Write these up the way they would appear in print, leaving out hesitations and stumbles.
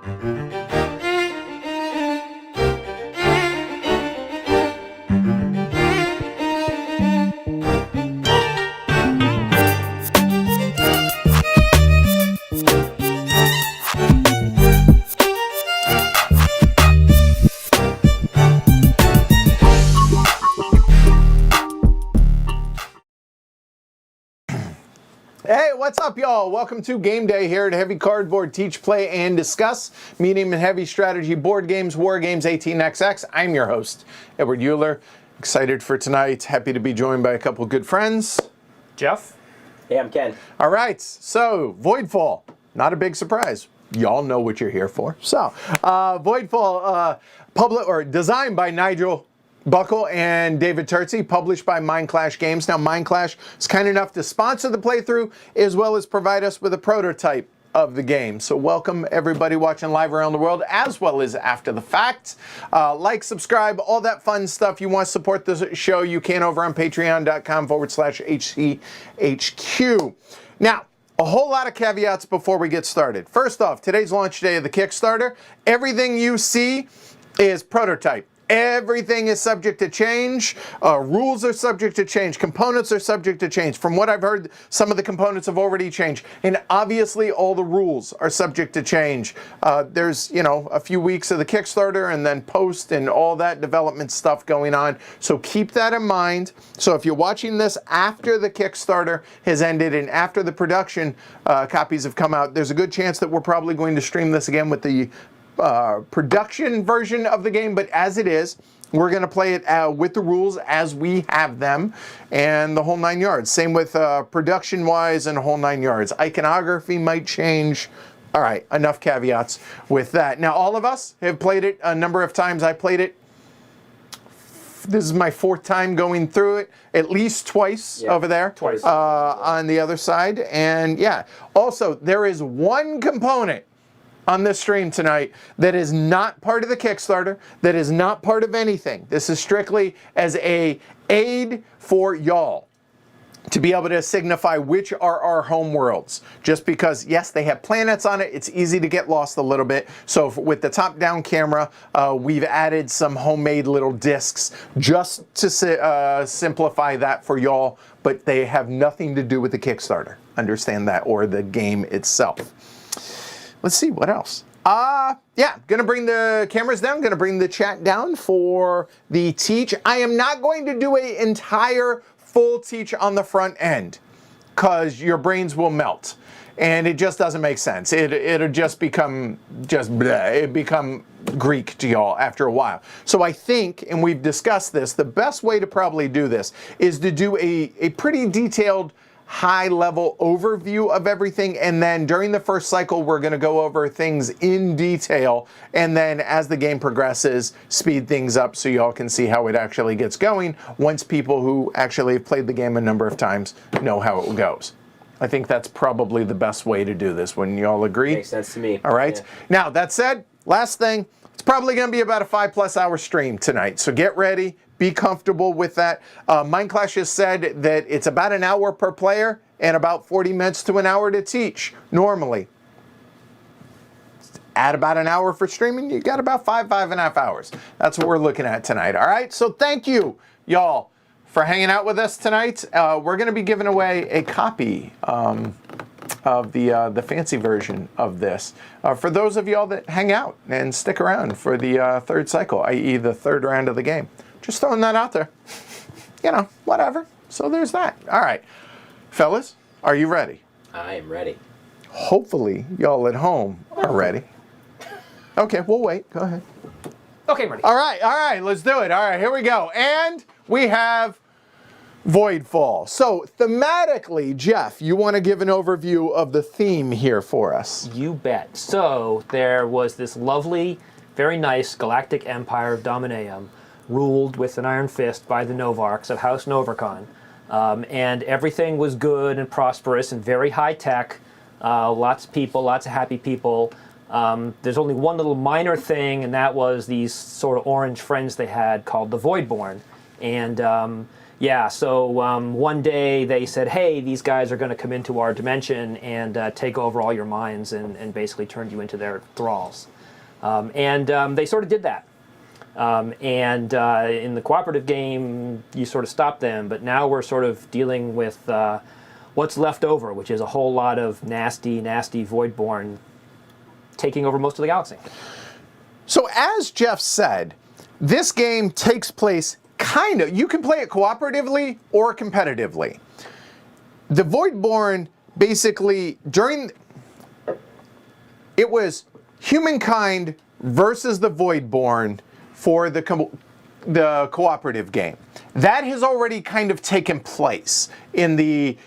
Hey, what's up, y'all? Welcome to Game Day here at Heavy Cardboard Teach, Play, and Discuss medium and heavy strategy board games, war games, 18xx. I'm your host, Edward Euler. Excited for tonight. Happy to be joined by a couple good friends. Jeff? Hey, I'm Ken. All right, so Voidfall. Not a big surprise. Y'all know what you're here for. So, Voidfall, designed by Nigel Buckle and David Turtsey, published by Mindclash Games. Now, Mindclash is kind enough to sponsor the playthrough as well as provide us with a prototype of the game. So welcome everybody watching live around the world as well as after the fact. Like, subscribe, all that fun stuff. You want to support the show, you can over on patreon.com/HCHQ. Now, a whole lot of caveats before we get started. First off, today's launch day of the Kickstarter. Everything you see is prototype. Everything is subject to change. Rules are subject to change. Components are subject to change. From what I've heard, some of the components have already changed. And obviously, all the rules are subject to change. There's, a few weeks of the Kickstarter and then post and all that development stuff going on. So keep that in mind. So if you're watching this after the Kickstarter has ended and after the production copies have come out, there's a good chance that we're probably going to stream this again with the production version of the game, but as it is, we're going to play it with the rules as we have them and the whole 9 yards. Same with production-wise and the whole 9 yards. Iconography might change. All right, enough caveats with that. Now, all of us have played it a number of times. I played it. This is my fourth time going through it, at least twice over there. Twice. On the other side. And yeah, also, there is one component on this stream tonight that is not part of the Kickstarter, that is not part of anything. This is strictly as a aid for y'all to be able to signify which are our home worlds. Just because, yes, they have planets on it, it's easy to get lost a little bit. So with the top-down camera, we've added some homemade little discs just to simplify that for y'all, but they have nothing to do with the Kickstarter. Understand that, or the game itself. Let's see, what else? Gonna bring the cameras down, gonna bring the chat down for the teach. I am not going to do an entire full teach on the front end because your brains will melt and it just doesn't make sense. It'll just become bleh. It become Greek to y'all after a while. So I think, and we've discussed this, the best way to probably do this is to do a pretty detailed high-level overview of everything, and then during the first cycle we're going to go over things in detail, and then as the game progresses speed things up so y'all can see how it actually gets going once people who actually have played the game a number of times know how it goes. I think that's probably the best way to do this. Wouldn't y'all agree? Makes sense to me. All right. Yeah. Now, that said, last thing, it's probably going to be about a 5+ hour stream tonight, so get ready. Be comfortable with that. Mindclash has said that it's about an hour per player and about 40 minutes to an hour to teach normally. Add about an hour for streaming, you got about 5.5 hours. That's what we're looking at tonight. All right, so thank you, y'all, for hanging out with us tonight. We're going to be giving away a copy of the fancy version of this for those of y'all that hang out and stick around for the third cycle, i.e. the third round of the game. Just throwing that out there. Whatever. So there's that. All right. Fellas, are you ready? I am ready. Hopefully, y'all at home are ready. Okay, we'll wait. Go ahead. Okay, I'm ready. All right. Let's do it. All right, here we go. And we have Voidfall. So, thematically, Jeff, you want to give an overview of the theme here for us? You bet. So, there was this lovely, very nice galactic empire of Dominaeum, ruled with an iron fist by the Novarchs of House Novarcon. And everything was good and prosperous and very high tech. Lots of people, lots of happy people. There's only one little minor thing, and that was these sort of orange friends they had called the Voidborn. And so one day they said, hey, these guys are going to come into our dimension and take over all your minds and basically turn you into their thralls. They sort of did that. In the cooperative game, you sort of stop them, but now we're sort of dealing with what's left over, which is a whole lot of nasty, nasty Voidborn taking over most of the galaxy. So as Jeff said, this game takes place you can play it cooperatively or competitively. The Voidborn basically, it was humankind versus the Voidborn for the cooperative game. That has already kind of taken place in the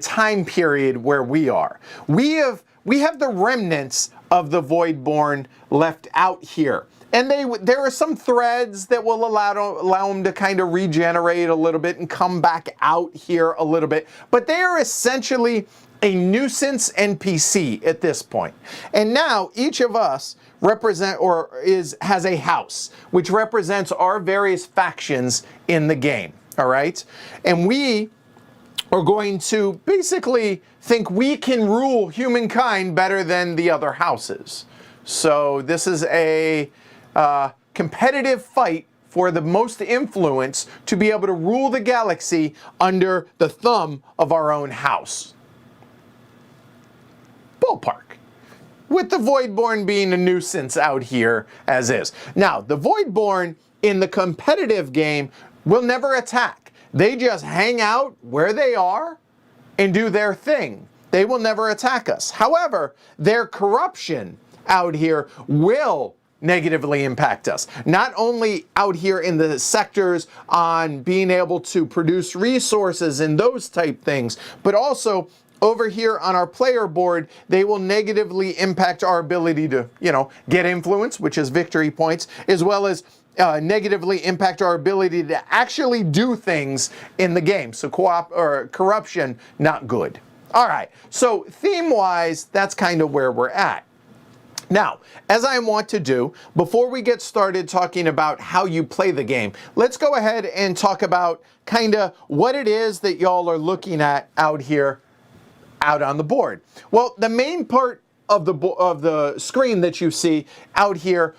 time period where we are. We have the remnants of the Voidborn left out here. And there are some threads that will allow them to kind of regenerate a little bit and come back out here a little bit. But they are essentially a nuisance NPC at this point. And now each of us has a house, which represents our various factions in the game. All right? And we are going to basically think we can rule humankind better than the other houses. So this is a competitive fight for the most influence to be able to rule the galaxy under the thumb of our own house. Ballpark. With the Voidborn being a nuisance out here as is. Now, the Voidborn in the competitive game will never attack. They just hang out where they are and do their thing. They will never attack us. However, their corruption out here will negatively impact us. Not only out here in the sectors on being able to produce resources and those type things, but also over here on our player board, they will negatively impact our ability to, get influence, which is victory points, as well as negatively impact our ability to actually do things in the game. So corruption, not good. All right, so theme-wise, that's kind of where we're at. Now, as I want to do, before we get started talking about how you play the game, let's go ahead and talk about kind of what it is that y'all are looking at out here, out on the board. Well, the main part of the screen that you see out here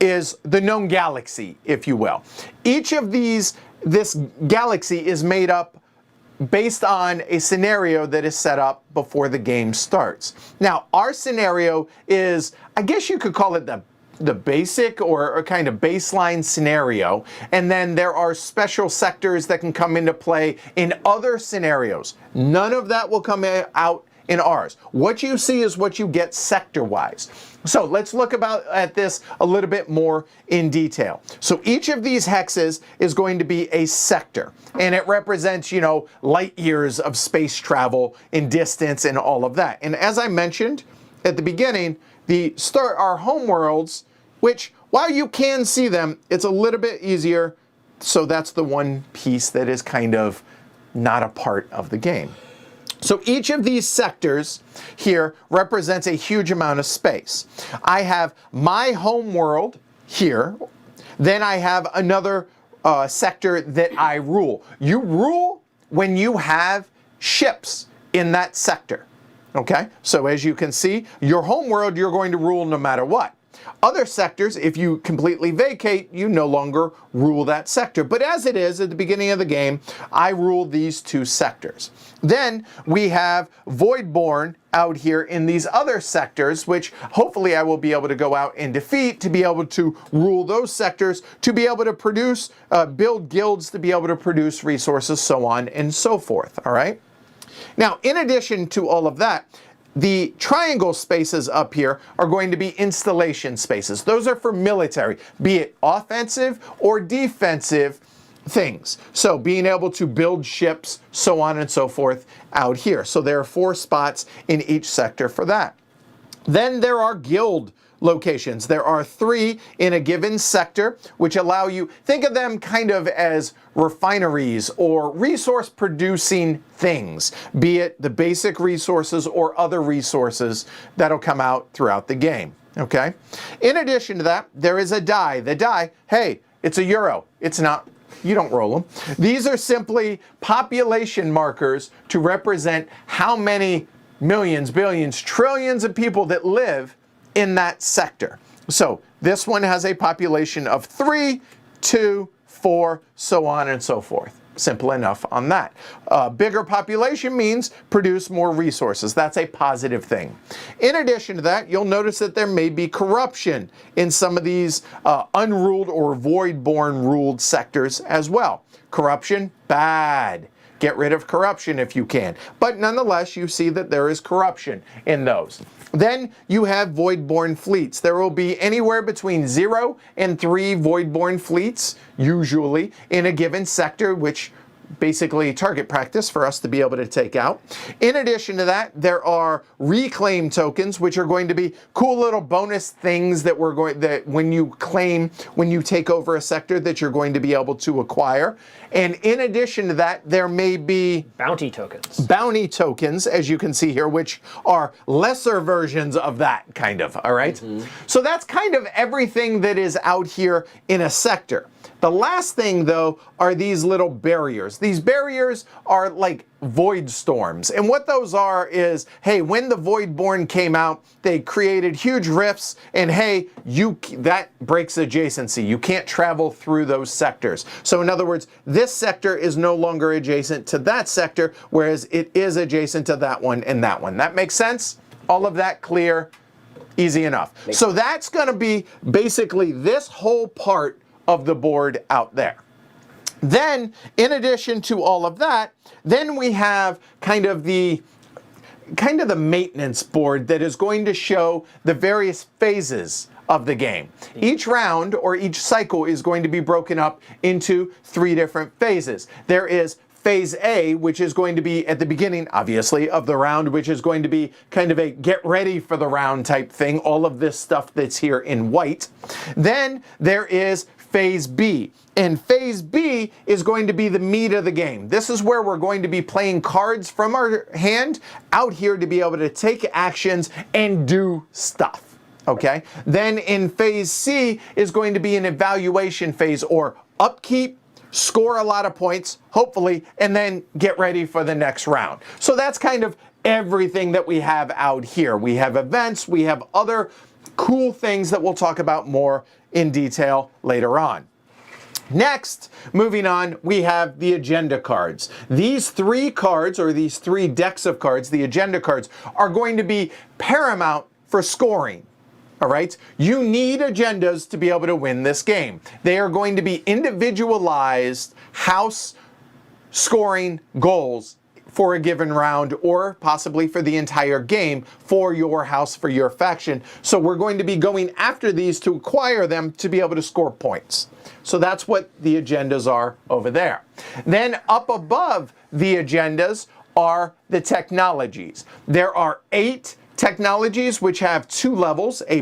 is the known galaxy, if you will. Each of this galaxy is made up based on a scenario that is set up before the game starts. Now, our scenario is, I guess you could call it the basic or a kind of baseline scenario, and then there are special sectors that can come into play in other scenarios. None of that will come out in ours. What you see is what you get sector-wise. So let's look at this a little bit more in detail. So each of these hexes is going to be a sector, and it represents, light years of space travel in distance and all of that. And as I mentioned at the beginning, our homeworlds, which while you can see them, it's a little bit easier. So that's the one piece that is kind of not a part of the game. So each of these sectors here represents a huge amount of space. I have my home world here. Then I have another sector that I rule. You rule when you have ships in that sector. Okay? So as you can see, your home world you're going to rule no matter what. Other sectors, if you completely vacate, you no longer rule that sector. But as it is at the beginning of the game, I rule these two sectors. Then we have Voidborn out here in these other sectors, which hopefully I will be able to go out and defeat to be able to rule those sectors, to be able to produce, build guilds, to be able to produce resources, so on and so forth. All right? Now, in addition to all of that, the triangle spaces up here are going to be installation spaces. Those are for military, be it offensive or defensive things. So being able to build ships, so on and so forth out here. So there are 4 spots in each sector for that. Then there are guild locations. There are 3 in a given sector, which allow you, think of them kind of as refineries or resource producing things, be it the basic resources or other resources that'll come out throughout the game. Okay? In addition to that, there is a die. The die, hey, it's a euro. It's not, you don't roll them. These are simply population markers to represent how many millions, billions, trillions of people that live in that sector. So This one has a population of 3, 2, 4, so on and so forth. Simple enough on that. Bigger population means produce more resources. That's a positive thing. In addition to that, you'll notice that there may be corruption in some of these unruled or void-born ruled sectors as well. Corruption, bad. Get rid of corruption if you can. But nonetheless, you see that there is corruption in those. Then you have void-born fleets. There will be anywhere between 0 and 3 void-born fleets, usually, in a given sector, which basically target practice for us to be able to take out. In addition to that, there are reclaim tokens, which are going to be cool little bonus things that when you claim, when you take over a sector, that you're going to be able to acquire. And in addition to that, there may be bounty tokens. Bounty tokens, as you can see here, which are lesser versions of that, kind of, all right? So that's kind of everything that is out here in a sector. The last thing, though, are these little barriers. These barriers are like void storms. And what those are is, hey, when the Voidborn came out, they created huge rifts, and hey, that breaks adjacency. You can't travel through those sectors. So in other words, this sector is no longer adjacent to that sector, whereas it is adjacent to that one and that one. That makes sense? All of that clear? Easy enough. So that's going to be basically this whole part of the board out there. Then, in addition to all of that, then we have kind of the maintenance board that is going to show the various phases of the game. Each round or each cycle is going to be broken up into 3 different phases. There is Phase A, which is going to be at the beginning, obviously, of the round, which is going to be kind of a get ready for the round type thing, all of this stuff that's here in white. Then there is Phase B. And Phase B is going to be the meat of the game. This is where we're going to be playing cards from our hand out here to be able to take actions and do stuff. Okay? Then in Phase C is going to be an evaluation phase, or upkeep, score a lot of points, hopefully, and then get ready for the next round. So that's kind of everything that we have out here. We have events, we have other cool things that we'll talk about more in detail later on. Next, moving on, we have the agenda cards. These 3 cards, or these 3 decks of cards, the agenda cards, are going to be paramount for scoring. All right? You need agendas to be able to win this game. They are going to be individualized house scoring goals for a given round, or possibly for the entire game for your house, for your faction. So we're going to be going after these to acquire them to be able to score points. So that's what the agendas are over there. Then up above the agendas are the technologies. There are 8 technologies which have 2 levels, a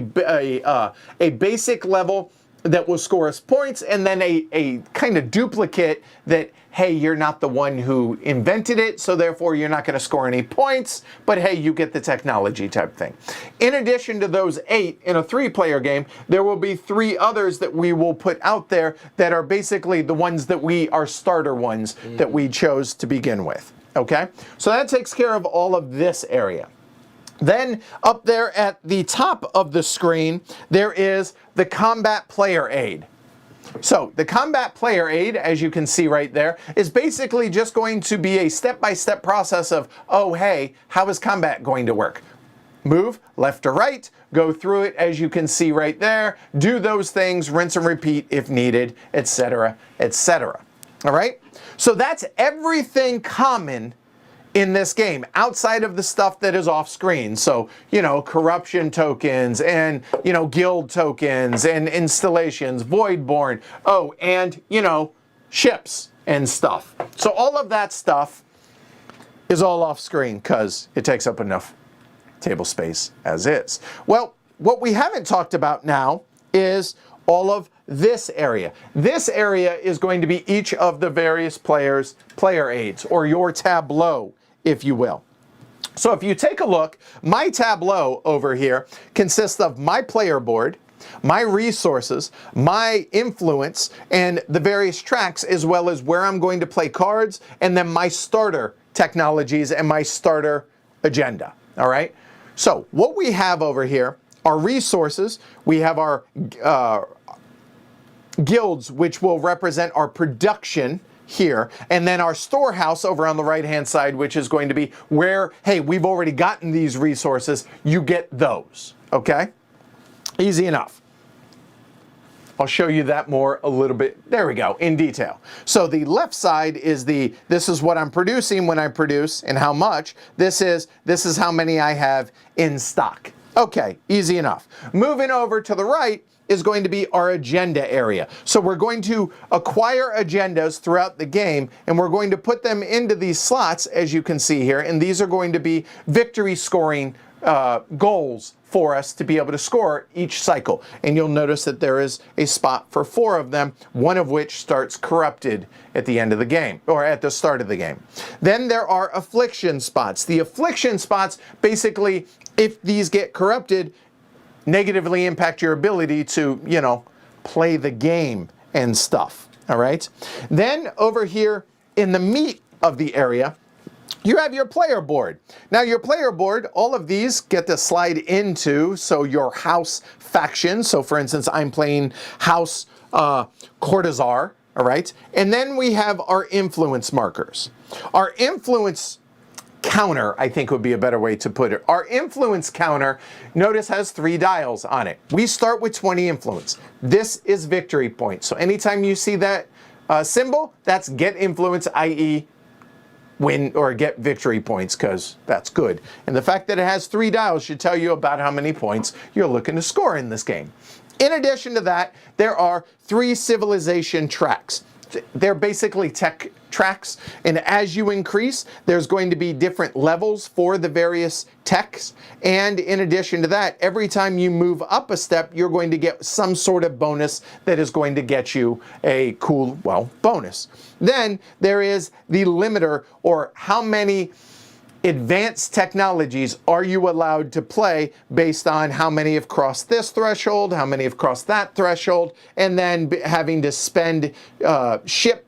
basic level that will score us points, and then a kind of duplicate that, hey, you're not the one who invented it, so therefore you're not going to score any points, but hey, you get the technology type thing. In addition to those 8 in a 3-player game, there will be 3 others that we will put out there that are basically the ones that are starter ones that we chose to begin with. Okay? So that takes care of all of this area. Then up there at the top of the screen, there is the Combat Player Aid. So the Combat Player Aid, as you can see right there, is basically just going to be a step-by-step process of, oh, hey, how is combat going to work? Move left to right, go through it as you can see right there, do those things, rinse and repeat if needed, etc., etc. All right? So that's everything common in this game, outside of the stuff that is off screen. So, corruption tokens and, guild tokens and installations, Voidborn, and, ships and stuff. So all of that stuff is all off screen because it takes up enough table space as is. Well, what we haven't talked about now is all of this area. This area is going to be each of the various players' player aids, or your tableau, if you will. So if you take a look, my tableau over here consists of my player board, my resources, my influence, and the various tracks, as well as where I'm going to play cards, and then my starter technologies and my starter agenda. All right? So what we have over here our resources. We have our guilds, which will represent our production here, and then our storehouse over on the right hand side, which is going to be where, hey, we've already gotten these resources, you get those. Okay, easy enough. I'll show you that more a little bit, there we go, in detail. So the left side is this is what I'm producing when I produce and how much. This is how many I have in stock. Okay, easy enough. Moving over to the right is going to be our agenda area. So we're going to acquire agendas throughout the game, and we're going to put them into these slots, as you can see here, and these are going to be victory scoring goals for us to be able to score each cycle. And you'll notice that there is a spot for 4 of them, one of which starts corrupted at the end of the game, or at the start of the game. Then there are affliction spots. The affliction spots, basically, if these get corrupted, negatively impact your ability to, you know, play the game and stuff, all right? Then over here in the meat of the area, you have your player board. Now your player board, all of these get to slide into, so your house faction. So for instance, I'm playing House Cortazar, all right? And then we have our influence markers. Our influence counter, I think would be a better way to put it. Our influence counter, notice, has 3 dials on it. We start with 20 influence. This is victory points. So anytime you see that symbol, that's get influence, i.e. win or get victory points, because that's good. And the fact that it has 3 dials should tell you about how many points you're looking to score in this game. In addition to that, there are 3 civilization tracks. They're basically tech tracks, and as you increase, there's going to be different levels for the various techs, and in addition to that, every time you move up a step, you're going to get some sort of bonus that is going to get you a cool, well, bonus. Then there is the limiter, or how many advanced technologies are you allowed to play based on how many have crossed this threshold, how many have crossed that threshold, and then having to spend ship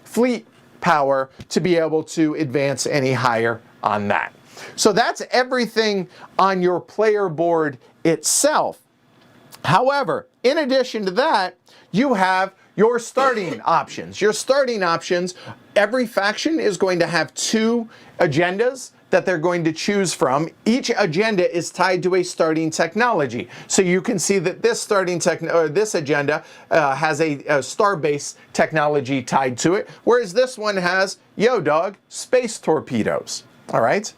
fleet power to be able to advance any higher on that. So that's everything on your player board itself. However, in addition to that, you have your starting options. Your starting options, every faction is going to have 2 agendas that they're going to choose from. Each agenda is tied to a starting technology. So you can see that this this agenda has a star-based technology tied to it, whereas this one has, yo dog, space torpedoes. All right?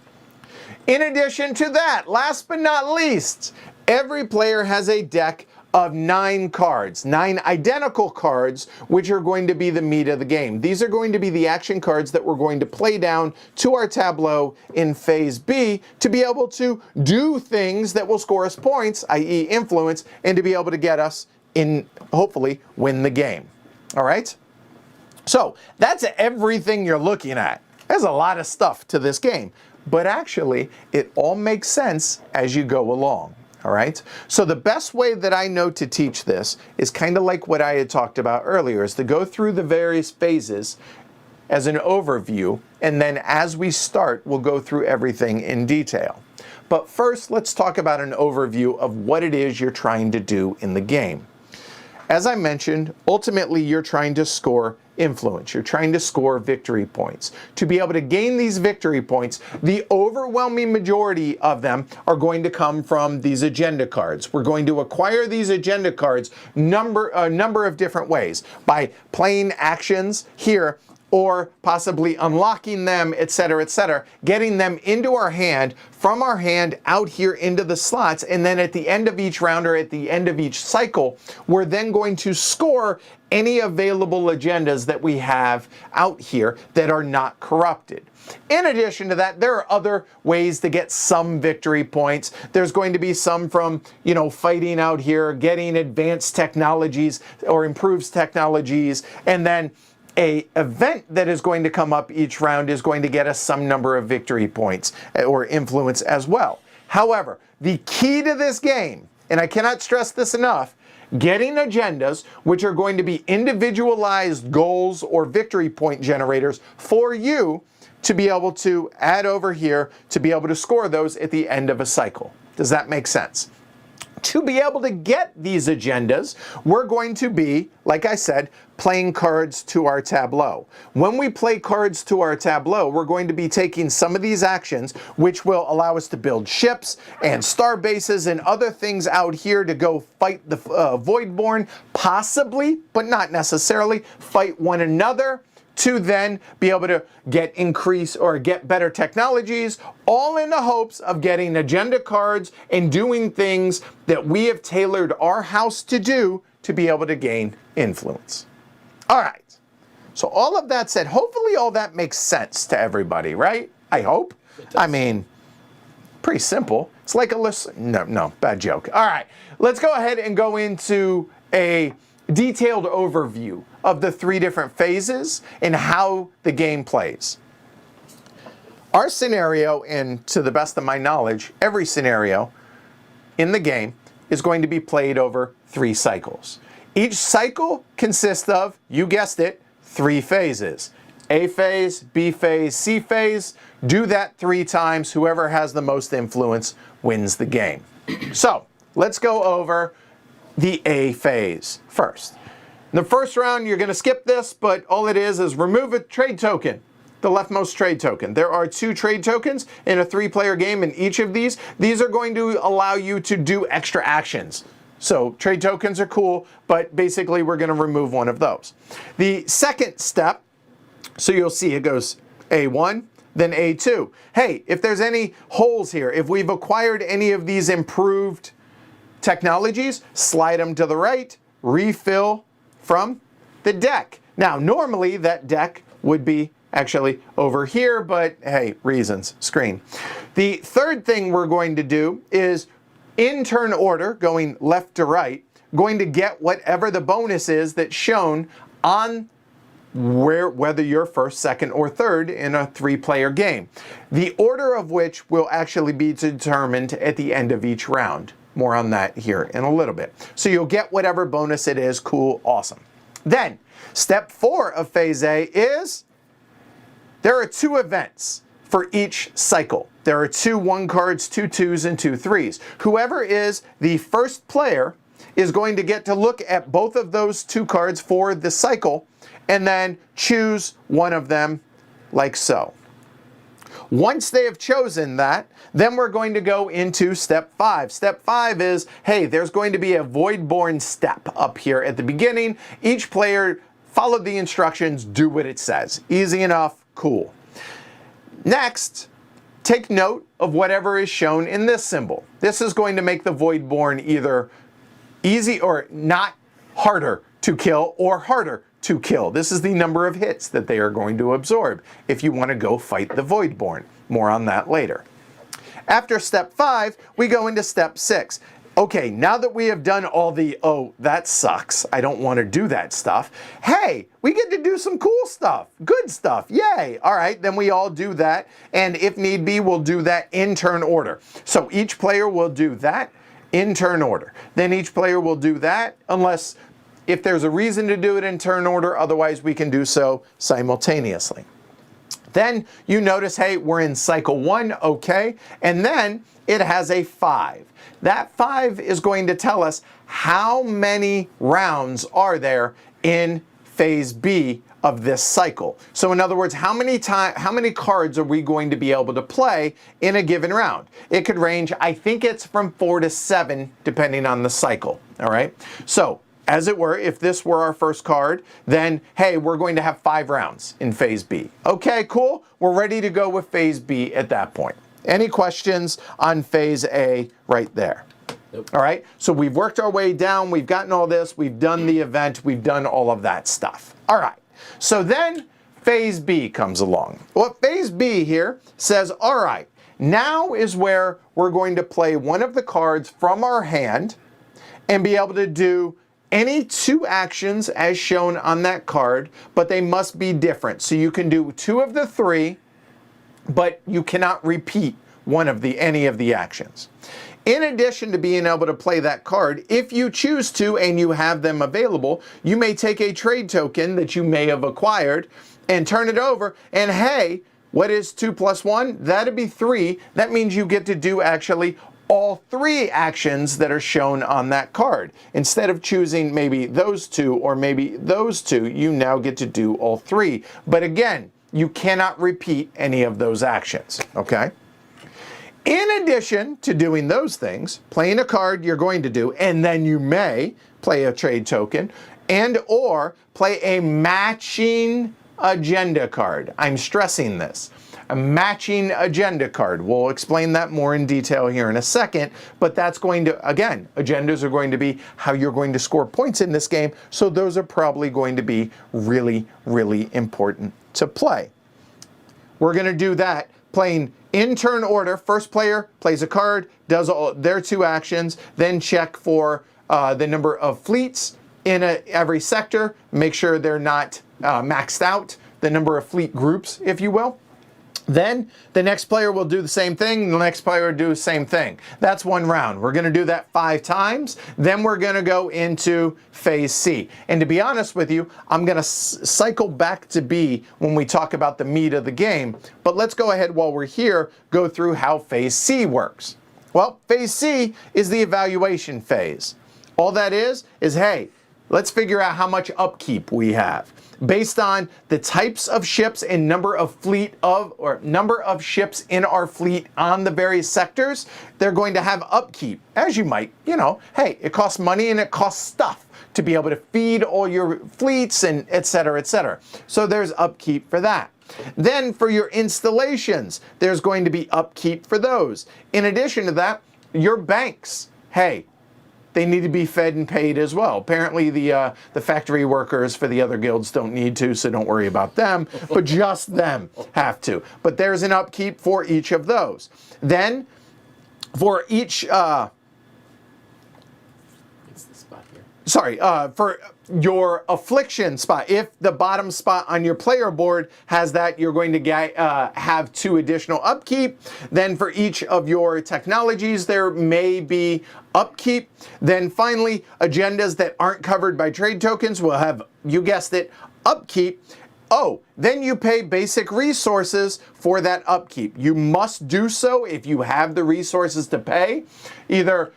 In addition to that, last but not least, every player has a deck of 9 cards, 9 identical cards, which are going to be the meat of the game. These are going to be the action cards that we're going to play down to our tableau in Phase B to be able to do things that will score us points, i.e. influence, and to be able to get us in, hopefully, win the game. All right? So that's everything you're looking at. There's a lot of stuff to this game, but actually, it all makes sense as you go along. All right, so the best way that I know to teach this is kind of like what I had talked about earlier, is to go through the various phases as an overview, and then as we start, we'll go through everything in detail. But first, let's talk about an overview of what it is you're trying to do in the game. As I mentioned, ultimately you're trying to score influence. You're trying to score victory points. To be able to gain these victory points, the overwhelming majority of them are going to come from these agenda cards. We're going to acquire these agenda cards a number of different ways, by playing actions here, or possibly unlocking them, etc., getting them into our hand, from our hand out here into the slots, and then at the end of each round or at the end of each cycle, we're then going to score any available agendas that we have out here that are not corrupted. In addition to that, there are other ways to get some victory points. There's going to be some from, you know, fighting out here, getting advanced technologies or improves technologies, and then a event that is going to come up each round is going to get us some number of victory points or influence as well. However, the key to this game, and I cannot stress this enough, getting agendas, which are going to be individualized goals or victory point generators for you to be able to add over here to be able to score those at the end of a cycle. Does that make sense? to be able to get these agendas, we're going to be, like I said, playing cards to our tableau. When we play cards to our tableau, we're going to be taking some of these actions, which will allow us to build ships and star bases and other things out here to go fight the Voidborn, possibly, but not necessarily, fight one another, to then be able to get better technologies, all in the hopes of getting agenda cards and doing things that we have tailored our house to do to be able to gain influence. All right. So all of that said, hopefully all that makes sense to everybody, right? I hope. I mean, pretty simple. It's like a list. No, bad joke. All right. Let's go ahead and go into a detailed overview of the 3 different phases and how the game plays. Our scenario, and to the best of my knowledge, every scenario in the game is going to be played over 3 cycles. Each cycle consists of, you guessed it, 3 phases. A phase, B phase, C phase. Do that 3 times. Whoever has the most influence wins the game. So let's go over the A phase first. In the first round, you're going to skip this, but all it is remove a trade token, the leftmost trade token. There are 2 trade tokens in a 3-player game, and each of these are going to allow you to do extra actions. So trade tokens are cool, but basically we're going to remove one of those. The second step, so you'll see it goes A1, then A2. Hey, if there's any holes here, if we've acquired any of these improved technologies, slide them to the right, refill from the deck. Now, normally that deck would be actually over here, but hey, reasons, screen. The third thing we're going to do is in turn order, going left to right, going to get whatever the bonus is that's shown on whether you're first, second, or third in a 3-player game. The order of which will actually be determined at the end of each round. More on that here in a little bit. So you'll get whatever bonus it is. Cool, awesome. Then, step 4 of phase A is there are 2 events for each cycle. There are 2 1 cards, 2 2s, and 2 3s. Whoever is the first player is going to get to look at both of those 2 cards for the cycle and then choose one of them like so. Once they have chosen that, then we're going to go into step 5. Step 5 is, hey, there's going to be a Voidborn step up here at the beginning. Each player follow the instructions, do what it says. Easy enough, cool. Next, take note of whatever is shown in this symbol. This is going to make the Voidborn either easy or not harder to kill or harder to kill. This is the number of hits that they are going to absorb if you want to go fight the Voidborn. More on that later. After step 5, we go into step 6. Okay, now that we have done all the, oh, that sucks, I don't want to do that stuff, hey, we get to do some cool stuff, good stuff, yay. All right, then we all do that, and if need be, we'll do that in turn order. So each player will do that in turn order. Then each player will do that unless if there's a reason to do it in turn order, otherwise we can do so simultaneously. Then you notice, hey, we're in cycle 1, okay, and then it has a 5. That 5 is going to tell us how many rounds are there in phase B of this cycle. So in other words, how many cards are we going to be able to play in a given round? It could range, I think it's from 4 to 7, depending on the cycle, all right? So, as it were, if this were our first card, then, hey, we're going to have 5 rounds in phase B. Okay, cool. We're ready to go with phase B at that point. Any questions on phase A right there? Nope. All right, so we've worked our way down. We've gotten all this. We've done the event. We've done all of that stuff. All right, so then phase B comes along. Well, phase B here says, all right, now is where we're going to play one of the cards from our hand and be able to do any 2 actions as shown on that card, but they must be different. So you can do 2 of the 3, but you cannot repeat any of the actions. In addition to being able to play that card, if you choose to and you have them available, you may take a trade token that you may have acquired and turn it over, and hey, what is 2 plus 1? That'd be 3. That means you get to do actually all 3 actions that are shown on that card. Instead of choosing maybe those 2 or maybe those 2, you now get to do all 3. But again, you cannot repeat any of those actions, okay? In addition to doing those things, playing a card you're going to do, and then you may play a trade token, and or play a matching agenda card. I'm stressing this. A matching agenda card. We'll explain that more in detail here in a second, but that's going to, again, agendas are going to be how you're going to score points in this game, so those are probably going to be really, really important to play. We're going to do that playing in turn order. First player plays a card, does all their 2 actions, then check for the number of fleets in every sector, make sure they're not maxed out, the number of fleet groups, if you will. Then the next player will do the same thing, the next player will do the same thing. That's one round. We're going to do that 5 times. Then we're going to go into phase C. And to be honest with you, I'm going to cycle back to B when we talk about the meat of the game. But let's go ahead while we're here, go through how phase C works. Well, phase C is the evaluation phase. All that is, hey, let's figure out how much upkeep we have. Based on the types of ships and number of ships in our fleet on the various sectors, they're going to have upkeep. As you might, hey, it costs money and it costs stuff to be able to feed all your fleets and et cetera, et cetera. So there's upkeep for that. Then for your installations, there's going to be upkeep for those. In addition to that, your banks, hey, they need to be fed and paid as well. Apparently the factory workers for the other guilds don't need to, so don't worry about them, but just them have to. But there's an upkeep for each of those. Then for each, It's the spot here. sorry, for your affliction spot, if the bottom spot on your player board has that, you're going to have 2 additional upkeep. Then for each of your technologies, there may be upkeep. Then finally, agendas that aren't covered by trade tokens will have, you guessed it, upkeep. Oh, then you pay basic resources for that upkeep. You must do so if you have the resources to pay, either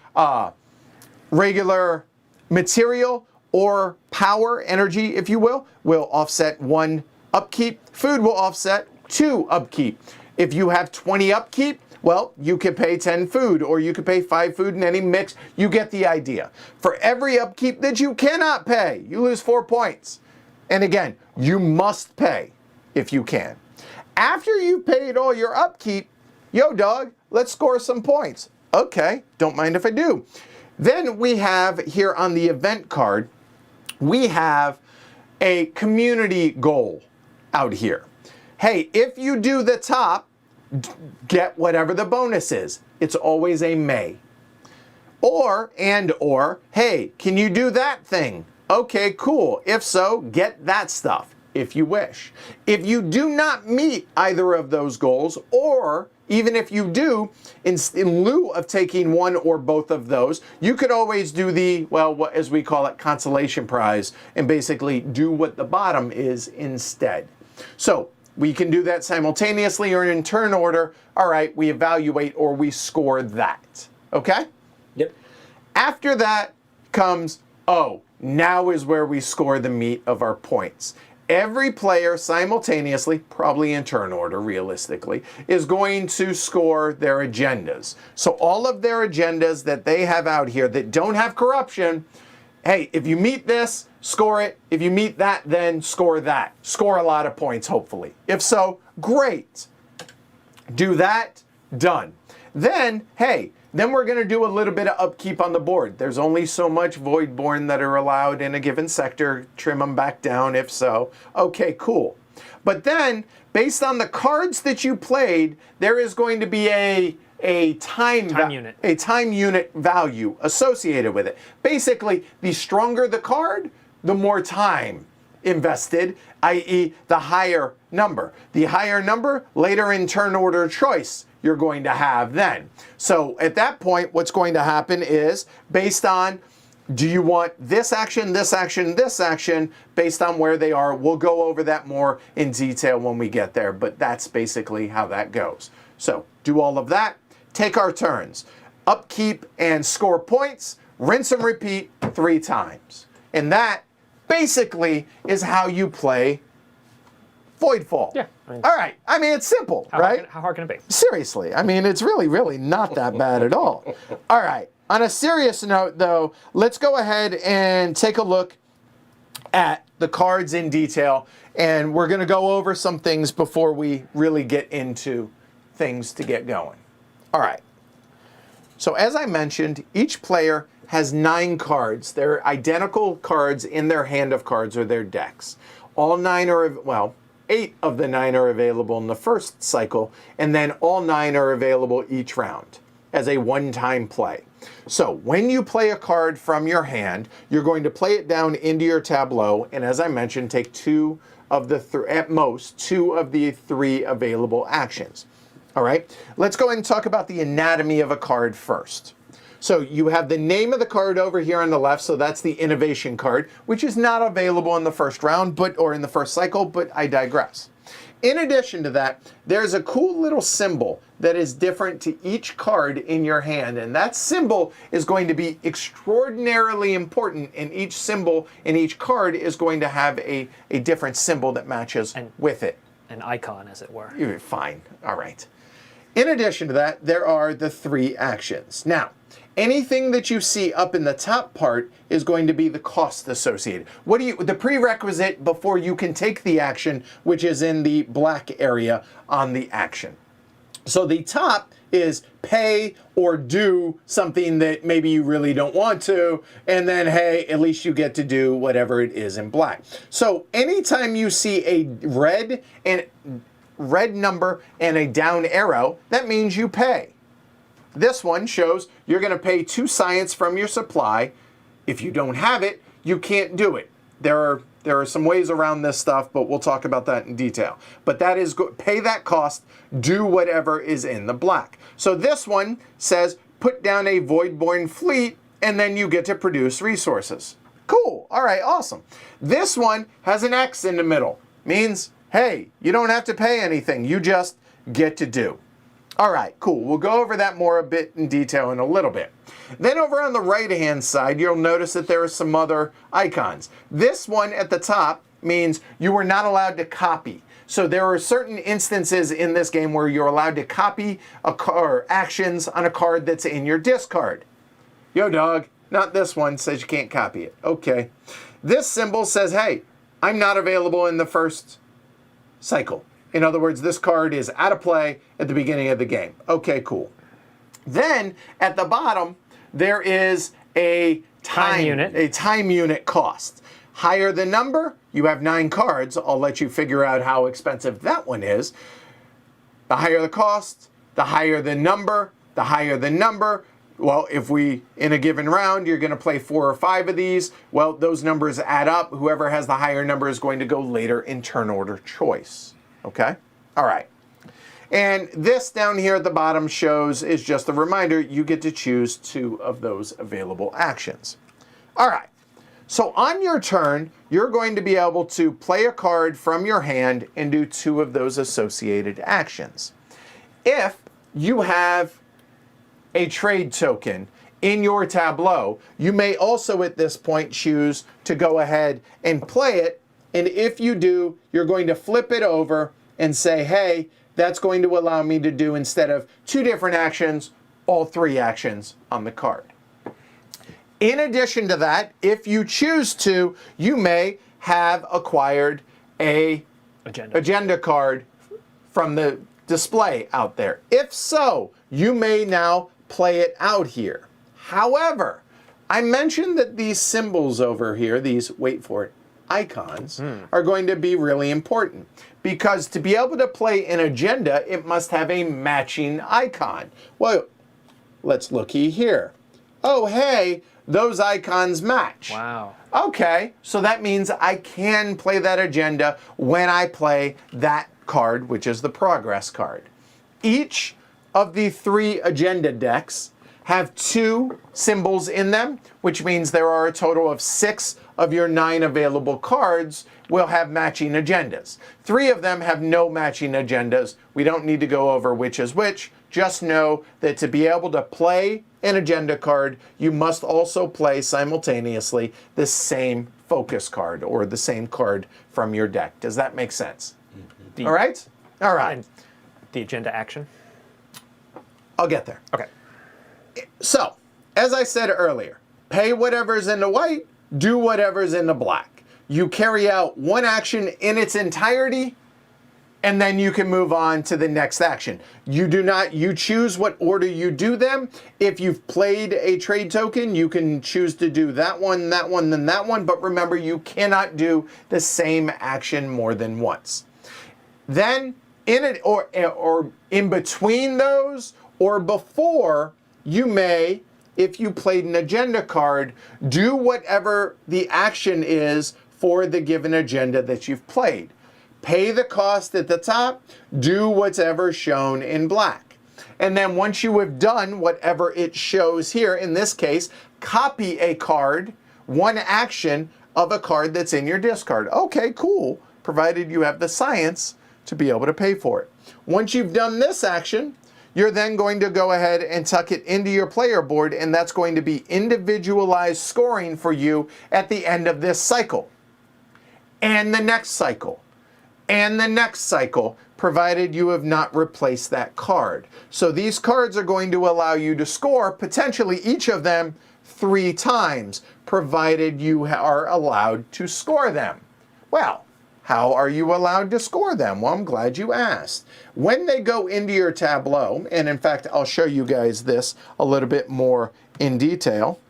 regular material or power, energy, if you will offset 1 upkeep. Food will offset 2 upkeep. If you have 20 upkeep, well, you could pay 10 food, or you could pay 5 food in any mix. You get the idea. For every upkeep that you cannot pay, you lose 4 points. And again, you must pay if you can. After you've paid all your upkeep, yo dog, let's score some points. Okay, don't mind if I do. Then we have here on the event card, we have a community goal out here. Hey, if you do the top, get whatever the bonus is. It's always a may. Or, hey, can you do that thing? Okay, cool. If so, get that stuff if you wish. If you do not meet either of those goals, or even if you do, in lieu of taking one or both of those, you could always do the, well, as we call it, consolation prize, and basically do what the bottom is instead. So we can do that simultaneously or in turn order. All right, we evaluate or we score that. Okay? Yep. After that comes, oh, now is where we score the meat of our points. Every player simultaneously, probably in turn order realistically, is going to score their agendas. So all of their agendas that they have out here that don't have corruption, hey, if you meet this, score it. If you meet that, then score that. Score a lot of points, hopefully. If so, great. Do that, done. Then, hey, then we're going to do a little bit of upkeep on the board. There's only so much Voidborn that are allowed in a given sector. Trim them back down if so. Okay, cool. But then, based on the cards that you played, there is going to be a time unit value associated with it. Basically, the stronger the card, the more time invested, i.e. the higher number. The higher number, later in turn order choice, you're going to have then. So at that point, what's going to happen is, based on, do you want this action, this action, this action, based on where they are, we'll go over that more in detail when we get there, but that's basically how that goes. So do all of that, take our turns. upkeep and score points, rinse and repeat 3 times. And that basically is how you play Voidfall. Yeah. All right. I mean, it's simple, right? How hard can it be? Seriously. I mean, it's really, really not that bad at all. All right. On a serious note, though, let's go ahead and take a look at the cards in detail. And we're going to go over some things before we really get into things to get going. All right. So as I mentioned, each player has 9 cards. They're identical cards in their hand of cards or their decks. All 9 are, well, 8 of the 9 are available in the first cycle, and then all 9 are available each round as a one-time play. So when you play a card from your hand, you're going to play it down into your tableau, and as I mentioned, take 2 of the, at most, 2 of the 3 available actions. All right, let's go ahead and talk about the anatomy of a card first. So you have the name of the card over here on the left, so that's the innovation card, which is not available in the first round, or in the first cycle, but I digress. In addition to that, there's a cool little symbol that is different to each card in your hand, and that symbol is going to be extraordinarily important, and each symbol in each card is going to have a different symbol that matches with it. An icon, as it were. You're fine. All right. In addition to that, there are the 3 actions. Now, anything that you see up in the top part is going to be the cost associated. The prerequisite before you can take the action, which is in the black area on the action. So the top is pay or do something that maybe you really don't want to, and then, hey, at least you get to do whatever it is in black. So anytime you see a red number and a down arrow, that means you pay. This one shows you're going to pay 2 science from your supply. If you don't have it, you can't do it. There are some ways around this stuff, but we'll talk about that in detail. But that is pay that cost, do whatever is in the black. So this one says put down a Voidborn fleet, and then you get to produce resources. Cool. All right, awesome. This one has an X in the middle. Means, hey, you don't have to pay anything. You just get to do. All right, cool. We'll go over that more a bit in detail in a little bit. Then over on the right-hand side, you'll notice that there are some other icons. This one at the top means you were not allowed to copy. So there are certain instances in this game where you're allowed to copy actions on a card that's in your discard. Yo, dog, not this one, says you can't copy it. Okay. This symbol says, hey, I'm not available in the first cycle. In other words, this card is out of play at the beginning of the game. Okay, cool. Then at the bottom, there is a time unit cost. Higher the number, you have 9 cards. I'll let you figure out how expensive that one is. The higher the cost, the higher the number, the higher the number. Well, if in a given round, you're going to play 4 or 5 of these, well, those numbers add up. Whoever has the higher number is going to go later in turn order choice. Okay? All right. And this down here at the bottom is just a reminder, you get to choose 2 of those available actions. All right. So on your turn, you're going to be able to play a card from your hand and do 2 of those associated actions. If you have a trade token in your tableau, you may also at this point choose to go ahead and play it. And if you do, you're going to flip it over and say, hey, that's going to allow me to do, instead of 2 different actions, all 3 actions on the card. In addition to that, if you choose to, you may have acquired a agenda card from the display out there. If so, you may now play it out here. However, I mentioned that these symbols over here, these, wait for it, icons, are going to be really important, because to be able to play an agenda, it must have a matching icon. Well, let's looky here. Oh, hey, those icons match. Wow. Okay, so that means I can play that agenda when I play that card, which is the progress card. Each of the 3 agenda decks have 2 symbols in them, which means there are a total of 6 of your 9 available cards, will have matching agendas. 3 of them have no matching agendas. We don't need to go over which is which. Just know that to be able to play an agenda card, you must also play simultaneously the same focus card or the same card from your deck. Does that make sense? All right? All right. And the agenda action. I'll get there. Okay. So, as I said earlier, pay whatever's in the white, do whatever's in the black. You carry out one action in its entirety, and then you can move on to the next action. You choose what order you do them. If you've played a trade token, you can choose to do that one, then that one, but remember, you cannot do the same action more than once. Then, in it or in between those, or before, you may, if you played an agenda card, do whatever the action is for the given agenda that you've played. Pay the cost at the top, do whatever shown in black. And then once you have done whatever it shows here, in this case, copy a card, one action of a card that's in your discard. Okay, cool, provided you have the science to be able to pay for it. Once you've done this action, you're then going to go ahead and tuck it into your player board, and that's going to be individualized scoring for you at the end of this cycle. And the next cycle. And the next cycle, provided you have not replaced that card. So these cards are going to allow you to score, potentially each of them 3 times, provided you are allowed to score them. Well, how are you allowed to score them? Well, I'm glad you asked. When they go into your tableau, and in fact, I'll show you guys this a little bit more in detail.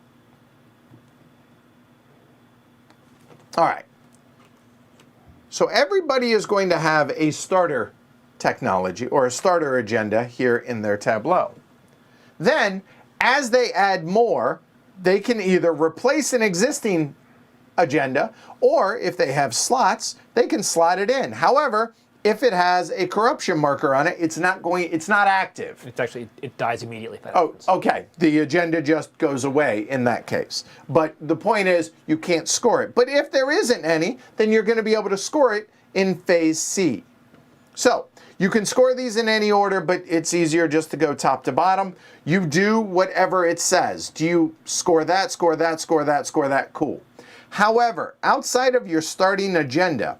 All right. So everybody is going to have a starter technology or a starter agenda here in their tableau. Then, as they add more, they can either replace an existing agenda, or if they have slots, they can slot it in. However, if it has a corruption marker on it, it's not active. It's actually, it dies immediately. Oh, okay. The agenda just goes away in that case. But the point is, you can't score it. But if there isn't any, then you're going to be able to score it in phase C. So, you can score these in any order, but it's easier just to go top to bottom. You do whatever it says. Do you score that, score that, score that, score that? Cool. However, outside of your starting agenda,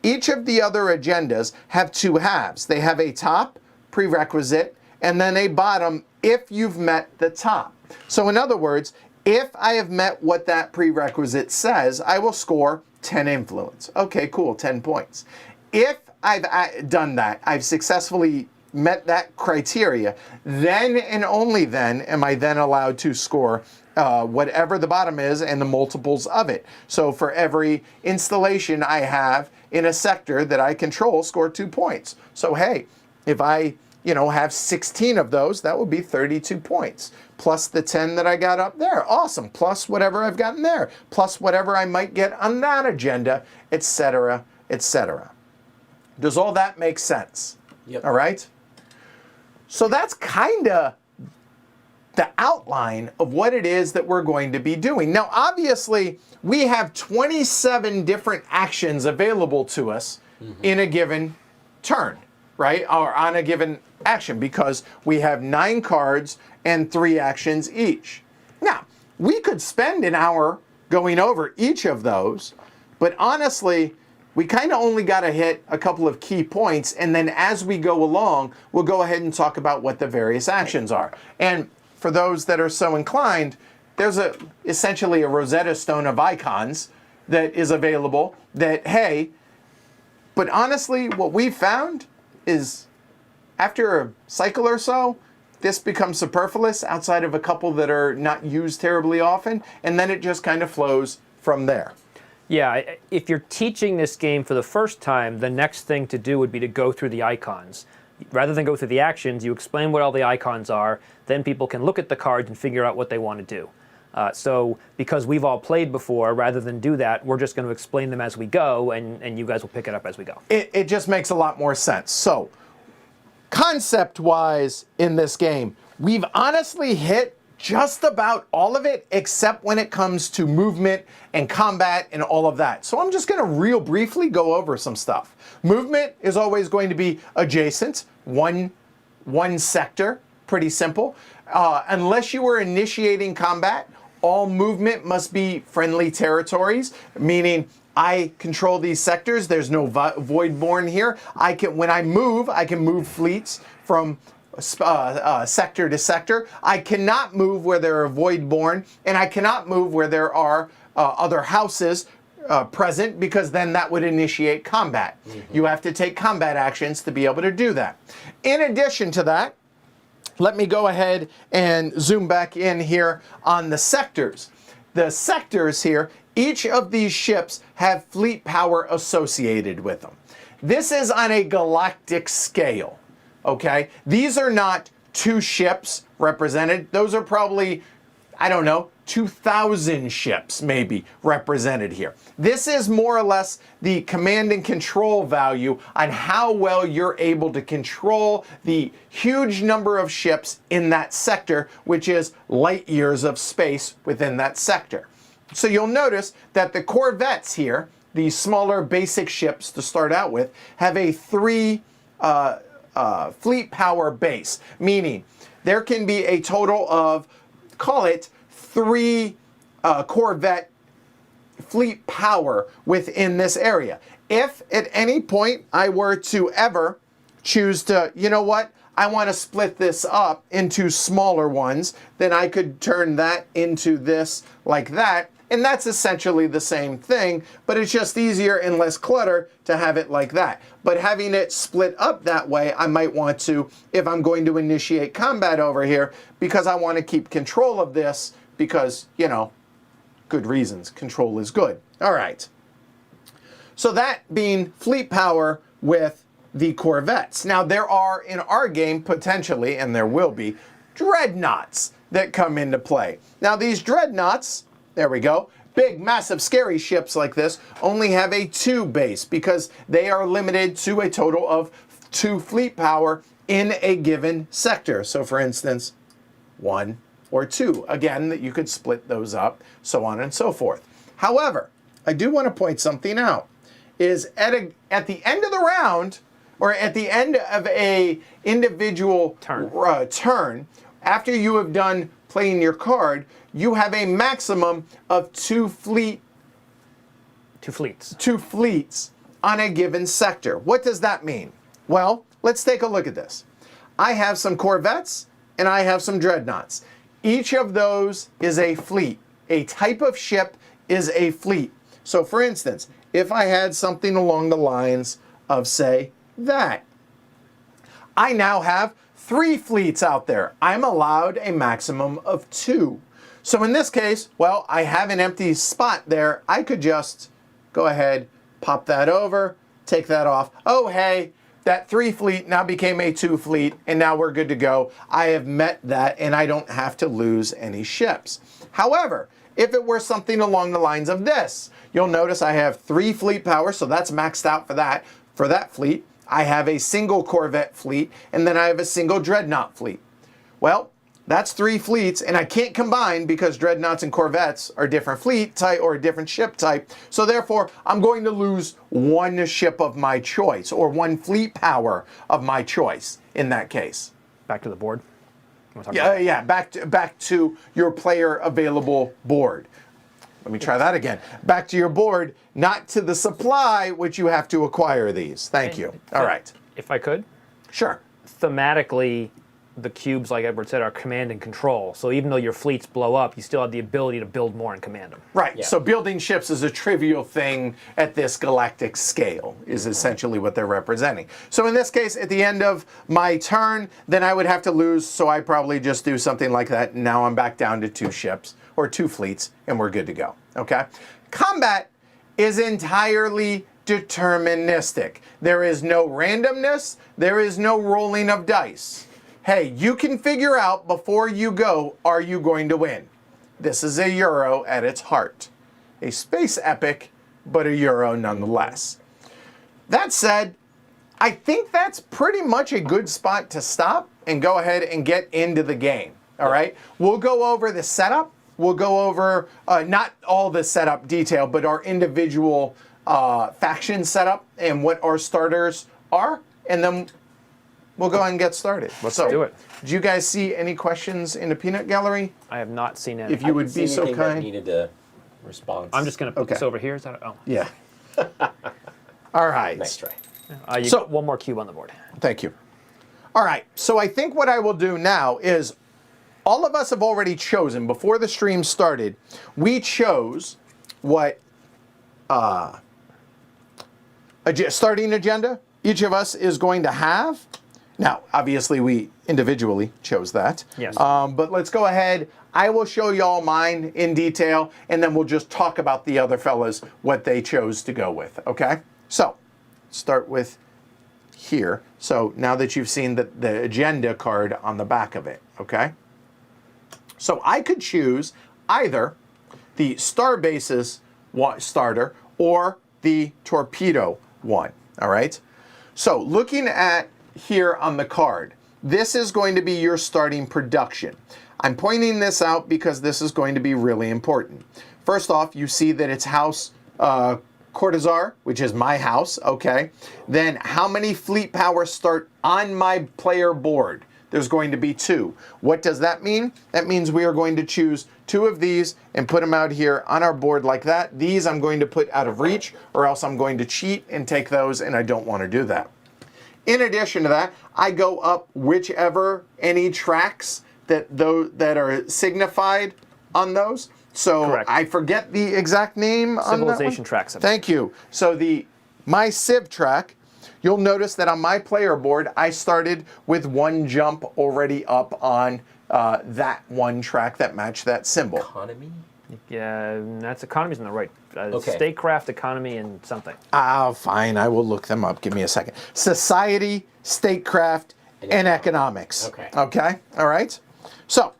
each of the other agendas have 2 halves. They have a top, prerequisite, and then a bottom if you've met the top. So in other words, if I have met what that prerequisite says, I will score 10 influence. Okay, cool, 10 points. If I've done that, I've successfully met that criteria, then and only then am I then allowed to score whatever the bottom is and the multiples of it. So for every installation I have in a sector that I control, score 2 points. So hey, if I have 16 of those, that would be 32 points. Plus the 10 that I got up there. Awesome. Plus whatever I've gotten there. Plus whatever I might get on that agenda, etc., etc. Does all that make sense? Yep. All right? So that's kind of the outline of what it is that we're going to be doing. Now, obviously, we have 27 different actions available to us in a given turn, right? Or on a given action, because we have 9 cards and 3 actions each. Now, we could spend an hour going over each of those, but honestly, we kind of only got to hit a couple of key points, and then as we go along, we'll go ahead and talk about what the various actions are. And for those that are so inclined, there's essentially a Rosetta Stone of icons that is available that, hey, but honestly, what we found is after a cycle or so, this becomes superfluous outside of a couple that are not used terribly often, and then it just kind of flows from there. Yeah, if you're teaching this game for the first time, the next thing to do would be to go through the icons. Rather than go through the actions, you explain what all the icons are, then people can look at the cards and figure out what they want to do. So because we've all played before, rather than do that, we're just going to explain them as we go, and you guys will pick it up as we go. It just makes a lot more sense. So, concept-wise in this game, we've honestly hit just about all of it, except when it comes to movement and combat and all of that. So I'm just going to real briefly go over some stuff. Movement is always going to be adjacent, one sector, pretty simple. Unless you were initiating combat, all movement must be friendly territories, meaning I control these sectors. There's no Voidborn here. When I can move fleets from sector to sector. I cannot move where there are Voidborn, and I cannot move where there are other houses present, because then that would initiate combat. You have to take combat actions to be able to do that. In addition to that, let me go ahead and zoom back in here on the sectors. The sectors here, each of these ships have fleet power associated with them. This is on a galactic scale. Okay, these are not 2 ships represented. Those are probably, I don't know, 2,000 ships maybe represented here. This is more or less the command and control value on how well you're able to control the huge number of ships in that sector, which is light years of space within that sector. So you'll notice that the corvettes here, these smaller basic ships to start out with, have a 3 fleet power base, meaning there can be a total of, call it 3 corvette fleet power within this area. If at any point I were to ever choose to, you know what, I want to split this up into smaller ones, then I could turn that into this like that. And that's essentially the same thing, but it's just easier and less clutter to have it like that. But having it split up that way, I might want to, if I'm going to initiate combat over here, because I want to keep control of this, because, you know, good reasons. Control is good. All right. So that being fleet power with the corvettes. Now, there are, in our game, potentially, and there will be, dreadnoughts that come into play. Now, these dreadnoughts, there we go. Big, massive, scary ships like this only have a 2 base, because they are limited to a total of 2 fleet power in a given sector. So for instance, 1 or 2. Again, that you could split those up, so on and so forth. However, I do want to point something out, is at the end of the round, or at the end of a individual turn, after you have done playing your card, you have a maximum of 2 fleets on a given sector. What does that mean? Well, let's take a look at this. I have some corvettes and I have some dreadnoughts. Each of those is a fleet. A type of ship is a fleet. So for instance, if I had something along the lines of, say, that, I now have 3 fleets out there. I'm allowed a maximum of 2. So in this case, well, I have an empty spot there. I could just go ahead, pop that over, take that off. Oh, hey, that 3 fleet now became a 2 fleet, and now we're good to go. I have met that, and I don't have to lose any ships. However, if it were something along the lines of this, you'll notice I have 3 fleet power, so that's maxed out for that. For that fleet, I have a single corvette fleet, and then I have a single dreadnought fleet. Well, that's 3 fleets, and I can't combine because dreadnoughts and corvettes are different fleet type or a different ship type. So therefore, I'm going to lose 1 ship of my choice, or 1 fleet power of my choice in that case. Back to the board. Yeah, back to your player available board. Let me try that again. Back to your board, not to the supply, which you have to acquire these. Thank you. All right. If I could? Sure. Thematically, the cubes, like Edward said, are command and control. So even though your fleets blow up, you still have the ability to build more and command them. Right. Yeah. So building ships is a trivial thing at this galactic scale, is essentially what they're representing. So in this case, at the end of my turn, then I would have to lose. So I probably just do something like that. And now I'm back down to 2 ships or 2 fleets, and we're good to go. Okay. Combat is entirely deterministic. There is no randomness. There is no rolling of dice. Hey, you can figure out before you go, are you going to win? This is a Euro at its heart. A space epic, but a Euro nonetheless. That said, I think that's pretty much a good spot to stop and go ahead and get into the game. all right? We'll go over the setup. We'll go over, not all the setup detail, but our individual faction setup and what our starters are, and then we'll go ahead and get started. Let's do it. Do you guys see any questions in the peanut gallery? I have not seen it. If you would be so Anything that kind. needed a response. I'm just going to put Okay. this over here. Is that? Oh. Yeah. All right. Nice try. You So- got one more cube on the board. Thank you. All right, so I think what I will do now is all of us have already chosen, before the stream started, we chose what starting agenda each of us is going to have. Now, obviously, we individually chose that. Yes. But let's go ahead. I will show y'all mine in detail, and then we'll just talk about the other fellas, what they chose to go with, okay? So, start with here. So now that you've seen the agenda card on the back of it, okay? So I could choose either the Star Bases starter or the Torpedo one, all right? So looking at here on the card, this is going to be your starting production. I'm pointing this out because this is going to be really important. First off, you see that it's House Cortazar, which is my house, okay? Then how many fleet power start on my player board? There's going to be 2. What does that mean? That means we are going to choose 2 of these and put them out here on our board like that. These I'm going to put out of reach, or else I'm going to cheat and take those, and I don't want to do that. In addition to that, I go up whichever any tracks that are signified on those. So Correct. I forget the exact name on that one. Civilization tracks. Thank you. So my Civ track, you'll notice that on my player board, I started with 1 jump already up on that one track that matched that symbol. Economy? Yeah, that's economy's in the right. Okay. Statecraft, economy, and something. Fine. I will look them up. Give me a second. Society, statecraft, and economics. Okay. Okay? All right? So,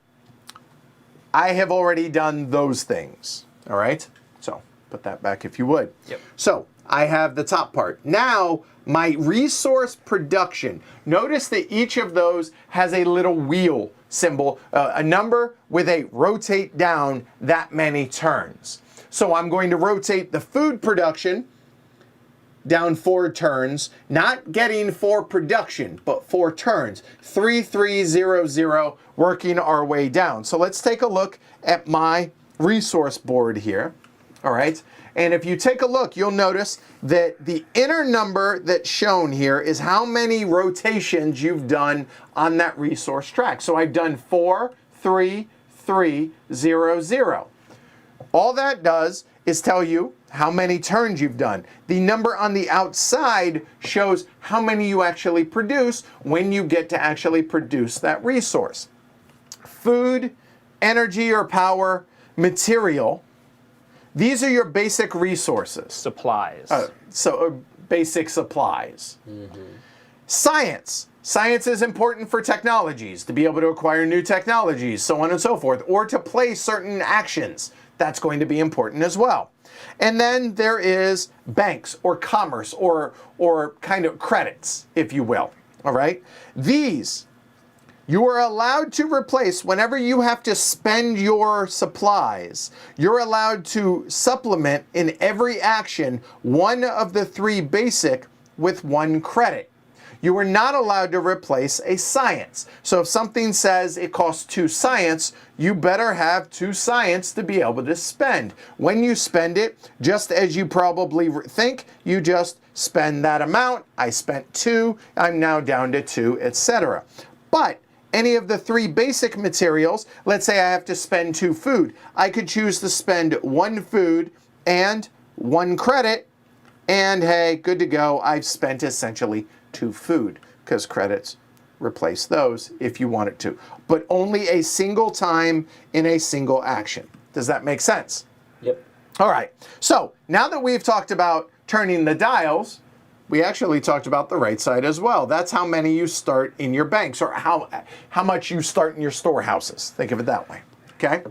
I have already done those things. All right? So, put that back if you would. Yep. So, I have the top part. Now, my resource production. Notice that each of those has a little wheel symbol, a number with a rotate down that many turns. So I'm going to rotate the food production down 4 turns, not getting 4 production, but 4 turns. 3, 3, 0, 0, working our way down. So let's take a look at my resource board here. All right. And if you take a look, you'll notice that the inner number that's shown here is how many rotations you've done on that resource track. So I've done 4, 3, 3, 0, 0. All that does is tell you how many turns you've done. The number on the outside shows how many you actually produce when you get to actually produce that resource. Food, energy or power, material. These are your basic resources. Supplies. Basic supplies. Mm-hmm. Science. Science is important for technologies, to be able to acquire new technologies, so on and so forth, or to play certain actions. That's going to be important as well. And then there is banks or commerce or kind of credits, if you will. All right? These you are allowed to replace whenever you have to spend your supplies. You're allowed to supplement in every action one of the 3 basic with 1 credit. You are not allowed to replace a science. So if something says it costs 2 science, you better have 2 science to be able to spend. When you spend it, just as you probably think, you just spend that amount. I spent 2, I'm now down to 2, etc. But any of the 3 basic materials, let's say I have to spend 2 food. I could choose to spend 1 food and 1 credit, and hey, good to go. I've spent essentially 2 food, because credits replace those if you want it to. But only a single time in a single action. Does that make sense? Yep. All right. So now that we've talked about turning the dials, we actually talked about the right side as well. That's how many you start in your banks, or how much you start in your storehouses. Think of it that way, okay?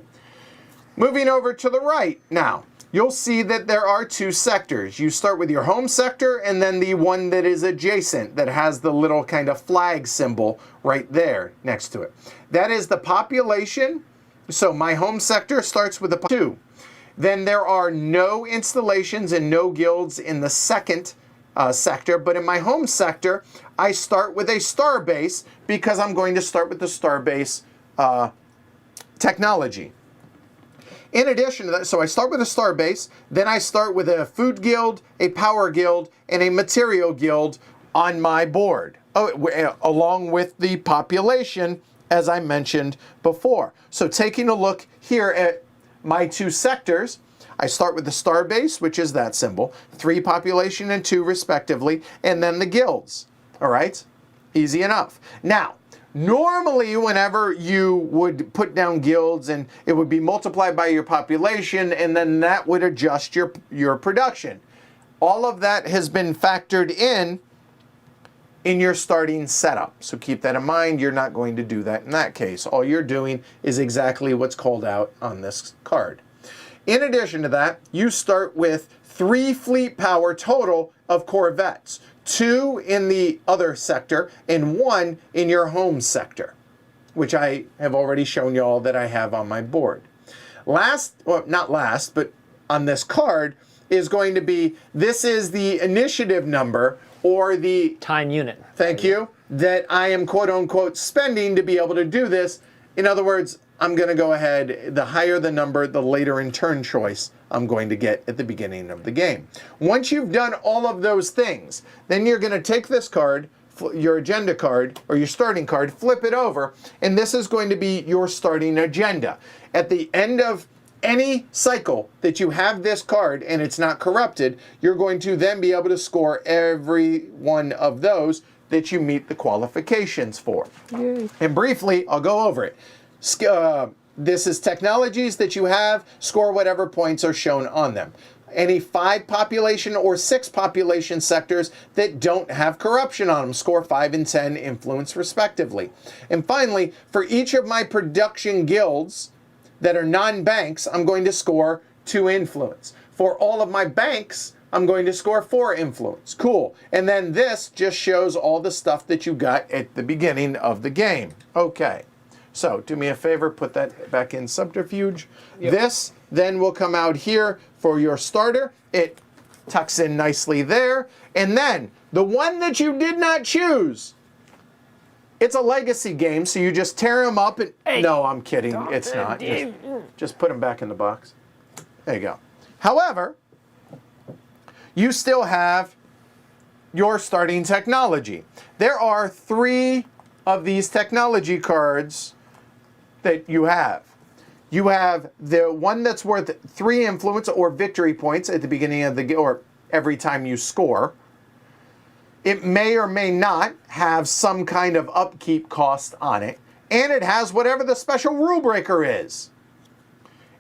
Moving over to the right now. you'll see that there are two sectors. You start with your home sector and then the one that is adjacent that has the little kind of flag symbol right there next to it. That is the population. So my home sector starts with a 2. Then there are no installations and no guilds in the second sector, but in my home sector, I start with a star base because I'm going to start with the star base technology. In addition to that, so I start with a star base, then I start with a food guild, a power guild, and a material guild on my board, along with the population, as I mentioned before. So taking a look here at my two sectors, I start with the star base, which is that symbol, 3 population and 2 respectively, and then the guilds. All right, easy enough. Now, normally whenever you would put down guilds and it would be multiplied by your population and then that would adjust your production. All of that has been factored in your starting setup. So keep that in mind. You're not going to do that in that case. All you're doing is exactly what's called out on this card. In addition to that, you start with 3 fleet power total of corvettes, 2 in the other sector and 1 in your home sector, which I have already shown you all that I have on my board. Last, well, not last, but on this card is going to be, this is the initiative number or the time unit. Thank you. That I am quote unquote spending to be able to do this. In other words, I'm going to go ahead, the higher the number, the later in turn choice I'm going to get at the beginning of the game. Once you've done all of those things, then you're going to take this card, your agenda card or your starting card, flip it over, and this is going to be your starting agenda. At the end of any cycle that you have this card and it's not corrupted, you're going to then be able to score every one of those that you meet the qualifications for. Yay. And briefly, I'll go over it. This is technologies that you have, score whatever points are shown on them. Any 5 population or 6 population sectors that don't have corruption on them, score 5 and 10 influence respectively. And finally, for each of my production guilds that are non-banks, I'm going to score 2 influence. For all of my banks, I'm going to score 4 influence. Cool. And then this just shows all the stuff that you got at the beginning of the game. Okay. So do me a favor, put that back in subterfuge. Yep. This then will come out here for your starter. It tucks in nicely there. And then the one that you did not choose, it's a legacy game, so you just tear them up and... Hey, no, I'm kidding. It's not. Just put them back in the box. There you go. However, you still have your starting technology. There are 3 of these technology cards that you have. You have the one that's worth 3 influence or victory points at the beginning of the game, or every time you score. It may or may not have some kind of upkeep cost on it, and it has whatever the special rule breaker is.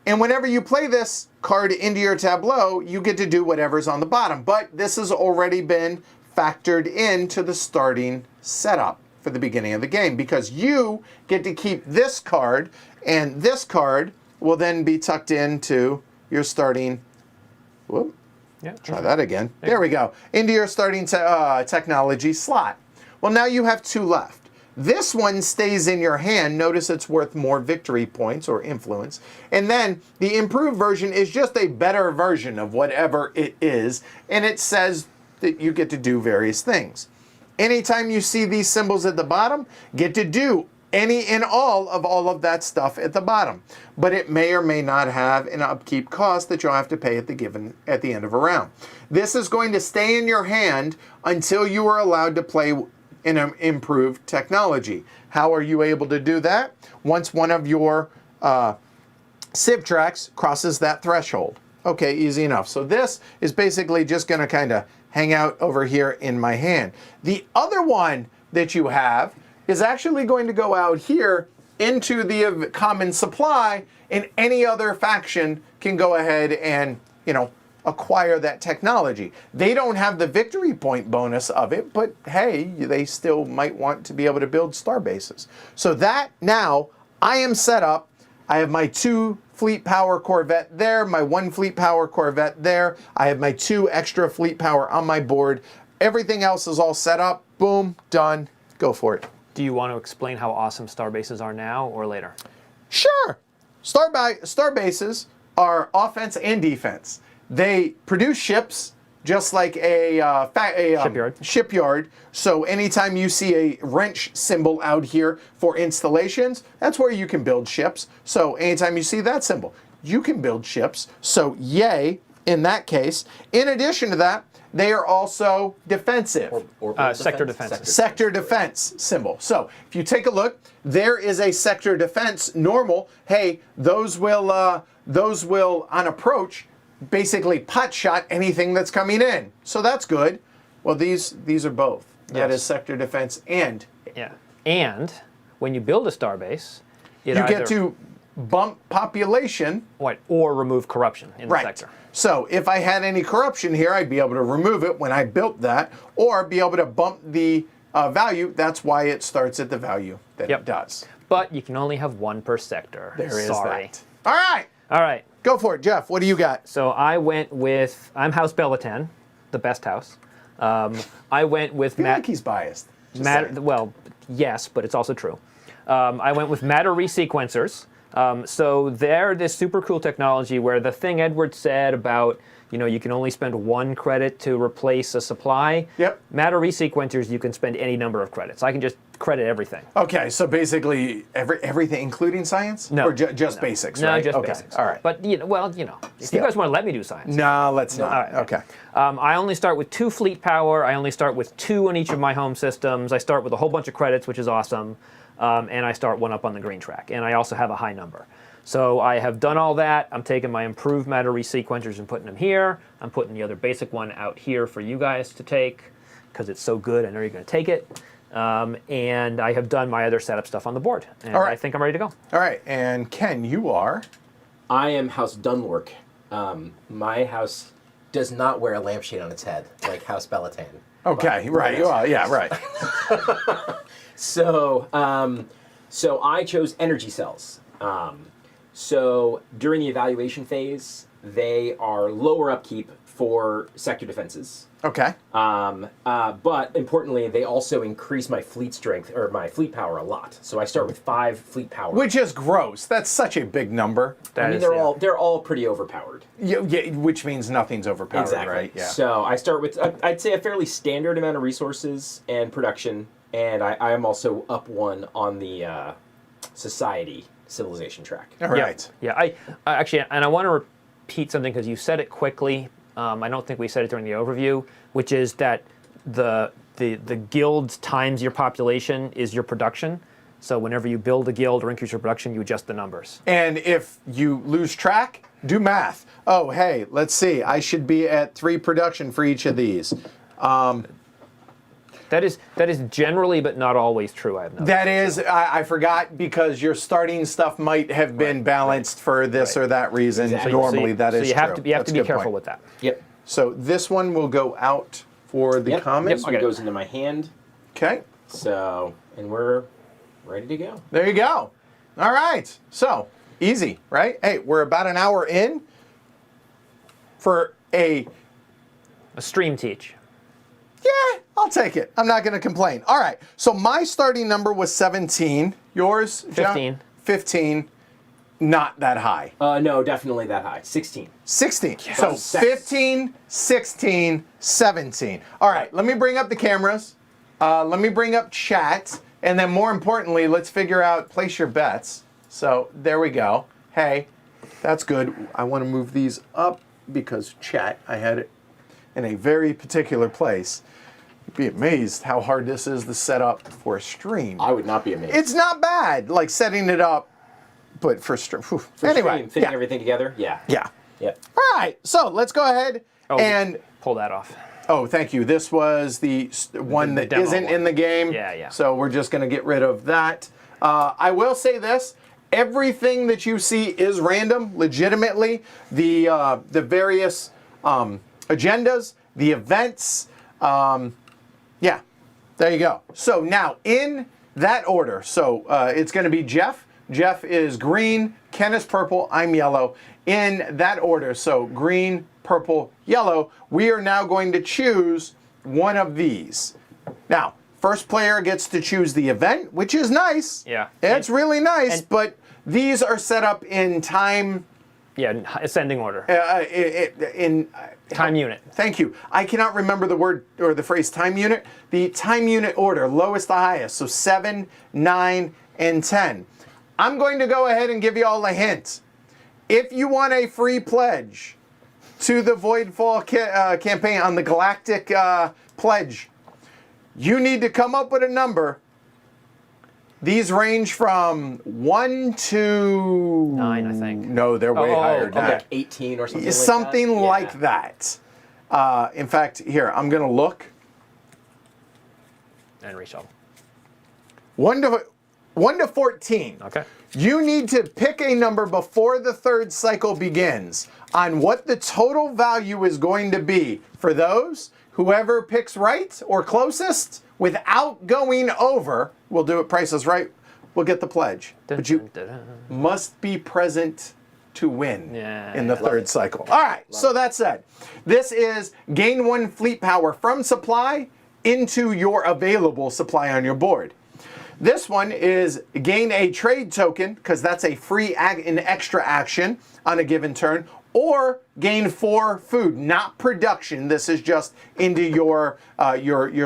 And whenever you play this card into your tableau, you get to do whatever's on the bottom. But this has already been factored into the starting setup for the beginning of the game, because you get to keep this card, and this card will then be tucked into your starting, whoop, yeah, try that again. There we go. Into your starting technology slot. Well, now you have 2 left. This one stays in your hand. Notice it's worth more victory points or influence. And then the improved version is just a better version of whatever it is, and it says that you get to do various things. Anytime you see these symbols at the bottom, get to do any and all of that stuff at the bottom. But it may or may not have an upkeep cost that you'll have to pay at the end of a round. This is going to stay in your hand until you are allowed to play in an improved technology. How are you able to do that? Once one of your civ tracks crosses that threshold. Okay, easy enough. So this is basically just going to kind of hang out over here in my hand. The other one that you have is actually going to go out here into the common supply, and any other faction can go ahead and, acquire that technology. They don't have the victory point bonus of it, but hey, they still might want to be able to build star bases. So that now I am set up I have my 2 fleet power Corvette there, my 1 fleet power Corvette there. I have my 2 extra fleet power on my board. Everything else is all set up. Boom, done. Go for it. Do you want to explain how awesome star bases are now or later? Sure. Star bases are offense and defense. They produce ships just like a shipyard. So anytime you see a wrench symbol out here for installations, that's where you can build ships. So anytime you see that symbol, you can build ships. So yay, in that case. In addition to that, they are also defensive. Sector defense. Sector defense symbol. So if you take a look, there is a sector defense normal. Hey, those will on approach basically pot shot anything that's coming in. So that's good. Well, these are both. That is sector defense and. Yeah. And when you build a starbase, You get to bump population. Or remove corruption in the sector. So if I had any corruption here, I'd be able to remove it when I built that, or be able to bump the value. That's why it starts at the value that it does. But you can only have 1 per sector. There is Sorry. that. All right. All right. Go for it, Jeff. What do you got? So I went with, I'm House Belatan, the best house. I went with I feel like he's biased. well, yes, but it's also true. I went with matter resequencers. So they're this super cool technology where the thing Edward said about, you can only spend 1 credit to replace a supply. Yep. Matter resequencers, you can spend any number of credits. I can just credit everything. Okay, so basically everything, including science? No. Or just basics, No, right? just okay. basics. All right. But, if you guys want to let me do science. No, let's not. All right, okay. I only start with 2 fleet power. I only start with 2 on each of my home systems. I start with a whole bunch of credits, which is awesome. And I start 1 up on the green track. And I also have a high number. So I have done all that. I'm taking my improved matter resequencers and putting them here. I'm putting the other basic one out here for you guys to take because it's so good. I know you're going to take it. And I have done my other setup stuff on the board. And All right. I think I'm ready to go. All right, and Ken, you are? I am House Dunlork. My house does not wear a lampshade on its head like House Belatan. Okay, right. Well, yeah, right. So I chose energy cells. So during the evaluation phase, they are lower upkeep for sector defenses. Okay. But importantly, they also increase my fleet strength or my fleet power a lot. So I start with 5 fleet power. Which is gross. That's such a big number. They're all pretty overpowered. Yeah, which means nothing's overpowered, Exactly. right? Yeah. So I start with I'd say a fairly standard amount of resources and production, and I am also up 1 on the society civilization track. All right. Yeah, I actually, and I want to repeat something because you said it quickly. I don't think we said it during the overview, which is that the guild times your population is your production. So whenever you build a guild or increase your production, you adjust the numbers. And if you lose track, do math. Oh, hey, let's see. I should be at 3 production for each of these. That is generally, but not always true. I have noticed. That is, I forgot because your starting stuff might have been balanced for this or that reason. Exactly. Normally, that is so you have true. to you have That's to a be good careful point. with that. Yep. So this one will go out for the comments. This one goes into my hand. Okay. So, and we're ready to go. There you go. All right. So easy, right? Hey, we're about an hour in for a stream teach. Yeah, I'll take it. I'm not going to complain. All right. So my starting number was 17. Yours, John? 15. 15. Not that high. No, definitely that high. 16. 16. Yes. So 15, 16, 17. All right. Let me bring up the cameras. Let me bring up chat. And then more importantly, let's figure out place your bets. So there we go. Hey, that's good. I want to move these up because chat, I had it in a very particular place. You'd be amazed how hard this is to set up for a stream. I would not be amazed. It's not bad, like setting it up, but for stream. Anyway, Stream, fitting everything together? Yeah. Yeah. Yep. All right, so let's go ahead and... Pull that off. Oh, thank you. This was the one that demo isn't one. in the game. Yeah, yeah. So we're just going to get rid of that. I will say this. Everything that you see is random, legitimately. The various agendas, the events. Yeah, there you go. So now in that order, so it's going to be Jeff Jeff is green, Ken is purple, I'm yellow, in that order. So green, purple, yellow. We are now going to choose one of these. Now, first player gets to choose the event, which is nice. Yeah. It's really nice, but these are set up in time. Yeah, ascending order. In Time unit. Thank you. I cannot remember the word or the phrase time unit. The time unit order, lowest to highest. So 7, 9, and 10. I'm going to go ahead and give you all a hint. If you want a free pledge to the Voidfall campaign on the Galactic pledge, you need to come up with a number. These range from 1 to 9, I think. No, they're way higher than that. Like 18 or something Something like that? like that. In fact, here, I'm going to look. And reshuffle. 1 to 14. Okay. You need to pick a number before the third cycle begins on what the total value is going to be for those. Whoever picks right or closest without going over, we'll do it Price is Right, we'll get the pledge. But you must be present to win in the third cycle. All right, so that said, this is gain 1 fleet power from supply into your available supply on your board. This one is gain a trade token, because that's a free an extra action on a given turn, or gain 4 food, not production. This is just into your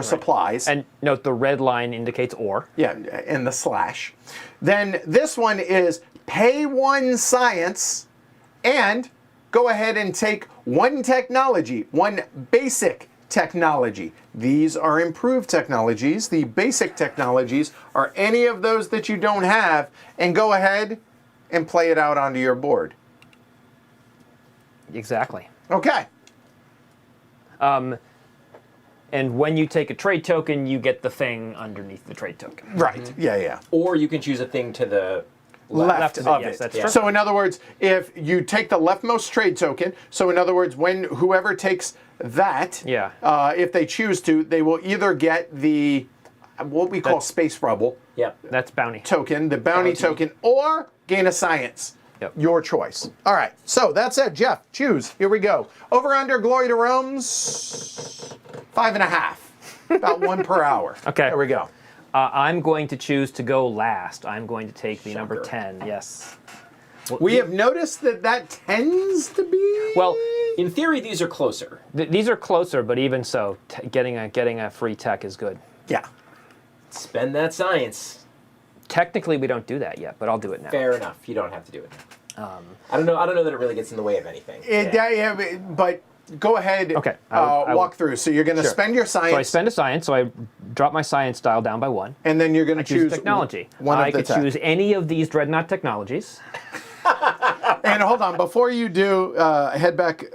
supplies. And note the red line indicates or. Yeah, and the slash. Then this one is pay 1 science and go ahead and take 1 technology, 1 basic technology. These are improved technologies. The basic technologies are any of those that you don't have, and go ahead and play it out onto your board. Exactly. Okay. And when you take a trade token, you get the thing underneath the trade token. Right. Yeah. Or you can choose a thing to the Left of of it, yes, it. that's true. So in other words, if you take the leftmost trade token, so in other words, when whoever takes that, if they choose to, they will either get the what we call space rubble That's bounty. token, the bounty token, or gain a science. Yep. Your choice. All right. So that's it, Jeff. Choose. Here we go. Over under Glory to Rome's 5.5. About 1 per hour. Okay. There we go. I'm going to choose to go last. I'm going to take the number Shocker. 10. Yes. We have noticed that tends to be. Well, In theory, these are closer. these are closer, but even so, getting a free tech is good. Yeah. Spend that science. Technically, we don't do that yet, but I'll do it now. Fair enough. You don't have to do it. I don't know that it really gets in the way of anything. But go ahead. Okay, walk through. So you're going to spend your science. So I spend a science, so I drop my science dial down by 1. And then you're going to Choose choose technology. One of I the could tech. choose any of these dreadnought technologies. And hold on, before you do, head back,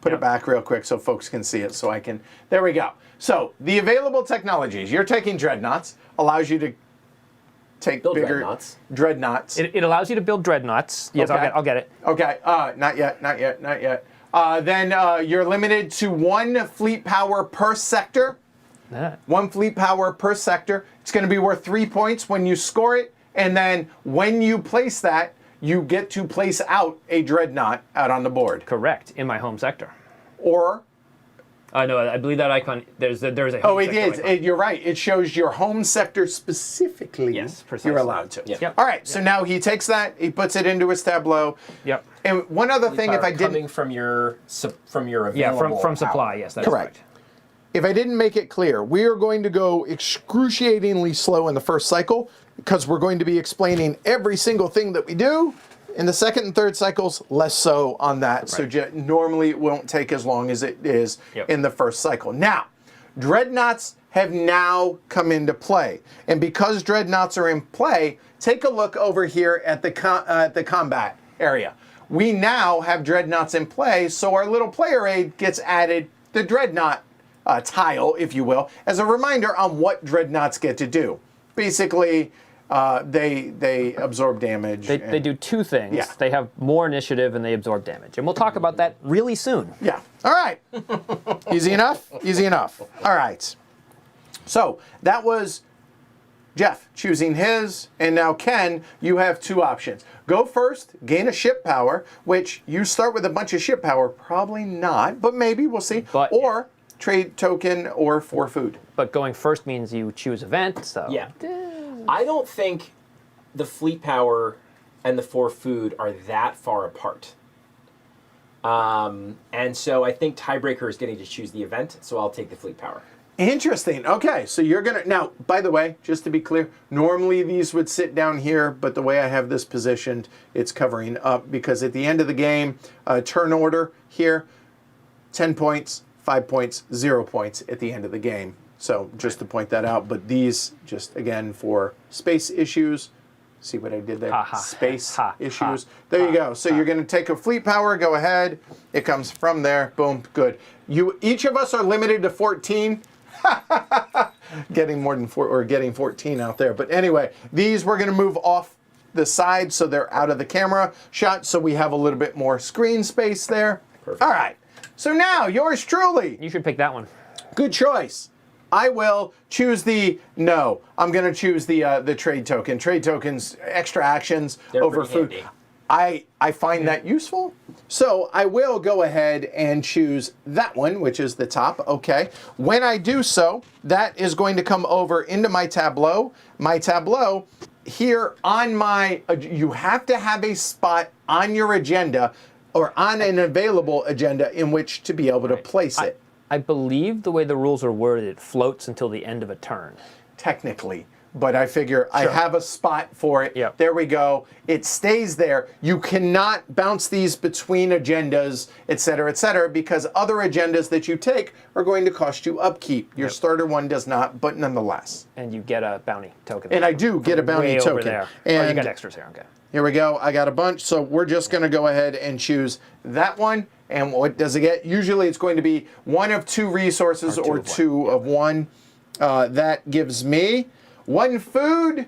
put it back real quick so folks can see it. So I can. There we go. So the available technologies. You're taking dreadnoughts. Allows you to take Build bigger dreadnoughts. It allows you to build dreadnoughts. Yes, Okay. I'll get it. Okay. Not yet. Then you're limited to 1 fleet power per sector. 1 fleet power per sector. It's going to be worth 3 points when you score it. And then when you place that, you get to place out a dreadnought out on the board. Correct, in my home sector. Or No, I believe that icon. There's a. Home oh, it sector is. icon. You're right. It shows your home sector specifically. Yes, precisely. You're allowed to. Yep. All right. So now he takes that. He puts it into his tableau. Yep. And one other thing, if I didn't, coming from your available Yeah, from power. supply. Yes, that's correct. If I didn't make it clear, we are going to go excruciatingly slow in the first cycle because we're going to be explaining every single thing that we do. In the second and third cycles, less so on that. Right. So normally it won't take as long as it is Yep. in the first cycle. Now, dreadnoughts have now come into play. And because dreadnoughts are in play, take a look over here at the combat area. We now have dreadnoughts in play, so our little player aid gets added, the dreadnought tile, if you will, as a reminder on what dreadnoughts get to do. Basically, they absorb damage. They do 2 things. Yeah. They have more initiative and they absorb damage. And we'll talk about that really soon. Yeah. All right. Easy enough? Easy enough. All right. So that was Jeff choosing his, and now Ken, you have two options. Go first, gain a ship power, which you start with a bunch of ship power. Probably not, but maybe, we'll see. But- or trade token or for food. But going first means you choose event, so... Yeah. I don't think the fleet power and the for food are that far apart. And so I think tiebreaker is getting to choose the event, so I'll take the fleet power. Interesting. Okay, so you're going to... Now, by the way, just to be clear, normally these would sit down here, but the way I have this positioned, it's covering up because at the end of the game, turn order here, 10 points, 5 points, 0 points at the end of the game. So just to point that out, but these just, again, for space issues. See what I did there? Space issues. There you go. So you're going to take a fleet power, go ahead. It comes from there. Boom. Good. Each of us are limited to 14. Getting more than 4 or getting 14 out there. But anyway, these we're going to move off the side so they're out of the camera shot so we have a little bit more screen space there. Perfect. All right. So now yours truly. You should pick that one. Good choice. I will choose no. I'm going to choose the trade token. Trade tokens, extra actions They're over pretty food. handy. I find that useful. So I will go ahead and choose that one, which is the top. Okay. When I do so, that is going to come over into my tableau. My tableau here on you have to have a spot on your agenda or on an available agenda in which to be able to place it. I believe the way the rules are worded, it floats until the end of a turn. Technically. But I figure I have a spot for it. Yep. There we go. It stays there. You cannot bounce these between agendas, et cetera, because other agendas that you take are going to cost you upkeep. Your starter one does not, but nonetheless. And you get a bounty token. And I do get a bounty Way token. over there. And Oh, you got extras here, okay. here we go. I got a bunch. So we're just going to go ahead and choose that one. And what does it get? Usually it's going to be one of two resources or two of one. That gives me 1 food.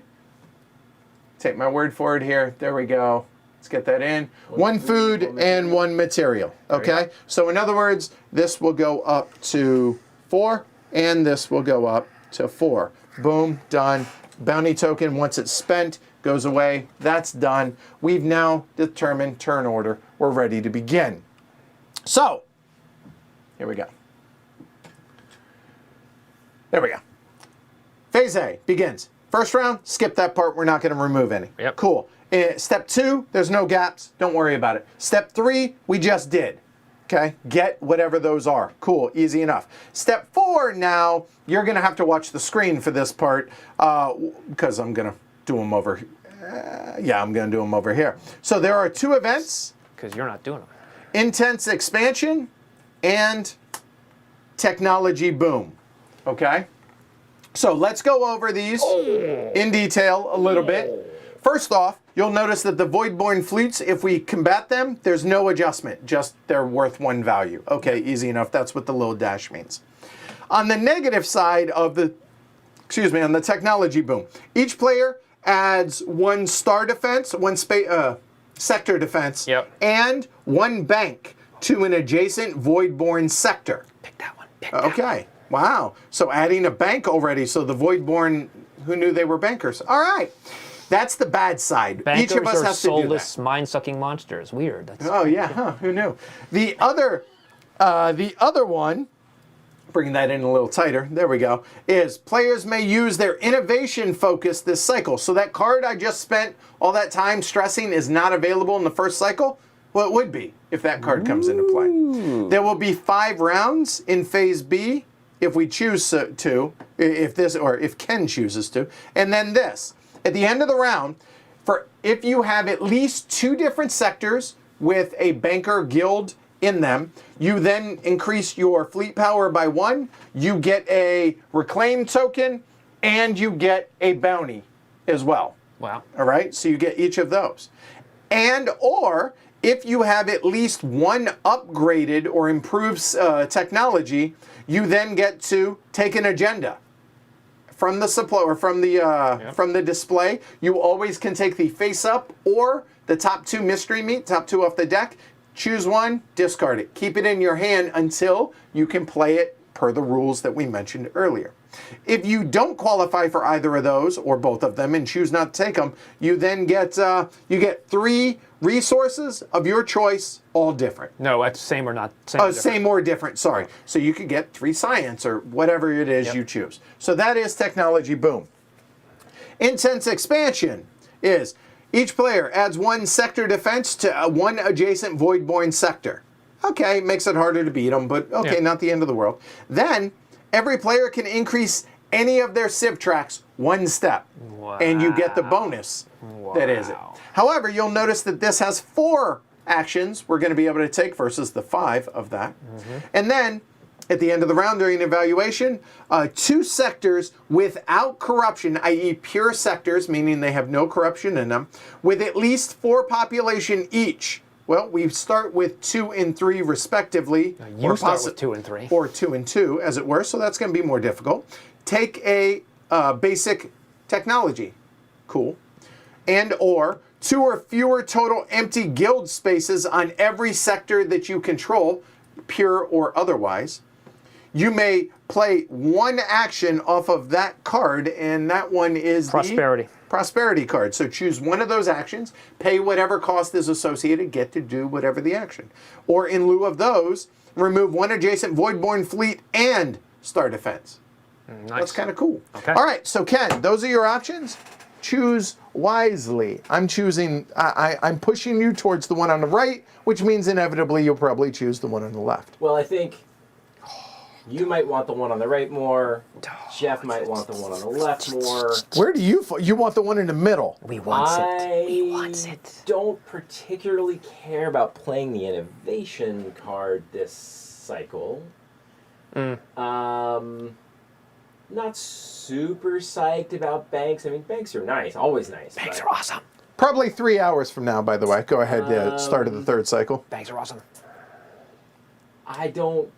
Take my word for it here. There we go. Let's get that in. 1 food and 1 material. Okay? So in other words, this will go up to 4 and this will go up to 4. Boom, done. Bounty token, once it's spent, goes away. That's done. We've now determined turn order. We're ready to begin. So, here we go. There we go. Phase A begins. First round, skip that part. We're not going to remove any. Yep. Cool. Step 2, there's no gaps. Don't worry about it. Step 3, we just did. Okay? Get whatever those are. Cool. Easy enough. Step 4, now, you're going to have to watch the screen for this part because I'm going to do them over I'm going to do them over here. So there are 2 events. Because you're not doing them. Intense expansion and technology boom. Okay? So let's go over these in detail a little bit. First off, you'll notice that the Voidborn fleets, if we combat them, there's no adjustment. Just they're worth 1 value. Okay, easy enough. That's what the little dash means. On the negative side of on the technology boom, each player adds 1 star defense, 1 sector defense, and 1 bank to an adjacent Voidborn sector. Pick that one. Pick that one. Okay. Wow. So adding a bank already. So the Voidborn, who knew they were bankers? All right. That's the bad side. Bankers Each of us are has to do that. soulless, mind-sucking monsters. Weird. That's Yeah. Who knew? The other one, bringing that in a little tighter, there we go, is players may use their innovation focus this cycle. So that card I just spent all that time stressing is not available in the first cycle. Well, it would be if that card comes into play. There will be 5 rounds in Phase B if we choose to, if Ken chooses to. And then this. At the end of the round, if you have at least 2 different sectors with a banker guild in them, you then increase your fleet power by 1, you get a reclaim token, and you get a bounty as well. Wow. All right, so you get each of those. Or if you have at least 1 upgraded or improved technology, you then get to take an agenda from the supply or from the display. You always can take the face up or the top 2 mystery meat, top 2 off the deck. Choose 1, discard it. Keep it in your hand until you can play it per the rules that we mentioned earlier. If you don't qualify for either of those or both of them and choose not to take them, you then get 3 resources of your choice, all different. No, that's same or not same. Oh, same or different, sorry. So you could get 3 science or whatever it is you choose. So that is technology boom. Intense expansion is each player adds 1 sector defense to 1 adjacent Voidborn sector. Okay, makes it harder to beat them, but okay, not the end of the world. Then every player can increase any of their civ tracks 1 step, and you get the bonus that is it. However, you'll notice that this has 4 actions we're going to be able to take versus the 5 of that. And then, at the end of the round during evaluation, 2 sectors without corruption, i.e. pure sectors, meaning they have no corruption in them, with at least 4 population each. Well, we start with 2 and 3 respectively. You start with 2 and 3. Or 2 and 2, as it were, so that's going to be more difficult. Take a basic technology. Cool. And or 2 or fewer total empty guild spaces on every sector that you control, pure or otherwise. You may play 1 action off of that card, and that one is Prosperity. the Prosperity card. So choose one of those actions, pay whatever cost is associated, get to do whatever the action. Or in lieu of those, remove 1 adjacent Voidborn fleet and star defense. Nice. That's kind of cool. Okay. All right, so Ken, those are your options. Choose wisely. I'm choosing, I'm pushing you towards the one on the right, which means inevitably you'll probably choose the one on the left. Well, I think you might want the one on the right more. Jeff might want the one on the left more. Where do you want the one in the middle? We wants it. We wants I it. don't particularly care about playing the innovation card this cycle. Not super psyched about banks. I mean, banks are nice, always nice. Banks but are awesome. Probably 3 hours from now, by the way. Go ahead, start of the 3rd cycle. Banks are awesome. I don't.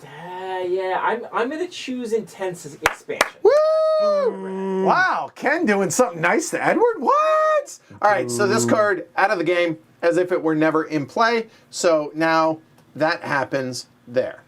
I'm gonna choose intense expansion. Woo! Wow, Ken doing something nice to Edward? What? All right, so this card out of the game as if it were never in play. So now that happens there.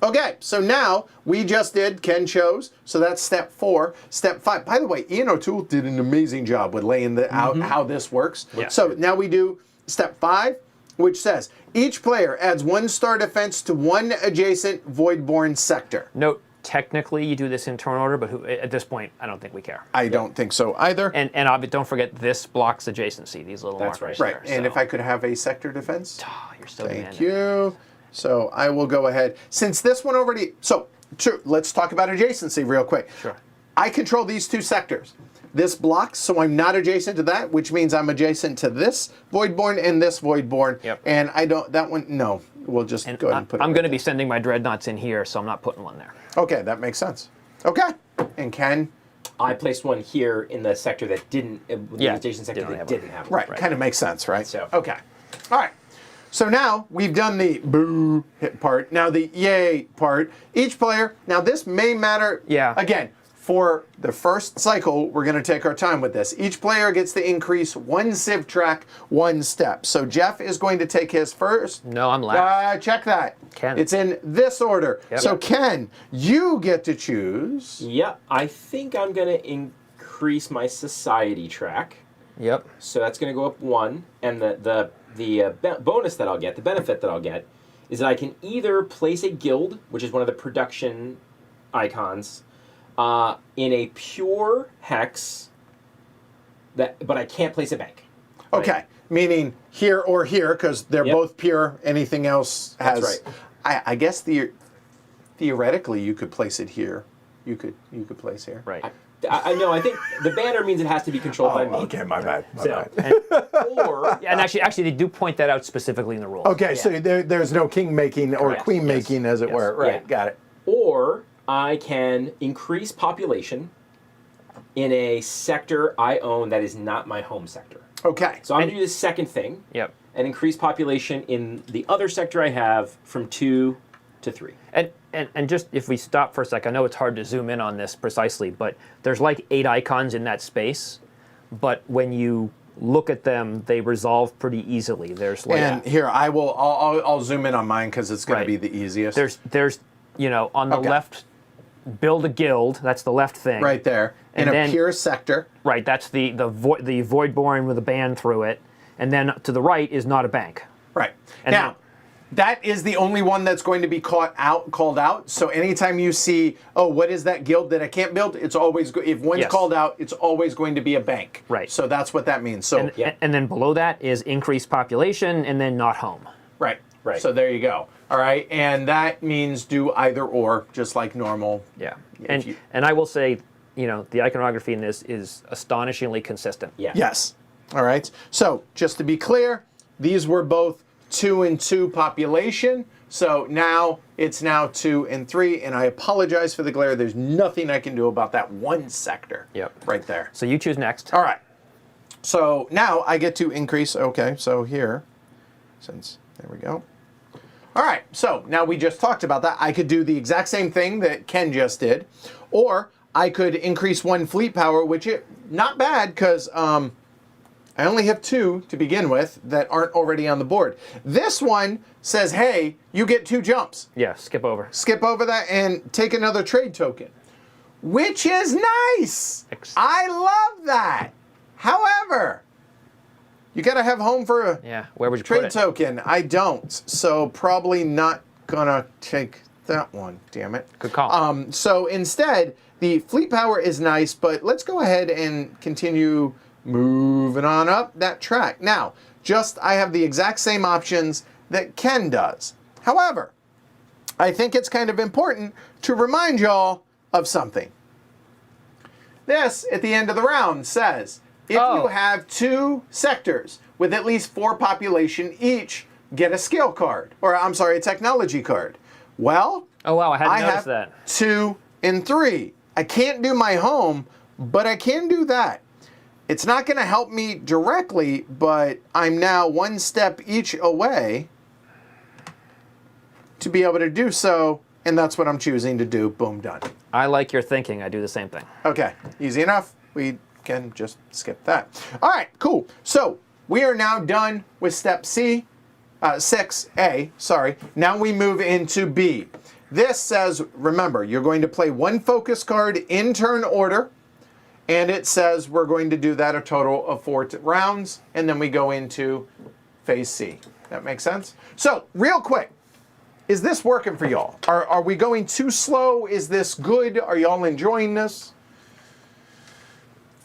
Okay, so now we just did, Ken chose, so that's step 4. Step 5, by the way, Ian O'Toole did an amazing job with laying out how this works. Yeah. So now we do step 5, which says, each player adds 1 star defense to 1 adjacent Voidborn sector. Note, technically you do this in turn order, but at this point, I don't think we care. I don't think so either. And don't forget, this blocks adjacency, these little That's markers Right, there, and so. if I could have a sector defense? Oh, you're so Thank demanding. you. So I will go ahead. Since this one already, let's talk about adjacency real quick. Sure. I control these 2 sectors. This blocks, so I'm not adjacent to that, which means I'm adjacent to this Voidborn and this Voidborn. Yep. And I don't, that one, no. We'll just go ahead and put it I'm right going to be sending my dreadnoughts in here, so I'm not putting one there. there. Okay, that makes sense. Okay. And Ken? I placed one here in the sector that didn't, the Yeah, adjacent sector didn't that have didn't have one. Right, kind of makes sense, right? So- Okay. All right. So now we've done the boo hit part. Now the yay part. Each player, now this may matter. Yeah. Again, for the first cycle, we're going to take our time with this. Each player gets to increase 1 civ track, 1 step. So Jeff is going to take his first. No, I'm last. Check that. Ken. It's in this order. Yep. So Ken, you get to choose. Yeah, I think I'm going to increase my society track. Yep. So that's going to go up 1, and the bonus that I'll get, the benefit that I'll get, is that I can either place a guild, which is one of the production icons, in a pure hex, but I can't place a bank. Okay. Right. Meaning here or here, because they're Yep. both pure. Anything else has. That's right. I guess theoretically you could place it here. You could place here. Right. I know. I think the banner means it has to be controlled by me. Okay, my bad. My So, bad. or Yeah, and actually, they do point that out specifically in the rules. Okay, so there's no king making or Correct. queen Yes. making, as it Yes. were. Right, Yeah. got it. or I can increase population in a sector I own that is not my home sector. Okay. So I'm going to do the second thing Yep. and increase population in the other sector I have from 2 to 3. And just if we stop for a sec, I know it's hard to zoom in on this precisely, but there's like 8 icons in that space, but when you look at them, they resolve pretty easily. There's like And here, I'll zoom in on mine because it's going Right. to be the easiest. there's on the Okay. left build a guild. That's the left thing. Right there. In And a then- pure sector. Right. That's the Voidborn with a band through it. And then to the right is not a bank. Right. And now, that is the only one that's going to be called out. So anytime you see, oh, what is that guild that I can't build? It's always, if one's Yes. called out, it's always going to be a bank. Right. So that's what that means. So, And then below that is increased population and then not home. right. Right. So there you go. All right. And that means do either or, just like normal. Yeah. If you- And I will say, the iconography in this is astonishingly consistent. Yeah. Yes. All right. So just to be clear, these were both 2 and 2 population. So now it's 2 and 3. And I apologize for the glare. There's nothing I can do about that one sector. Yep. Right there. So you choose next. All right. So now I get to increase. Okay. So here, there we go. All right. So now we just talked about that. I could do the exact same thing that Ken just did, or I could increase 1 fleet power, which is not bad because I only have 2 to begin with that aren't already on the board. This one says, hey, you get 2 jumps. Yeah, skip over. Skip over that and take another trade token, which is nice. I love that. However, you got to have home for a Yeah, where would you trade put it? token. I don't, so probably not gonna take that one. Damn it. Good call. So instead, the fleet power is nice, but let's go ahead and continue moving on up that track. Now, I have the exact same options that Ken does. However, I think it's kind of important to remind y'all of something. This, at the end of the round, says, if you have 2 sectors with at least 4 population each, get a skill card. Or, I'm sorry, a technology card. Well, Oh, wow, I hadn't I noticed have that. 2 and 3. I can't do my home, but I can do that. It's not going to help me directly, but I'm now 1 step each away to be able to do so, and that's what I'm choosing to do. Boom, done. I like your thinking. I do the same thing. Okay, easy enough. We can just skip that. All right, cool. So we are now done with step 6A, sorry. Now we move into B. This says, remember, you're going to play 1 focus card in turn order, and it says we're going to do that a total of 4 rounds, and then we go into phase C. That makes sense? So, real quick, is this working for y'all? Are we going too slow? Is this good? Are y'all enjoying this?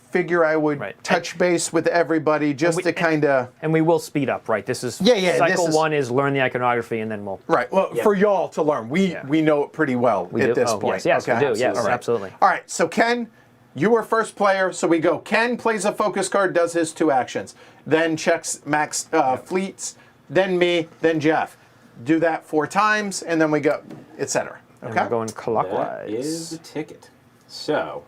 Figure I would touch base with everybody just to kind of... And we will speed up, right? This is cycle 1 is learn the iconography, and then we'll... Right. Well, for y'all to learn. We know it pretty well at this point. Yes, okay? we do. Yes, absolutely. All right. So, Ken, you were first player. So we go. Ken plays a focus card, does his 2 actions. Then checks max fleets. Then me. Then Jeff. Do that 4 times, and then we go, etc. Okay? And we're going clockwise. That is the ticket. So...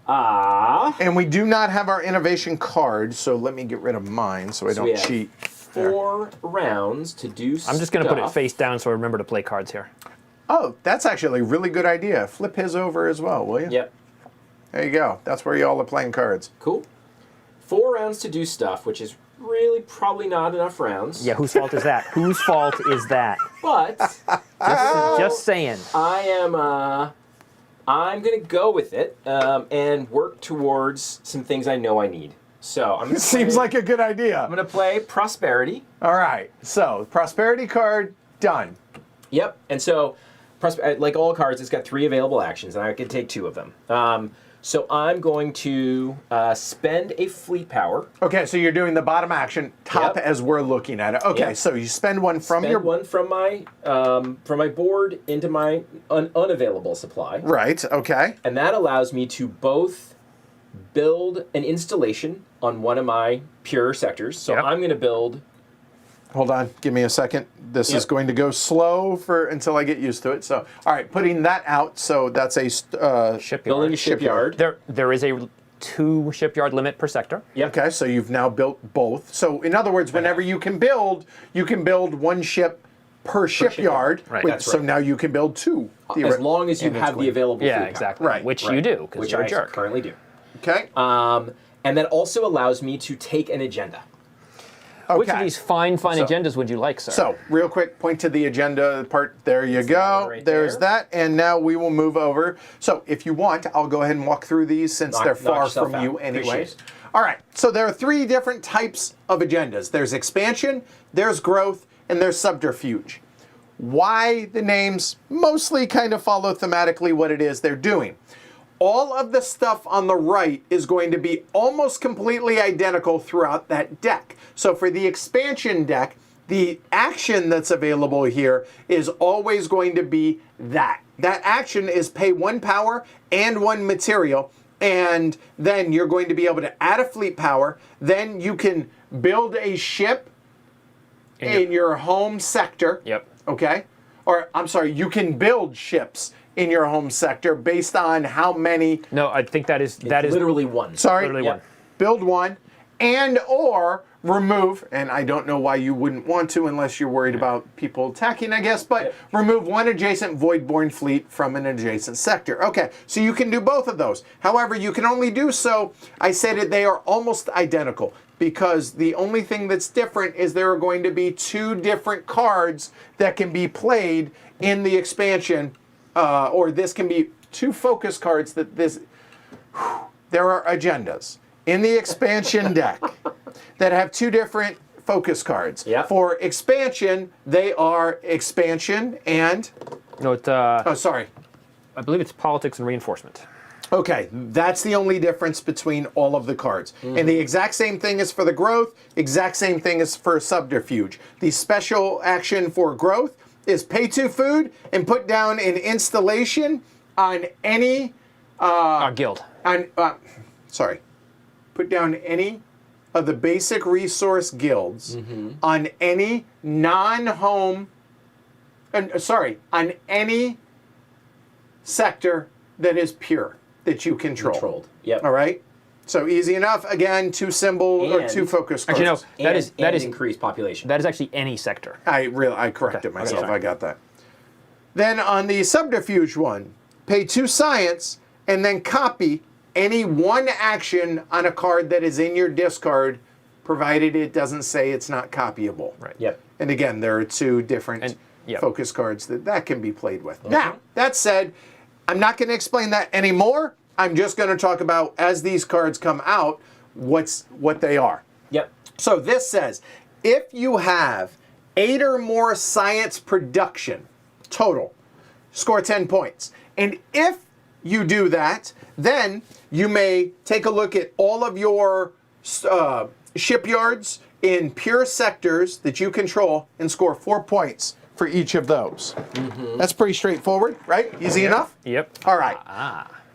And we do not have our innovation card, so let me get rid of mine so I we don't have cheat. 4 rounds to do stuff. I'm just going to put it face down so I remember to play cards here. Oh, that's actually a really good idea. Flip his over as well, will you? Yep. There you go. That's where you all are playing cards. Cool. 4 rounds to do stuff, which is really probably not enough rounds. Yeah, whose fault is that? Whose fault is that? But Just saying. I'm going to go with it and work towards some things I know I need. So I'm going to Seems like a good idea. I'm going to play Prosperity. All right. So, Prosperity card, done. Yep. And so, like all cards, it's got 3 available actions, and I can take 2 of them. So I'm going to spend a fleet power. Okay, so you're doing the bottom action, top as we're looking at it. Okay, so you spend 1 from Spend your... 1 from my board into my unavailable supply. Right, okay. And that allows me to both build an installation on one of my pure sectors. So I'm going to build... Hold on, give me a second. This is going to go slow until I get used to it. So, all right, putting that out. So that's a Shipyard. Building a shipyard. There is a 2 shipyard limit per sector. Yep. Okay, so you've now built both. So in other words, whenever you can build 1 ship per shipyard. Right. That's So right. now you can build 2. As long as you have the available fleet power. Exactly. Right. Which you do, because Which you're a I jerk. currently do. Okay. And that also allows me to take an agenda. Which of Okay. these fine So- agendas would you like, sir? So, real quick, point to the agenda part. There you go. right There's there. that. And now we will move over. So, if you want, I'll go ahead and walk through these since they're Knock far yourself from out. you Appreciate anyways. it. All right. So, there are 3 different types of agendas. There's expansion, there's growth, and there's subterfuge. Why the names mostly kind of follow thematically what it is they're doing. All of the stuff on the right is going to be almost completely identical throughout that deck. So for the expansion deck, the action that's available here is always going to be that. That action is pay 1 power and 1 material, and then you're going to be able to add a fleet power. Then you can build a ship in your home sector. Yep. Okay? Or, I'm sorry, you can build ships in your home sector based on how many. No, I think that is literally 1. Sorry, literally Yep. one. build 1, and or remove, and I don't know why you wouldn't want to unless you're worried about people attacking, I guess, but remove 1 adjacent Voidborn fleet from an adjacent sector. Okay, so you can do both of those. However, you can only do so, I said it, they are almost identical, because the only thing that's different is there are going to be 2 different cards that can be played in the expansion, or this can be 2 focus cards that this. There are agendas in the expansion deck that have 2 different focus cards. Yep. For expansion, they are expansion and. No, it, Oh, sorry. I believe it's politics and reinforcement. Okay, that's the only difference between all of the cards. And the exact same thing is for the growth, exact same thing is for subterfuge. The special action for growth is pay 2 food and put down an installation on any. Guild. On, sorry. Put down any of the basic resource guilds on any non-home. On any sector that is pure that you control. Controlled. Yep. All right. So easy enough. Again, 2 symbol or And- 2 focus cards. Actually, no, that is increased population. that is actually any sector. I corrected myself. sorry. I got that. Then on the subterfuge one, pay 2 science and then copy any 1 action on a card that is in your discard, provided it doesn't say it's not copyable. Right. Yep. And again, there are 2 different yep. focus cards that can be played with. Now, that said, I'm not going to explain that anymore. I'm just going to talk about, as these cards come out, what they are. Yep. So this says, if you have 8 or more science production total, score 10 points. And if you do that, then you may take a look at all of your shipyards in pure sectors that you control and score 4 points for each of those. That's pretty straightforward, right? Easy enough? Yep. All right.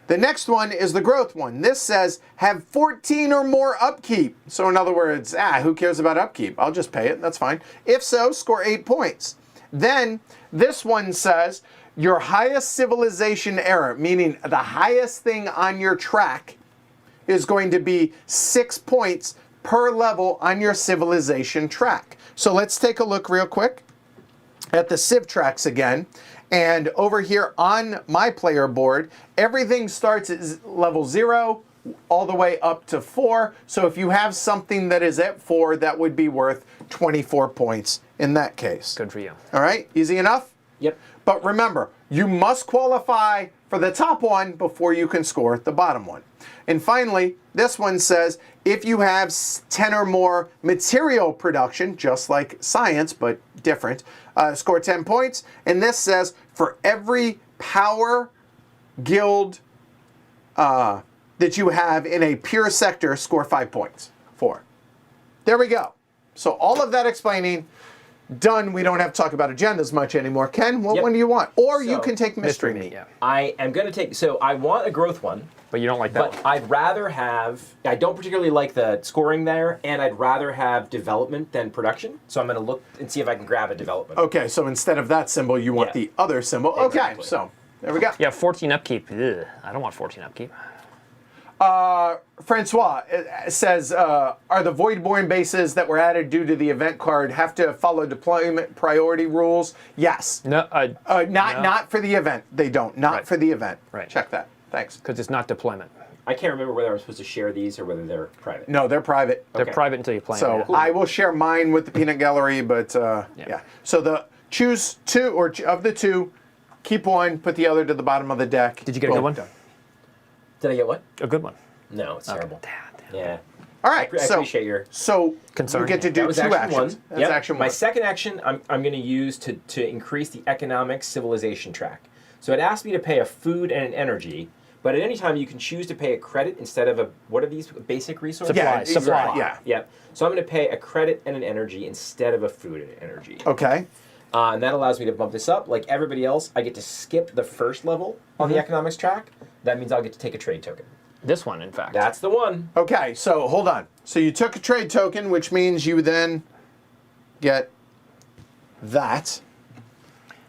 The next one is the growth one. This says have 14 or more upkeep. So in other words, who cares about upkeep? I'll just pay it. That's fine. If so, score 8 points. Then this one says your highest civilization error, meaning the highest thing on your track, is going to be 6 points per level on your civilization track. So let's take a look real quick at the civ tracks again. And over here on my player board, everything starts at level 0 all the way up to 4. So if you have something that is at 4, that would be worth 24 points in that case. Good for you. All right, easy enough? Yep. But remember, you must qualify for the top one before you can score the bottom one. And finally, this one says if you have 10 or more material production, just like science, but different, score 10 points. And this says for every power guild that you have in a pure sector, score 5 points for. There we go. So all of that explaining done. We don't have to talk about agendas much anymore. Ken, what Yep. one do you want? Or you So, can take Mystery Meat, Meat. yeah. I am going to take, so I want a growth one, But you don't like that but one. I'd rather have, I don't particularly like the scoring there, and I'd rather have development than production. So I'm going to look and see if I can grab a development. Okay, so instead of that symbol, you want Yeah. the other symbol. Okay, Exactly. so there we go. Yeah, 14 upkeep. Ugh, I don't want 14 upkeep. Francois says, are the Voidborn bases that were added due to the event card have to follow deployment priority rules? Yes. No, Not for the event. They don't. Not Right. for the event. Right. Check that. Thanks. because it's not deployment. I can't remember whether I'm supposed to share these or whether they're private. No, they're private. They're Okay. private until you play So them. Yeah. I will share mine with the peanut gallery, but yeah. So choose two, or of the two, keep one, put the other to the bottom of the deck. Did you get a good one? Done. Did I get what? A good one. No, it's terrible. Yeah. All right. I appreciate your So concern. you get to That do was two action actions. one. That's Yep. action My one. second action, I'm going to use to increase the economic civilization track. So it asks me to pay a food and an energy, but at any time you can choose to pay a credit instead of a, what are these basic resources? Supply. Yeah, Supply. Yeah. Yep. So I'm going to pay a credit and an energy instead of a food and an energy. Okay. And that allows me to bump this up. Like everybody else, I get to skip the first level on the economics track. That means I'll get to take a trade token. This one, in fact. That's the one. Okay. So hold on. So you took a trade token, which means you then get that,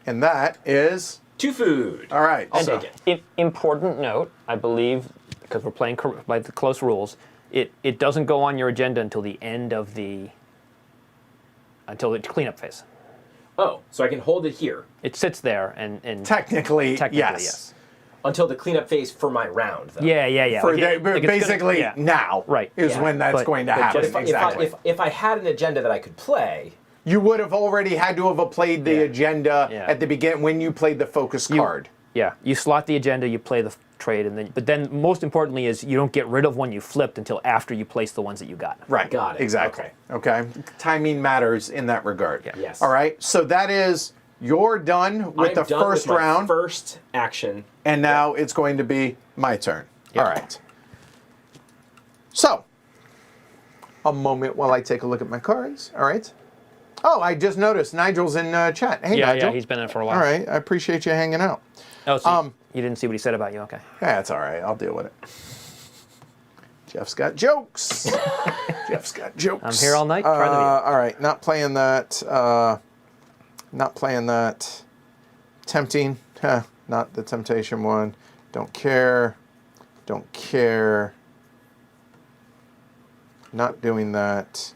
and that is 2 food. all right. I'll so take it. Important note, I believe, because we're playing by the close rules, it doesn't go on your agenda until the end of until the cleanup phase. Oh, so I can hold it here It sits there and technically, yes. until the cleanup phase for my round, though. Yeah. For Like the, like it's gonna- basically yeah. now Right. is Yeah. when that's But- going to but happen. just- Exactly. If I had an agenda that I could play, You would have already had to have played the Yeah. agenda Yeah. at the beginning when you played the focus card. Yeah, you slot the agenda, you play the trade, but then most importantly is you don't get rid of one you flipped until after you place the ones that you got. Right. Got it. Exactly. Okay. Timing matters in that regard. Yeah. Yes. All right. So that is you're done with I'm the done first with my round, first action. and now it's going to be my turn. Yeah. All right. So, a moment while I take a look at my cards. All right. Oh, I just noticed Nigel's in chat. Hey, Yeah, Nigel. he's been in for a while. All right. I appreciate you hanging out. Oh, so you didn't see what he said about you? Okay. Yeah, it's all right. I'll deal with it. Jeff's got jokes. Jeff's got jokes. I'm here all night. Try the video. All right, not playing that. Not playing that. Tempting. Huh, not the temptation one. Don't care. Don't care. Not doing that.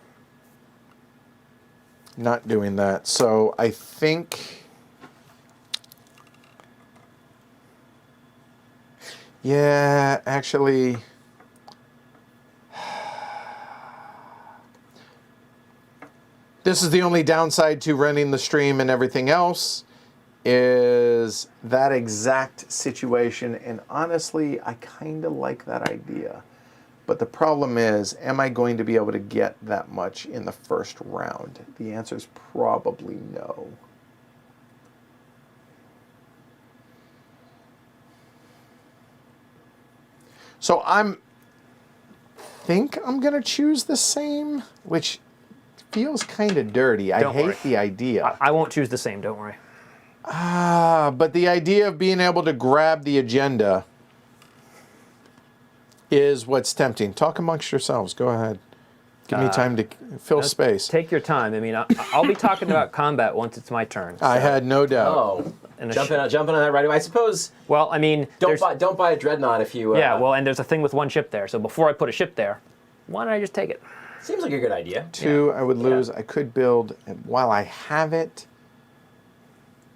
Not doing that. So I think. Yeah, actually. This is the only downside to running the stream and everything else is that exact situation. And honestly, I kind of like that idea. But the problem is, am I going to be able to get that much in the first round? The answer is probably no. So I'm going to choose the same, which feels kind of dirty. I Don't hate worry. the idea. I won't choose the same. Don't worry. But the idea of being able to grab the agenda is what's tempting. Talk amongst yourselves. Go ahead. Give me time to fill space. Take your time. I mean, I'll be talking about combat once it's my turn. I so- had no doubt. Oh, And a jumping on that right away. I suppose Well, I mean, don't there's- buy a dreadnought if you. Yeah, well, and there's a thing with one ship there. So before I put a ship there, why don't I just take it? seems like a good idea. Two, I would lose. I could build, while I have it,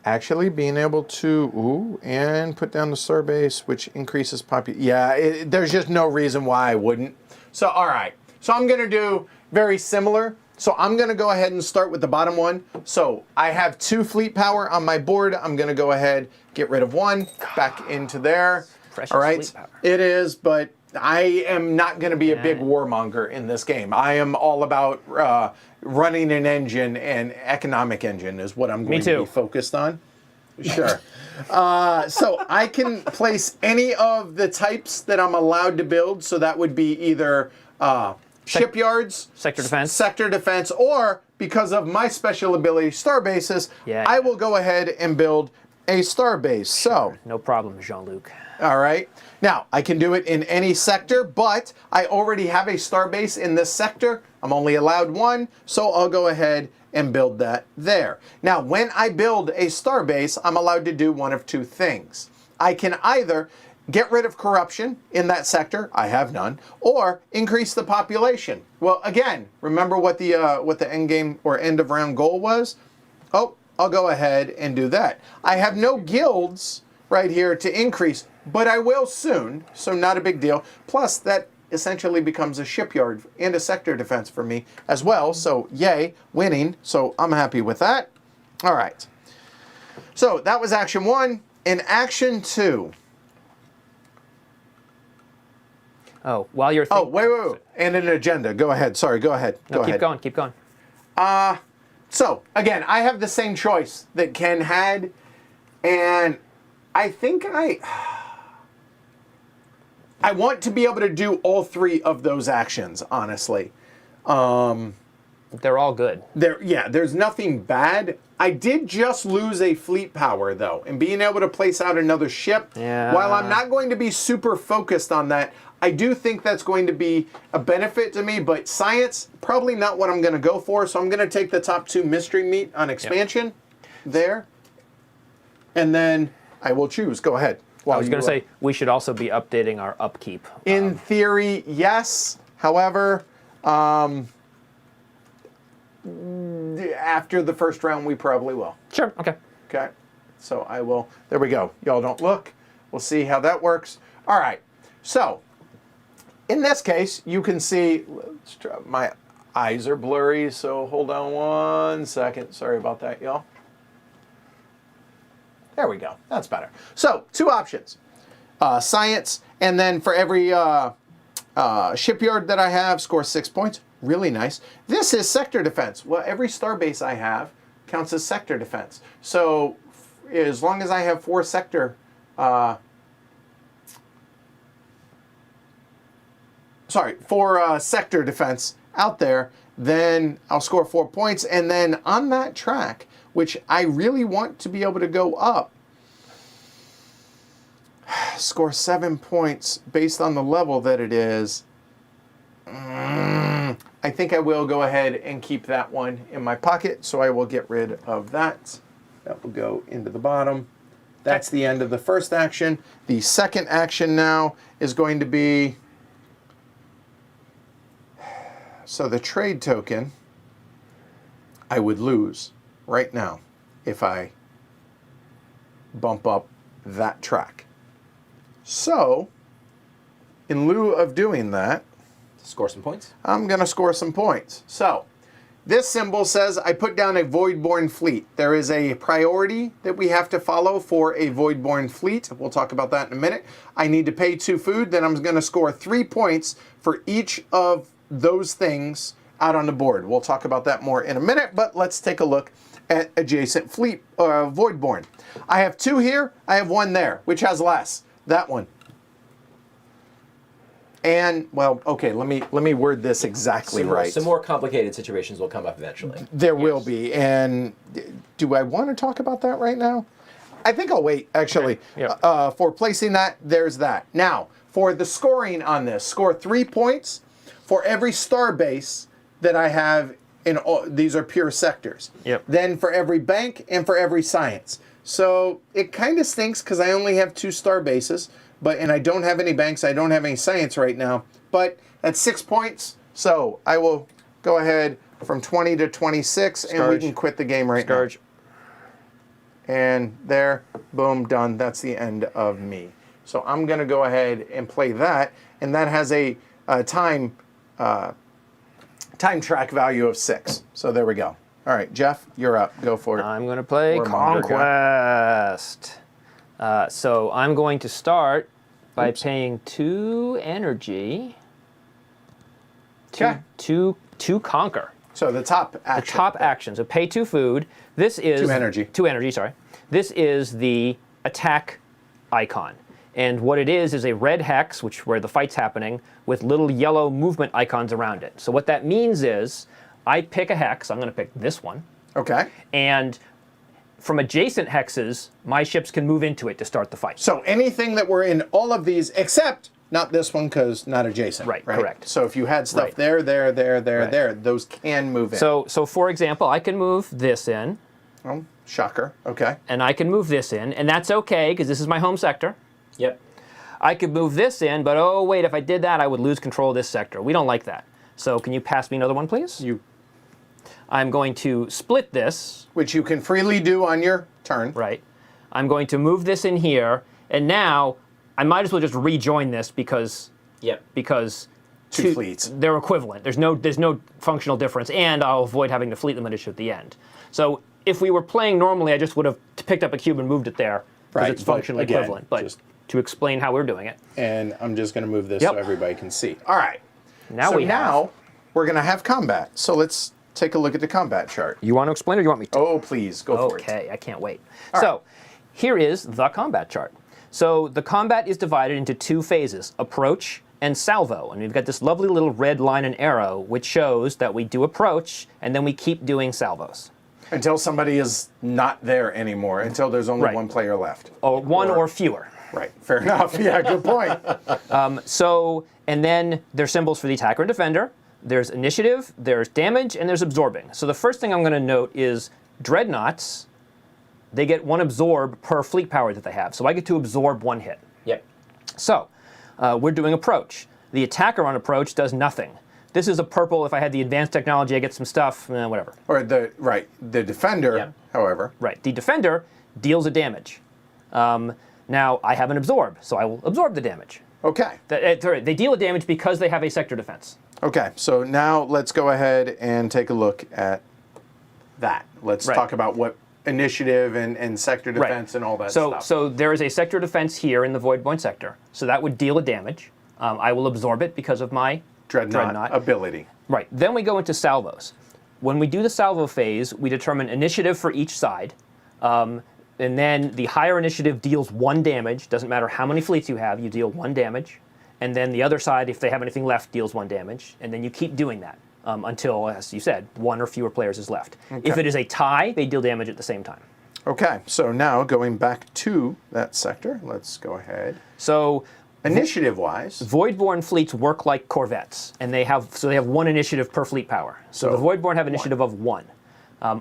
actually being able to, and put down the star base, which increases Yeah, there's just no reason why I wouldn't. So, all right. So I'm going to do very similar. So I'm going to go ahead and start with the bottom one. So I have 2 fleet power on my board. I'm going to go ahead, get rid of 1, back into there. Precious All right. fleet power. It is, but I am not going to be a big warmonger in this game. I am all about running an engine, and economic engine is what I'm going to be focused on. Sure. So I can place any of the types that I'm allowed to build. So that would be either shipyards, Sector defense. or because of my special ability, star bases, I will go ahead and build a star base. So No problem, Jean-Luc. all right. Now, I can do it in any sector, but I already have a star base in this sector. I'm only allowed 1, so I'll go ahead and build that there. Now, when I build a star base, I'm allowed to do one of 2 things. I can either get rid of corruption in that sector, I have none, or increase the population. Well, again, remember what the end game or end of round goal was? Oh, I'll go ahead and do that. I have no guilds right here to increase, but I will soon, so not a big deal. Plus, that essentially becomes a shipyard and a sector defense for me as well, so yay, winning, so I'm happy with that. All right. So that was action 1. In action 2... Oh, while you're Oh, thinking... wait. And an agenda. Go ahead. Sorry, go ahead. No, Go keep ahead. going, keep going. So, again, I have the same choice that Ken had, and I think I want to be able to do all 3 of those actions, honestly. They're all good. There's nothing bad. I did just lose a fleet power, though, and being able to place out another ship, while I'm not going to be super focused on that, I do think that's going to be a benefit to me, but science, probably not what I'm going to go for, so I'm going to take the top 2 mystery meat on expansion there, and then I will choose. Go ahead. I was going to say, we should also be updating our upkeep. In theory, yes. However, after the first round, we probably will. Sure, okay. Okay, so I will. There we go. Y'all don't look. We'll see how that works. All right, so in this case, you can see, let's try, my eyes are blurry, so hold on 1 second. Sorry about that, y'all. There we go. That's better. So 2 options. Science, and then for every shipyard that I have, score 6 points. Really nice. This is sector defense. Well, every starbase I have counts as sector defense. So as long as I have 4 sector, 4 sector defense out there, then I'll score 4 points. And then on that track, which I really want to be able to go up, score 7 points based on the level that it is. I think I will go ahead and keep that one in my pocket, so I will get rid of that. That will go into the bottom. That's the end of the first action. The second action now is going to be, so the trade token I would lose right now if I bump up that track. So, in lieu of doing that, Score some points. I'm going to score some points. So, this symbol says I put down a Voidborn fleet. There is a priority that we have to follow for a Voidborn fleet. We'll talk about that in a minute. I need to pay 2 food. Then I'm going to score 3 points for each of those things out on the board. We'll talk about that more in a minute, but let's take a look at adjacent fleet Voidborn. I have 2 here. I have 1 there, which has less. That one. And, well, okay, let me word this exactly right. Some more complicated situations will come up eventually. There will be. And do I want to talk about that right now? I think I'll wait, actually. Okay. Yep. For placing that, there's that. Now, for the scoring on this, score 3 points for every star base that I have in all, these are pure sectors. Yep. Then for every bank and for every science. So it kind of stinks because I only have 2 star bases. And I don't have any banks, I don't have any science right now, but that's 6 points, so I will go ahead from 20 to 26, and we can quit the game right now. And there, boom, done, that's the end of me. So I'm going to go ahead and play that, and that has a time track value of 6. So there we go. All right, Jeff, you're up, go for it. I'm going to play Warmonger guy. Conquest. So I'm going to start by paying 2 energy to conquer. So the top action. The top action. So pay 2 food. This is 2 energy. 2 energy. Sorry. This is the attack icon, and what it is a red hex, which where the fight's happening, with little yellow movement icons around it. So what that means is, I pick a hex. I'm going to pick this one. Okay. And from adjacent hexes, my ships can move into it to start the fight. So anything that were in all of these, except not this one because not adjacent. Right, correct. So if you had stuff there, those can move in. So for example, I can move this in. Oh, shocker. Okay. And I can move this in, and that's okay because this is my home sector. Yep. I could move this in, but oh wait, if I did that, I would lose control of this sector. We don't like that. So can you pass me another one, please? I'm going to split this. Which you can freely do on your turn. Right. I'm going to move this in here, and now I might as well just rejoin this because Two fleets. they're equivalent. There's no functional difference, and I'll avoid having the fleet limit issue at the end. So if we were playing normally, I just would have picked up a cube and moved it there because Right, it's functionally but again, equivalent. But just- to explain how we're doing it, And I'm just going to move this Yep. so everybody can see. All right. now Now we're going to have combat. So let's take a look at the combat chart. You want to explain, or do you want me to? Oh, please, go for it. Okay, I can't wait. So here is the combat chart. So the combat is divided into two phases, approach and salvo. And we've got this lovely little red line and arrow, which shows that we do approach, and then we keep doing salvos. Until somebody is not there anymore, until there's only Right. one player left. Or one or fewer. Right, fair enough. Yeah, good point. So, and then there's symbols for the attacker and defender. There's initiative, there's damage, and there's absorbing. So the first thing I'm going to note is dreadnoughts, they get one absorb per fleet power that they have. So I get to absorb one hit. Yep. So we're doing approach. The attacker on approach does nothing. This is a purple. If I had the advanced technology, I get some stuff, whatever. Or the defender, Yeah. however. Right. The defender deals a damage. Now I have an absorb, so I will absorb the damage. Okay. They deal a damage because they have a sector defense. Okay, so now let's go ahead and take a look at that. Let's Right. talk about what initiative and sector defense and all that stuff. So there is a sector defense here in the Voidborn sector. So that would deal a damage. I will absorb it because of my Dreadnought ability. Right. Then we go into salvos. When we do the salvo phase, we determine initiative for each side. And then the higher initiative deals 1 damage. Doesn't matter how many fleets you have, you deal 1 damage. And then the other side, if they have anything left, deals 1 damage. And then you keep doing that until, as you said, 1 or fewer players is left. If it is a tie, they deal damage at the same time. Okay, so now going back to that sector, let's go ahead. So Initiative-wise, Voidborn fleets work like corvettes, and they have 1 initiative per fleet power. So the Voidborn have initiative of 1.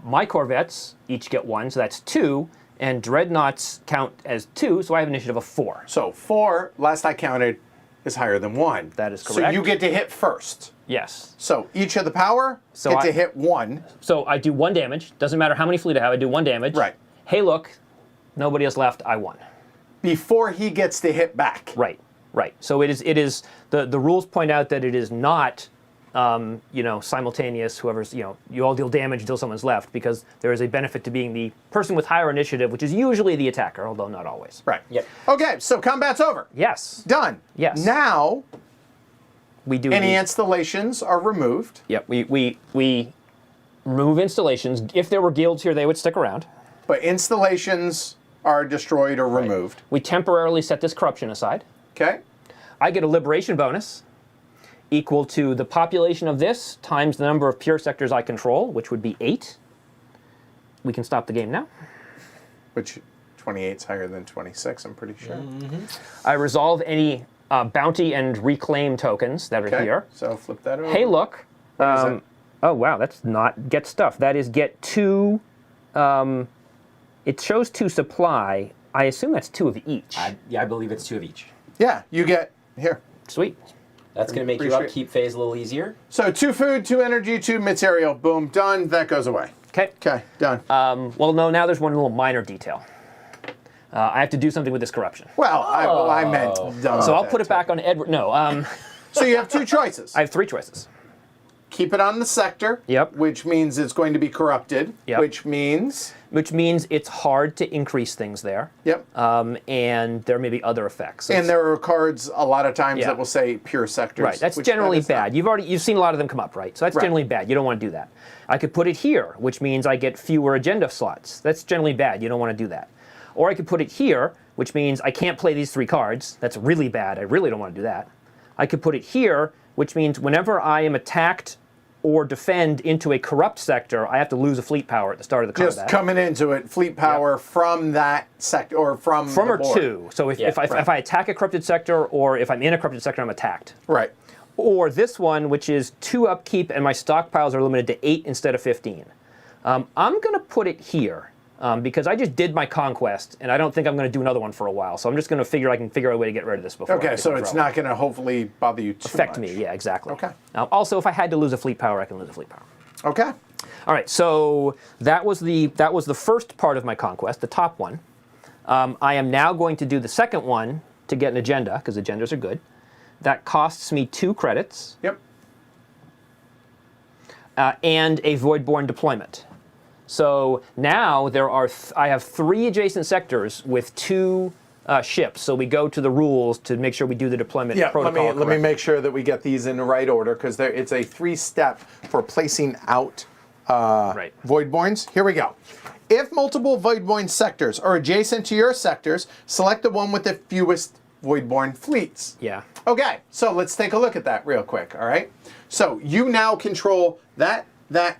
My corvettes each get 1, so that's 2, and dreadnoughts count as 2, so I have initiative of 4. so 4, last I counted, is higher than 1. That is So correct. you get to hit first. Yes. So each of the power So get to I- hit 1. So I do 1 damage. Doesn't matter how many fleet I have. I do 1 damage. Right. Hey, look, nobody else left. I won. Before he gets to hit back. Right. Right. So it is. The rules point out that it is not, simultaneous. Whoever's you all deal damage until someone's left, because there is a benefit to being the person with higher initiative, which is usually the attacker, although not always. Right. Yep. Okay, so combat's over. Yes. Done. Yes. Now, We do. any installations are removed. Yep. We remove installations. If there were guilds here, they would stick around. But installations are destroyed or removed. We temporarily set this corruption aside. Okay? I get a liberation bonus equal to the population of this times the number of pure sectors I control, which would be 8. We can stop the game now. Which 28 is higher than 26, I'm pretty sure. I resolve any bounty and reclaim tokens that are Okay, here. so flip that over. Hey, look. What is that? Oh, wow, that's not get stuff. That is get 2. It shows 2 supply. I assume that's 2 of each. I believe it's 2 of each. Yeah, you get, here. Sweet. That's going to make your Appreciate- upkeep phase a little easier. So 2 food, 2 energy, 2 material. Boom, done. That goes away. Okay. Okay, done. Well, no, now there's one little minor detail. I have to do something with this corruption. Well, I meant done. So I'll with put that, it back on Edward. No, So you have 2 choices. I have 3 choices. Keep it on the sector. Yep. Which means it's going to be corrupted. Yep. Which means. Which means it's hard to increase things there. Yep. And there may be other effects. And there are cards a lot of times Yeah. that will say pure sectors. Right, that's which generally that is not. bad. You've seen a lot of them come up, right? So that's Right. generally bad. You don't want to do that. I could put it here, which means I get fewer agenda slots. That's generally bad. You don't want to do that. Or I could put it here, which means I can't play these 3 cards. That's really bad. I really don't want to do that. I could put it here, which means whenever I am attacked or defend into a corrupt sector, I have to lose a fleet power at the start of the combat. Just coming into it, fleet power from that sector or from the or board. 2. So if, Yeah, if I attack a corrupted sector, or if I'm in a corrupted sector, I'm attacked. Right. Or this one, which is 2 upkeep, and my stockpiles are limited to 8 instead of 15. I'm going to put it here because I just did my conquest, and I don't think I'm going to do another one for a while. So I'm just going to figure I can figure out a way to get rid of this before. I Okay, get so in it's trouble. not going to hopefully bother you too affect much. me. Yeah, exactly. Okay. Also, if I had to lose a fleet power, I can lose a fleet power. Okay. All right, so that was the first part of my conquest, the top one. I am now going to do the second one to get an agenda, because agendas are good. That costs me 2 credits. Yep. And a Voidborn deployment. So now there are I have 3 adjacent sectors with 2 ships. So we go to the rules to make sure we do the deployment protocol. Let me make sure that we get these in the right order, because it's a 3-step for placing out Voidborns. Here we go. If multiple Voidborn sectors are adjacent to your sectors, select the one with the fewest Voidborn fleets. Yeah. Okay, so let's take a look at that real quick, all right? So you now control that,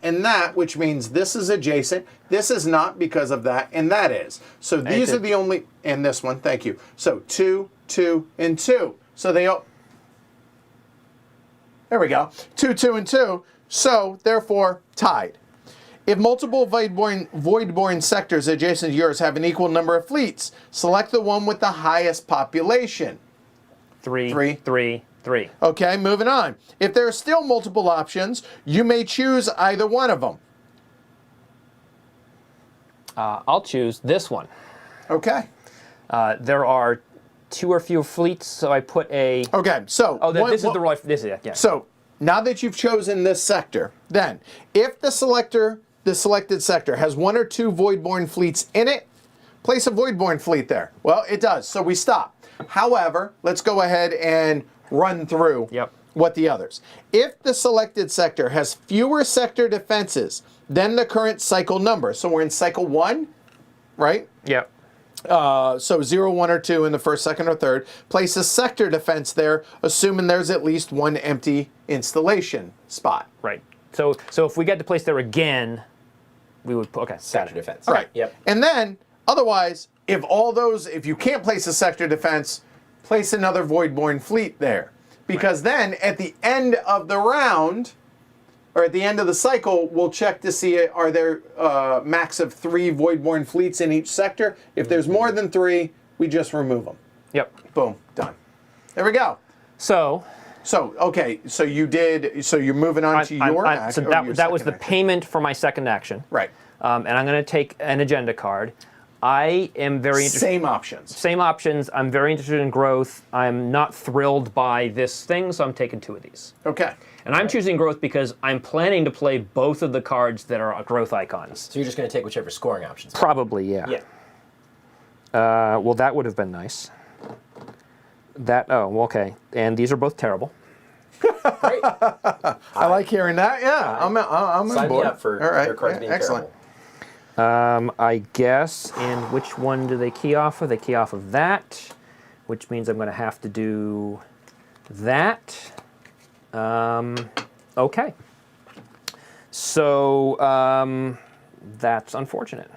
and that, which means this is adjacent, this is not because of that, and that is. So these are the only, and this one, thank you. So 2, 2, and 2. So they all, there we go, 2, 2, and 2. So therefore, tied. If multiple Voidborn sectors adjacent to yours have an equal number of fleets, select the one with the highest population. 3, Three. 3, 3. Okay, moving on. If there are still multiple options, you may choose either one of them. I'll choose this one. Okay. There are 2 or fewer fleets, so I put a... Okay, so... Oh, this is the right... This is it, yeah. So, now that you've chosen this sector, then, if the selected sector has 1 or 2 Voidborn fleets in it, place a Voidborn fleet there. Well, it does, so we stop. However, let's go ahead and run through what the others. If the selected sector has fewer sector defenses than the current cycle number, so we're in cycle 1, right? Yep. So 0, 1, or 2 in the first, second, or third. Place a sector defense there, assuming there's at least 1 empty installation spot. Right. So if we get to place there again, we would put, okay. Sector defense. Right. Yep. And then, otherwise, if you can't place a sector defense, place another Voidborn fleet there. Because then, at the end of the round, or at the end of the cycle, we'll check to see are there max of 3 Voidborn fleets in each sector. If there's more than 3, we just remove them. Yep. Boom, done. There we go. So okay, so you're moving on to your action. So that was the payment for my second action. Right. And I'm going to take an agenda card. I am very interested. Same options. Same options. I'm very interested in growth. I'm not thrilled by this thing, so I'm taking 2 of these. Okay. And I'm choosing growth because I'm planning to play both of the cards that are growth icons. So you're just going to take whichever scoring options. Probably, yeah. Yeah. Well, that would have been nice. Okay. And these are both terrible. Great. I like hearing that. Yeah, I'm on Sign board. me up for all right. your cards being Excellent. terrible. I guess, and which one do they key off of? They key off of that, which means I'm going to have to do that. Okay. So that's unfortunate.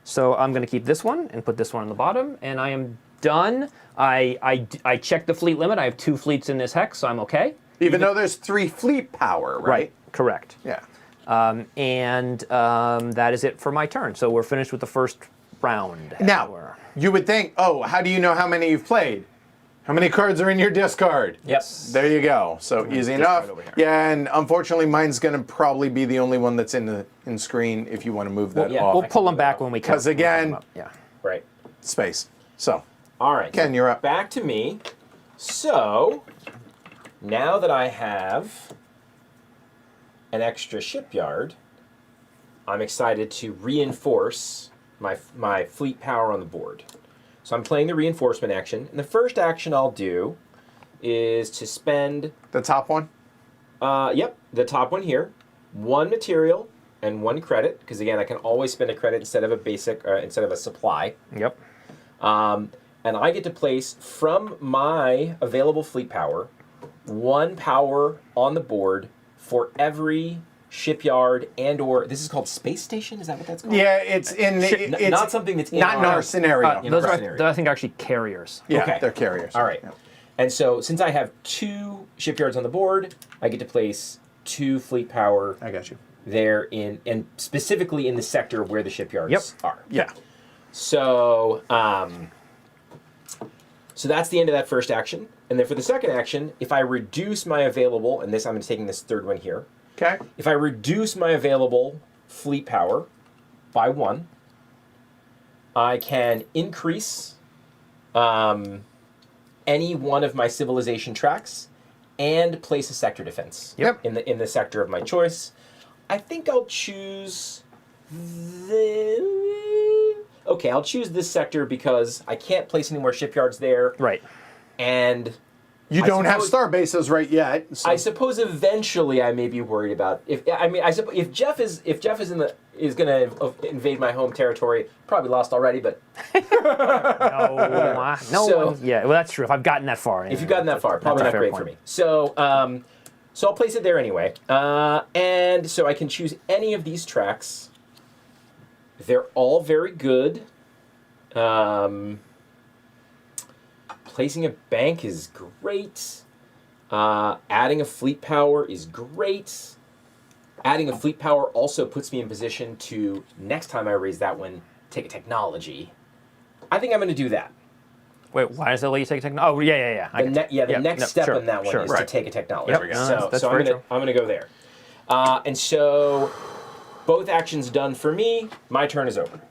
So I'm going to keep this one and put this one on the bottom, and I am done. I checked the fleet limit. I have 2 fleets in this hex, so I'm okay. Even though there's 3 fleet power, right? Correct. Yeah. And that is it for my turn. So we're finished with the first round. Now, you would think, oh, how do you know how many you've played? How many cards are in your discard? Yes. There you go. So easy enough. over here. Yeah, and unfortunately, mine's going to probably be the only one that's in screen if you want to move that yeah, off. We'll pull them back when we come. Because again, Yeah. Right. space. So, All right. Ken, you're up. Back to me. So, now that I have an extra shipyard, I'm excited to reinforce my fleet power on the board. So I'm playing the reinforcement action, and the first action I'll do is to spend The top one? the top one here, 1 material and 1 credit, because again I can always spend a credit instead of a supply. Yep. And I get to place from my available fleet power 1 power on the board for every shipyard and/or this is called space station. Is that what that's called? Yeah, it's in it's not something that's not in our scenario. Those our are, scenario. I think, actually carriers. Yeah, Okay. they're carriers. All right. Yeah. And so since I have 2 shipyards on the board, I get to place 2 fleet power I got you. there and specifically in the sector where the shipyards are. Yeah. So so that's the end of that first action. And then for the second action, if I reduce my available, and this I'm taking this third one here. Okay. If I reduce my available fleet power by 1, I can increase any one of my civilization tracks and place a sector defense in the sector of my choice. I think I'll choose Okay, I'll choose this sector because I can't place any more shipyards there. Right. And You don't have star bases right yet. So. I suppose eventually I may be worried about if Jeff is going to invade my home territory. Probably lost already, but yeah. Well, that's true. If I've gotten that far, if you've gotten that far, probably not great for me. So, so I'll place it there anyway, and so I can choose any of these tracks. They're all very good. Placing a bank is great. Adding a fleet power is great. Adding a fleet power also puts me in position to, next time I raise that one, take a technology. I think I'm going to do that. Wait, why does that let you take a technology? Oh, yeah. The next step in that one is to take a technology. There we go. So I'm going to go there. And so both actions done for me. My turn is over.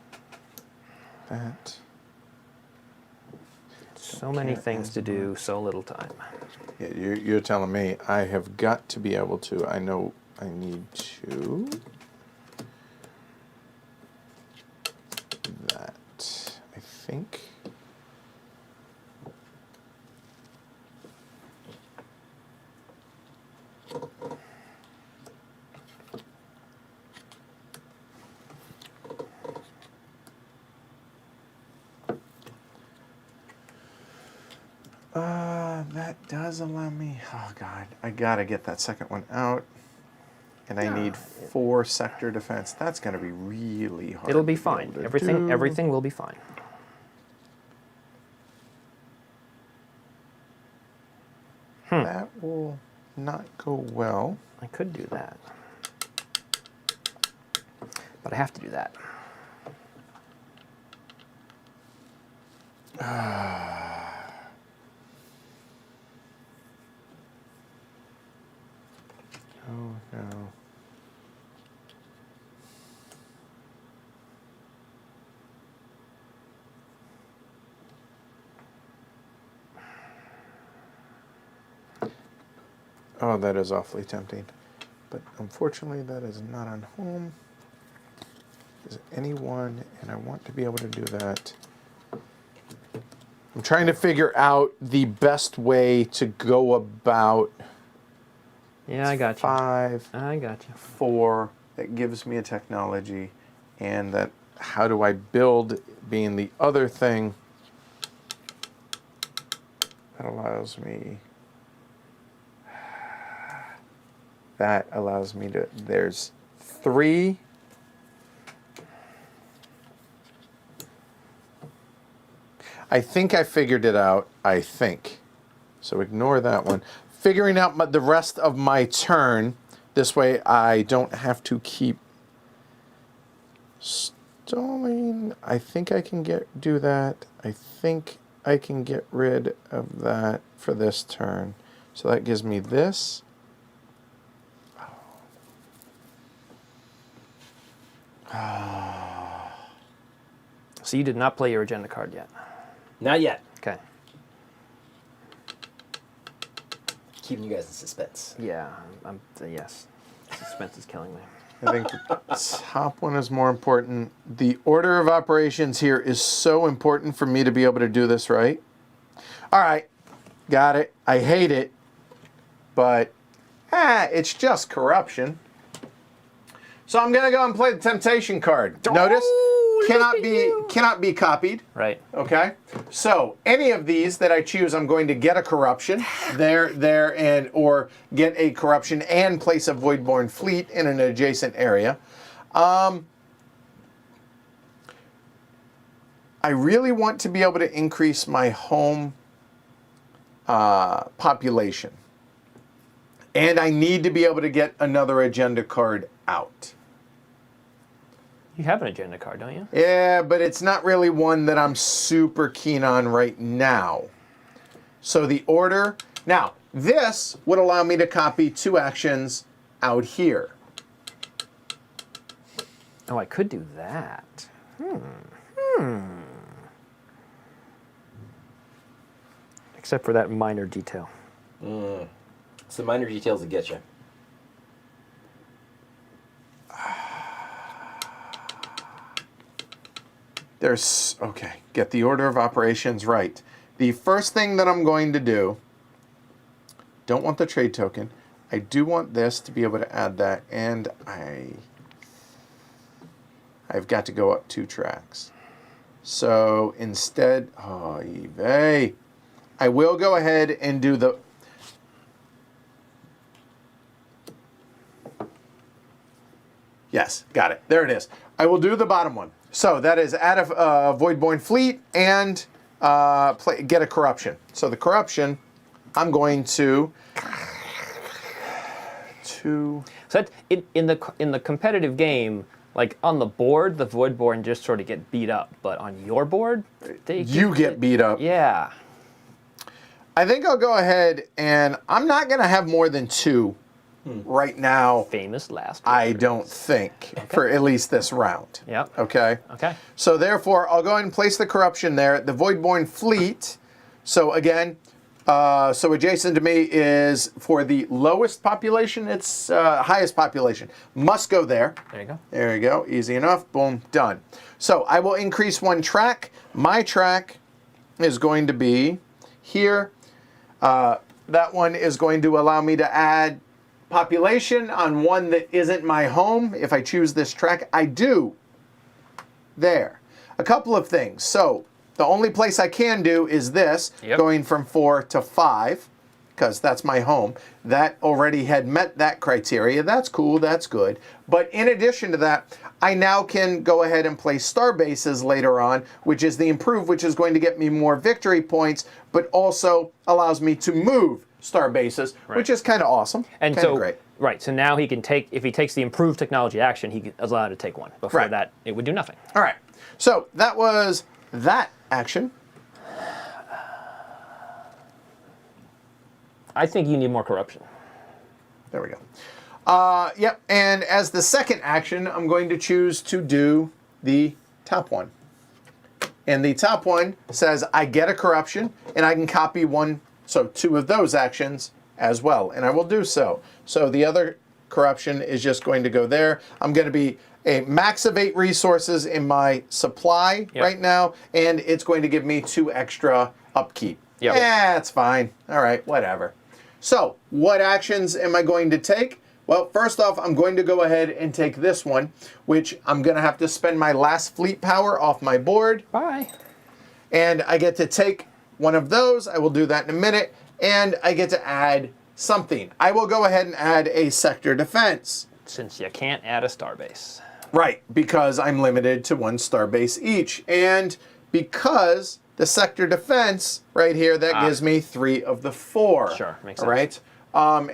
That. So many things to do, so little time. Yeah, you're telling me I have got to be able to. I know I need to. That, I think. That does allow me. Oh God, I gotta get that second one out, and I need 4 sector defense. That's gonna be really hard. It'll be fine. Everything will be fine. That will not go well. I could do that, but I have to do that. Oh no. Oh, that is awfully tempting. But unfortunately, that is not on home. Is anyone, and I want to be able to do that. I'm trying to figure out the best way to go about. Yeah, I got you. 5. I got you. 4. That gives me a technology, and that how do I build being the other thing that allows me. That allows me to. There's 3. I think I figured it out. I think. So ignore that one. Figuring out the rest of my turn. This way I don't have to keep stalling. I think I can do that. I think I can get rid of that for this turn. So that gives me this. So you did not play your agenda card yet? Not yet. Okay. Keeping you guys in suspense. Yeah, yes. Suspense is killing me. I think the top one is more important. The order of operations here is so important for me to be able to do this right. All right, got it. I hate it, but it's just corruption. So I'm gonna go and play the temptation card. Notice cannot be copied. Right. Okay. So any of these that I choose, I'm going to get a corruption there, and or get a corruption and place a Voidborn fleet in an adjacent area. I really want to be able to increase my home population, and I need to be able to get another agenda card out. You have an agenda card, don't you? Yeah, but it's not really one that I'm super keen on right now. So the order... Now, this would allow me to copy 2 actions out here. Oh, I could do that. Except for that minor detail. It's the minor details that get you. Okay, get the order of operations right. The first thing that I'm going to do, don't want the trade token. I do want this to be able to add that, and I've got to go up 2 tracks. So instead, I will go ahead and do the... Yes, got it. There it is. I will do the bottom one. So that is add a Voidborn Fleet and get a corruption. So the corruption, I'm going to... So that in the competitive game, like on the board, the Voidborn just sort of get beat up, but on your board, you get beat up. Yeah. I think I'll go ahead and I'm not going to have more than 2 right now. Famous last. I don't think for at least this round. Yep. Okay. Okay. So therefore, I'll go ahead and place the corruption there. The Voidborn Fleet. So again, so adjacent to me is for the lowest population. It's highest population. Must go there. There you go. There you go. Easy enough. Boom. Done. So I will increase 1 track. My track is going to be here. That one is going to allow me to add population on one that isn't my home. If I choose this track, I do. There. A couple of things. So the only place I can do is this, going from 4 to 5, because that's my home. That already had met that criteria. That's cool. That's good. But in addition to that, I now can go ahead and place star bases later on, which is the improve, which is going to get me more victory points, but also allows me to move star bases, which is kind of awesome. And kinda so, great. right, so now he can take, if he takes the improved technology action, he is allowed to take 1. Before that, it would do nothing. All right. So that was that action. I think you need more corruption. There we go. Yep, and as the second action, I'm going to choose to do the top one. And the top one says I get a corruption, and I can copy 2 of those actions as well, and I will do so. So the other corruption is just going to go there. I'm going to be a max of 8 resources in my supply right now, and it's going to give me 2 extra upkeep. Yeah, it's fine. All right, whatever. So what actions am I going to take? Well, first off, I'm going to go ahead and take this one, which I'm going to have to spend my last fleet power off my board. Bye. And I get to take one of those. I will do that in a minute. And I get to add something. I will go ahead and add a sector defense. Since you can't add a starbase. Right, because I'm limited to 1 starbase each. And because the sector defense right here, that gives me 3 of the 4. Sure, makes sense. All right.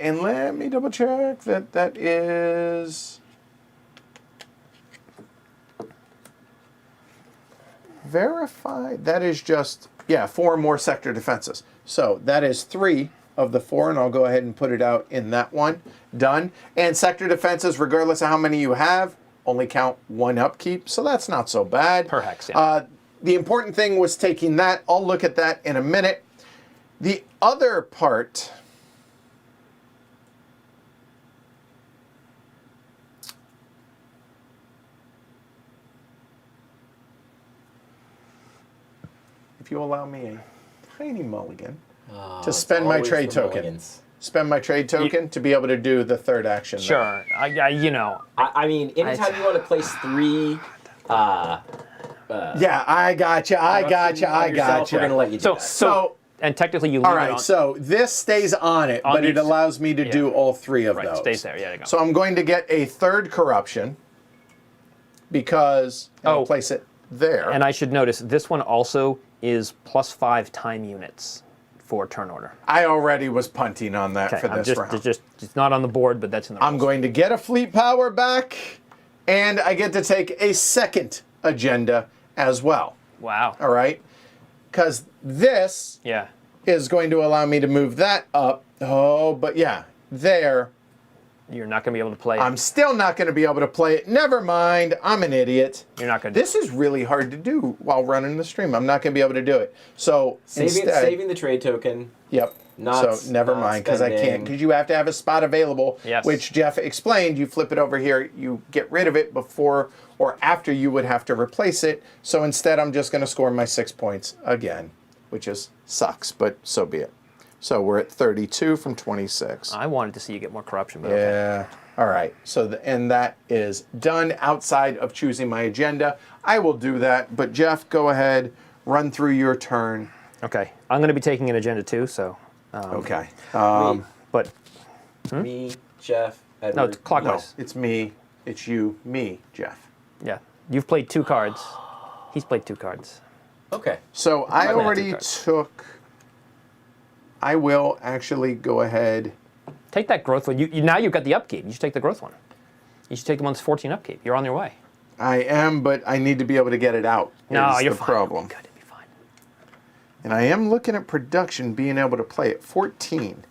And let me double check that that is verified. That is just, 4 more sector defenses. So that is 3 of the 4, and I'll go ahead and put it out in that one. Done. And sector defenses, regardless of how many you have, only count 1 upkeep, so that's not so bad. Per hex, yeah. The important thing was taking that. I'll look at that in a minute. The other part... If you allow me a tiny mulligan to spend my trade token. Mulligans. Spend my trade token to be able to do the third action. Sure. I mean, anytime you want to place 3... yeah, I gotcha. I gotcha. We're going to let you do that. So, and technically you leave all it right, on. so this stays on it, but it allows me to do all 3 of those. Stays there. Yeah, there you go. So I'm going to get a 3rd corruption because I'll place it there. And I should notice this one also is +5 time units for turn order. I already was punting on that for this round. It's not on the board, but that's in the rules. I'm going to get a fleet power back, and I get to take a 2nd agenda as well. Wow. All right? Because this is going to allow me to move that up. Oh, but yeah, there. You're not going to be able to play it. I'm still not going to be able to play it. Never mind. I'm an idiot. You're not going to. This is really hard to do while running the stream. I'm not going to be able to do it. So Saving the trade token. Yep. So never mind, because I can't, because you have to have a spot available, Yes. which Jeff explained. You flip it over here, you get rid of it before or after you would have to replace it. So instead, I'm just going to score my 6 points again, which sucks, but so be it. So we're at 32 from 26. I wanted to see you get more corruption, but Yeah. All right. So and that is done outside of choosing my agenda. I will do that. But Jeff, go ahead, run through your turn. Okay. I'm going to be taking an agenda too, so. Okay. But Me, Jeff, Edward. no, it's No, clockwise. it's me. It's you. Me, Jeff. Yeah. You've played 2 cards. He's played 2 cards. Okay. So I I've had already 2 cards. took. I will actually go ahead. Take that growth one. Now you've got the upkeep. You should take the growth one. You should take the one that's 14 upkeep. You're on your way. I am, but I need to be able to get it out. No, is you're the fine. problem. Good, it'll be fine. And I am looking at production being able to play at 14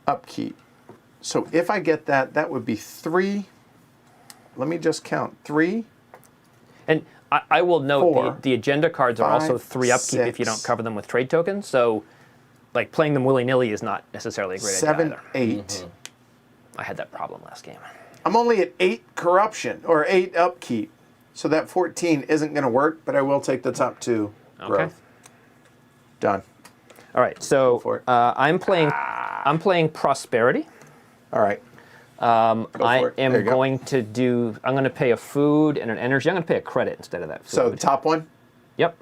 upkeep. So if I get that, that would be 3. Let me just count. 3. And I will note 4, the agenda cards are also 5, 3 upkeep if you 6. don't cover them with trade tokens. So, like, playing them willy-nilly is not necessarily a great 7, idea 8. I had that problem last game. I'm only at 8 corruption, or 8 upkeep. So that 14 isn't going to work, but I will take the top 2 growth. Done. All right, so for it. I'm playing prosperity. All right. I for it. am There you go. going to do. I'm going to pay a food and an energy. I'm going to pay a credit instead of that food. So the top one? Yep.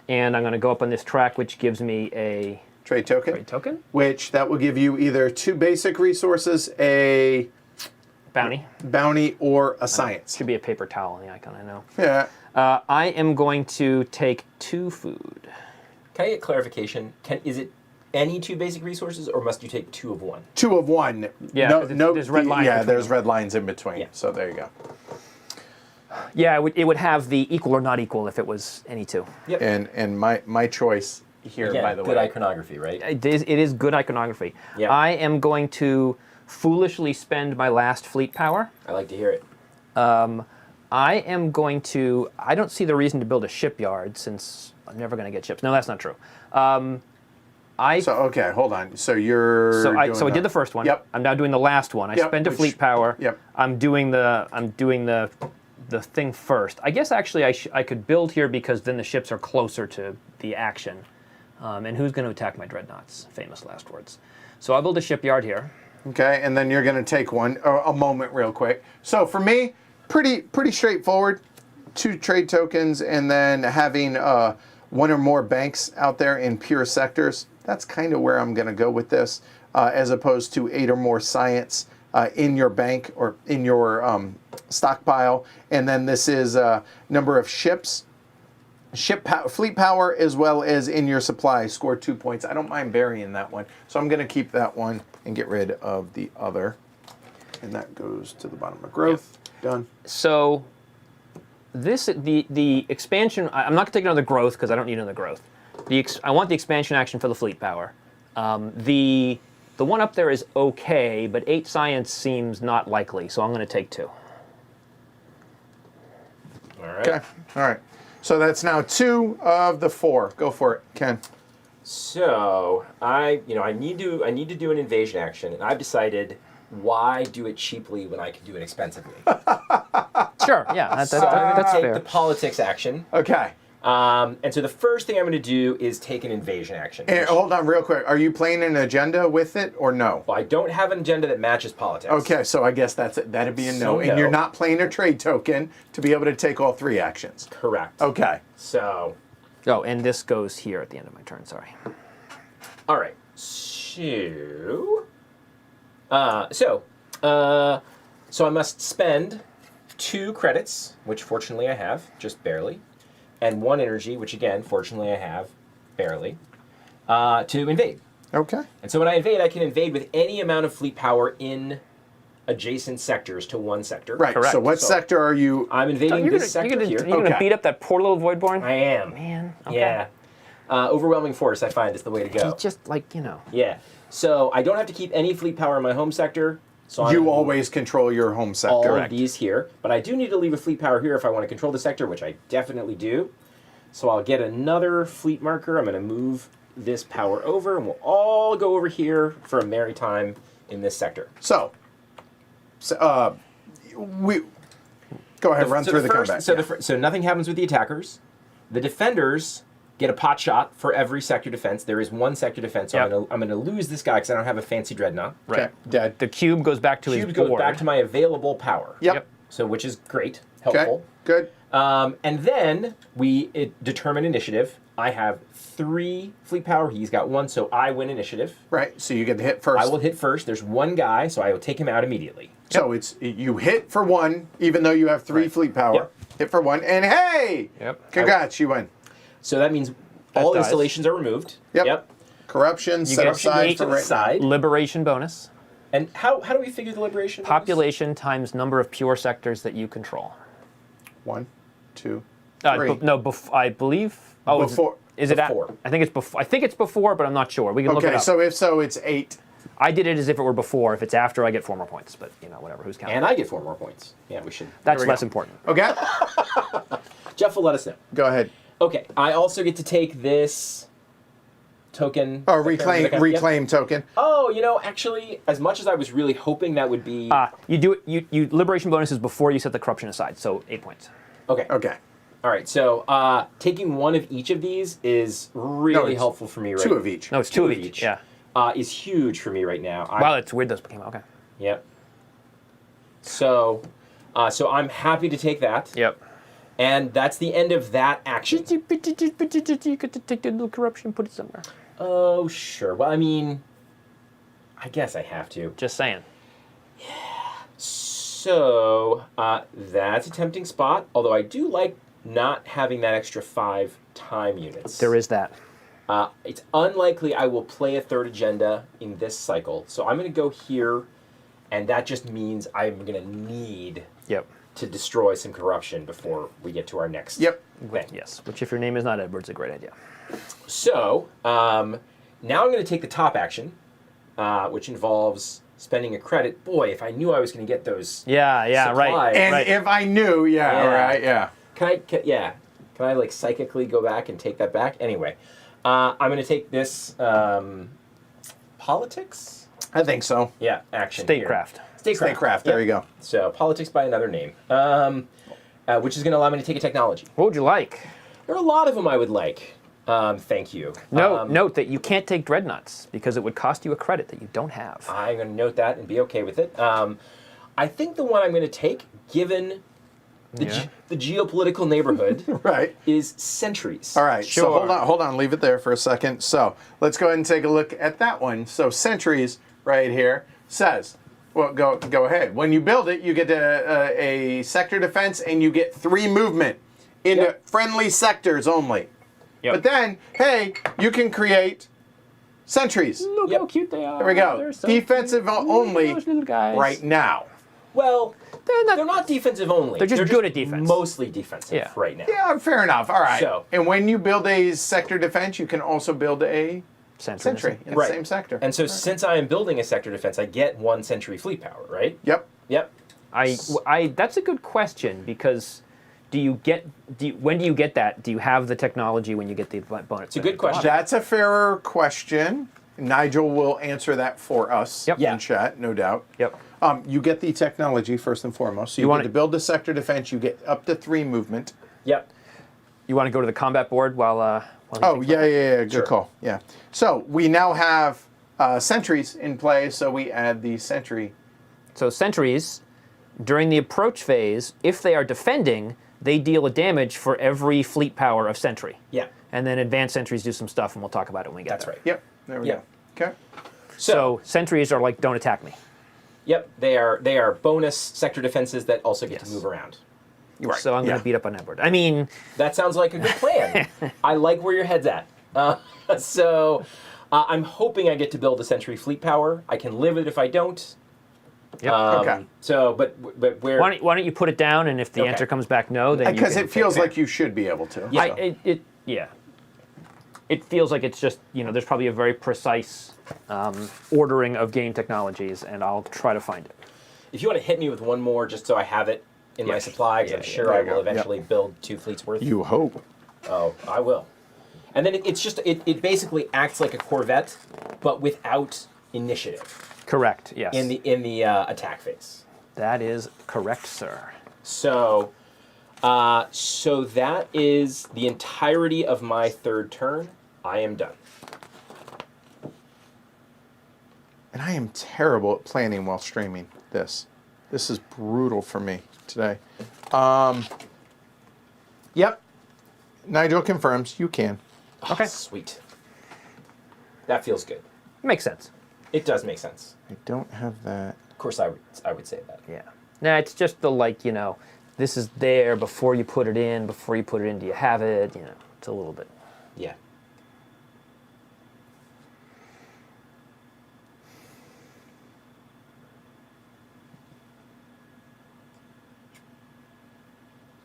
And I'm going to go up on this track, which gives me a Trade token. trade token Which that will give you either 2 basic resources, a bounty. bounty, or a science. Should be a paper towel in the icon. I know. Yeah. I am going to take 2 food. Can I get clarification? Is it any 2 basic resources, or must you take 2 of one? 2 of 1. Yeah, No, 'cause no, there's red lines Yeah, between there's them. red lines in between. Yeah. So there you go. Yeah, it would have the equal or not equal if it was any 2. Yep. And my choice here, Again, by the good way. iconography, right? It is good iconography. Yeah. I am going to foolishly spend my last fleet power. I like to hear it. I am going to. I don't see the reason to build a shipyard since I'm never going to get ships. No, that's not true. So okay, hold on. So you're So I doing did the first one. Yep. I'm now doing the last one. I Yep, spent a which- fleet power. Yep. I'm doing the thing first. I guess actually I could build here because then the ships are closer to the action. And who's going to attack my dreadnoughts? Famous last words. So I'll build a shipyard here. Okay, and then you're going to take a moment real quick. So for me, pretty straightforward. 2 trade tokens, and then having 1 or more banks out there in pure sectors. That's kind of where I'm going to go with this, as opposed to 8 or more science in your bank or in your stockpile. And then this is number of ships, fleet power, as well as in your supply. Score 2 points. I don't mind burying that one, so I'm going to keep that one and get rid of the other. And that goes to the bottom of growth. Done. So the expansion. I'm not going to take another growth because I don't need another growth. I want the expansion action for the fleet power. The one up there is okay, but 8 science seems not likely, so I'm going to take 2. All right. Okay. All right. So that's now 2 of the 4. Go for it, Ken. So I need to do an invasion action, and I've decided, why do it cheaply when I can do it expensively? Sure, yeah, So I'm going to that's take fair. the politics action. Okay. And so the first thing I'm going to do is take an invasion action. And hold on real quick. Are you playing an agenda with it or no? Well, I don't have an agenda that matches politics. Okay, so I guess that'd be a no. So And you're no. not playing a trade token to be able to take all 3 actions. Correct. Okay. So, Oh, and this goes here at the end of my turn, sorry. all right. So I must spend 2 credits, which fortunately I have, just barely, and 1 energy, which again, fortunately I have, barely, to invade. Okay. And so when I invade, I can invade with any amount of fleet power in adjacent sectors to 1 sector. Right. Correct. So what So- sector are you? I'm invading You're this sector here. gonna Okay. beat up that poor little Voidborn? I am. Man, okay. Yeah. Overwhelming force, I find, is the way to go. He's just like, Yeah. So I don't have to keep any fleet power in my home sector. So You always control your home sector. all of these here, but I do need to leave a fleet power here if I want to control the sector, which I definitely do. So I'll get another fleet marker. I'm going to move this power over, and we'll all go over here for a merry time in this sector. We go ahead, run through the combat. So nothing happens with the attackers. The defenders get a pot shot for every sector defense. There is one sector defense, so I'm gonna lose this guy because I don't have a fancy dreadnought. Right. Okay, dead. The cube goes back to his Cube board. goes back to my available power. Yep. So which is great, helpful. Okay, good. And then we determine initiative. I have 3 fleet power. He's got 1, so I win initiative. Right, so you get to hit first. I will hit first. There's 1 guy, so I will take him out immediately. So it's you hit for 1, even though you have 3 fleet power. Yep. Hit for 1, and hey! Yep. Congrats, you win. So that means all dies. installations are removed. Yep. Corruption, set get aside for right now. Side. Liberation bonus. And how do we figure the liberation? bonus? Population times number of pure sectors that you control. 1, 2, 3. I believe. Oh, Before. Is it Before. I think it's before. I think it's before, but I'm not sure. We can look it Okay, up. so if so, it's 8. I did it as if it were before. If it's after, I get 4 more points. But whatever. Who's counting? And I get 4 more points. Yeah, we should. That's we go. less important. Okay, Jeff will let us know. go ahead. Okay, I also get to take this token. Oh, reclaim token. Oh, actually, as much as I was really hoping that would be. You do it. You liberation bonus is before you set the corruption aside. So 8 points. Okay. Okay. All right. So taking 1 of each of these is really it's helpful for me right 2 of each. No, it's 2 of each. Yeah. Is huge for me right now. Wow, it's weird those came out. Okay. Yep. So I'm happy to take that. Yep. And that's the end of that action. You get to take the little corruption, put it somewhere. Oh, sure. Well, I mean, I guess I have to. Just saying. So that's a tempting spot, although I do like not having that extra 5 time units. There is that. It's unlikely I will play a 3rd agenda in this cycle, so I'm going to go here, and that just means I'm going to need Yep. to destroy some corruption before we get to our next Yep. thing. Yes. Which, if your name is not Edward, is a great idea. So now I'm going to take the top action, which involves spending a credit. Boy, if I knew I was going to get those. Yeah. Right. supplies. And Right. if I knew, yeah. Can I like psychically go back and take that back? Anyway, I'm going to take this politics. I think so. Yeah, action. here. Statecraft. Statecraft, there you go. So politics by another name, which is going to allow me to take a technology. What would you like? There are a lot of them I would like. Thank you. Note that you can't take dreadnoughts because it would cost you a credit that you don't have. I'm going to note that and be okay with it. I think the one I'm going to take, given the geopolitical neighborhood, Right. is sentries. All right, so Sure. hold on, leave it there for a second. So let's go ahead and take a look at that one. So sentries right here says, well, go ahead. When you build it, you get a sector defense and you get 3 movement into Yep. friendly sectors only. Yep. But then, hey, you can create sentries. Look Yep. how cute they are. There we go. They're so Defensive cute. only Those little guys. right now. Well, They're not defensive only. They're just good at defense. Mostly defensive Yeah. right now. Yeah, fair enough. All right. So- and when you build a sector defense, you can also build a sentry in Right. the same sector. And so since I am building a sector defense, I get 1 sentry fleet power, right? Yep. Yep. That's a good question because when do you get that? Do you have the technology when you get the bonus? It's a good question. That's a fairer question. Nigel will answer that for us Yep. Yeah. in chat, no doubt. Yep. You get the technology first and foremost. So you You get wanna- to build a sector defense. You get up to 3 movement. Yep. You want to go to the combat board while he Oh, thinks yeah. about it? Good Sure. call. Yeah. So we now have sentries in play, so we add the sentry. So sentries, during the approach phase, if they are defending, they deal a damage for every fleet power of sentry. Yeah. And then advanced sentries do some stuff, and we'll talk about it when we get That's there. right. Yep. There we Yeah. go. Okay. So sentries are like, don't attack me. Yep. They are bonus sector defenses that also get to Yes. move around. Right. So I'm going Yeah. to beat up on Edward. I mean, That sounds like a good plan. I like where your head's at. So I'm hoping I get to build a sentry fleet power. I can live it if I don't. Yep. Okay. So, but where? why don't you put it down, and if the Okay. answer comes back no, then you Because can it feels fix like you should be able to. Yeah. It it feels like it's just, there's probably a very precise ordering of game technologies, and I'll try to find it. If you want to hit me with one more, just so I have it in my supply, because I'm sure there I you will go. eventually build 2 fleets worth. You hope. Oh, I will. And then it basically acts like a Corvette, but without initiative Correct, yes. in the attack phase. That is correct, sir. So that is the entirety of my 3rd turn. I am done. And I am terrible at planning while streaming this. This is brutal for me today. Yep. Nigel confirms you can. Okay. Oh, sweet. That feels good. Makes sense. It does make sense. I don't have that. Of course, I would say that. Yeah. Nah, it's just the this is there before you put it in. Before you put it in, do you have it? It's a little bit. Yeah.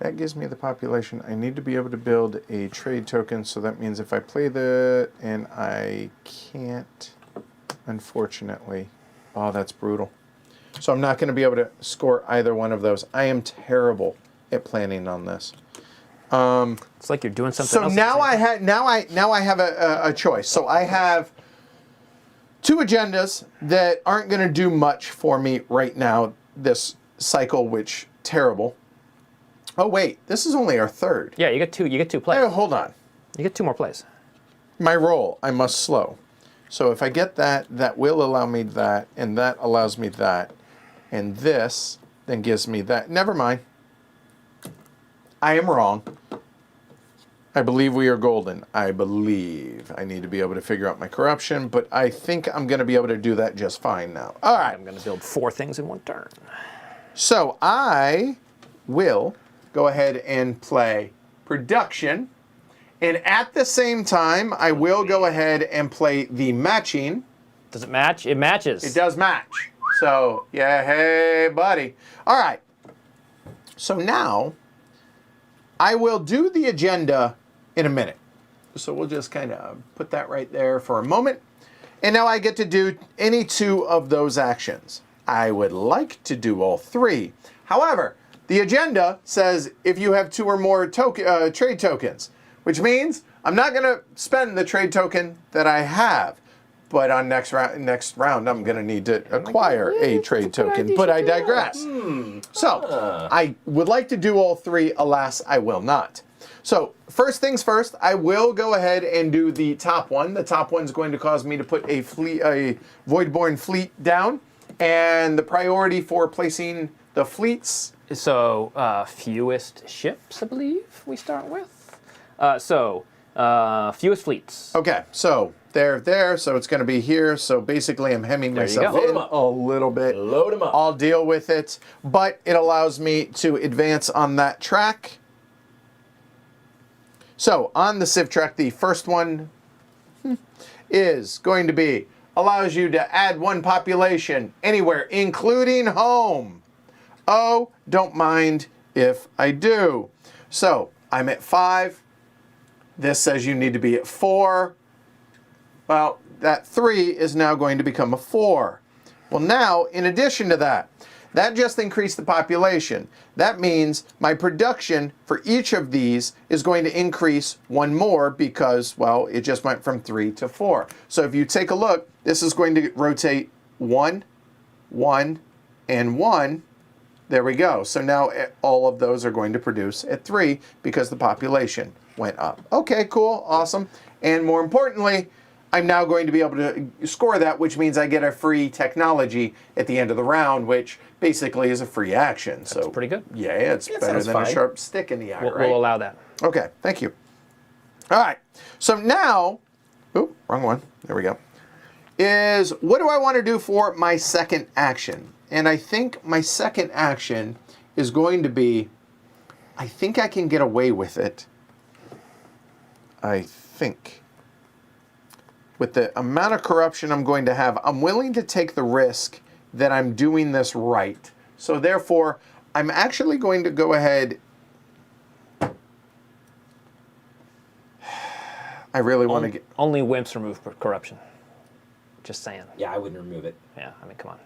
That gives me the population. I need to be able to build a trade token, so that means if I play the and I can't, unfortunately. Oh, that's brutal. So I'm not going to be able to score either one of those. I am terrible at planning on this. It's like you're doing something So else. now I have a choice. So I have 2 agendas that aren't going to do much for me right now this cycle, which terrible. Oh wait, this is only our 3rd. Yeah, you get 2. You get 2 plays. Hey, hold on. You get 2 more plays. My roll, I must slow. So if I get that, that will allow me that, and that allows me that, and this then gives me that. Never mind. I am wrong. I believe we are golden. I believe. I need to be able to figure out my corruption, but I think I'm going to be able to do that just fine now. All right. I'm going to build 4 things in 1 turn. So I will go ahead and play production. And at the same time, I will go ahead and play the matching. Does it match? It matches. It does match. So, yeah, hey, buddy. All right. So now, I will do the agenda in a minute. So we'll just kind of put that right there for a moment. And now I get to do any 2 of those actions. I would like to do all 3. However, the agenda says if you have 2 or more trade tokens, which means I'm not going to spend the trade token that I have. But on next round, I'm going to need to acquire a trade token. But I digress. So I would like to do all 3. Alas, I will not. So first things first, I will go ahead and do the top one. The top one's going to cause me to put a Voidborn fleet down. And the priority for placing the fleets. So, fewest ships, I believe we start with. Fewest fleets. Okay, so they're there, so it's going to be here. So basically, I'm hemming myself go. in a little bit. Load them up. I'll deal with it, but it allows me to advance on that track. So on the Civ track, the first one is going to be allows you to add 1 population anywhere, including home. Oh, don't mind if I do. So I'm at 5. This says you need to be at 4. Well, that 3 is now going to become a 4. Well, now, in addition to that, that just increased the population. That means my production for each of these is going to increase 1 more because, well, it just went from 3 to 4. So if you take a look, this is going to rotate 1, 1, and 1. There we go. So now all of those are going to produce at 3 because the population went up. Okay, cool, awesome. And more importantly, I'm now going to be able to score that, which means I get a free technology at the end of the round, which basically is a free action. That's so pretty good. Yeah, it's better than fine. a sharp stick in the eye, right? We'll allow that. Okay, thank you. All right, so now, oop, wrong one. There we go. Is what do I want to do for my second action? And I think my second action is going to be, I think I can get away with it. I think. With the amount of corruption I'm going to have, I'm willing to take the risk that I'm doing this right. So therefore, I'm actually going to go ahead. I really want to get... Only wimps remove corruption. Just saying. Yeah, I wouldn't remove it. Yeah, I mean, come on.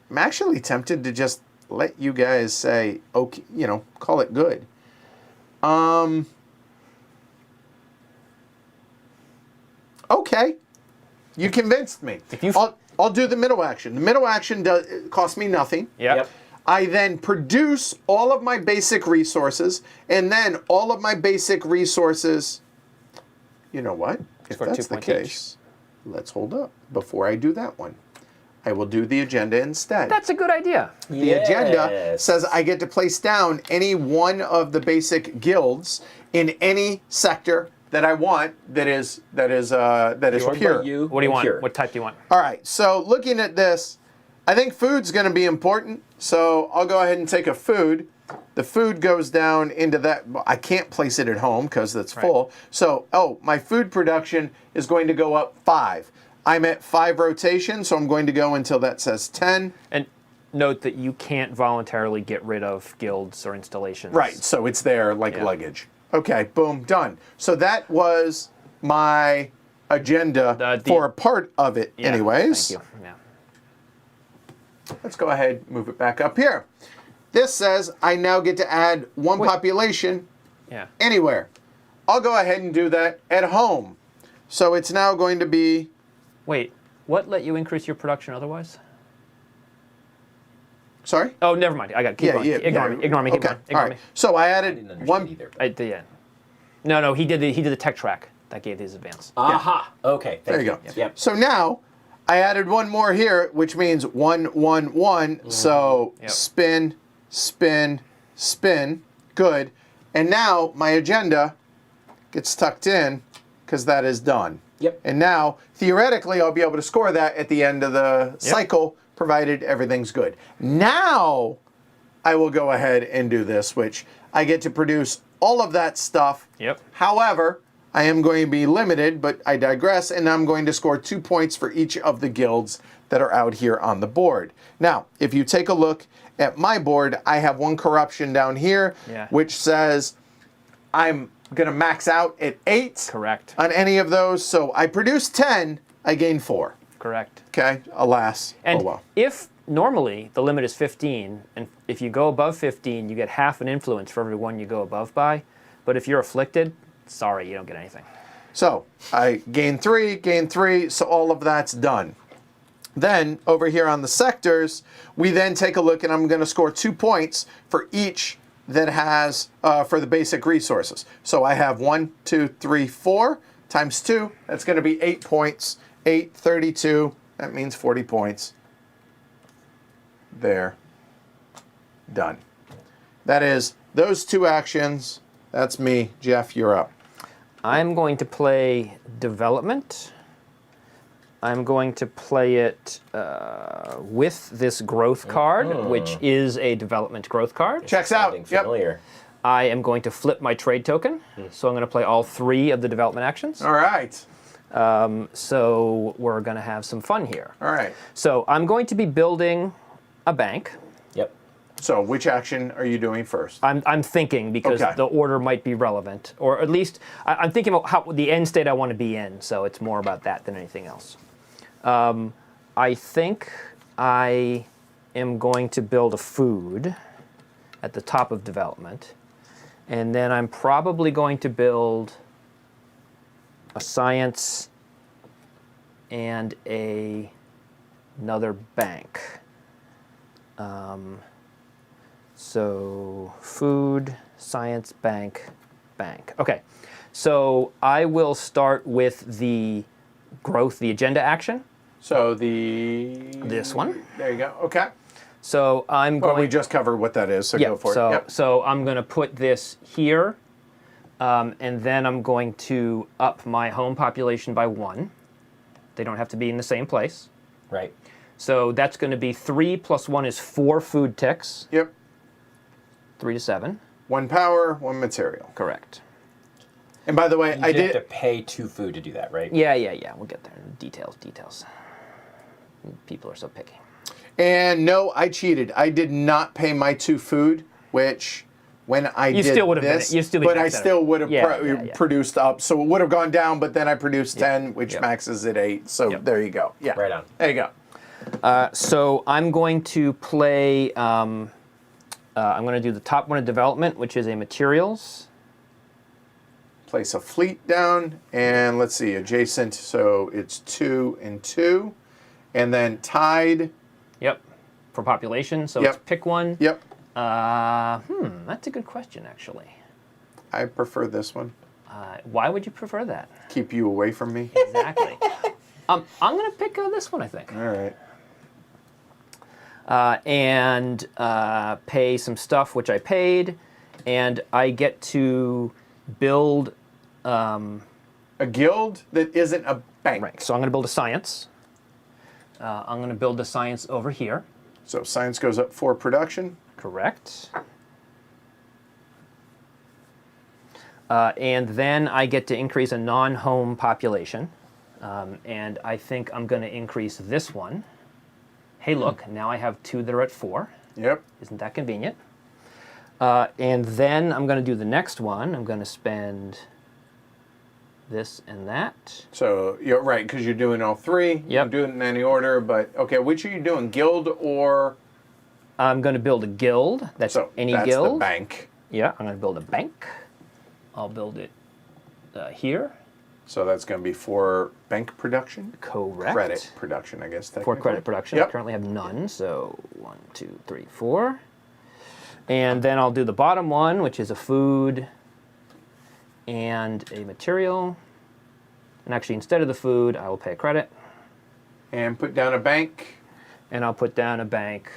I'm actually tempted to just let you guys say, okay, you know, call it good. Okay. You convinced me. If you I'll do the middle action. The middle action costs me nothing. Yep. I then produce all of my basic resources, and then all of my basic resources, you know what? If For that's 2 the points each. case, let's hold up. Before I do that one, I will do the agenda instead. That's a good idea. The agenda says I get to place down any one of the basic guilds in any sector that I want that is pure. You What do you want? pure. What type do you want? All right, so looking at this, I think food's going to be important, so I'll go ahead and take a food. The food goes down into that. I can't place it at home because that's full. So, my food production is going to go up 5. I'm at 5 rotation, so I'm going to go until that says 10. And note that you can't voluntarily get rid of guilds or installations. Right, so it's there like luggage. Okay, boom, done. So that was my agenda for a part of it anyways. Thank you. Yeah. Let's go ahead and move it back up here. This says I now get to add one population anywhere. I'll go ahead and do that at home. So it's now going to be... Wait, what let you increase your production otherwise? Sorry? Oh, never mind. I got it. Keep going. Ignore me. Ignore me. Keep going. Ignore me. So I I didn't added understand one... either. Yeah. No, he did the tech track that gave his advance. Aha. Okay. There you go. Yep. So now I added one more here, which means 1, 1, 1. So spin, spin, spin. Good. And now my agenda gets tucked in because that is done. Yep. And now, theoretically, I'll be able to score that at the end of the cycle, provided everything's good. Now, I will go ahead and do this, which I get to produce all of that stuff. Yep. However, I am going to be limited, but I digress, and I'm going to score 2 points for each of the guilds that are out here on the board. Now, if you take a look at my board, I have one corruption down here, which says I'm going to max out at 8 Correct. on any of those. So I produce 10, I gain 4. Correct. Okay, alas, And oh well. if normally the limit is 15, and if you go above 15, you get half an influence for every one you go above by. But if you're afflicted, sorry, you don't get anything. So I gain 3, so all of that's done. Then over here on the sectors, we then take a look, and I'm going to score 2 points for each that has for the basic resources. So I have 1, 2, 3, 4 times 2. That's going to be 8 points. 8, 32. That means 40 points. There. Done. That is those 2 actions. That's me. Jeff, you're up. I'm going to play development. I'm going to play it with this growth card, which is a development growth card. Checks out. Sounding familiar. I am going to flip my trade token, so I'm going to play all 3 of the development actions. All right. So we're going to have some fun here. All right. So I'm going to be building a bank. Yep. So which action are you doing first? I'm thinking because the order might be relevant, or at least I'm thinking about how the end state I want to be in. So it's more about that than anything else. I think I am going to build a food at the top of development, and then I'm probably going to build a science and another bank. So food, science, bank, bank. Okay, so I will start with the growth, the agenda action. So this one. There you go. Okay. So I'm going. Well, we just covered what that is, so go for it. So I'm going to put this here, and then I'm going to up my home population by 1. They don't have to be in the same place. Right. So that's going to be 3 plus 1 is 4 food ticks. Yep. 3 to 7. 1 power, 1 material. Correct. And by the way, You I did did. have to pay 2 food to do that, right? Yeah. We'll get there. Details. People are so picky. And no, I cheated. I did not pay my 2 food, which when I You did still would have been- this, you still be but I max at still it. would have Yeah. produced up. So it would have gone down, but then I produced 10, which maxes at 8. So there you go. Yeah. Right on. There you go. So I'm going to play. I'm going to do the top one of development, which is a materials. Place a fleet down, and let's see, adjacent. So it's 2 and 2, and then tide. Yep. For population, so Yep. it's pick one. Yep. That's a good question, actually. I prefer this one. Why would you prefer that? Keep you away from me. Exactly. I'm going to pick this one, I think. All right. And pay some stuff, which I paid, and I get to build. A guild that isn't a bank. Right. So I'm going to build a science. I'm going to build a science over here. So science goes up for production. Correct. And then I get to increase a non-home population. And I think I'm going to increase this one. Hey, look, now I have 2 that are at 4. Yep. Isn't that convenient? And then I'm going to do the next one. I'm going to spend this and that. So you're right, because you're doing all 3. You Yep. don't do it in any order, but okay, which are you doing? Guild or I'm going to build a guild. That's so any that's guild. the bank. Yeah, I'm going to build a bank. I'll build it here. So that's going to be for bank production? Correct. Credit production, I guess. For technically. credit production. I Yep. currently have none, so 1, 2, 3, 4. And then I'll do the bottom one, which is a food and a material. And actually, instead of the food, I will pay a credit. And put down a bank. And I'll put down a bank.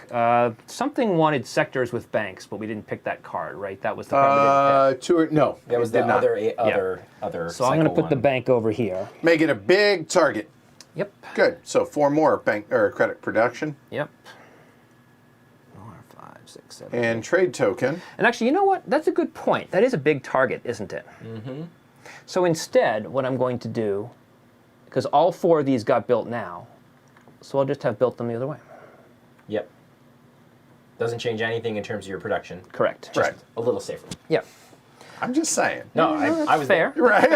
Something wanted sectors with banks, but we didn't pick that card, right? That was the card we didn't No. That was it the did not. other. pick. So I'm going to put the bank. bank over here. Make it a big target. Yep. Good. So 4 more bank or credit production. Yep. 4, 5, 6, 7. And trade token. And actually, you know what? That's a good point. That is a big target, isn't it? Mm-hmm. So instead, what I'm going to do, because all 4 of these got built now, so I'll just have built them the other way. Yep. Doesn't change anything in terms of your production. Correct. Just Right. a little safer. Yep. I'm just saying. No, I was fair. Right.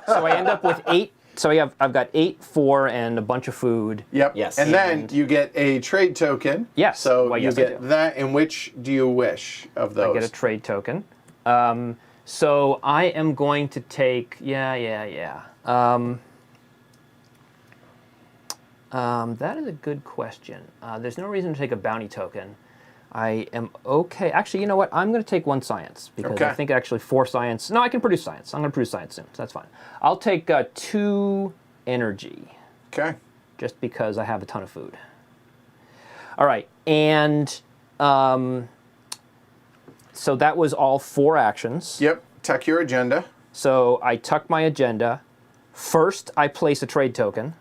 So I end up with 8. So I've got 8, 4, and a bunch of food. Yep. Yes. And then And- you get a trade token. Yes. So Well, you yes, I get do. that. And which do you wish of those? I get a trade token. So I am going to take, that is a good question. There's no reason to take a bounty token. I am okay. Actually, you know what? I'm going to take 1 science because Okay. I think actually 4 science. No, I can produce science. I'm going to produce science soon, so that's fine. I'll take 2 energy Okay. just because I have a ton of food. All right, and so that was all 4 actions. Yep. Tuck your agenda. So I tuck my agenda. First, I place a trade token.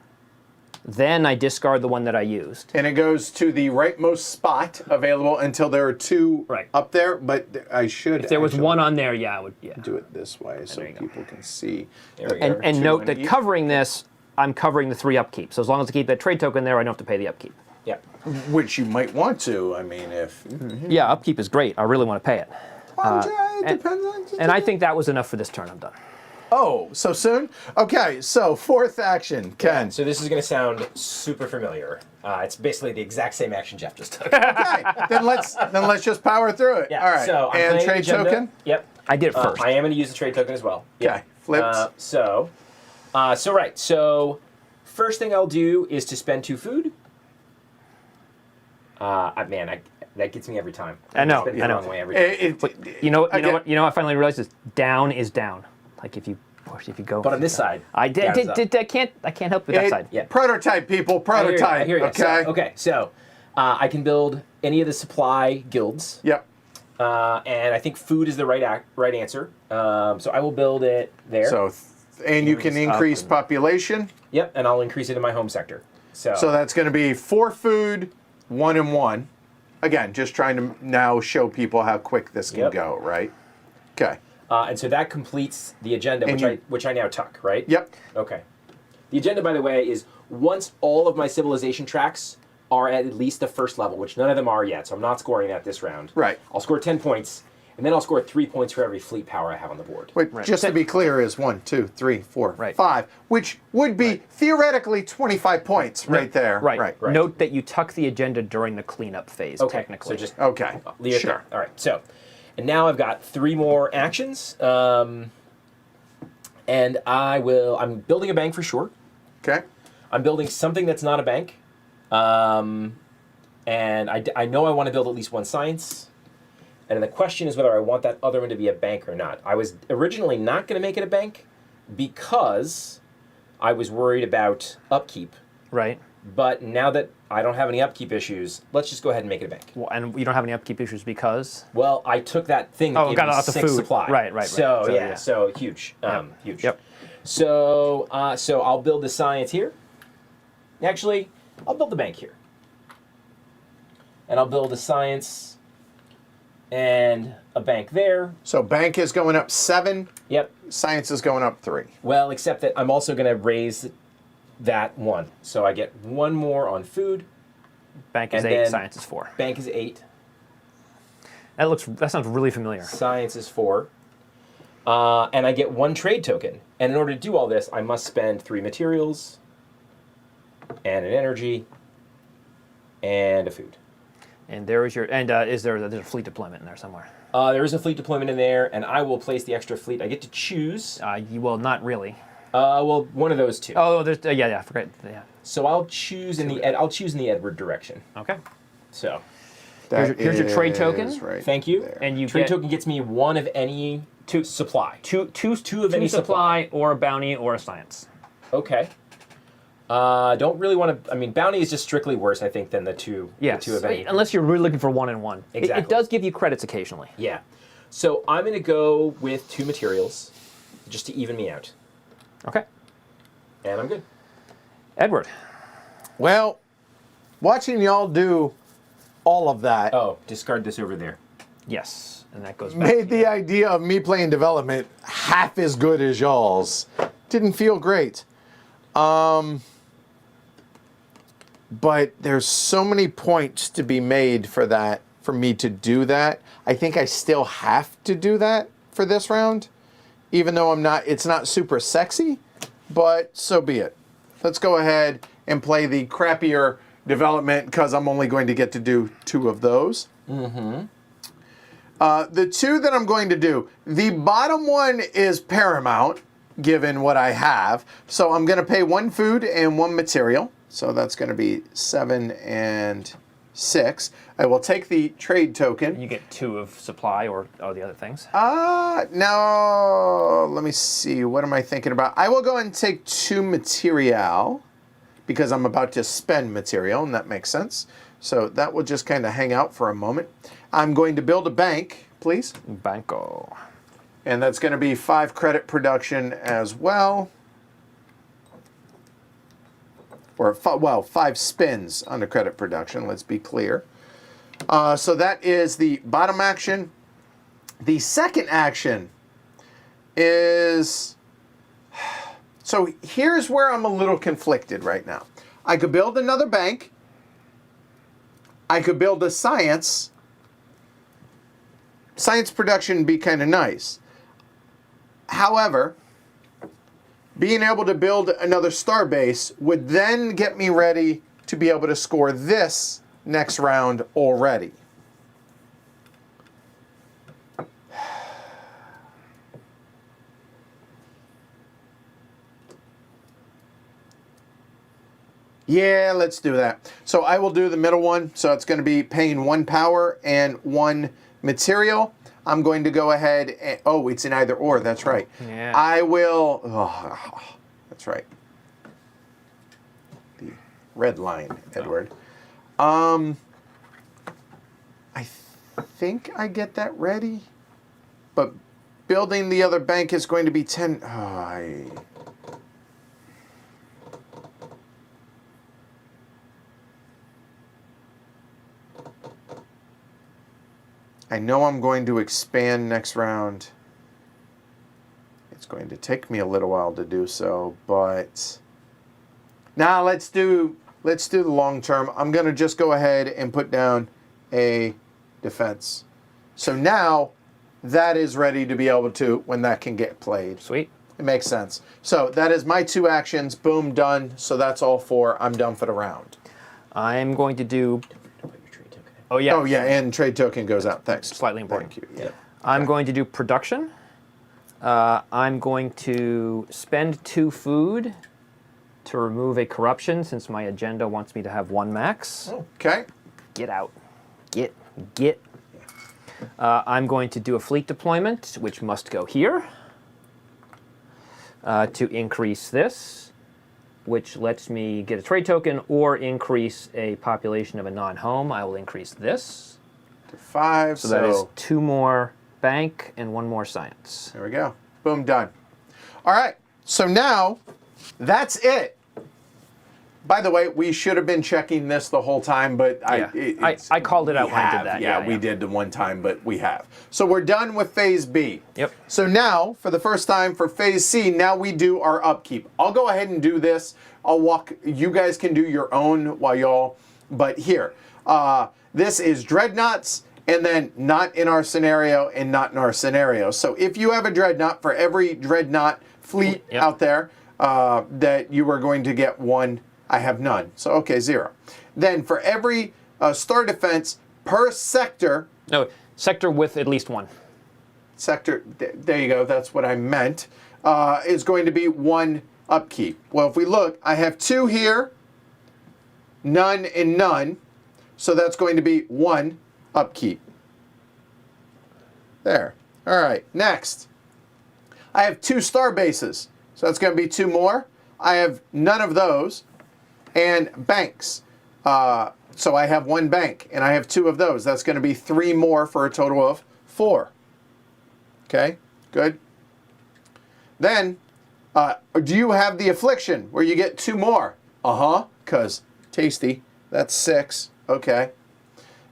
Then I discard the one that I used. And it goes to the rightmost spot available until there are 2 Right. up there. But I should If there was actually one on there, yeah, I would. Yeah. do it this way so there you go. people can see. There that we go. there are And 2 note in that each. covering this, I'm covering the 3 upkeep. So as long as I keep that trade token there, I don't have to pay the upkeep. Yep. Which you might want to. I mean, if. Yeah, upkeep is great. I really want to pay it. It depends on. And I think that was enough for this turn. I'm done. Oh, so soon? Okay, so 4th action, Ken. So this is going to sound super familiar. It's basically the exact same action Jeff just took. Okay, then let's just power through it. Yeah. All right. So I'm and playing trade agenda. token. Yep. I did it first. I am going to use the trade token as well. Okay. Flipped. So first thing I'll do is to spend 2 food. That gets me every time. I know, Spend the I know. wrong way every time. You know Again- what? You know, I finally realized is down is down. Like if you go. But on this side, I down is up. I can't help with that side. Yeah. Prototype, people. Prototype. I hear you. Okay. So I can build any of the supply guilds. Yep. And I think food is the right answer. So I will build it there. So, and you can Moves up increase and- population. Yep, and I'll increase it in my home sector. So So that's going to be 4 food, 1 and 1. Again, just trying to now show people how quick this can Yep. go, right? Okay. and so that completes the agenda, And which I now tuck, right? Yep. Okay. The agenda, by the way, is once all of my civilization tracks are at least the first level, which none of them are yet, so I'm not scoring that this round. Right. I'll score 10 points, And then I'll score 3 points for every fleet power I have on the board. Which, just to be clear, is 1, 2, 3, 4, Right. 5, which would be theoretically 25 points right there. Right. Note that you tuck the agenda during the cleanup phase, Okay, technically. so just Okay. leave it Sure. there. All right, so, and now I've got 3 more actions. And I'm building a bank for sure. Okay. I'm building something that's not a bank. And I know I want to build at least one science. And the question is whether I want that other one to be a bank or not. I was originally not going to make it a bank because I was worried about upkeep. Right. But now that I don't have any upkeep issues, let's just go ahead and make it a bank. Well, and you don't have any upkeep issues because? Well, I took that thing that Oh, gave got me lots of 6 food. supply. Right. So, So, yeah, yeah. so huge. Huge. Yep. So I'll build the science here. Actually, I'll build the bank here. And I'll build a science and a bank there. So bank is going up 7. Yep. Science is going up 3. Well, except that I'm also going to raise that 1. So I get 1 more on food. Bank is And 8, then- science is 4. Bank is 8. That sounds really familiar. Science is 4. And I get 1 trade token. And in order to do all this, I must spend 3 materials and an energy and a food. And there is your there's a fleet deployment in there somewhere. There is a fleet deployment in there, and I will place the extra fleet. I get to choose. Well, not really. Well, one of those 2. Oh, there's I forget. Yeah. So I'll choose in the Edward direction. Okay. So Here's your trade token. is right thank you. there. And you trade get token gets me 1 of any supply. two of any supply or a bounty or a science. Okay. Don't really want to. I mean, bounty is just strictly worse, I think, than the 2. Yes. The 2 of any. Unless you're really looking for 1 and 1. Exactly. It does give you credits occasionally. Yeah. So I'm going to go with 2 materials, just to even me out, Okay. and I'm good. Edward. Well, watching y'all do all of that Oh, discard this over there. Yes. And that goes back. made the idea of me playing development half as good as y'all's. Didn't feel great. But there's so many points to be made for me to do that. I think I still have to do that for this round, even though it's not super sexy, but so be it. Let's go ahead and play the crappier development because I'm only going to get to do 2 of those. The 2 that I'm going to do, the bottom one is paramount, given what I have. So I'm going to pay 1 food and 1 material. So that's going to be 7 and 6. I will take the trade token. You get 2 of supply or the other things. Now, let me see. What am I thinking about? I will go and take 2 material because I'm about to spend material, and that makes sense. So that will just kind of hang out for a moment. I'm going to build a bank, please. Banco. And that's going to be 5 credit production as well. Or, 5 spins on the credit production, let's be clear. So that is the bottom action. The second action is... So here's where I'm a little conflicted right now. I could build another bank. I could build a science. Science production would be kind of nice. However, being able to build another star base would then get me ready to be able to score this next round already. Yeah, let's do that. So I will do the middle one. So it's going to be paying 1 power and 1 material. I'm going to go ahead and, oh, it's in either or, that's right. Yeah. I will, that's right. The red line, Edward. I think I get that ready, but building the other bank is going to be 10, I know I'm going to expand next round. It's going to take me a little while to do so, but now let's do the long term. I'm going to just go ahead and put down a defense. So now that is ready to be able to, when that can get played. Sweet. It makes sense. So that is my 2 actions. Boom, done. So that's all 4. I'm done for the round. I'm going to do. Oh yeah. Oh, yeah, and trade token goes out. Thanks. Slightly important. Thank you. Yeah. I'm going to do production. I'm going to spend 2 food to remove a corruption since my agenda wants me to have 1 max. Okay. Get out. Get. I'm going to do a fleet deployment, which must go here to increase this, which lets me get a trade token or increase a population of a non-home. I will increase this. To 5. So that is 2 more bank and 1 more science. There we go. Boom, done. All right. So now that's it. By the way, we should have been checking this the whole time, but I called it out when I did that. Yeah, we did the one time, but we have. So we're done with phase B. Yep. So now, for the first time for phase C, now we do our upkeep. I'll go ahead and do this. I'll walk. You guys can do your own while y'all. But here, this is dreadnoughts, and then not in our scenario and not in our scenario. So if you have a dreadnought, for every dreadnought fleet out there, that you are going to get 1. I have none. So, okay, 0. Then for every star defense per sector. No, sector with at least 1. Sector, there you go. That's what I meant. Is going to be 1 upkeep. Well, if we look, I have 2 here, none and none. So that's going to be 1 upkeep. There. All right, next. I have 2 star bases. So that's going to be 2 more. I have none of those. And banks. So I have 1 bank, and I have 2 of those. That's going to be 3 more for a total of 4. Okay, good. Then, do you have the affliction where you get 2 more? Because tasty. That's 6. Okay.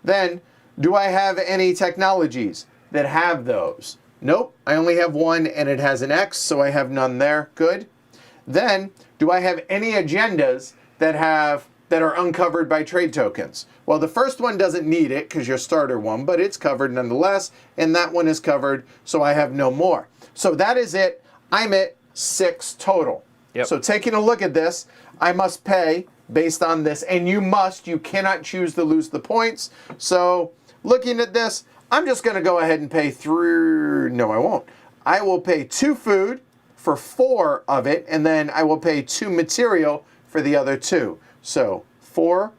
Then, do I have any technologies that have those? Nope. I only have 1, and it has an X, so I have none there. Good. Then, do I have any agendas that are uncovered by trade tokens? Well, the first one doesn't need it because your starter one, but it's covered nonetheless, and that one is covered, so I have no more. So that is it. I'm at 6 total. Yep. So taking a look at this, I must pay based on this, and you cannot choose to lose the points. So looking at this, I'm just going to go ahead and pay through. No, I won't. I will pay 2 food for 4 of it, and then I will pay 2 material for the other 2. So 4,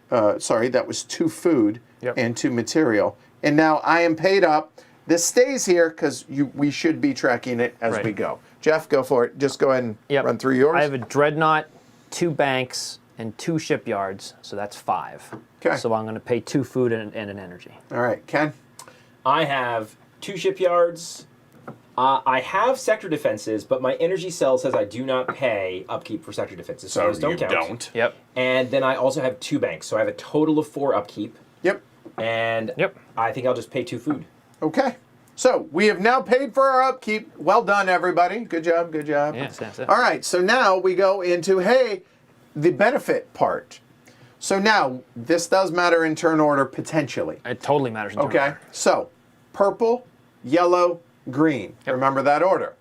that was 2 food and 2 material. And now I am paid up. This stays here because we should be tracking it as we go. Jeff, go for it. Just go ahead and run through yours. I have a dreadnought, 2 banks, and 2 shipyards, so that's 5. Okay. So I'm going to pay 2 food and an energy. All right, Ken? I have 2 shipyards. I have sector defenses, but my energy cell says I do not pay upkeep for sector defenses. So those don't count. Don't. Yep. And then I also have 2 banks, so I have a total of 4 upkeep. Yep. And I think I'll just pay 2 food. Okay. So we have now paid for our upkeep. Well done, everybody. Good job, good job. Yes, that's it. All right, so now we go into, the benefit part. So now, this does matter in turn order, potentially. It totally matters in turn order. So purple, yellow, green. Remember that order.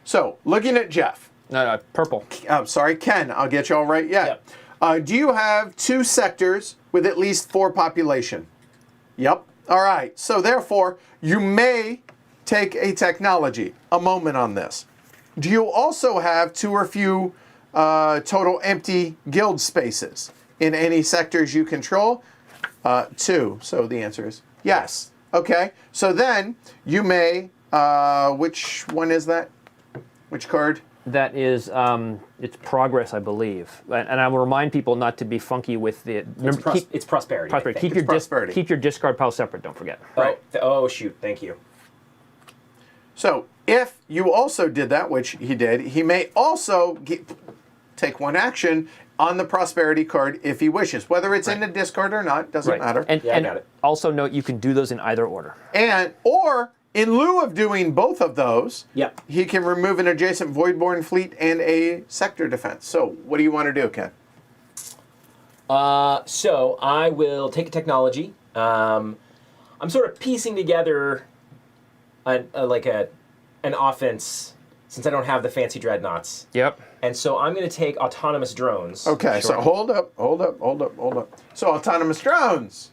So looking at Jeff. No, purple. I'm sorry, Ken. I'll get you all right. Yeah. Do you have 2 sectors with at least 4 population? Yep. All right. So therefore, you may take a technology. A moment on this. Do you also have 2 or few total empty guild spaces in any sectors you control? 2. So the answer is yes. Okay. So then you may. Which one is that? Which card? That is, it's progress, I believe. And I will remind people not to be funky with the. Remember, It's prosperity. prosperity. Keep your discard pile separate. Don't forget. Right. Oh shoot! Thank you. So if you also did that, which he did, he may also take 1 action on the prosperity card if he wishes. Whether it's in the discard or not, doesn't matter. And, I got it. Also note you can do those in either order. Or in lieu of doing both of those, he can remove an adjacent Voidborn fleet and a sector defense. So what do you want to do, Ken? So I will take a technology. I'm sort of piecing together an offense since I don't have the fancy dreadnoughts. Yep. And so I'm going to take autonomous drones. Okay, so hold up. So autonomous drones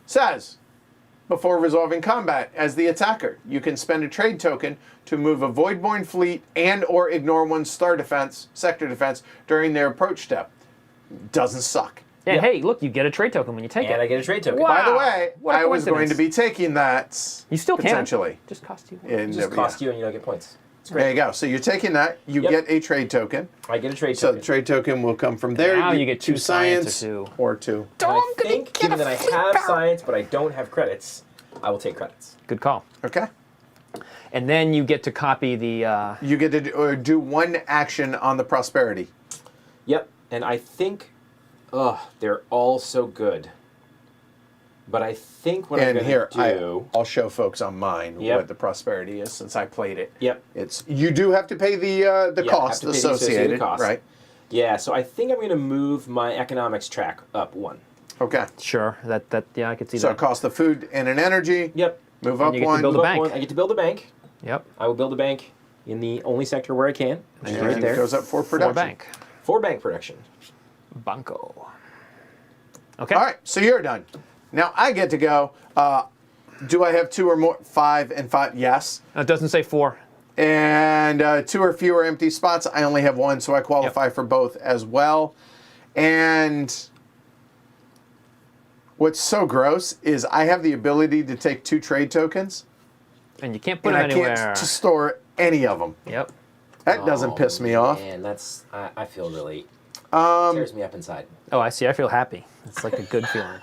says, before resolving combat, as the attacker, you can spend a trade token to move a Voidborn fleet and or ignore one sector defense during their approach step. Doesn't suck. And hey, look, you get a trade token when you take And it. I get a trade token. Wow. By the way, What a I was going coincidence. to be taking that. You still can. potentially. Just cost you. In, It just costs you and you don't get points. It's There great. you go. So you're taking that. You Yep. get a trade token. I get a trade So token. the trade token will come from there. Now you get two science or two. And I think, given that I have science but I don't have credits, I will take credits. Good call. Okay. And then you get to copy the. You get to do one action on the prosperity. Yep. And I think, they're all so good. But I think what I'm And going here, to do... I'll show folks on mine Yep. what the prosperity is since I played it. Yep. It's you do have to pay the Yeah, cost have to pay the associated, cost. right? Yeah, so I think I'm going to move my economics track up one. Okay. Sure. Yeah, I could see So that. cost of food and an energy. Yep. Move And up you get to one. build a Move up bank. one. I get to build a bank. Yep. I will build a bank in the only sector where I can, which is And right it there. goes up for For production. bank. For bank production. Banco. Okay. All right, so you're done. Now I get to go. Do I have 2 or more? 5 and 5. Yes. It doesn't say 4. And 2 or fewer empty spots. I only have 1, so I qualify for both as well. And what's so gross is I have the ability to take 2 trade tokens, And you can't put and them I anywhere. can't store any of them. Yep. That doesn't piss me off. And that's I feel really tears me up inside. Oh, I see. I feel happy. It's like a good feeling.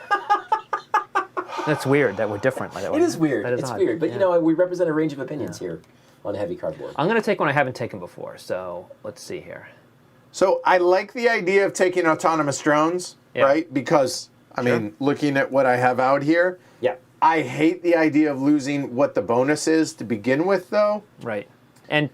That's weird that we're different like that. It is weird. That is It's odd. weird, but Yeah. you know we represent a range of opinions here on heavy cardboard. I'm going to take one I haven't taken before, so let's see here. So I like the idea of taking autonomous drones, Yeah. right? Because, I mean, looking at what I have out here, Yeah. I hate the idea of losing what the bonus is to begin with, though. Right. And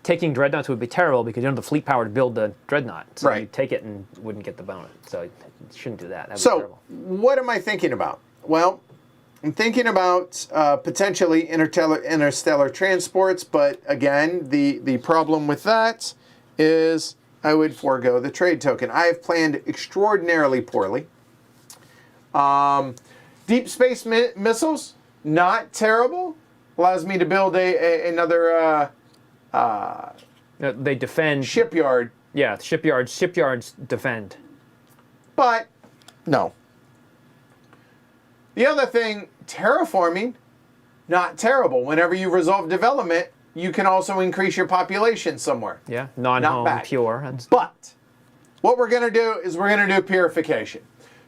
taking dreadnoughts would be terrible because you don't have the fleet power to build the dreadnought. So Right. you take it and wouldn't get the bonus. So you shouldn't do that. That'd be So, terrible. what am I thinking about? Well, I'm thinking about potentially interstellar transports, but again, the problem with that is I would forego the trade token. I have planned extraordinarily poorly. Deep space missiles, not terrible. Allows me to build another They defend. shipyard, Yeah, shipyards defend. but no. The other thing, terraforming, not terrible. Whenever you resolve development, you can also increase your population somewhere. Yeah, Not non-home, bad. pure. That's, But what we're going to do is we're going to do purification.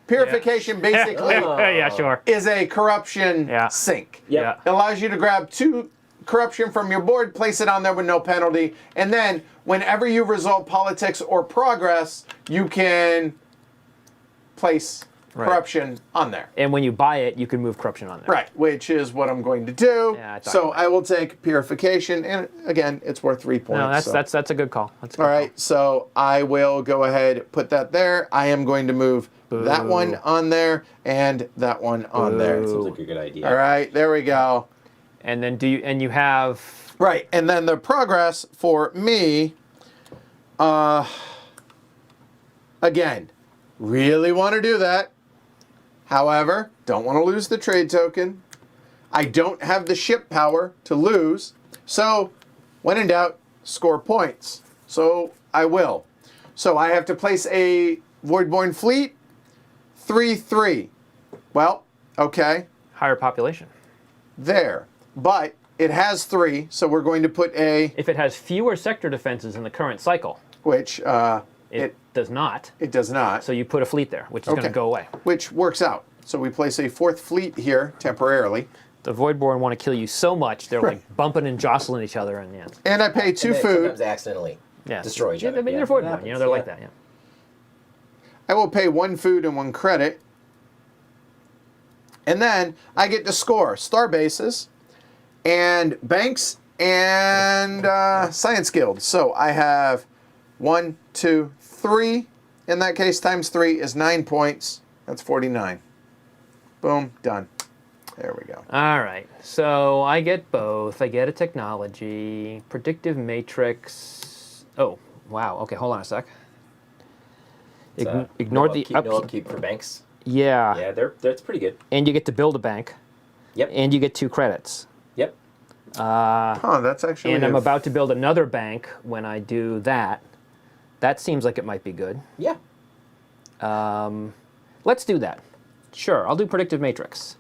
Purification basically yeah, sure. is a corruption Yeah. sink. Yep. Yeah. It allows you to grab 2 corruption from your board, place it on there with no penalty, and then whenever you resolve politics or progress, you can place corruption on there. And when you buy it, you can move corruption on there. Right, which is what I'm going to do. Yeah, I thought so you might. I will take purification, and again, it's worth 3 points. No, so. that's a good call. That's a good All right, so I will go ahead, put that there. I am going to move that one on there and that one on there. Seems like a good idea. All right, there we go. call. And then you have Right, and then the progress for me, again, really want to do that. However, don't want to lose the trade token. I don't have the ship power to lose. So, when in doubt, score points. So, I will. So, I have to place a Voidborn fleet, 3-3. Well, okay, higher population. there. But it has 3, so we're going to put a, If it has fewer sector defenses in the current cycle, which it does not. it does not. So you put a fleet there, which is going to Okay. go away. Which works out. So we place a 4th fleet here temporarily. The Voidborn want to kill you so much they're like bumping and jostling each other in the end. And I pay 2 And they food. sometimes accidentally Yeah. destroy each Yeah, other. I mean, Yeah, they're it Voidborn. happens, They're yeah. like that. Yeah. I will pay 1 food and 1 credit. And then I get to score star bases and banks and science guilds. So I have 1, 2, 3. In that case, times 3 is 9 points. That's 49. Boom, done. There we go. All right. So I get both. I get a technology, predictive matrix. Oh, wow. Okay, hold on a sec. Ignore the no upkeep for banks. Yeah. Yeah, that's pretty good. And you get to build a bank. Yep. And you get 2 credits. Yep. That's actually. And I'm about to build another bank when I do that. That seems like it might be good. Yeah. Let's do that. Sure, I'll do predictive matrix.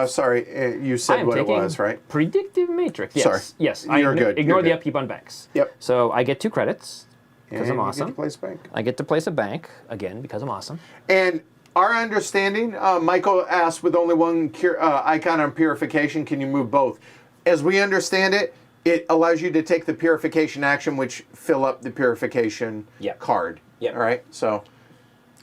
Sorry, you said what it was, right? Predictive matrix. Yes. Sorry. Yes. You're good. Ignore You're the good. upkeep on banks. Yep. So I get 2 credits because I'm And you awesome. get to place bank. I get to place a bank again because I'm awesome. And our understanding, Michael asked, with only one icon on purification, can you move both? As we understand it, it allows you to take the purification action, which fill up the purification card. Yep. All right. So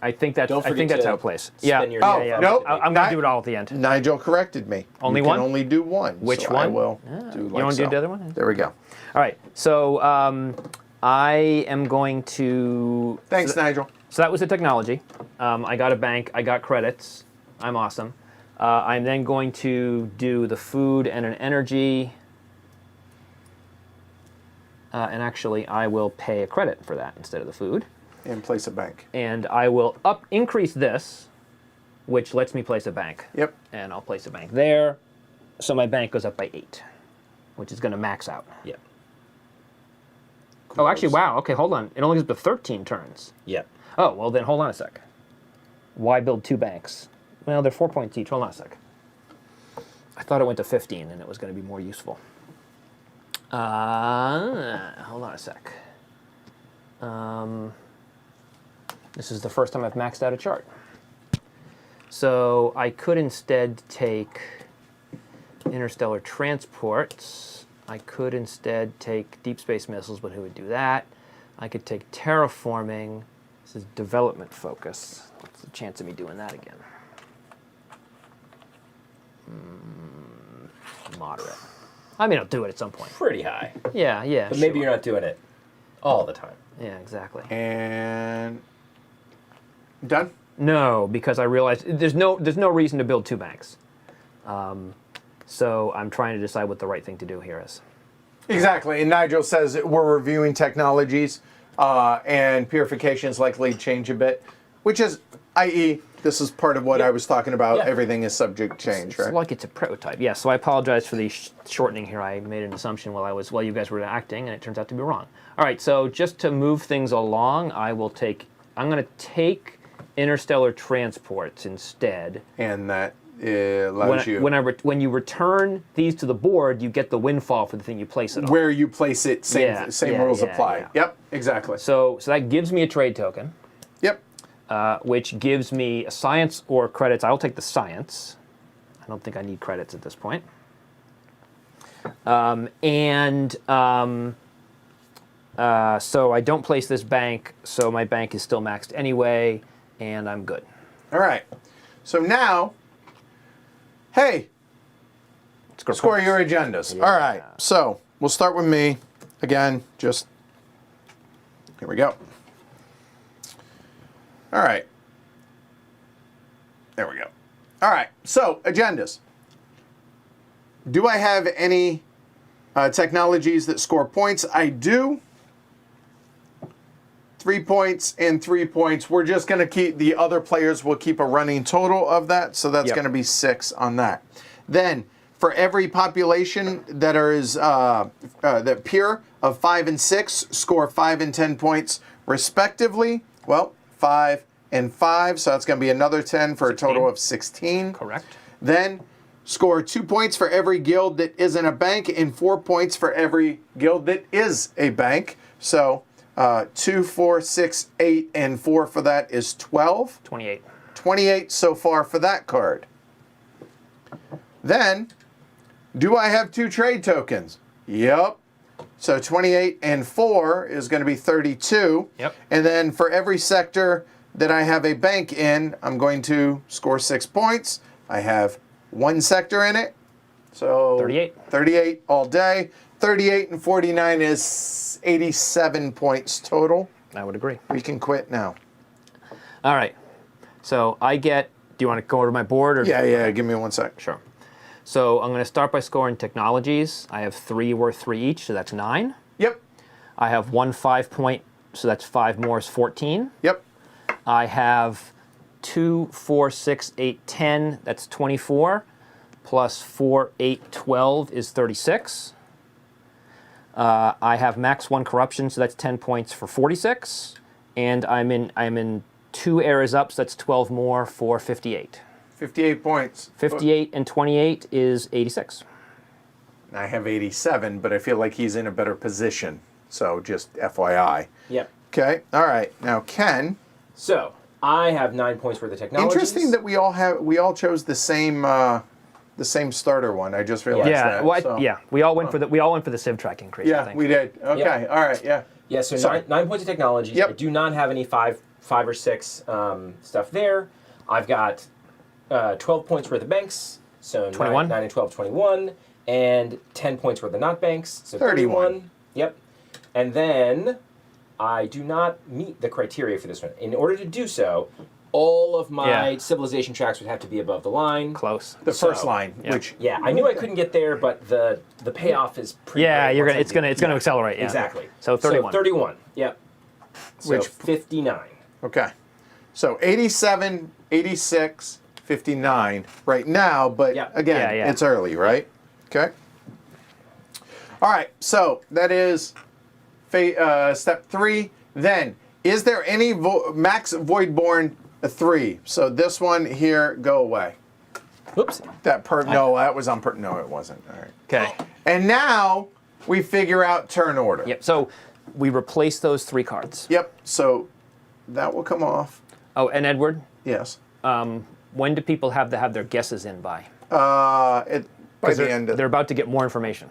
I think that's Don't I think forget that's to how it plays. spend your- Oh, nope. I'm going to do it all at the end. Nigel corrected me. Only you one? Don't only do one. Which so one? I will do You like want to so. do the other one? There we go. All right. So I am going to. Thanks, Nigel. So that was the technology. I got a bank. I got credits. I'm awesome. I'm then going to do the food and an energy. And actually, I will pay a credit for that instead of the food. And place a bank. And I will increase this, which lets me place a bank. Yep. And I'll place a bank there. So my bank goes up by 8, which is going to max out. Yeah. Oh, actually, wow. Okay, hold on. It only goes up to 13 turns. Yeah. Oh, well then hold on a sec. Why build 2 banks? Well, they're 4 points each. Hold on a sec. I thought it went to 15 and it was going to be more useful. Hold on a sec. This is the first time I've maxed out a chart. So I could instead take interstellar transports. I could instead take deep space missiles, but who would do that? I could take terraforming. This is development focus. What's the chance of me doing that again? Moderate. I mean, I'll do it at some point. Pretty high. Yeah, yeah. But maybe sure. you're not doing it all the time. Yeah, exactly. And done? No, because I realized there's no reason to build 2 banks. So I'm trying to decide what the right thing to do here is. Exactly. And Nigel says we're reviewing technologies, and purification is likely to change a bit, which is, i.e., this is part of what I was talking about. Yeah. Everything is subject to change, It's right? like it's a prototype. Yeah, so I apologize for the shortening here. I made an assumption while you guys were acting, and it turns out to be wrong. All right, so just to move things along, I'm going to take interstellar transports instead. And that allows you... When you return these to the board, you get the windfall for the thing you place it on. Where you place it, same rules apply. yeah. Yep, exactly. So that gives me a trade token, Yep. which gives me a science or credits. I'll take the science. I don't think I need credits at this point. So I don't place this bank, so my bank is still maxed anyway, and I'm good. All right. So now, hey, score your agendas. Yeah. All right. So we'll start with me. Again, just here we go. All right. There we go. All right. So agendas. Do I have any technologies that score points? I do. 3 points and 3 points. We're just going to keep, the other players will keep a running total of that. So that's going to be 6 on that. Then for every population that is that pure of 5 and 6, score 5 and 10 points respectively. Well, 5 and 5. So that's going to be another 10 for 16. A total of 16. Correct. Then score 2 points for every guild that isn't a bank and 4 points for every guild that is a bank. So 2, 4, 6, 8, and 4 for that is 12. 28. 28 so far for that card. Then, do I have 2 trade tokens? Yep. So 28 and 4 is going to be 32. Yep. And then for every sector that I have a bank in, I'm going to score 6 points. I have 1 sector in it. So 38. 38 all day. 38 and 49 is 87 points total. I would agree. We can quit now. All right. So I get. Do you want to go over to my board or? Yeah. Give me 1 sec. Sure. So I'm going to start by scoring technologies. I have 3 worth 3 each, so that's 9. Yep. I have 1 5-point, so that's 5 more is 14. Yep. I have 2, 4, 6, 8, 10, that's 24. Plus 4, 8, 12 is 36. I have max 1 corruption, so that's 10 points for 46. And I'm in 2 errors up, so that's 12 more for 58. 58 points. 58 and 28 is 86. I have 87, but I feel like he's in a better position. So just FYI. Yep. Okay. All right. Now Ken. So I have 9 points worth of technologies. Interesting that we all chose the same starter one. I just realized Yeah, that. well, so. we all went for the civ track increase. I Yeah, think. we did. Okay. Yep. All right. Yeah. Yeah, so Sorry. nine points of technologies. Yep. I do not have any five or six stuff there. I've got 12 points worth of banks, so 21. 9 and 12, 21, and 10 points worth of not banks, so 31. 31. Yep. And then I do not meet the criteria for this one. In order to do so, all of my civilization tracks would have to be above the line. Close. The first So, line, yeah. which Yeah, I knew I couldn't get there, but the payoff is pretty. Yeah, great once I it's gonna do- accelerate. Yeah. Exactly. So 31. 31. Yep. So Which- 59. okay. So 87, 86, 59 right now, but Yeah. again, Yeah. it's early, right? Okay. All right. So that is step 3. Then, is there any max Voidborn 3? So this one here, go away. Oops. No, that was on no, it wasn't. All right. Okay. And now we figure out turn order. Yep. So we replace those 3 cards. Yep. So that will come off. Oh, and Edward, Yes. when do people have to have their guesses in by? By 'Cause the end of they're about to get more information.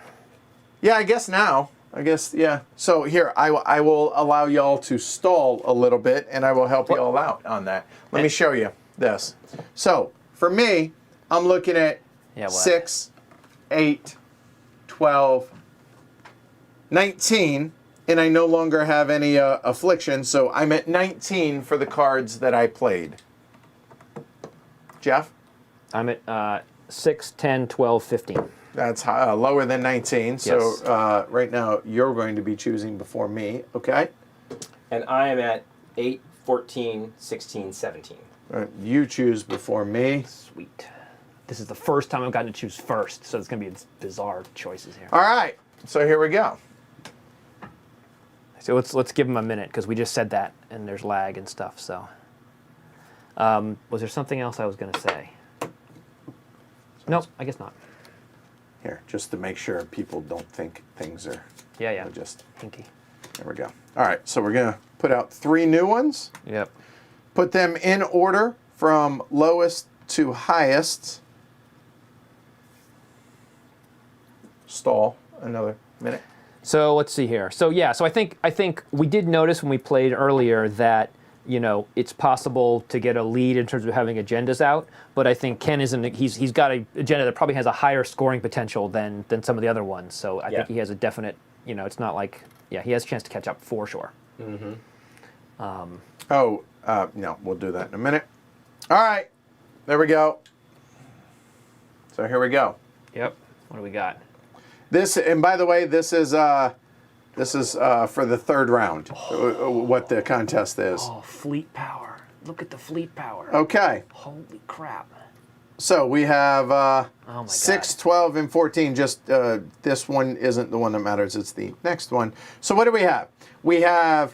Yeah, I guess now. I guess, yeah. So here, I will allow y'all to stall a little bit, and I will help y'all out on that. Let me show you this. So, for me, I'm looking at Yeah, what? 6, 8, 12, 19, and I no longer have any affliction, so I'm at 19 for the cards that I played. Jeff? I'm at 6, 10, 12, 15. That's lower than 19, so Yes. right now you're going to be choosing before me, okay? And I am at 8, 14, 16, 17. You choose before me. Sweet. This is the first time I've gotten to choose first, so it's going to be bizarre choices here. All right, so here we go. So let's give them a minute, because we just said that, and there's lag and stuff, so. Was there something else I was going to say? Nope, I guess not. Here, just to make sure people don't think things are Yeah. just, Hinky. there we go. All right, so we're gonna put out 3 new ones, Yep. put them in order from lowest to highest. Stall another minute. So let's see here. So yeah, so I think we did notice when we played earlier that it's possible to get a lead in terms of having agendas out, but I think Ken he's got an agenda that probably has a higher scoring potential than some of the other ones. So I think he has a definite, it's not like, he has a chance to catch up for sure. Mm-hmm. No, we'll do that in a minute. All right, there we go. So here we go. Yep. What do we got? This, and by the way, this is for the 3rd round. What the contest is. Oh, fleet power. Look at the fleet power. Okay, Holy crap. so we have Oh my 6, God. 12, and 14. Just this one isn't the one that matters. It's the next one. So what do we have? We have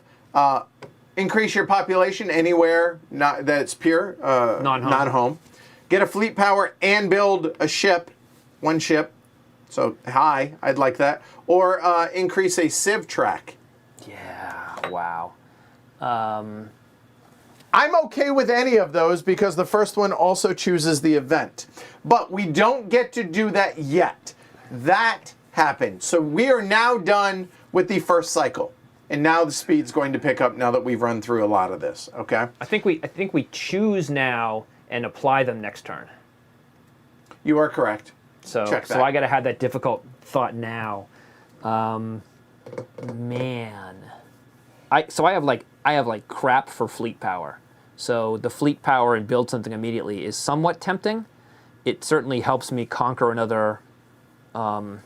increase your population anywhere that's pure, Non-home. non-home. Get a fleet power and build a ship, 1 ship. So high, I'd like that. Or increase a civ track. Yeah, wow. I'm okay with any of those because the first one also chooses the event. But we don't get to do that yet. That happened. So we are now done with the first cycle. And now the speed's going to pick up now that we've run through a lot of this, okay? I think we choose now and apply them next turn. You are correct. So Check that. so I got to have that difficult thought now. Man, I have like crap for fleet power. So the fleet power and build something immediately is somewhat tempting, it certainly helps me conquer another. It's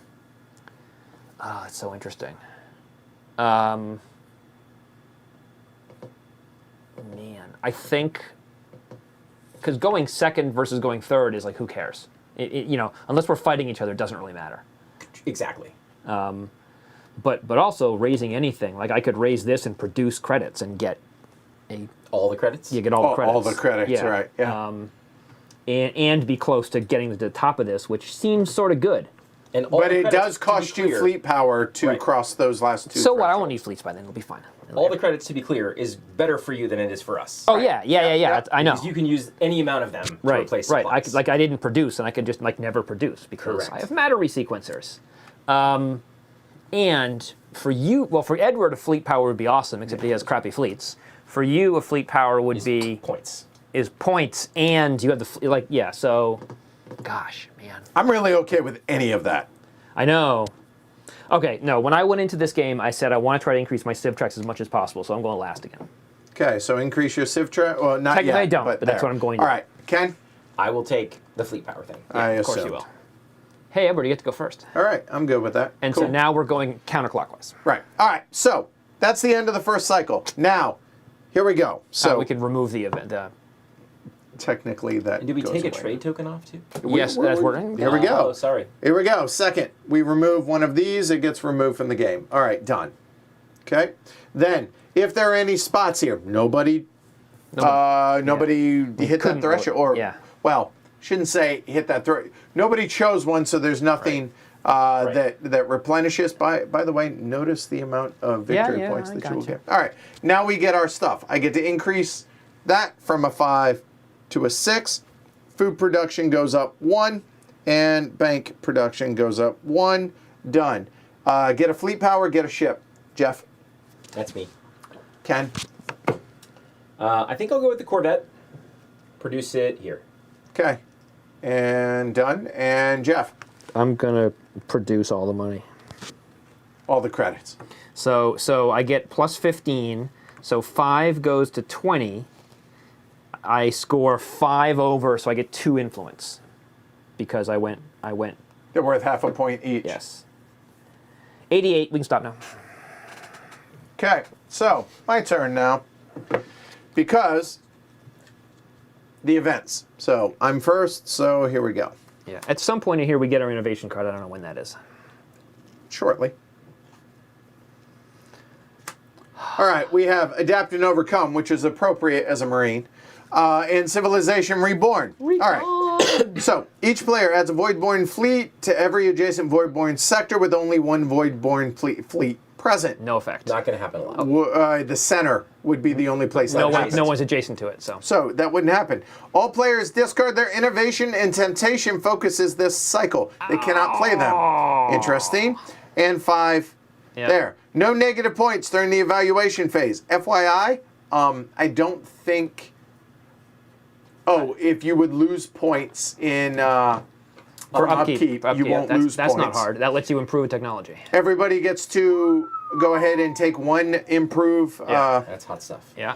so interesting. Man, I think because going second versus going third is like, who cares? Unless we're fighting each other, it doesn't really matter. Exactly. But also raising anything, like I could raise this and produce credits and get all the credits. You get all the credits. All the credits, yeah. right? Yeah. And be close to getting to the top of this, which seems sort of good. And all But the it credits, does to be cost you clear- fleet power to Right. cross those last two. So what? I thresholds. won't need fleets by then. It'll be fine. All the credits, to be clear, is better for you than it is for us. Oh yeah. I know. Because you can use any amount of them to replace Right. supplies. I didn't produce, and I could just never produce because Correct. I have matter resequencers. And for you, for Edward, a fleet power would be awesome, except he has crappy fleets. For you, a fleet power would be points. Is points, and you have the So, gosh, man, I'm really okay with any of that. I know. Okay, no. When I went into this game, I said I want to try to increase my civ tracks as much as possible, so I'm going last again. Okay, so increase your civ track. Well, not Technically yet. I don't, but that's there. what I'm going to All do. right, Ken. I will take the fleet power thing. I Of course you assumed. will. Hey, Edward, you get to go first. All right, I'm good with that. And Cool. so now we're going counterclockwise. Right. All right. So that's the end of the first cycle. Now, here we go. So we can remove the event. technically that. And did we goes take a away. trade token off too? Yes, that's working. Here we go. Oh, sorry. Here we go. Second, we remove one of these. It gets removed from the game. All right, done. Okay. Then, if there are any spots here, nobody hit that couldn't threshold, vote. or Yeah. well, shouldn't say hit that threshold. Nobody chose one, so there's nothing that replenishes. By the way, notice the amount of victory points I that you will gotcha. get. All right, now we get our stuff. I get to increase that from a 5 to a 6. Food production goes up 1, and bank production goes up 1. Done. Get a fleet power. Get a ship. Jeff. That's me. Ken. I think I'll go with the Corvette. Produce it here. Okay. And done. And Jeff. I'm gonna produce all the money. All the credits. So I get plus 15. So 5 goes to 20. I score 5 over, so I get 2 influence because I went. They're worth half a point each. Yes. 88. We can stop now. Okay. So my turn now. Because the events. So I'm first. So here we go. Yeah. At some point in here, we get our innovation card. I don't know when that is. Shortly. All right, we have Adapt and Overcome, which is appropriate as a Marine, and Civilization Reborn. All right. So each player adds a Voidborn fleet to every adjacent Voidborn sector with only one Voidborn fleet present. No effect. Not going to happen a lot. The center would be the only place that happens. No one's adjacent to it. So that wouldn't happen. All players discard their innovation, and temptation focuses this cycle. They cannot play them. Interesting. And 5 there. No negative points during the evaluation phase. FYI, I don't think. Oh, if you would lose points in For upkeep, you won't lose That's points. not hard. That lets you improve technology. Everybody gets to go ahead and take one improve. That's hot stuff. Yeah.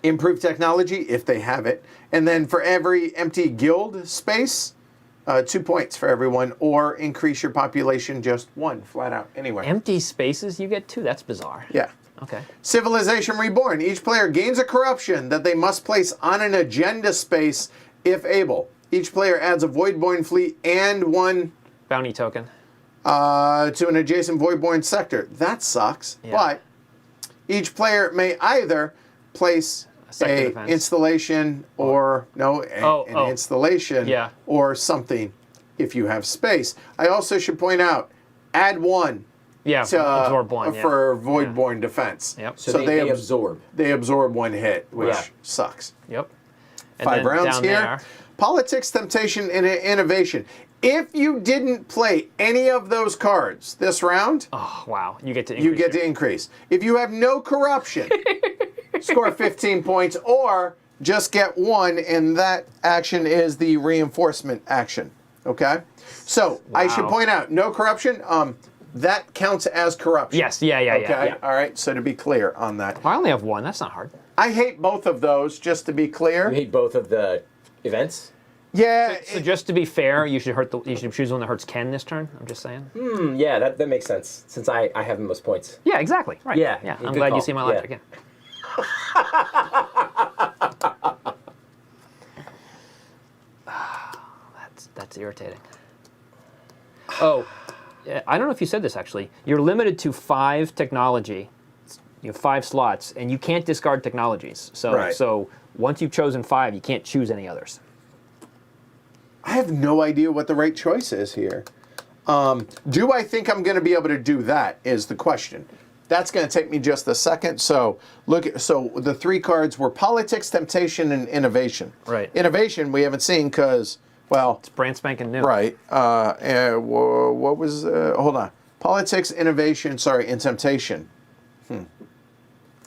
Improve technology if they have it, and then for every empty guild space, 2 points for everyone, or increase your population just 1 flat out anyway. Empty spaces, you get 2. That's bizarre. Yeah. Okay. Civilization Reborn. Each player gains a corruption that they must place on an agenda space if able. Each player adds a Voidborn fleet and 1 Bounty token. to an adjacent Voidborn sector. That sucks. Yeah. But each player may either place sector a defense. installation or an installation Yeah. or something if you have space. I also should point out, add 1 Yeah. to, absorb 1. Yeah. for Voidborn defense. Yep. So they absorb. They absorb 1 hit, which Yeah. sucks. Yep. And 5 then rounds down here. there- Politics, temptation, and innovation. If you didn't play any of those cards this round, Oh wow! You get to you increase get to increase. If you have no corruption, score 15 points, or just get 1, and that action is the reinforcement action. Okay? So I should Wow. point out, no corruption, that counts as corruption. Yes. Yeah. Okay? Yeah. All right, so to be clear on that. I only have 1. That's not hard. I hate both of those, just to be clear. You hate both of the events? Yeah. So just to be fair, you should choose one that hurts Ken this turn. I'm just saying. Yeah, that makes sense, since I have the most points. Yeah, exactly. Right. Yeah, Yeah. good I'm glad call. you see my logic. Yeah. That's irritating. Oh, yeah, I don't know if you said this actually. You're limited to 5 technology. You have 5 slots, and you can't discard technologies. So, Right. so once you've chosen 5, you can't choose any others. I have no idea what the right choice is here. Do I think I'm going to be able to do that is the question. That's going to take me just a second. So so the 3 cards were politics, temptation, and innovation. Right. Innovation we haven't seen because, well, It's brand spanking new. right. What was? Hold on. Politics, innovation. Sorry, and temptation.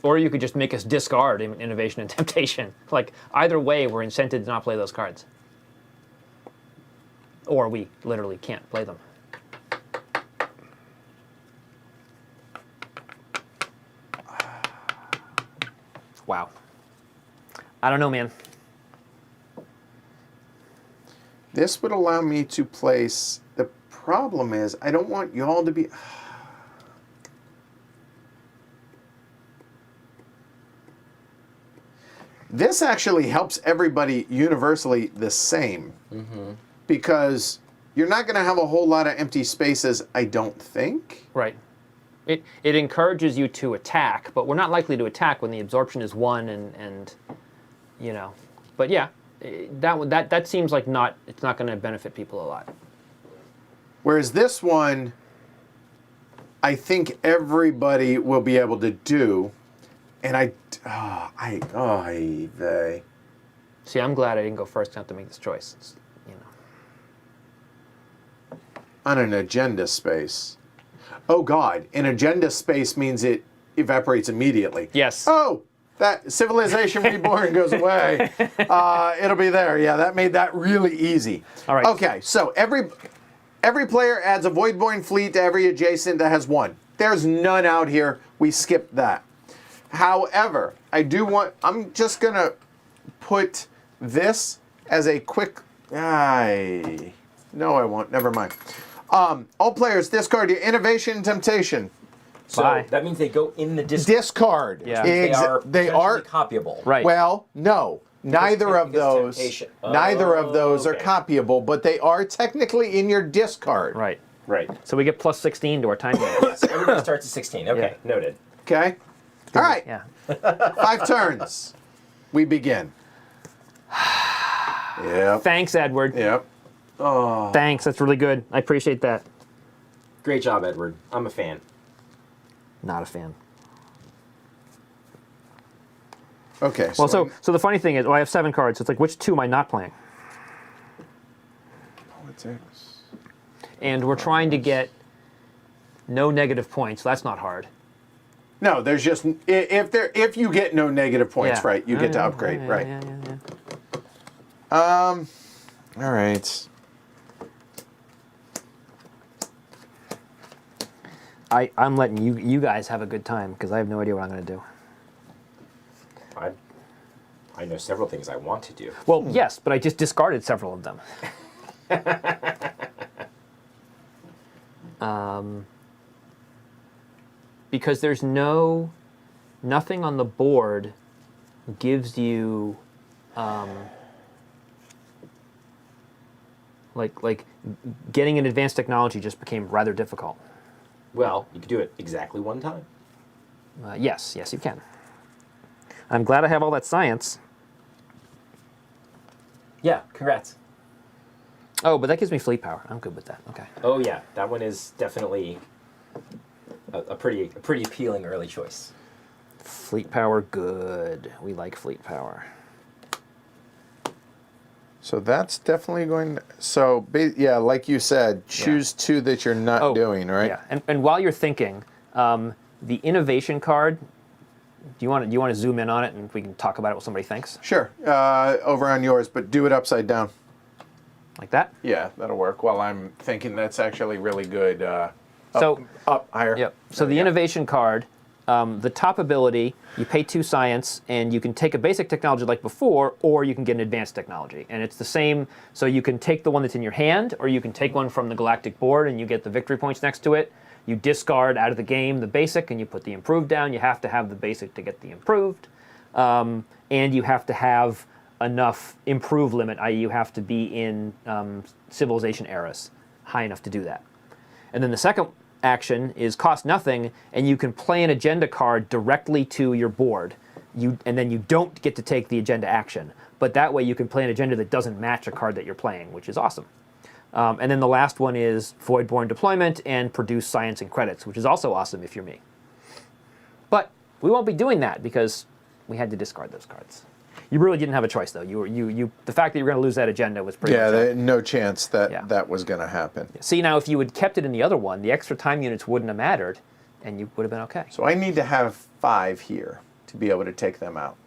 Or you could just make us discard innovation and temptation. Like either way, we're incented to not play those cards. Or we literally can't play them. Wow. I don't know, man. This would allow me to place. The problem is, I don't want y'all to be. This actually helps everybody universally the same. Because you're not going to have a whole lot of empty spaces, I don't think. Right. It encourages you to attack, but we're not likely to attack when the absorption is 1 and you know. But yeah, that seems like it's not going to benefit people a lot. Whereas this one, I think everybody will be able to do. And they. See, I'm glad I didn't go first. I have to make this choice. It's, you know. On an agenda space. Oh God, an agenda space means it evaporates immediately. Yes. Oh, that Civilization Reborn goes away. It'll be there. Yeah, that made that really easy. All right. Okay, so every player adds a Voidborn fleet to every adjacent that has 1. There's none out here. We skipped that. However, I'm just going to put this as a quick... No, I won't. Never mind. All players discard your innovation and temptation. So Bye. that means they go in the Discard. Yeah. They are They are potentially copyable. Right. Well, no. Neither of because those. temptation. Neither of those are Okay. copyable, but they are technically in your discard. Right. Right. So we get plus 16 to our time limit. So everybody starts at 16. Okay, noted. Okay. All right. Yeah. 5 turns. We begin. Yep. Thanks, Edward. Yep. Thanks. That's really good. I appreciate that. Great job, Edward. I'm a fan. Not a fan. Okay. Well, so the funny thing is, I have 7 cards. So it's like, which 2 am I not playing? Politics. And we're trying to get no negative points. So that's not hard. No, there's just if you get no negative points, Yeah. right? You get to upgrade, right? All right. I'm letting you guys have a good time because I have no idea what I'm going to do. I know several things I want to do. Well, yes, but I just discarded several of them. Because there's nothing on the board gives you like getting an advanced technology just became rather difficult. Well, you could do it exactly 1 time. Yes, you can. I'm glad I have all that science. Yeah, congrats. Oh, but that gives me fleet power. I'm good with that. Okay. Oh yeah, that one is definitely a pretty appealing early choice. Fleet power, good. We like fleet power. So that's definitely going. Yeah, like you said, choose 2 that you're not doing, right? Yeah, and while you're thinking, the innovation card. Do you want to zoom in on it and we can talk about it what somebody thinks? Sure. Over on yours, but do it upside down. Like that? Yeah, that'll work. While I'm thinking that's actually really good. So up higher. Yep. So the innovation card The top ability, you pay 2 science, and you can take a basic technology like before, or you can get an advanced technology. And it's the same, so you can take the one that's in your hand, or you can take one from the galactic board and you get the victory points next to it. You discard out of the game the basic and you put the improved down. You have to have the basic to get the improved. And you have to have enough improve limit, i.e. you have to be in civilization eras high enough to do that. And then the second action is cost nothing, and you can play an agenda card directly to your board. And then you don't get to take the agenda action. But that way you can play an agenda that doesn't match a card that you're playing, which is awesome. And then the last one is Voidborn deployment and produce science and credits, which is also awesome if you're me. But we won't be doing that because we had to discard those cards. You really didn't have a choice, though. The fact that you were going to lose that agenda was pretty. Yeah, no chance that that was going to happen. See, now if you had kept it in the other one, the extra time units wouldn't have mattered, and you would have been okay. So I need to have 5 here to be able to take them out.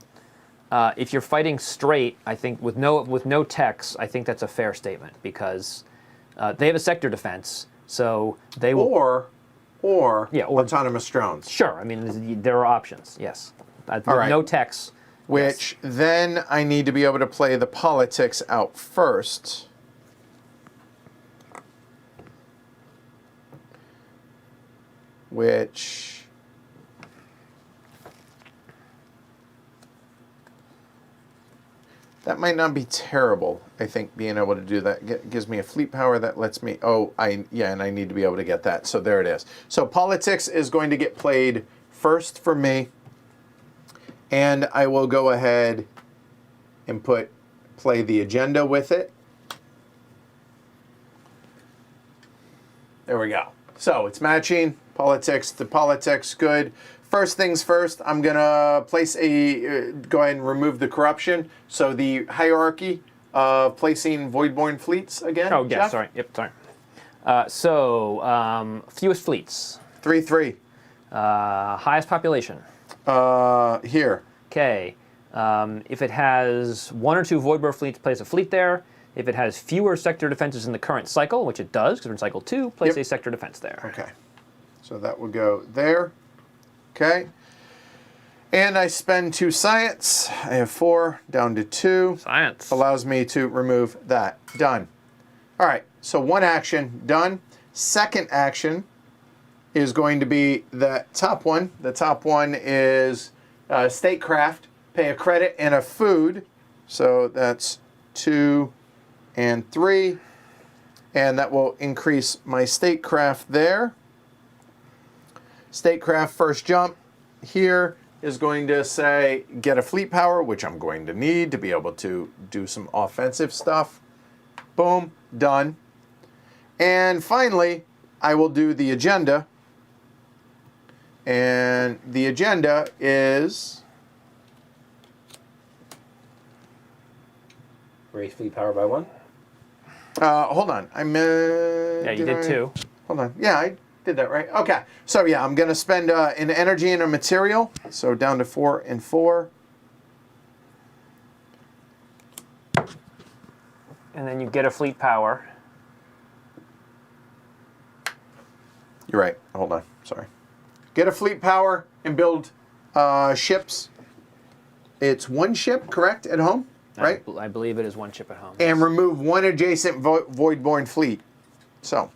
If you're fighting straight, I think with no techs, I think that's a fair statement because they have a sector defense, so they will. Or autonomous drones. Sure, I mean there are options. Yes, with right. no techs. Which then I need to be able to play the politics out first. Which that might not be terrible. I think being able to do that gives me a fleet power that lets me. And I need to be able to get that. So there it is. So politics is going to get played first for me. And I will go ahead and play the agenda with it. There we go. So it's matching politics to politics. Good. First things first, I'm going to place go ahead and remove the corruption. So the hierarchy of placing Voidborn fleets again. Oh, yeah, Jeff? sorry. Yep, sorry. Fewest fleets. 3-3. Highest population. Here. Okay. If it has 1 or 2 Voidborn fleets, place a fleet there. If it has fewer sector defenses in the current cycle, which it does, because we're in cycle 2, place a sector defense there. Okay. So that will go there. Okay. And I spend 2 science. I have 4 down to 2. Science. Allows me to remove that. Done. All right. So 1 action done. Second action is going to be the top one. The top one is statecraft. Pay a credit and a food. So that's 2 and 3. And that will increase my statecraft there. Statecraft first jump here is going to say get a fleet power, which I'm going to need to be able to do some offensive stuff. Boom, done. And finally, I will do the agenda. And the agenda is... Raise fleet power by 1. Hold on. Yeah, you did 2. Hold on. Yeah, I did that right. Okay. So yeah, I'm going to spend an energy and a material. So down to 4 and 4. And then you get a fleet power. You're right. Hold on. Sorry. Get a fleet power and build ships. It's 1 ship, correct, at home? Right? I believe it is 1 ship at home. And remove 1 adjacent Voidborn fleet. So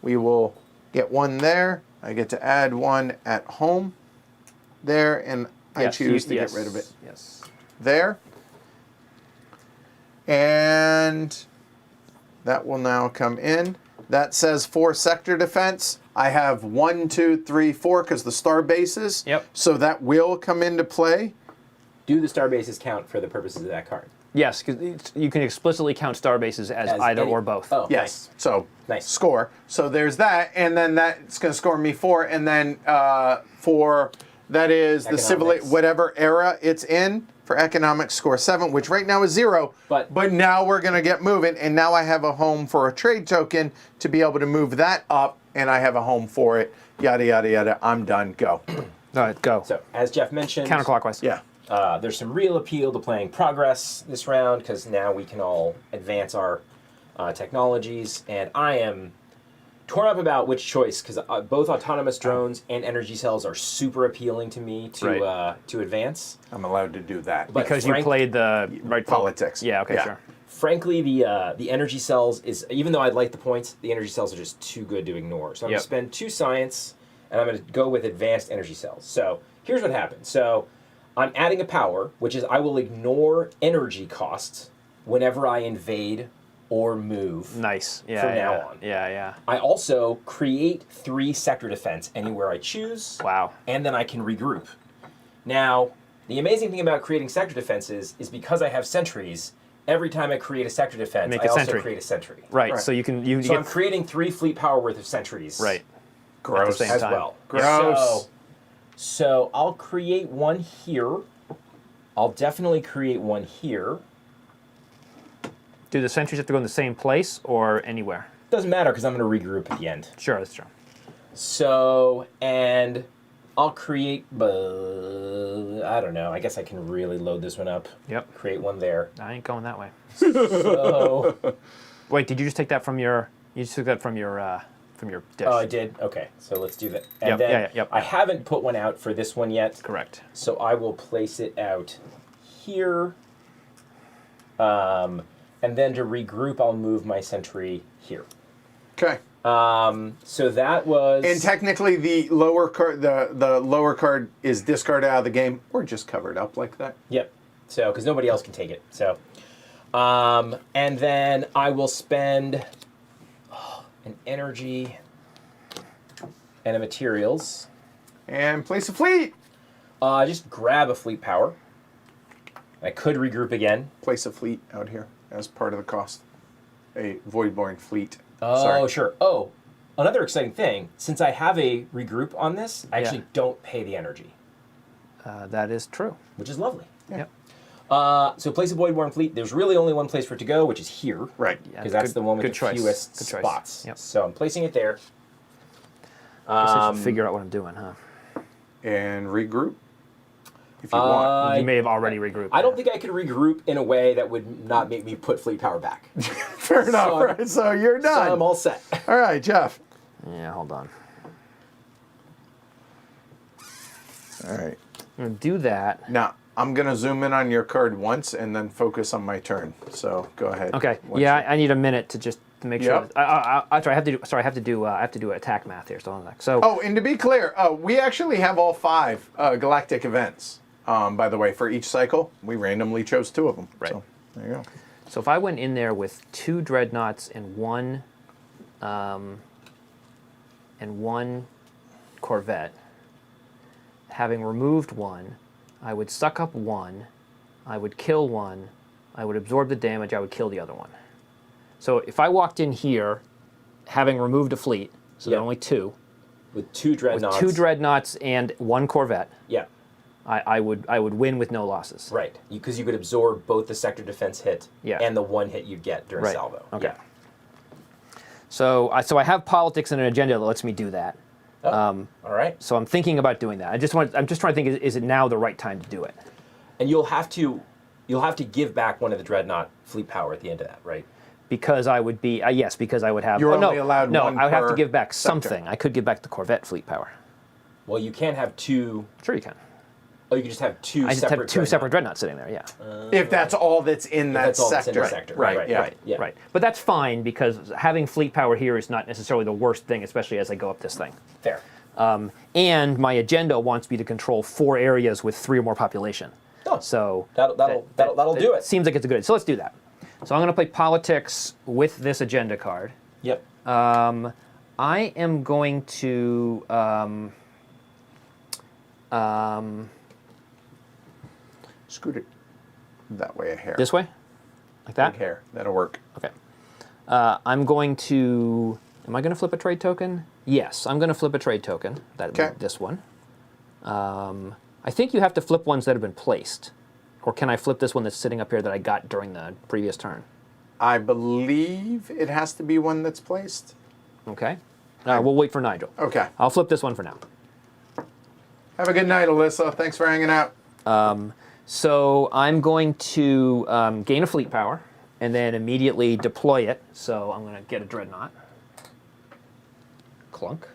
we will get 1 there. I get to add 1 at home there, and I choose to get rid of it. Yes. There. And that will now come in. That says 4 sector defense. I have 1, 2, 3, 4 because the star bases. Yep. So that will come into play. Do the star bases count for the purposes of that card? Yes, because you can explicitly count star bases as either or both. Oh, Yes. Nice. So Nice. score. So there's that, and then that's going to score me 4, and then for that is the civil whatever era it's in for economics score 7, which right now is 0. But now we're going to get moving, and now I have a home for a trade token to be able to move that up, and I have a home for it. Yada yada yada. I'm done. Go. All right, go. So as Jeff mentioned, Counterclockwise. Yeah. There's some real appeal to playing Progress this round because now we can all advance our technologies, and I am torn up about which choice, because both autonomous drones and energy cells are super appealing to me to advance. I'm allowed to do that. But Because you played the right politics. Yeah, okay, sure. Frankly, the energy cells is, even though I'd like the points, the energy cells are just too good to ignore. So I'm going to spend 2 science, and I'm going to go with advanced energy cells. So here's what happens. So I'm adding a power, which is I will ignore energy costs whenever I invade or move. Nice. Yeah, from now on. Yeah. I also create 3 sector defense anywhere I choose. Wow. And then I can regroup. Now, the amazing thing about creating sector defenses is because I have sentries, every time I create a sector defense, I also create a sentry. Right. So you can So I'm creating 3 fleet power worth of sentries. Right. Gross. At the same As time. well. Gross. So I'll create one here. I'll definitely create one here. Do the sentries have to go in the same place or anywhere? Doesn't matter because I'm going to regroup at the end. Sure, that's true. So, and I'll create, I don't know, I guess I can really load this one up. Yep. Create one there. I ain't going that way. So, Wait, did you just take that from your? You just took that from your dish. oh, I did? Okay, so let's do that. And Yep, then yep. I haven't put one out for this one yet. Correct. So I will place it out here. And then to regroup, I'll move my sentry here. Okay. So that was... And technically, the lower card, the lower card is discarded out of the game, or just covered up like that. Yep. So, because nobody else can take it. So, and then I will spend an energy and a materials. And place a fleet. Just grab a fleet power. I could regroup again. Place a fleet out here as part of the cost. A Voidborn fleet. Oh, Sorry. sure. Oh, another exciting thing. Since I have a regroup on this, I actually don't pay the energy. That is true. Which is lovely. Yep. So place a Voidborn fleet. There's really only one place for it to go, which is here. Right. Because that's the one with the fewest Good choice. spots. Yep. So I'm placing it there. Guess I should figure out what I'm doing, huh? And regroup. If you want. You may have already regrouped. I don't think I could regroup in a way that would not make me put fleet power back. Fair enough. So right. So you're done. So I'm all set. All right, Jeff. Yeah, hold on. All right. I'm going to do that. Now, I'm going to zoom in on your card once and then focus on my turn. So go ahead. Okay. Once Yeah, you- I need a minute to just to make sure. Yep. Sorry, I have to do attack math here. So hold on. So Oh, and to be clear, we actually have all 5 galactic events. By the way, for each cycle, we randomly chose 2 of them. Right. So there you go. So if I went in there with 2 dreadnoughts and one Corvette, having removed one, I would suck up one, I would kill one, I would absorb the damage, I would kill the other one. So if I walked in here, having removed a fleet, so there are only 2, With 2 dreadnoughts. with 2 dreadnoughts and 1 Corvette, Yeah. I would win with no losses. Right. Because you could absorb both the sector defense hit and the 1 hit you get during Right. salvo. Okay. Yeah. So I have politics and an agenda that lets me do that. All right. So I'm thinking about doing that. I'm just trying to think: is it now the right time to do it? And you'll have to give back one of the dreadnought fleet power at the end of that, right? Because I would be yes, because I would have. You're no, only allowed no, one I would have to per give back sector. something. I could give back the Corvette fleet power. Well, you can't have 2. Sure, you can. Oh, you can just have 2 I just separate have 2 separate dreadnoughts sitting there. Yeah. If that's all that's in that that's all that's sector. in the sector. Right. Right, Yeah. right. Yeah. Right. But that's fine because having fleet power here is not necessarily the worst thing, especially as I go up this thing. Fair. And my agenda wants me to control 4 areas with 3 or more population. Oh, So that'll do it. Seems like it's a good. So let's do that. So I'm going to play politics with this agenda card. Yep. I am going to Scoot it that way a hair. this way, like that. Big hair. That'll work. Okay. I'm going to. Am I going to flip a trade token? Yes, I'm going to flip a trade token. Okay. This one. I think you have to flip ones that have been placed, or can I flip this one that's sitting up here that I got during the previous turn? I believe it has to be one that's placed. Okay. We'll wait for Nigel. Okay. I'll flip this one for now. Have a good night, Alyssa. Thanks for hanging out. So I'm going to gain a fleet power and then immediately deploy it. So I'm going to get a dreadnought. Clunk.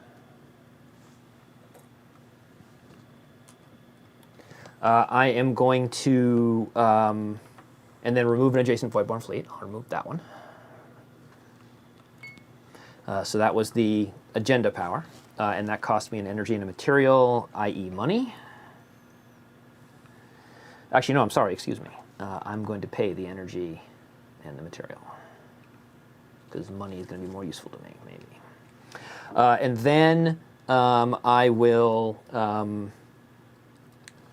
I am going to, and then remove an adjacent Voidborn fleet. I'll remove that one. So that was the agenda power, and that cost me an energy and a material, i.e. money. Actually, no, I'm sorry, excuse me. I'm going to pay the energy and the material, because money is going to be more useful to me, maybe. And then I will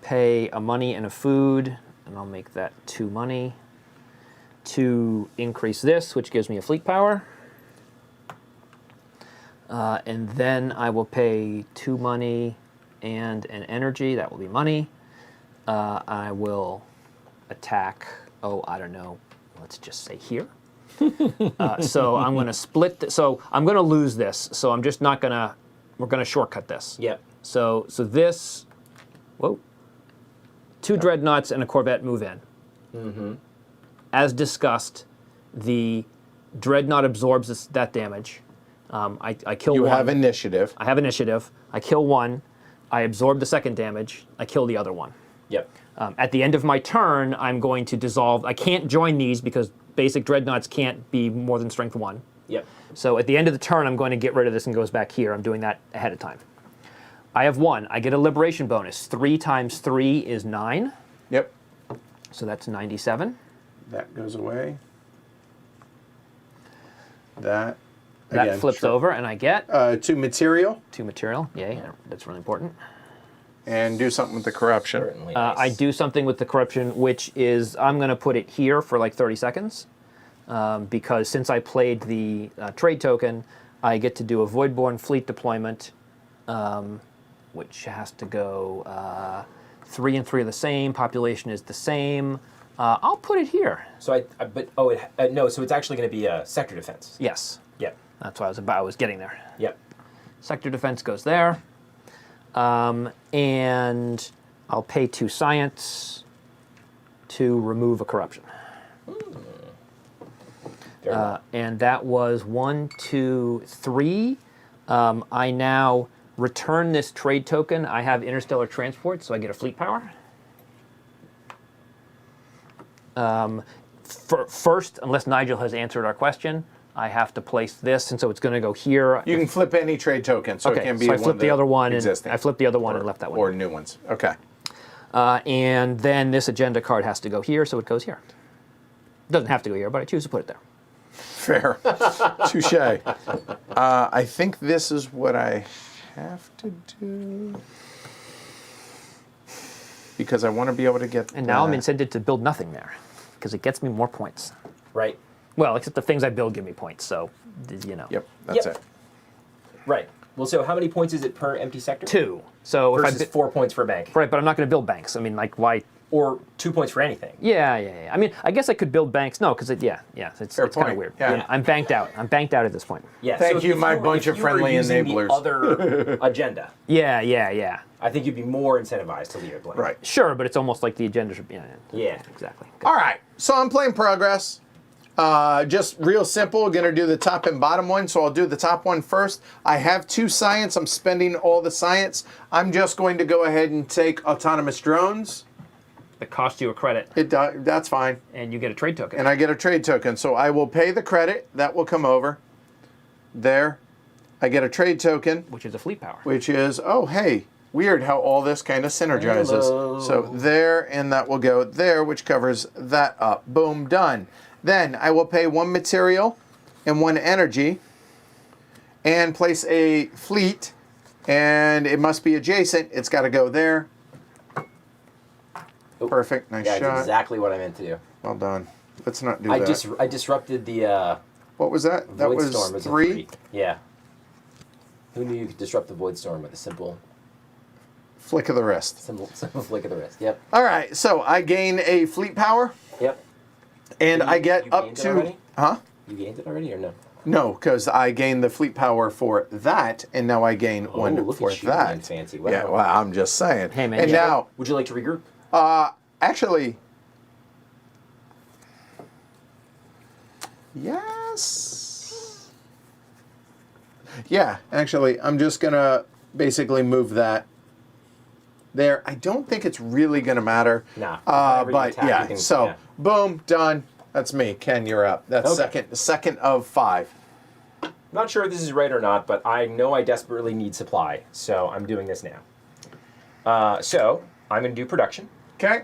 pay a money and a food, and I'll make that 2 money, to increase this, which gives me a fleet power. And then I will pay 2 money and an energy, that will be money. I will attack, I don't know, let's just say here. So I'm going to split, so I'm going to lose this, so I'm just not going to, we're going to shortcut this. Yep. So this, whoa, 2 dreadnoughts and a corvette move in. Mm-hmm. As discussed, the dreadnought absorbs that damage. I kill one. You have initiative. I have initiative. I kill one. I absorb the second damage. I kill the other one. Yep. At the end of my turn, I'm going to dissolve. I can't join these because basic dreadnoughts can't be more than strength 1. Yep. So at the end of the turn, I'm going to get rid of this and goes back here. I'm doing that ahead of time. I have 1. I get a liberation bonus. 3 times 3 is 9. Yep. So that's 97. That goes away. That. That Again, flips sure. over, and I get 2 material, 2 material. Yay, that's really important. and do something with the corruption. Certainly. I do something with the corruption, which is I'm going to put it here for like 30 seconds. Because since I played the trade token, I get to do a Voidborn fleet deployment, which has to go 3 and 3 are the same, population is the same. I'll put it here. So no. So it's actually going to be a sector defense. Yes, Yep. that's what I was getting there. Yep. Sector defense goes there. And I'll pay 2 science to remove a corruption. Very well. And that was 1, 2, 3. I now return this trade token. I have interstellar transport, so I get a fleet power. First, unless Nigel has answered our question, I have to place this, and so it's going to go here. You can flip any trade token, so Okay, it can be so I one flipped the other one, existing. and I flipped the other one and left that one. Or new ones. Okay. And then this agenda card has to go here, so it goes here. It doesn't have to go here, but I choose to put it there. Fair. Touche. I think this is what I have to do. Because I want to be able to get And now I'm incented to build nothing there, because it gets me more points. Right. Well, except the things I build give me points, so, you know. Yep, that's Yep. it. Right. Well, so how many points is it per empty sector? 2. So Versus if I 4 points for a bank. right, but I'm not going to build banks. I mean, like, why? Or 2 points for anything. Yeah. I mean, I guess I could build banks. No, because it's Fair kind of point. weird. Yeah. I'm banked out. I'm banked out at this point. Yeah. Thank if you, my were- bunch if of you were friendly using enablers. The other agenda, Yeah. I think you'd be more incentivized to leave it blank. Right. Sure, but it's almost like the agenda should be. Yeah. Exactly. All right, so I'm playing progress. Just real simple, gonna do the top and bottom one, so I'll do the top one first. I have 2 science, I'm spending all the science. I'm just going to go ahead and take autonomous drones. It costs you a credit, That's fine. and you get a trade token. And I get a trade token, so I will pay the credit, that will come over. There, I get a trade token, which is a fleet power. which is, oh hey, weird how all this kind of synergizes. Hello. So there, and that will go there, which covers that up. Boom, done. Then I will pay 1 material and 1 energy and place a fleet, and it must be adjacent. It's got to go there. Oop. Perfect, nice Yeah, shot. that's exactly what I meant to do. Well done. Let's not do I that. I disrupted the What was that? That void was storm as a 3. Yeah. Who knew you could disrupt the void storm with a simple Flick of the wrist. simple flick of the wrist? Yep. All right, so I gain a fleet power, Yep. and You- I get you up gained it to... already? Huh? You gained it already or no? No, because I gained the fleet power for that, and now I gain one look for at you being that. fancy. Yeah, Wow. well, I'm just saying. Hey, man, and yeah. now, Would you like to regroup? actually, yes. Yeah, actually, I'm just going to basically move that there. I don't think it's really going to matter. Nah. But yeah, so boom, done. That's me. Ken, you're up. That's second of 5. I'm not sure if this is right or not, but I know I desperately need supply, so I'm doing this now. So I'm going to do production. Okay.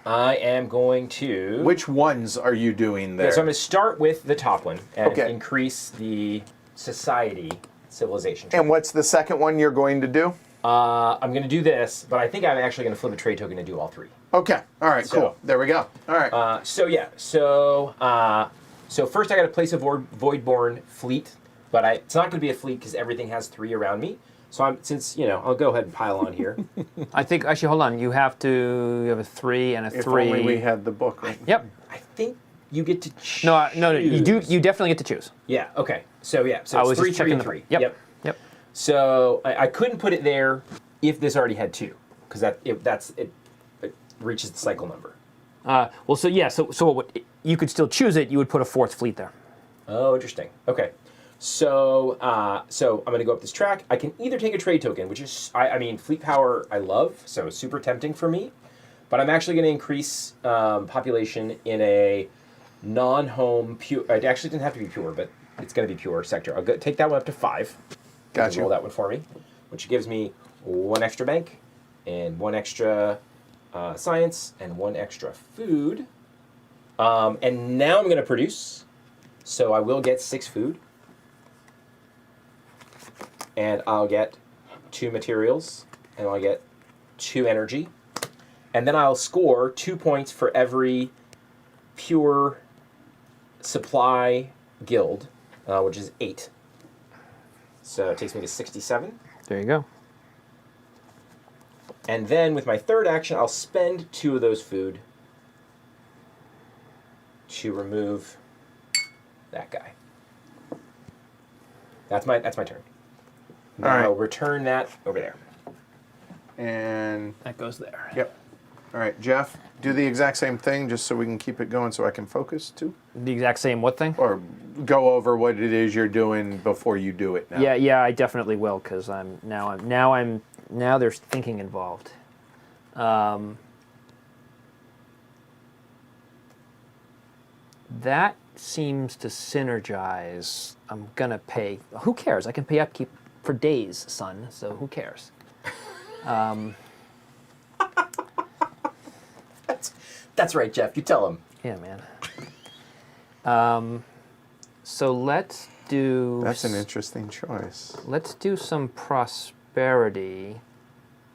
I am going to... Which ones are you doing there? Yeah, so I'm going to start with the top one and Okay. increase the society civilization. And what's the second one you're going to do? I'm going to do this, but I think I'm actually going to flip a trade token to do all 3. Okay. All right, So- cool. There we go. All right. So first I got to place a Voidborn fleet, but it's not going to be a fleet because everything has 3 around me. So I'll go ahead and pile on here. I think, actually, hold on. You have a 3 and a If 3. only we had the book. Right? Yep. I think you get to choose. No, you do. You definitely get to choose. Yeah. Okay. So I it's was 3, just 3, checking and the- 3. Yep. So I couldn't put it there if this already had 2, because it reaches the cycle number. Well, so yeah, so you could still choose it. You would put a 4th fleet there. Oh, interesting. Okay. So I'm going to go up this track. I can either take a trade token, which is, I mean, fleet power I love, so super tempting for me. But I'm actually going to increase population in a non-home pure. It actually didn't have to be pure, but it's going to be pure sector. I'll take that one up to 5. Gotcha. Roll that one for me, which gives me 1 extra bank and 1 extra science and 1 extra food. And now I'm going to produce. So I will get 6 food. And I'll get 2 materials, and I'll get 2 energy. And then I'll score 2 points for every pure supply guild, which is 8. So it takes me to 67. There you go. And then with my third action, I'll spend 2 of those food to remove that guy. That's my turn. Now All right. I'll return that over there. And That goes there. yep. All right, Jeff, do the exact same thing just so we can keep it going so I can focus too? The exact same what thing? Or go over what it is you're doing before you do it now. Yeah, I definitely will because now there's thinking involved. That seems to synergize. I'm gonna pay. Who cares? I can pay upkeep for days, son. So who cares? That's right, Jeff. You tell him. Yeah, man. So let's do. That's an interesting choice. Let's do some prosperity.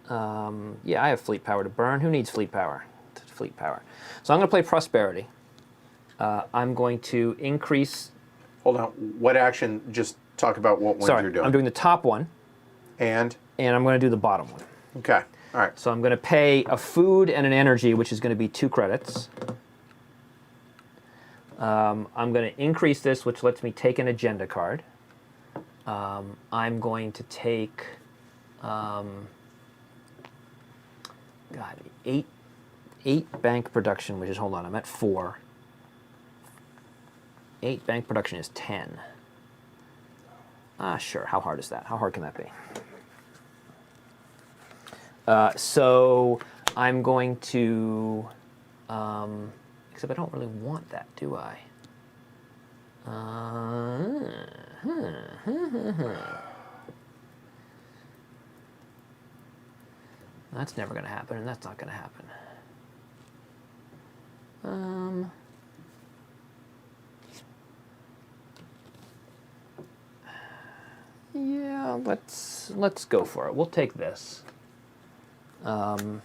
Yeah, I have fleet power to burn. Who needs fleet power? Fleet power. So I'm going to play prosperity. I'm going to increase. Hold on. What action? Just talk about what one you're doing. I'm doing the top one, And? and I'm going to do the bottom one. Okay. All right. So I'm going to pay a food and an energy, which is going to be 2 credits. I'm going to increase this, which lets me take an agenda card. I'm going to take, eight bank production, which is, hold on, I'm at 4. 8 bank production is 10. Sure, how hard is that? How hard can that be? So I'm going to, except I don't really want that, do I? That's never going to happen, and that's not going to happen. Yeah, let's go for it. We'll take this. Oh,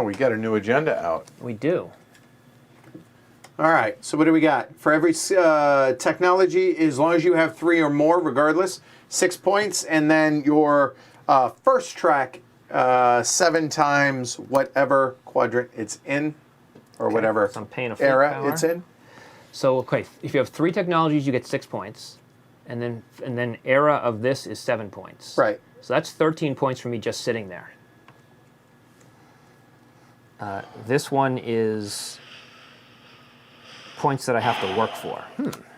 we got a new agenda out. We do. All right. So what do we got? For every technology, as long as you have 3 or more, regardless, 6 points. And then your first track, 7 times whatever quadrant it's in, or whatever So I'm paying a fleet era power. it's in. So okay, if you have 3 technologies, you get 6 points, and then era of this is 7 points. Right. So that's 13 points for me just sitting there. This one is points that I have to work for.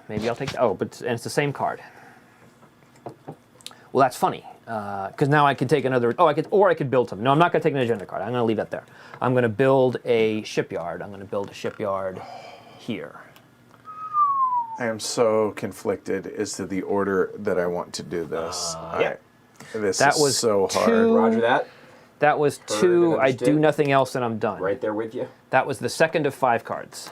Maybe I'll take. Oh, and it's the same card. Well, that's funny, because now I can take another. Oh, I could build something. No, I'm not going to take an agenda card. I'm going to leave that there. I'm going to build a shipyard. I'm going to build a shipyard here. I am so conflicted as to the order that I want to do this. This That is was so hard. two- Roger that. That was Heard 2. and I do understood. nothing else, and I'm done. Right there with you. That was the second of 5 cards.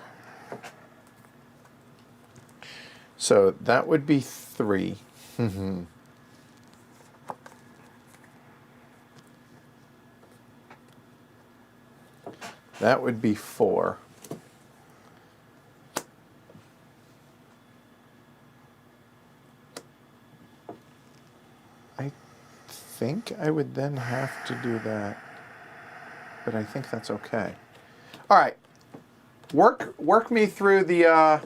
So that would be 3. That would be 4. I think I would then have to do that, but I think that's okay. All right, work me through the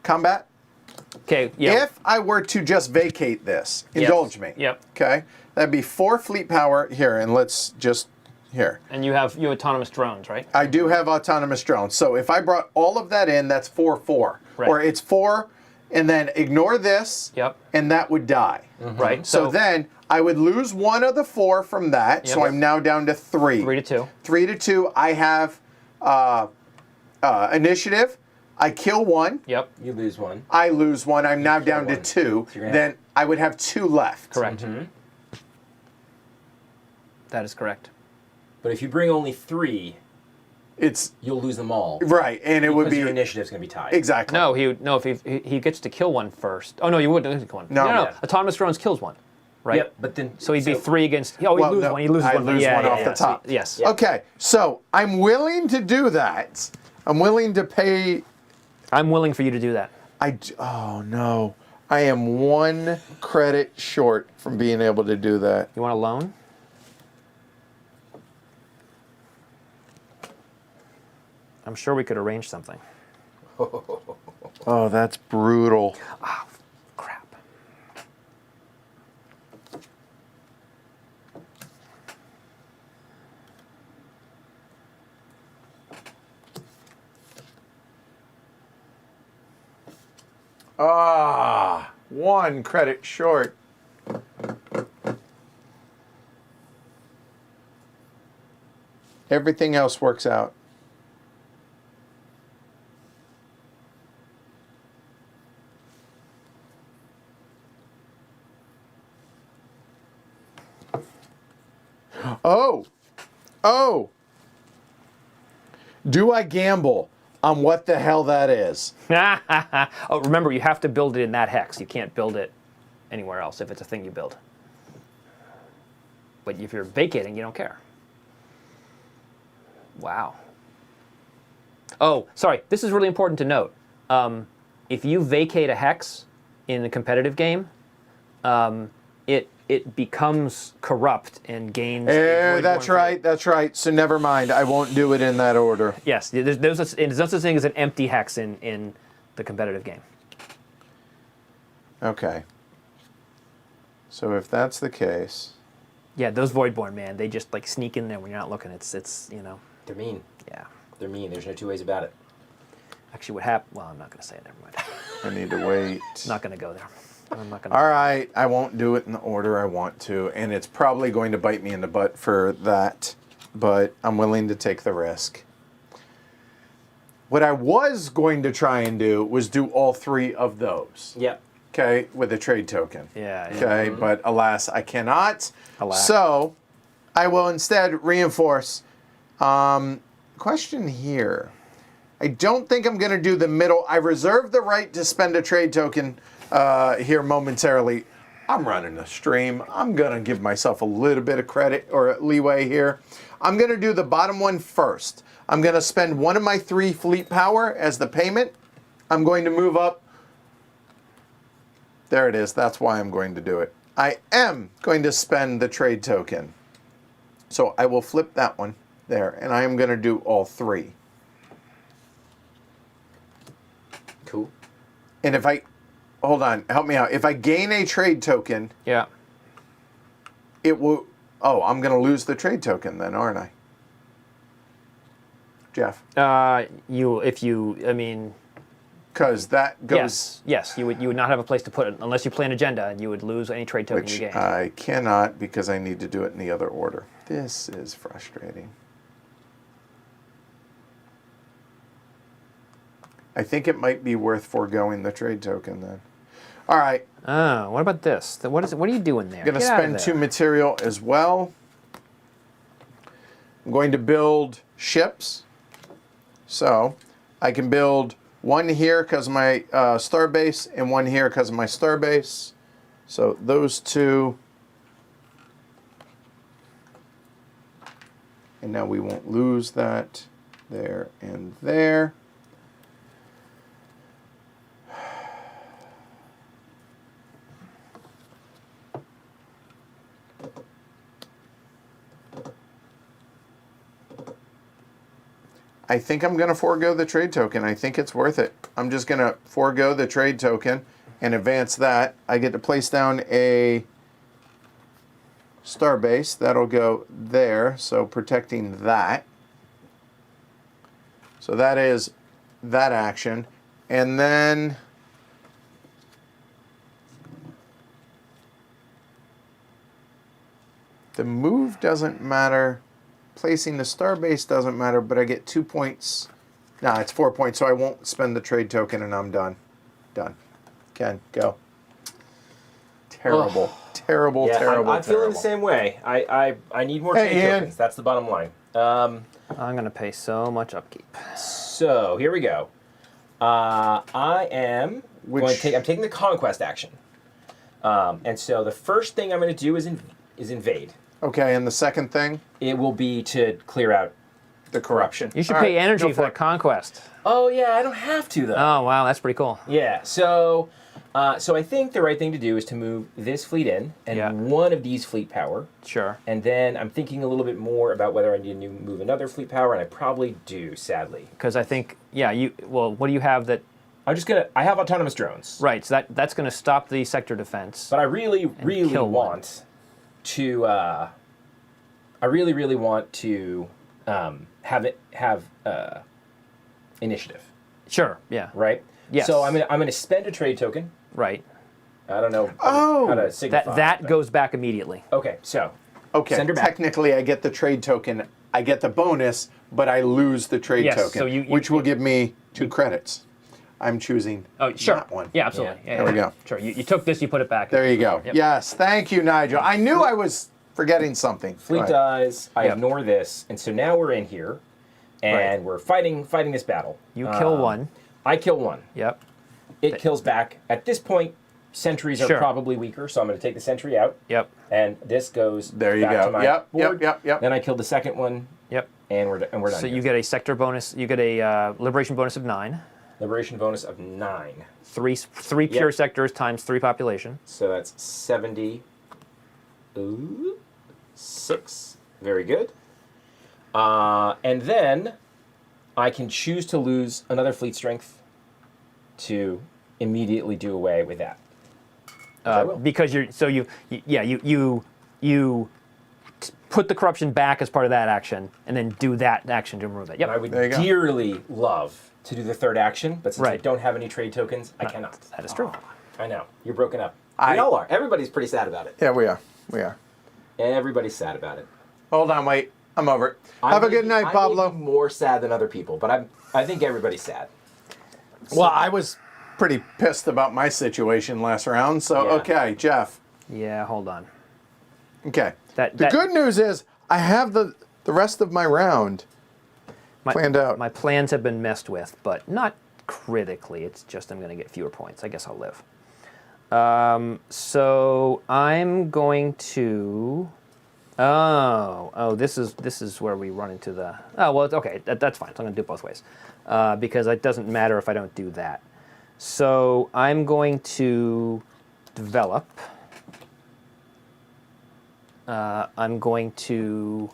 combat. Okay. Yeah. If I were to just vacate this, indulge me. Yep. Okay, that'd be 4 fleet power here, and let's just here. And you have autonomous drones, right? I do have autonomous drones, so if I brought all of that in, that's 4/4, Right. or it's 4, and then ignore this, Yep. and that would die. Right. So then I would lose 1 of the 4 from that, so Yep. I'm now down to 3. 3 to 2. 3 to 2. I have initiative. I kill 1. Yep. You lose 1. I lose 1. I'm now kill down to 1. 2. So you're gonna Then I would have 2 left. Correct. That is correct. But if you bring only 3, It's you'll lose them all. right, and it would Because be your initiative's going to be tied. exactly. No, if he gets to kill 1 first. Oh no, you wouldn't kill 1. No. no. Yeah. Autonomous drones kills 1, right? Yep, but then... So he'd be 3 against. Oh, Well, he'd lose no, 1. He loses I 1. lose one off the So- top. yes. Okay, so I'm willing to do that. I'm willing to pay. I'm willing for you to do that. Oh no, I am 1 credit short from being able to do that. You want a loan? I'm sure we could arrange something. Oh, that's brutal. Crap. Ah, 1 credit short. Everything else works out. Oh. Do I gamble on what the hell that is? Oh, remember, you have to build it in that hex. You can't build it anywhere else if it's a thing you build. But if you're vacating, you don't care. Wow. Oh, sorry. This is really important to note. If you vacate a hex in a competitive game, it becomes corrupt and gains. That's right. That's right. So never mind. I won't do it in that order. Yes, there's no such thing as an empty hex in the competitive game. Okay. So if that's the case, Yeah, those Voidborn, man, they just like sneak in there when you're not looking. It's you know. They're mean. Yeah. They're mean. There's no 2 ways about it. Actually, what happened? Well, I'm not going to say it. Never mind. I need to wait. Not going to go there. I'm not going All right, I won't do it in the order I want to, and it's probably going to bite me in the butt for that, but I'm willing to take the risk. What I was going to try and do was do all 3 of those, Yep. okay, with a trade token. Yeah. Okay, but alas, I cannot. Alas. So I will instead reinforce. Question here. I don't think I'm going to do the middle. I reserve the right to spend a trade token here momentarily. I'm running a stream. I'm going to give myself a little bit of credit or leeway here. I'm going to do the bottom one first. I'm going to spend 1 of my 3 fleet power as the payment. I'm going to move up. There it is. That's why I'm going to do it. I am going to spend the trade token. So I will flip that one there, and I am going to do all 3. Cool. And if I, hold on, help me out. If I gain a trade token, Yeah. it will, oh, I'm going to lose the trade token then, aren't I? Jeff? I mean, because that goes. Yes. You would not have a place to put it unless you play an agenda, and you would lose any trade token you Which gain. I cannot because I need to do it in the other order. This is frustrating. I think it might be worth foregoing the trade token then. All right. Oh, what about this? What is it? What are you doing there? I'm going to Get out of spend there. 2 material as well. I'm going to build ships. So I can build one here because of my star base and one here because of my star base. So those 2. And now we won't lose that there and there. I think I'm going to forego the trade token. I think it's worth it. I'm just going to forego the trade token and advance that. I get to place down a star base. That'll go there, so protecting that. So that is that action. And then the move doesn't matter. Placing the star base doesn't matter, but I get 2 points. No, it's 4 points, so I won't spend the trade token, and I'm done. Done. Ken, go. Terrible. Terrible, Yeah, terrible, I'm feeling terrible. the same way. I need more Hey, trade Ian. tokens. That's the bottom line. I'm going to pay so much upkeep. So here we go. I am going to take. I'm taking the conquest action, and so the first thing I'm going to do is invade. Okay, and the second thing? It will be to clear out The corruption. You should All pay right, energy go for it. that conquest. Oh yeah, I don't have to though. Oh, wow, that's pretty cool. Yeah. So I think the right thing to do is to move this fleet in and Yeah. one of these fleet power, Sure. and then I'm thinking a little bit more about whether I need to move another fleet power, and I probably do, sadly. Because I think, well, what do you have that, I have autonomous drones. right, so that's going to stop the sector defense. But I really kill one. want to. I really want to have initiative, Sure, yeah, right? Yes. So I'm gonna spend a trade token. right. I don't know Oh! how to signify That but- goes back immediately. Okay, so Okay, send her back. technically I get the trade token. I get the bonus, but I lose the trade Yes, token, so you- which will give me 2 credits. I'm choosing Oh, sure. that one. Yeah, absolutely. Yeah. Yeah, There we yeah. go. Sure, you took this, you put it back. There you go. Yep. Yes, thank you, Nigel. I knew I was forgetting something. fleet Go ahead. dies. I Yep. ignore this, and so now we're in here, and we're fighting this battle. You kill one. I kill one. Yep. It kills back. At this point, sentries are Sure. probably weaker, so I'm going to take the sentry out. Yep. And this goes There you back go. to my Yep, board. yep. Then I killed the second one, Yep. and we're done. So here. you get a sector bonus. You get a liberation bonus of 9. Liberation bonus of 9. Three pure Yep. sectors times 3 population. So that's 70. Ooh, 6. Very good. And then I can choose to lose another fleet strength to immediately do away with that. I will. Because you put the corruption back as part of that action, and then do that action to remove it. And I Yep. would There you go. dearly love to do the third action, but since I Right. don't have any trade tokens, I cannot. That is true. I know. You're broken up. I- We all are. Everybody's pretty sad about it. Yeah, we are. We are. Everybody's sad about it. Hold on, wait. I'm over it. Have a good night, I may Pablo. be more sad than other people, but I think everybody's sad. Well, I was pretty pissed about my situation last round, so Yeah. okay, Jeff. Yeah, hold on. Okay. That- the that- good news is I have the rest of my round planned out. My plans have been messed with, but not critically. It's just I'm going to get fewer points. I guess I'll live. So I'm going to. Oh, this is where we run into the. Oh well, it's okay. That's fine. So I'm going to do it both ways, because it doesn't matter if I don't do that. So I'm going to develop. I'm going to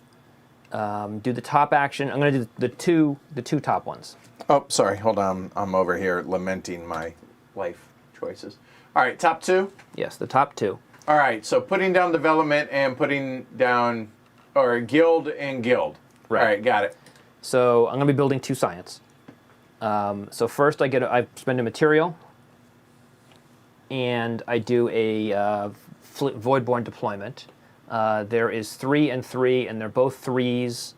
do the top action. I'm going to do the two top ones. Oh, sorry. Hold on. I'm over here lamenting my life choices. All right, top 2. Yes, the top 2. All right, so putting down development and putting down, or guild and guild. Right. All right, got it. So I'm going to be building 2 science. So first I spend a material, and I do a Voidborn deployment. There is 3 and 3, and they're both 3s.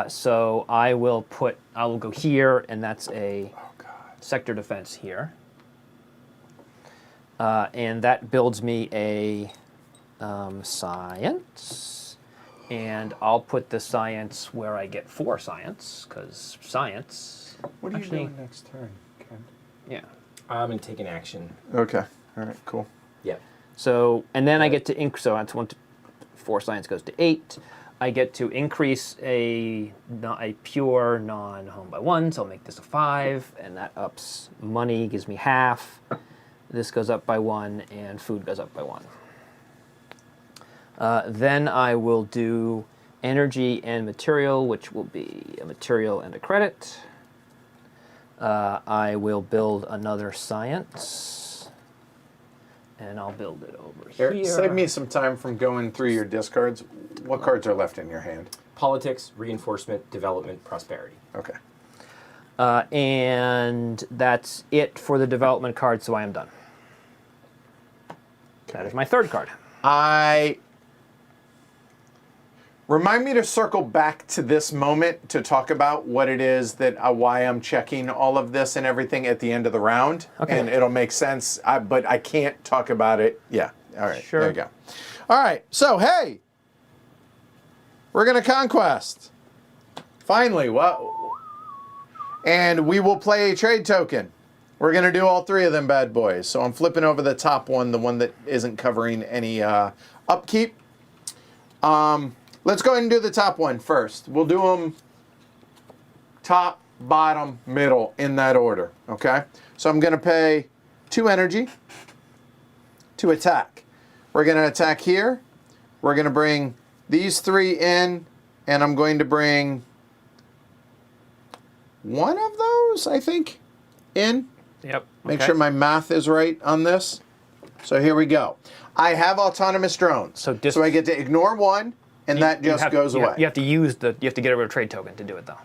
So I will go here, and that's a sector defense here. And that builds me a science. And I'll put the science where I get 4 science, because science. What are you doing next turn, Ken? Yeah. I'm going to take an action. Okay. All right, cool. Yep. So, and then I get to so that's 4 science goes to 8. I get to increase a pure non-home by 1, so I'll make this a 5, and that ups money, gives me half. This goes up by 1, and food goes up by 1. Then I will do energy and material, which will be a material and a credit. I will build another science, and I'll build it over here. Save me some time from going through your discards. What cards are left in your hand? Politics, reinforcement, development, prosperity. Okay. And that's it for the development card, so I am done. That is my 3rd card. Remind me to circle back to this moment to talk about what it is that why I'm checking all of this and everything at the end of the round. Okay. And it'll make sense, but I can't talk about it. Yeah. All right. Sure. There you go. All right. So, hey, we're going to conquest. Finally. And we will play a trade token. We're going to do all 3 of them bad boys. So I'm flipping over the top one, the one that isn't covering any upkeep. Let's go ahead and do the top one first. We'll do them top, bottom, middle in that order, okay? So I'm going to pay 2 energy to attack. We're going to attack here. We're going to bring these 3 in, and I'm going to bring 1 of those, I think, in. Yep. Make sure my math is right on this. So here we go. I have autonomous drones. So I get to ignore 1. And that just goes away. You have to you have to get rid of a trade token to do it, though.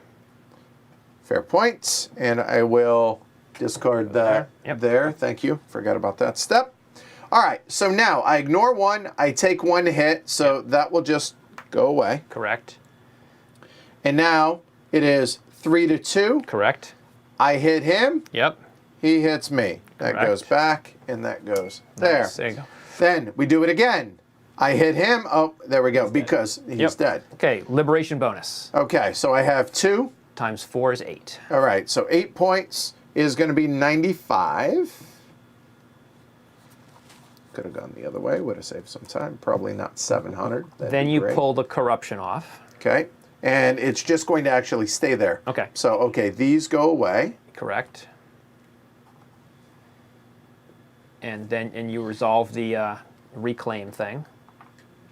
Fair points. And I will discard that there. Thank you. Forgot about that step. All right. So now I ignore 1. I take 1 hit. So that will just go away. Correct. And now it is 3-2. Correct. I hit him. Yep. He hits me. That goes back, and that goes there. Nice. There you go. Then we do it again. I hit him. Oh, there we go, because he's dead. Okay, liberation bonus. Okay, so I have 2. Times 4 is 8. All right, so 8 points is going to be 95. Could have gone the other way, would have saved some time. Probably not 700. Then you pull the corruption off. Okay, and it's just going to actually stay there. Okay. So, okay, these go away. Correct. And then you resolve the reclaim thing.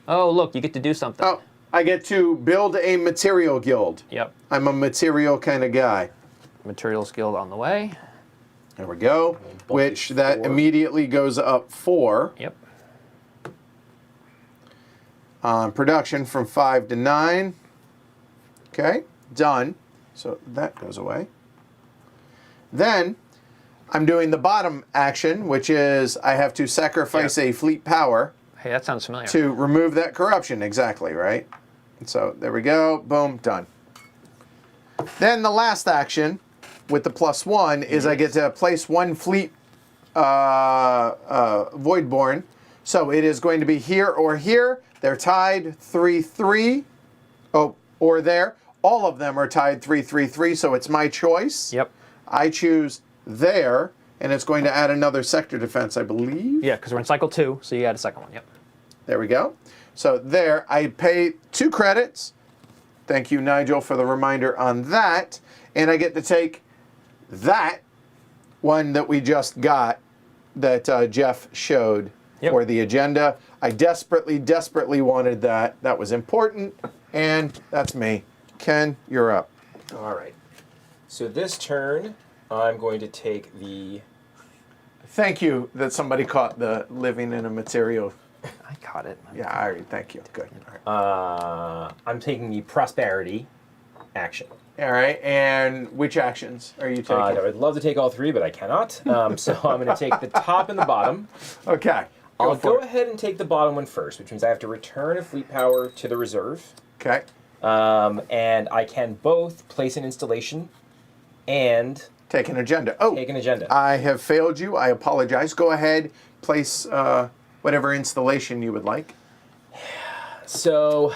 Oh, look, you get to do something. Oh, I get to build a material guild. Yep. I'm a material kind of guy. Materials guild on the way. There we go. Which that immediately goes up 4. Yep. Production from 5 to 9. Okay, done. So that goes away. Then I'm doing the bottom action, which is I have to sacrifice a fleet power. Hey, that sounds familiar. To remove that corruption, exactly, right? So there we go, boom, done. Then the last action with the +1 is I get to place 1 fleet Voidborn. So it is going to be here or here. They're tied 3-3. Oh, or there. All of them are tied 3-3-3, so it's my choice. Yep. I choose there. And it's going to add another sector defense, I believe. Yeah, because we're in cycle 2, so you add a second one. Yep. There we go. So there, I pay 2 credits. Thank you, Nigel, for the reminder on that. And I get to take that one that we just got that Jeff showed for the agenda. I desperately, desperately wanted that. That was important. And that's me. Ken, you're up. All right. So this turn, I'm going to take the... Thank you that somebody caught the living in a material. I caught it. Yeah, all right, thank you. Good. All right. I'm taking the prosperity action. All right, and which actions are you taking? I would love to take all three, but I cannot. So I'm going to take the top and the bottom. Okay. I'll for go it. ahead and take the bottom one first, which means I have to return a fleet power to the reserve. Okay. And I can both place an installation and Take an agenda. Oh, take an agenda. I have failed you. I apologize. Go ahead, place whatever installation you would like. So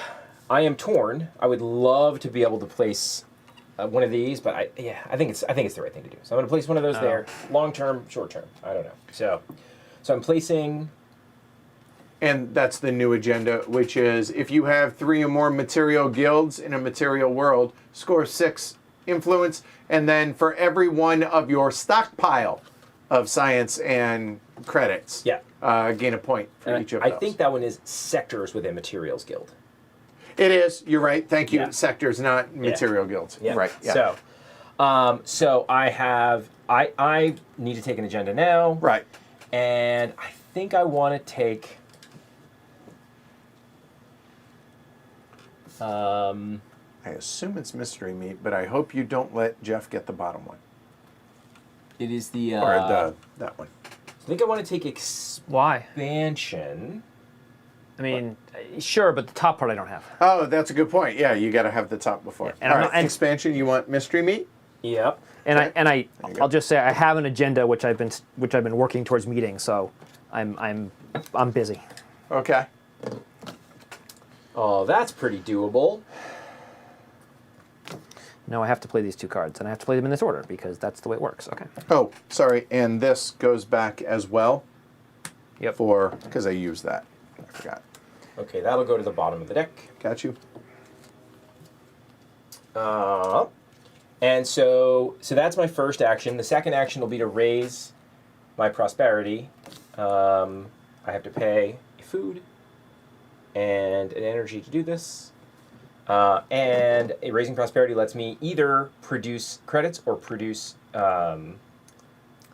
I am torn. I would love to be able to place one of these, but I think it's the right thing to do. So I'm going to place one of those there. Long term, short term. I don't know. So I'm placing. And that's the new agenda, which is if you have 3 or more material guilds in a material world, score 6 influence, and then for every one of your stockpile of science and credits, gain a point for each of those. I think that one is sectors within Materials Guild. It is. You're right. Thank you. Yeah. Sectors, not material guilds. Yeah. Right. Yeah. So I have I need to take an agenda now. Right. And I think I want to take. I assume it's mystery meat, but I hope you don't let Jeff get the bottom one. It is the. Or that one. I think I want to take Why? expansion. I mean, sure, but the top part I don't have. Oh, that's a good point. Yeah, you got to have the top before. Yeah, and All I'm right, not- and- expansion. You want mystery meat? Yep. And you go. I'll just say I have an agenda which I've been working towards meeting, so I'm busy. Okay. Oh, that's pretty doable. No, I have to play these 2 cards, and I have to play them in this order because that's the way it works. Okay. Oh, sorry. And this goes back as well. Yep. Because I used that. I forgot. Okay, that'll go to the bottom of the deck. Got you. And so that's my first action. The second action will be to raise my prosperity. I have to pay a food and an energy to do this. And a raising prosperity lets me either produce credits or produce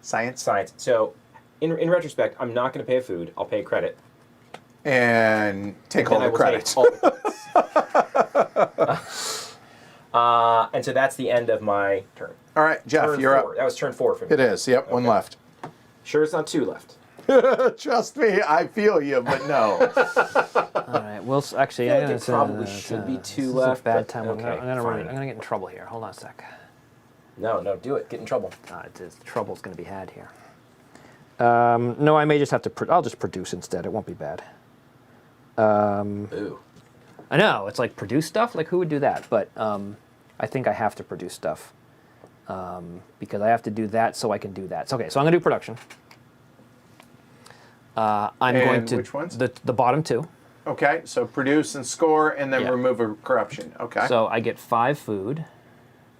Science. So in retrospect, I'm not going to pay a food. I'll pay a credit. And take all Then I the will credits. take all the credits. And so that's the end of my turn. All right, Jeff, Turn you're 4. up. That was turn 4 for me. It is. Yep, one Okay. left. Sure, it's not 2 left. Trust me, I feel you, but no. All right. Well, actually, I feel like it probably should be 2 this is left, a bad but time. okay, I'm fine. gonna get in trouble here. Hold on a sec. No, do it. Get in trouble. Trouble's gonna be had here. No, I may just have to. I'll just produce instead. It won't be bad. Ooh. I know it's like produce stuff. Like who would do that? But I think I have to produce stuff because I have to do that so I can do that. So, okay, so I'm gonna do production. I'm going to which ones? the bottom 2. Okay, so produce and score, and then Yeah. remove a corruption. Okay. So I get 5 food,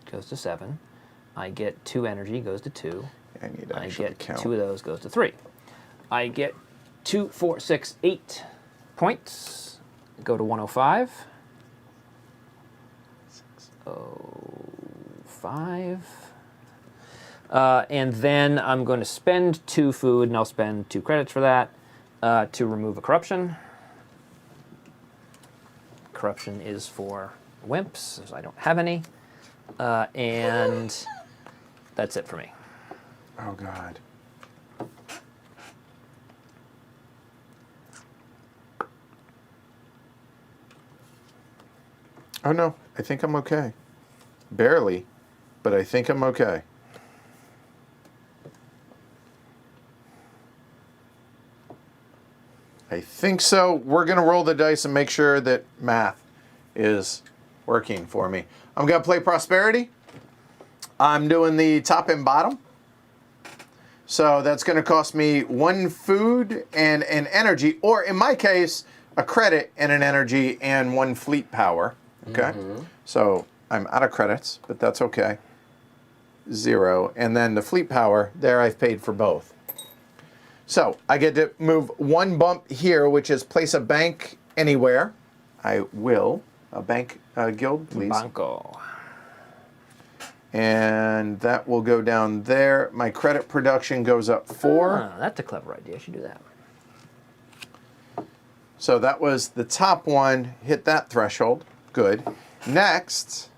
goes to 7. I get 2 energy, goes to 2. I need to I actually get count. 2 of those, goes to 3. I get 2, 4, 6, 8 points, go to 105. 5. And then I'm going to spend 2 food, and I'll spend 2 credits for that to remove a corruption. Corruption is for wimps, so I don't have any. And that's it for me. Oh, God. Oh, no. I think I'm okay. Barely, but I think I'm okay. I think so. We're going to roll the dice and make sure that math is working for me. I'm going to play Prosperity. I'm doing the top and bottom. So that's going to cost me 1 food and an energy, or in my case, a credit and an energy and 1 fleet power. Okay? So I'm out of credits, but that's okay. 0. And then the fleet power, there I've paid for both. So I get to move 1 bump here, which is place a bank anywhere. I will. A bank guild, please. Banco. And that will go down there. My credit production goes up 4. Ah, that's a clever idea. I should do that. So that was the top one. Hit that threshold. Good. Next,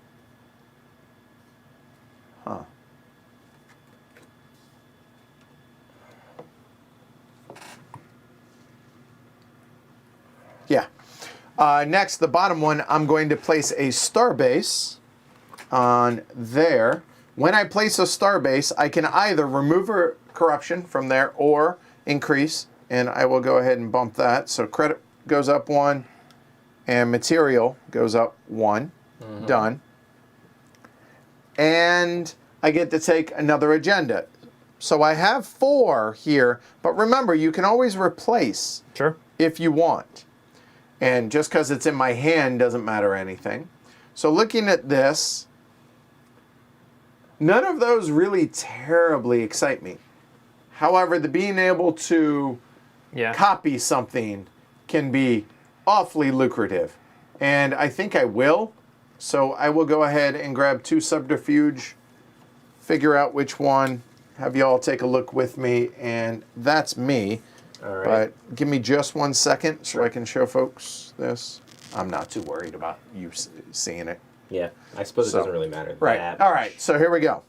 Next, the bottom one, I'm going to place a star base on there. When I place a star base, I can either remove a corruption from there or increase, and I will go ahead and bump that. So credit goes up 1, and material goes up 1. Done. And I get to take another agenda. So I have 4 here, but remember, you can always replace if you want. And just because it's in my hand doesn't matter anything. So looking at this, none of those really terribly excite me. However, the being able to copy something can be awfully lucrative. And I think I will. So I will go ahead and grab 2 subterfuge, figure out which one, have you all take a look with me, and that's me. All right. But give me just 1 second so I can show folks this. I'm not too worried about you seeing it. Yeah, I suppose it doesn't really matter. Right. All right, so here we go.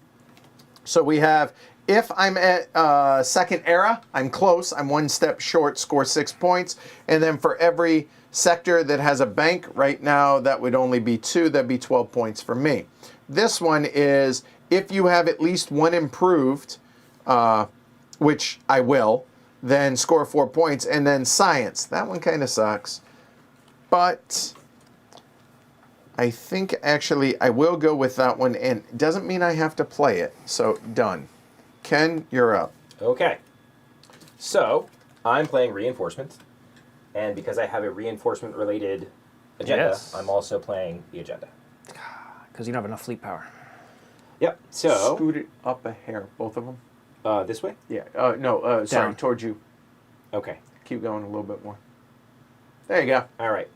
So we have, if I'm at second era, I'm close. I'm 1 step short, score 6 points. And then for every sector that has a bank right now, that would only be 2. That'd be 12 points for me. This one is, if you have at least 1 improved, which I will, then score 4 points. And then science. That one kind of sucks. But I think actually I will go with that one, and it doesn't mean I have to play it. So done. Ken, you're up. Okay. So I'm playing reinforcement, and because I have a reinforcement-related agenda, I'm also playing the agenda. Because you don't have enough fleet power. Yep. So Scoot it up a hair, both of them. this way. Yeah. No. Sorry, Down. towards you. Okay. Keep going a little bit more. There you go. All right.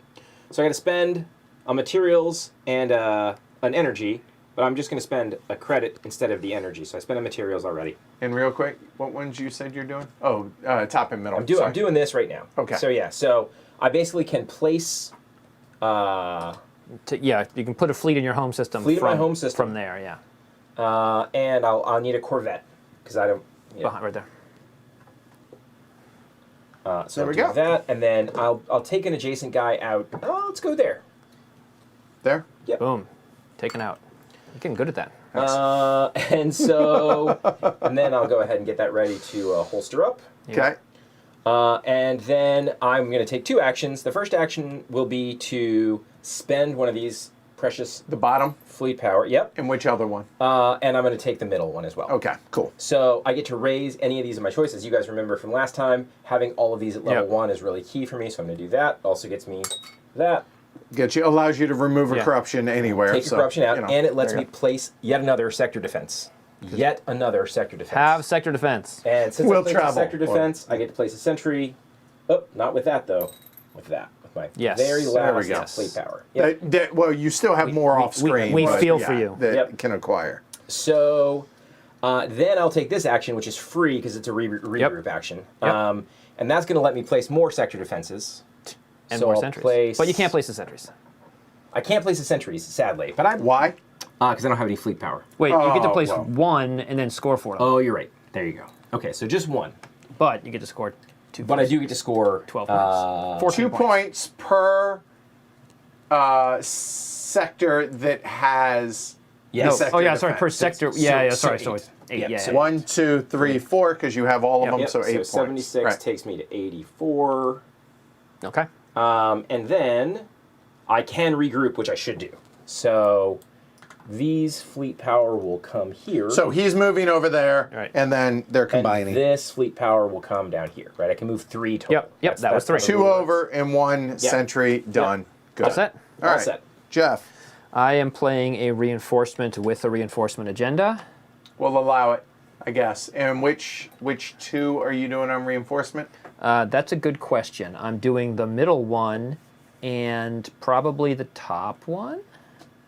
So I got to spend materials and an energy, but I'm just going to spend a credit instead of the energy. So I spent a materials already. And real quick, what ones you said you're doing? Oh, top and middle. I'm doing this right now. Okay. So yeah. So I basically can place. You can put a fleet in your home system. Fleet in my home system. From there, yeah. And I'll need a Corvette because I don't. Yeah. Behind, right there. So There we I'll do go. that, and then I'll take an adjacent guy out. Oh, let's go there. There? Yep. Boom. Taken out. You're getting good at that. And so, and then I'll go ahead and get that ready to holster up. Okay. And then I'm going to take 2 actions. The first action will be to spend one of these precious The bottom. fleet power. Yep. And which other one? And I'm going to take the middle one as well. Okay, cool. So I get to raise any of these of my choices. You guys remember from last time, having all of these at level 1 is really key for me, so I'm going to do that. Also gets me that. Allows you to remove a corruption anywhere. Take the corruption out, and it lets there me you go. place yet another sector defense. Yet another sector defense. Have sector defense. And since Will I place a travel, sector defense, I get to place a sentry. Oh, not with that though. With that. With my very There we last go. fleet power. Yep. Well, you still have more off screen. we but feel for you. That can acquire. So then I'll take this action, which is free because it's a regroup action. Yep. And that's going to let me place more sector defenses. And So more I'll sentries. But you can't place the sentries. I can't place the sentries, sadly. But I Why? because I don't have any fleet power. Wait, you get to Oh, place well. 1 and then score 4 of them. Oh, you're right. There you go. Okay, so just 1. But you get to score 2 But I do get to score 12 points. 2 14 points per sector that has. Yes. No. sector Oh, yeah, sorry, defense. per sector. So- Yeah, so sorry, 8. so it's 8. Yep, Yeah, so yeah. 1, 2, 3, 4, because you have all of them, Yep, so 8 points. 76 Right. takes me to 84. Okay. And then I can regroup, which I should do. So these fleet power will come here. So he's moving over there, Right. and then they're and combining. this fleet power will come down here, right? I can move 3 total. Yep, that was 3. how the 2 rule over works. and 1 sentry done. Good. All set? All All right. set. Jeff, I am playing a reinforcement with a reinforcement agenda. we'll allow it, I guess. And which 2 are you doing on reinforcement? That's a good question. I'm doing the middle one and probably the top one.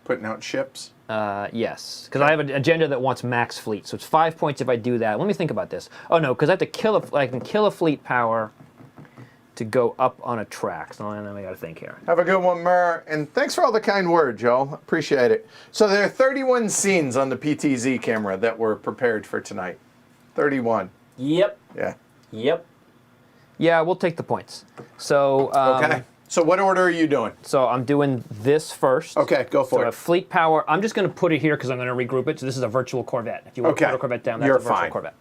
Putting out ships. Yes, because I have an agenda that wants max fleet, so it's 5 points if I do that. Let me think about this. Oh no, because I have to I can kill a fleet power to go up on a track. So then we got to think here. Have a good one, Mur. And thanks for all the kind words, y'all. Appreciate it. So there are 31 scenes on the PTZ camera that were prepared for tonight. 31. Yep. Yeah. Yep. Yeah, we'll take the points. So Okay. So what order are you doing? So I'm doing this first. Okay, go for So it. a fleet power. I'm just going to put it here because I'm going to regroup it. So this is a virtual Corvette. If you want to put a Corvette down, that's You're a virtual fine. Corvette.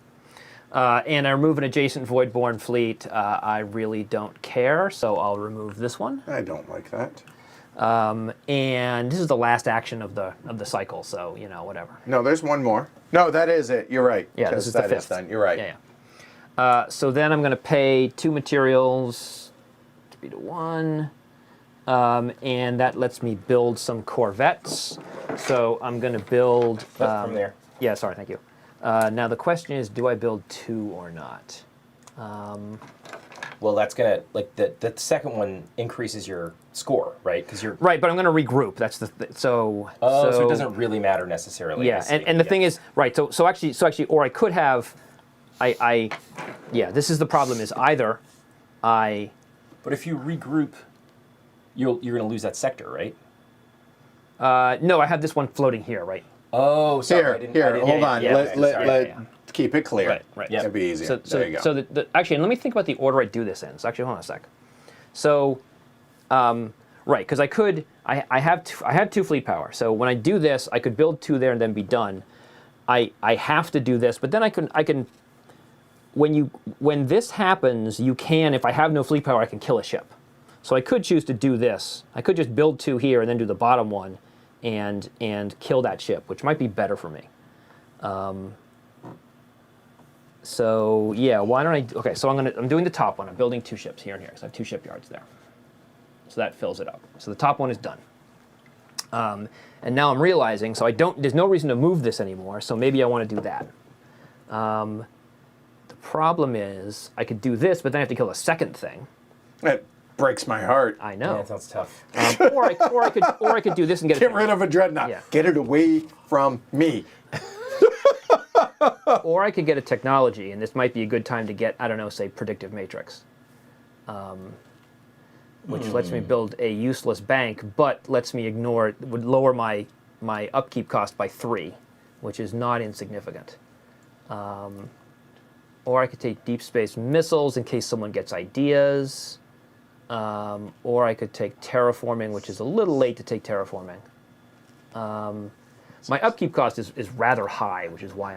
And I remove an adjacent Voidborn fleet. I really don't care, so I'll remove this one. I don't like that. And this is the last action of the cycle, so whatever. No, there's one more. No, that is it. You're right. Yeah, this is the that fifth. done. You're right. Yeah. So then I'm going to pay 2 materials, 3 to 1, and that lets me build some Corvettes. So I'm going to build. From there. Yeah, sorry, thank you. Now the question is, do I build 2 or not? Well, that's gonna the second one increases your score, right? Because you're Right, but I'm going to regroup. That's the so. so it doesn't really matter necessarily. Yeah, and the thing is, right. So actually, or I could have, yeah. This is the problem. Is either I. But if you regroup, you're gonna lose that sector, right? No, I have this one floating here, right? Oh, sorry. Hold on. Yeah. Keep it clear. Right. It'll be easier. There you go. So actually, let me think about the order I do this in. So actually, hold on a sec. So, right, because I have 2 fleet power. So when I do this, I could build 2 there and then be done. I have to do this, but then I can. When this happens, you can. If I have no fleet power, I can kill a ship. So I could choose to do this. I could just build 2 here and then do the bottom one, and kill that ship, which might be better for me. So yeah, why don't I? Okay, so I'm doing the top one. I'm building 2 ships here and here. So I have 2 shipyards there. So that fills it up. So the top one is done. And now I'm realizing, so there's no reason to move this anymore. So maybe I want to do that. The problem is I could do this, but then I have to kill a second thing. That breaks my heart. I know. Yeah, that sounds tough. Or I could do this and get Get rid of a dreadnought. Yeah. Get it away from me. Or I could get a technology, and this might be a good time to get, I don't know, say predictive matrix, which lets me build a useless bank, but lets me ignore, would lower my upkeep cost by 3, which is not insignificant. Or I could take deep space missiles in case someone gets ideas. Or I could take terraforming, which is a little late to take terraforming. My upkeep cost is rather high, which is why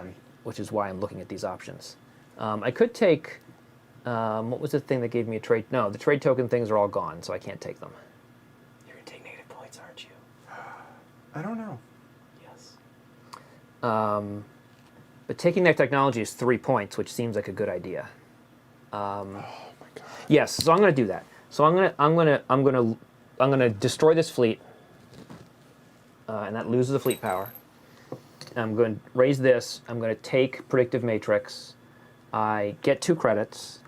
I'm looking at these options. I could take, what was the thing that gave me a trade? No, the trade token things are all gone, so I can't take them. You're gonna take negative points, aren't you? I don't know. Yes. But taking that technology is 3 points, which seems like a good idea. Oh my god. Yes, so I'm going to do that. So I'm going to destroy this fleet, and that loses the fleet power. I'm going to raise this. I'm going to take predictive matrix. I get 2 credits.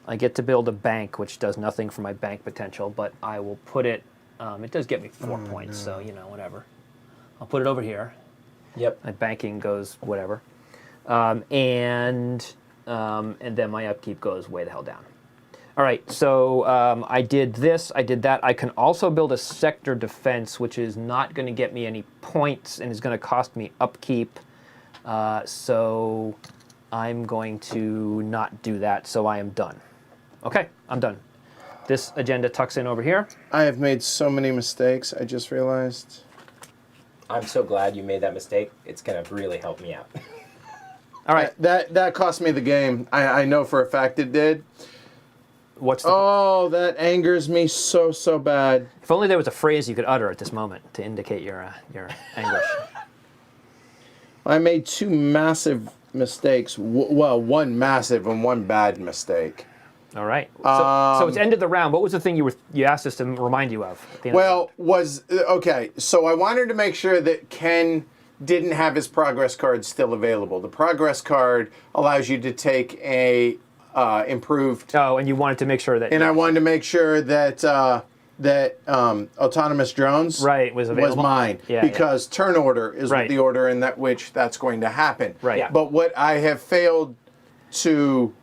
I get to build a bank, which does nothing for my bank potential, but I will put it. It does get me 4 points, so whatever. I'll put it over here. Yep. My banking goes whatever, and then my upkeep goes way the hell down. All right, so I did this, I did that. I can also build a sector defense, which is not going to get me any points and is going to cost me upkeep. So I'm going to not do that, so I am done. Okay, I'm done. This agenda tucks in over here. I have made so many mistakes, I just realized. I'm so glad you made that mistake. It's gonna really help me out. All right. That cost me the game. I know for a fact it did. What's the... Oh, that angers me so bad. If only there was a phrase you could utter at this moment to indicate your anguish. I made 2 massive mistakes. Well, one massive and one bad mistake. All right. So it's ended the round. What was the thing you asked us to remind you of? At the end of okay. So I wanted to make sure that Ken didn't have his progress card still available. The progress card allows you to take a improved. Oh, and you wanted to make sure that. And I wanted to make sure that autonomous drones was available. Was mine because turn order is the order in which that's going to happen. Right. Yeah. But what I have failed to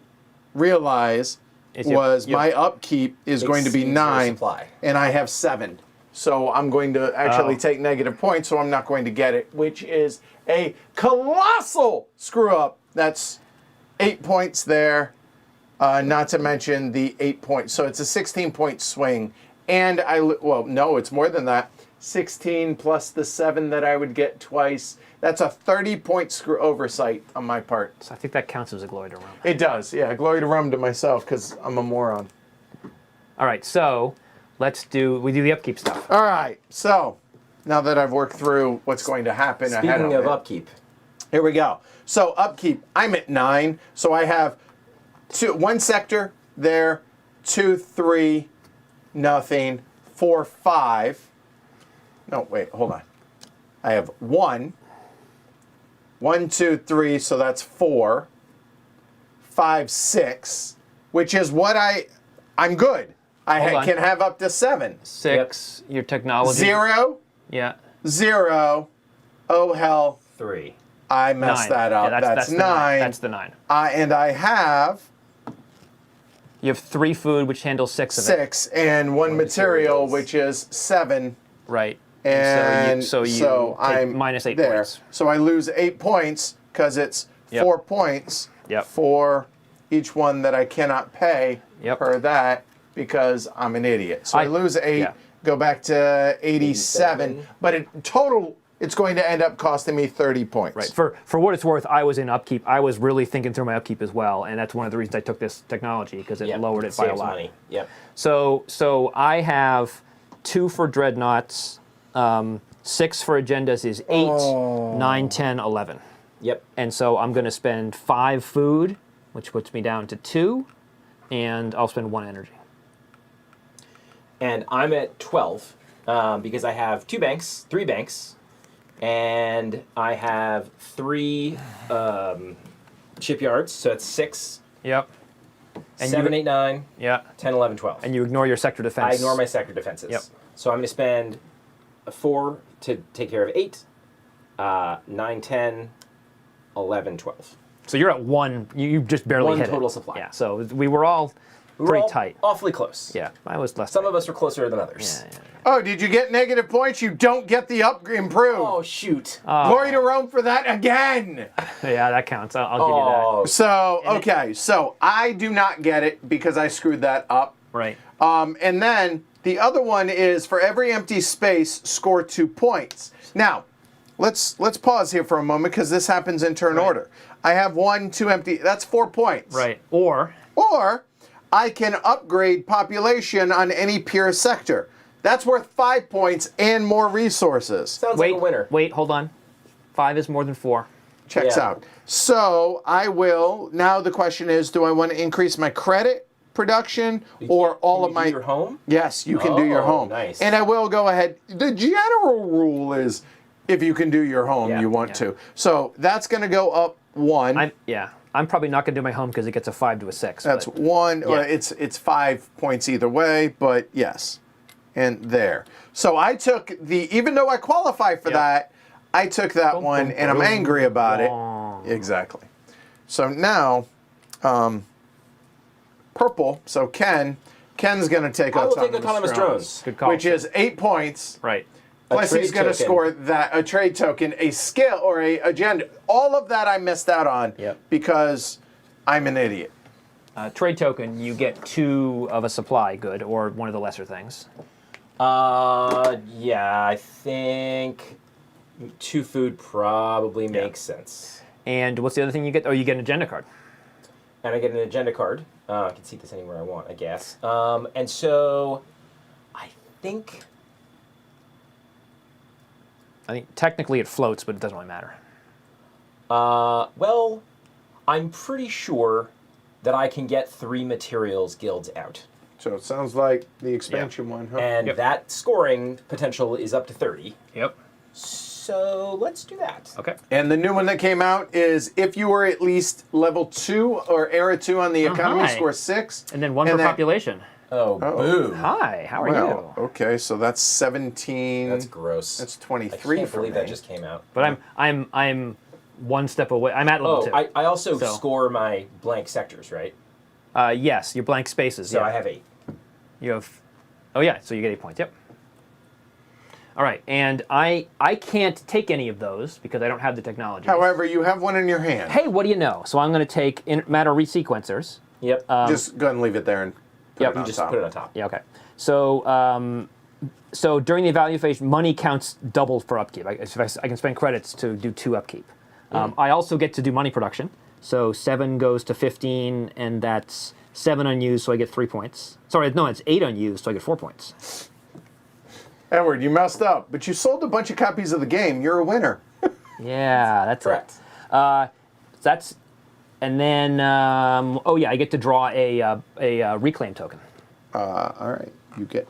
realize was my upkeep is going to be 9, and I have 7. So I'm going to actually take negative points, so I'm not going to get it, which is a colossal screw up. That's 8 points there. not to mention the 8 points. So it's a 16-point swing. And well, no, it's more than that. 16 plus the 7 that I would get twice. That's a 30-point oversight on my part. So I think that counts as a glory to rum. It does, yeah. Glory to rum to myself because I'm a moron. All right, so we do the upkeep stuff. All right, so now that I've worked through what's going to happen ahead of Speaking of it, upkeep, here we go. So upkeep, I'm at 9. So I have 1 sector there, 2, 3, nothing, 4, 5. No, wait, hold on. I have 1, 2, 3, so that's 4, 5, 6, which is what I'm good. Hold on. Can have up to 7. 6, your technology. 0, Yeah. 0, oh hell, 3. I messed 9. that up. Yeah, that's the 9. That's the 9. And I have You have 3 food, which handles 6 of it. 6, and 1 material, materials. which is 7. Right. And so you take I'm minus 8 there. points. So I lose 8 points because it's Yep. 4 points Yep. for each one that I cannot pay Yep. per that because I'm an idiot. So I lose 8, yeah. go back to 87, 87. but in total, it's going to end up costing me 30 points. Right. For what it's worth, I was in upkeep. I was really thinking through my upkeep as well, and that's one of the reasons I took this technology because it lowered it by a saves lot. money. Yep. So I have 2 for dreadnoughts, 6 for agendas is 8, 9, 10, 11. Yep. And so I'm going to spend 5 food, which puts me down to 2, and I'll spend 1 energy. And I'm at 12 because I have 3 banks, and I have 3 shipyards. So that's 6, Yep. And 7, 8, 9, Yeah. 10, 11, 12. And you ignore your sector defense. I ignore my sector defenses. Yep. So I'm going to spend a 4 to take care of 8, 9, 10, 11, 12. So you're at 1. You just barely 1 hit total it. supply. Yeah. So we were all We were pretty all tight. Awfully close. Yeah. I was less. Some of us were closer than others. Yeah. Oh, did you get negative points? You don't get the improve. Oh, shoot. Glory to Rome for that again. Yeah, that counts. I'll give you that. Oh, So, okay, so I do not get it because I screwed that up. Right. And then the other one is for every empty space, score 2 points. Now, let's pause here for a moment because this happens in turn order. I have 1, 2 empty. That's 4 points. Right. Or I can upgrade population on any pure sector. That's worth 5 points and more resources. sounds like a winner. Wait, hold on. 5 is more than 4. Checks Yeah. out. So I will. Now the question is, do I want to increase my credit production or all Can of you my? do your home? Yes, you can do your Oh, home. nice. And I will go ahead. The general rule is, if you can do your home, Yeah, you want yeah. to. So that's going to go up 1. I'm probably not going to do my home because it gets a 5 to a 6. That's but 1. Yeah. It's 5 points either way, but yes. And there. So I took even though I qualify for Yep. that, I took that Boom, one boom, and I'm boom, angry about boom. it. Exactly. So now, purple. So Ken's going to take I will autonomous, take autonomous drones. Good call. which is 8 points. Right. Plus trade he's going to token. score a trade token, a skill, or a agenda. All of that I missed out on Yep. because I'm an idiot. Trade token, you get 2 of a supply good or one of the lesser things. Yeah, I think 2 food probably makes sense. And what's the other thing you get? Oh, you get an agenda card. And I get an agenda card. I can seat this anywhere I want, I guess. And so I think Technically it floats, but it doesn't really matter. well, I'm pretty sure that I can get 3 materials guilds out. So it sounds like the expansion one, huh? And Yep. that scoring potential is up to 30. Yep. So let's do that. Okay. And the new one that came out is if you were at least level 2 or era 2 on the economy, hi. score 6. And then 1 per then- population. Oh, boo. Hi, how are Well, you? okay, so that's 17. That's gross. That's I 23 can't for believe me. that just came out. But I'm 1 step away. I'm at level Oh, 2. I also So- score my blank sectors, right? Yes, your blank spaces. So yeah. I have 8. You have. Oh yeah, so you get 8 points. Yep. All right, and I can't take any of those because I don't have the technology. However, you have one in your hand. Hey, what do you know? So I'm going to take matter resequencers, Yep. Just go ahead and leave it there and put it on just top. put it on top. Yeah, okay. So, so during the value phase, money counts double for upkeep. I can spend credits to do 2 upkeep. I also get to do money production. So 7 goes to 15, and that's 7 unused, so I get 3 points. Sorry, no, it's 8 unused, so I get 4 points. Edward, you messed up, but you sold a bunch of copies of the game. You're a winner. Yeah, that's Correct. That's, and then oh yeah, I get to draw a reclaim token, All right, you get.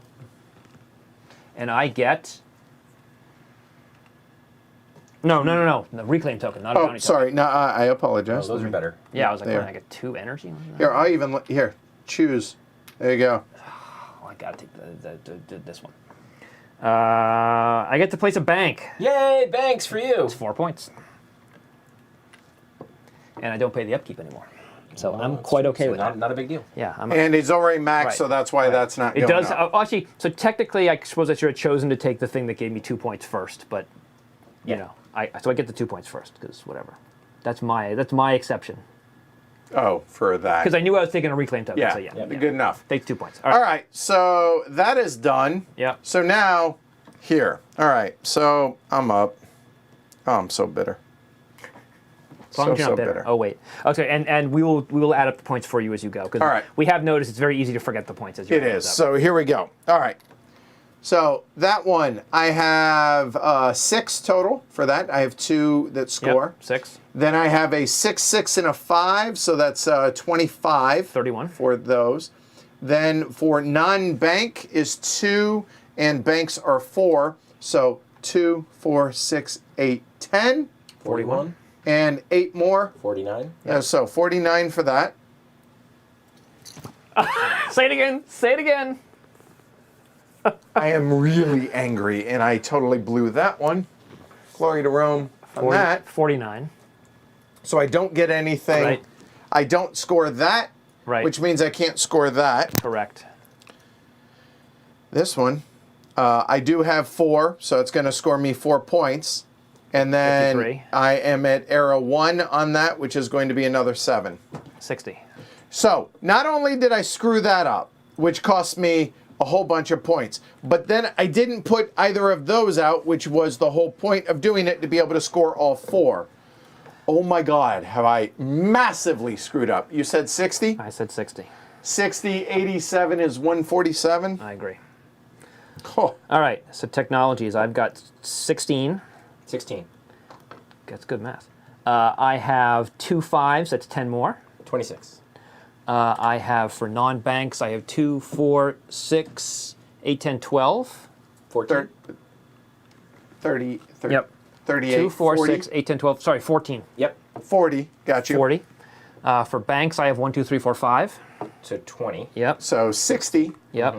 and I get. No, the reclaim token, not a Oh, bounty sorry. No, I apologize. Oh, those are better. token. Yeah, I was like, There. what, I get 2 energy. Here, I'll even here. Choose. There you go. Oh, I gotta take this one. I get to place a bank. Yay, banks for you. It's 4 points, and I don't pay the upkeep anymore. So I'm quite okay with that. Not a big deal. Yeah, And he's already maxed, Right. so that's why that's not. It going does up. actually. So technically, I suppose I should have chosen to take the thing that gave me 2 points first, but you know, I get the 2 points first because whatever. That's my exception Oh, for that. because I knew I was taking a reclaim token. Yeah, So yeah, good enough. Take 2 points. All right, so that is done. Yeah. So now, here. All right, so I'm up. Oh, I'm so bitter. As long as you're not bitter. Oh wait. Okay, and we will add up the points for you as you go because All right. we have noticed it's very easy to forget the points as you It go. is. So here we go. All right. So that one, I have 6 total for that. I have 2 that score. 6. Then I have a 6, 6, and a 5, so that's 25. 31. For those. Then for non-bank is 2, and banks are 4. So 2, 4, 6, 8, 10. 41. And 8 more. 49. So 49 for that. Say it again. Say it again. I am really angry, and I totally blew that one. Glory to Rome on that. 49. So I don't get anything. Right. I don't score that, Right. which means I can't score that. Correct. This one, I do have 4, so it's going to score me 4 points. And then 53. I am at era 1 on that, which is going to be another 7. 60. So not only did I screw that up, which cost me a whole bunch of points, but then I didn't put either of those out, which was the whole point of doing it, to be able to score all 4. Oh my God, have I massively screwed up. You said 60? I said 60. 60, 87 is 147? I agree. Oh, All right. So technologies. I've got 16. 16. That's good math. I have 2 5s. That's 10 more. 26. I have for non-banks. I have 2, 4, 6, 8, 10, 12. 14. 30, Yep. 38, 2, 4, 40, 6, 8, 10, 12. Sorry, 14. Yep. 40, got you. 40. For banks, I have 1, 2, 3, 4, 5. So 20. Yep. So 60, Yep.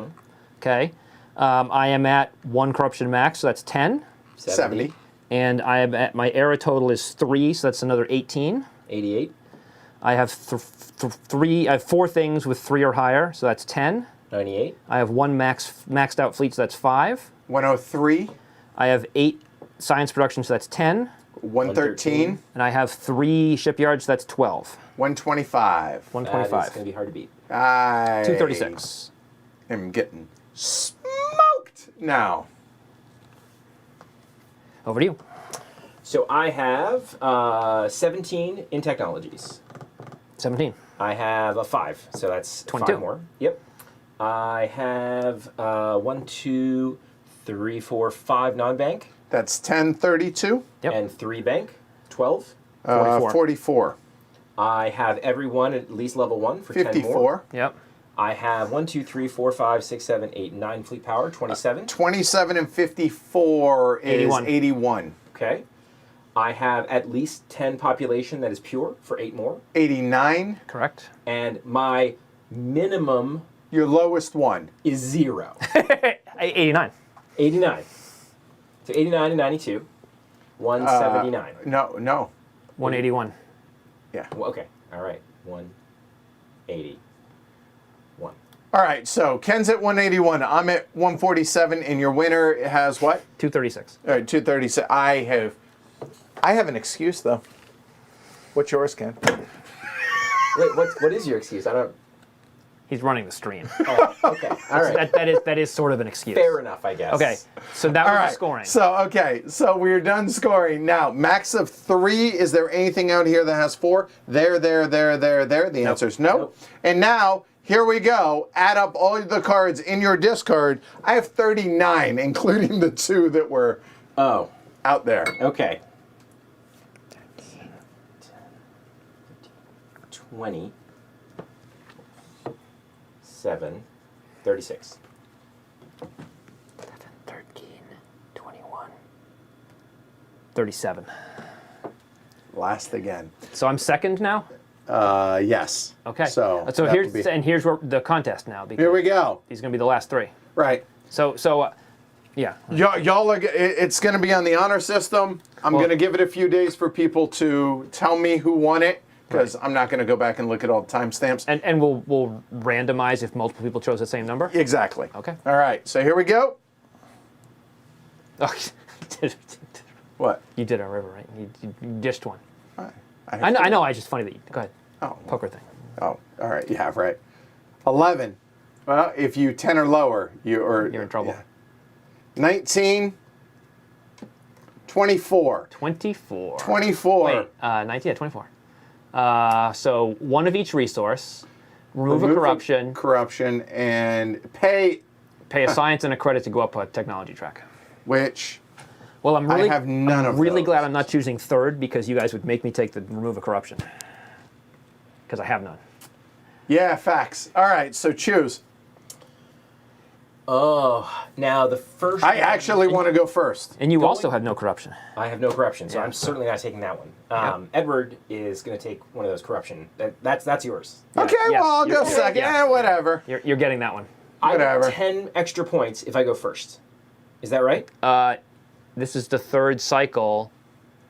Okay. I am at 1 corruption max, so that's 10. 70. And I am at my era total is 3, so that's another 18. 88. I have 4 things with 3 or higher, so that's 10. 98. I have 1 maxed out fleet, so that's 5. 103, I have 8 science production, so that's 10. 113, And I have 3 shipyards, so that's 12. 125. 125. That is going to be hard to beat. I 236. am getting smoked now. Over to you. So I have 17 in technologies. 17. I have a 5, so that's 22. 5 more. Yep. I have 1, 2, 3, 4, 5 non-bank. That's 1032, Yep. And 3 bank. 12. 44. 44, I have everyone at least level 1 for 10 more. 54, Yep. I have 1, 2, 3, 4, 5, 6, 7, 8, 9 fleet power. 27. 27 and 54 is 81. 81. Okay. I have at least 10 population that is pure for 8 more. 89, Correct. And my minimum your lowest one. is 0. 89. 89. So 89 and 92. 179. No. 181. Yeah. Well, okay. All right. 181. All right, so Ken's at 181. I'm at 147, and your winner has what? 236. All right, 236. I have an excuse, though. What's yours, Ken? Wait, what is your excuse? I don't. He's running the stream. Oh, okay. All right. That is sort of an excuse. Fair enough, I guess. Okay, so that was All the right. scoring. So we're done scoring. Now, max of 3. Is there anything out here that has 4? There. The answer is no. Nope. And now, here we go. Add up all the cards in your discard. I have 39, including the 2 that were out there. Okay. 20. 7. 36. 13, 21, 37. Last again. So I'm second now? Yes. Okay. So that here's would be- here's where the contest now, because Here we go. these are going to be the last 3. Right. Yeah. Y'all are, it's going to be on the honor system. I'm Well- going to give it a few days for people to tell me who won it, because I'm not going to go back and look at all the timestamps. And we'll randomize if multiple people chose the same number? Exactly. Okay. All right. So here we go. Oh, What? you did a river, right? You dished one. I I know. It's just funny that you... Go ahead. Oh. Poker thing. Oh. All right. Yeah. Right. 11. Well, if you 10 or lower, you're in trouble. Yeah. 19. 24. 24. 24. Wait, 19, yeah, 24. So one of each resource, remove a corruption, Corruption and pay, pay a science and a credit to go up a technology track. which Well, I'm really, have none I'm of really those. glad I'm not choosing third, because you guys would make me take the remove a corruption. Because I have none. yeah, facts. All right. So choose. Oh, now the first. I one- actually want to go first. And you Going- also have no corruption. I have no corruption, so Yeah. I'm certainly not taking that one. Edward is going to take one of those corruption. That's yours. Okay, yes, well, I'll go you're- second. yeah. Whatever. You're getting that one. I Whatever. get 10 extra points if I go first. Is that right? This is the third cycle.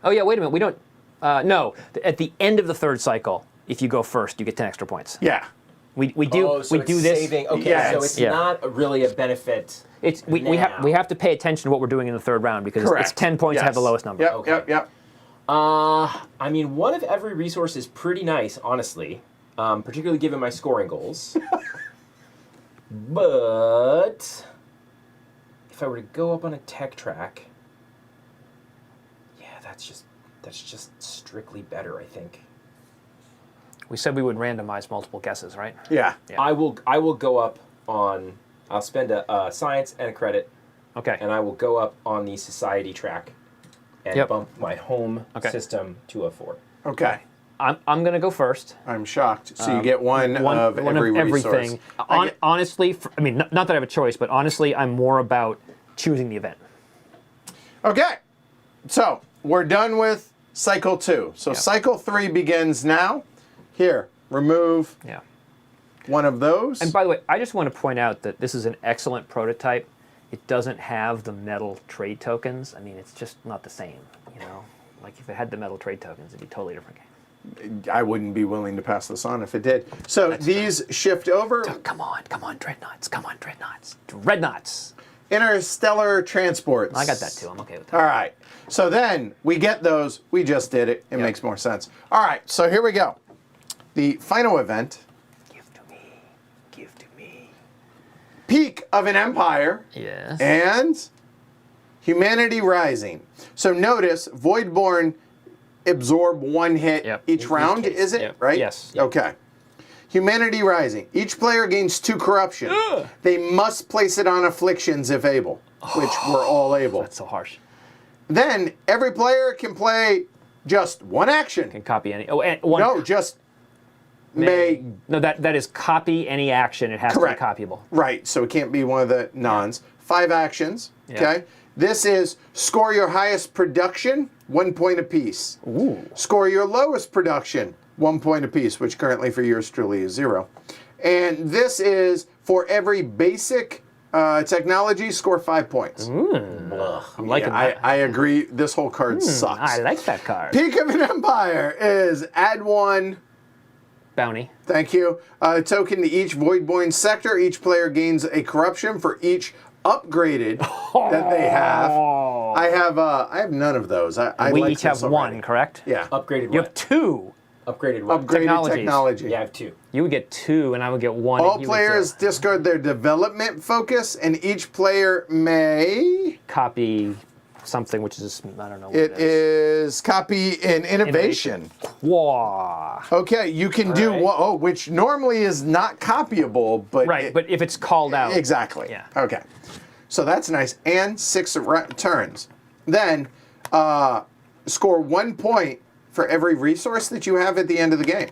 Oh yeah, wait a minute. We don't. No, at the end of the third cycle, if you go first, you get 10 extra points. Yeah. We do Oh, so we it's do this. Saving. Okay, Yeah, so it's- it's yeah. not really a benefit. It's we now. have to pay attention to what we're doing in the third round, because Correct. it's 10 points to have the Yes. lowest number. Yep. Okay. Yep. I mean, one of every resource is pretty nice, honestly, particularly given my scoring goals. But if I were to go up on a tech track, yeah, that's just strictly better, I think. We said we would randomize multiple guesses, right? Yeah. Yeah. I will go up on. I'll spend a science and a credit, Okay. and I will go up on the society track, and Yep. bump my home Okay. system to a 4. Okay. I'm gonna go first. I'm shocked. So you get one of one every of resource. everything. Honestly, I mean, not that I have a choice, but honestly, I'm more about choosing the event. Okay. So we're done with cycle 2. So Yep. cycle 3 begins now. Here, remove Yeah. one of those. And by the way, I just want to point out that this is an excellent prototype. It doesn't have the metal trade tokens. I mean, it's just not the same, you know? Like, if it had the metal trade tokens, it'd be a totally different game. I wouldn't be willing to pass this on if it did. So these shift over. Come on, Dreadnoughts. Come on, Dreadnoughts. Dreadnoughts. Interstellar transports. I got that too. I'm okay with that. All right. So then we get those. We just did it. It makes more sense. All right. So here we go. The final event. Give to me. Give to me. Peak of an Empire. Yes. And Humanity Rising. So notice Voidborn absorb one hit Yep. each round, case. is it? Yep. Right? Yes. Yep. Okay. Humanity Rising. Each player gains 2 corruption. They must place it on afflictions if able, which we're all able. That's so harsh. Then every player can play just one action. Can copy any. Oh, and one. No, just may. No, that is copy any action. It has Correct. to be copyable. Right, so it can't be one of the nons. 5 actions, Yeah. okay? This is score your highest production, 1 point apiece. Ooh. Score your lowest production, 1 point apiece, which currently for yours truly is 0. And this is for every basic technology, score 5 points. I'm liking Yeah, that. I agree. This whole card sucks. I like that card. Peak of an Empire is add 1. Bounty. Thank you. Token to each Voidborn sector. Each player gains a corruption for each upgraded that they have. I have none of those. I We like each have this one, already. correct? Yeah. Upgraded You what? have 2. Upgraded what? Upgraded technology. Yeah, I have 2. You would get 2, and I would get 1. All and you would players get discard their development focus, and each player may... copy something, which is, I don't know what It is copy an innovation. Wah. Okay, you can do right. which normally is not copyable, but Right, but if it's called out. exactly. Yeah. Okay, so that's nice, and 6 turns. Then score 1 point for every resource that you have at the end of the game.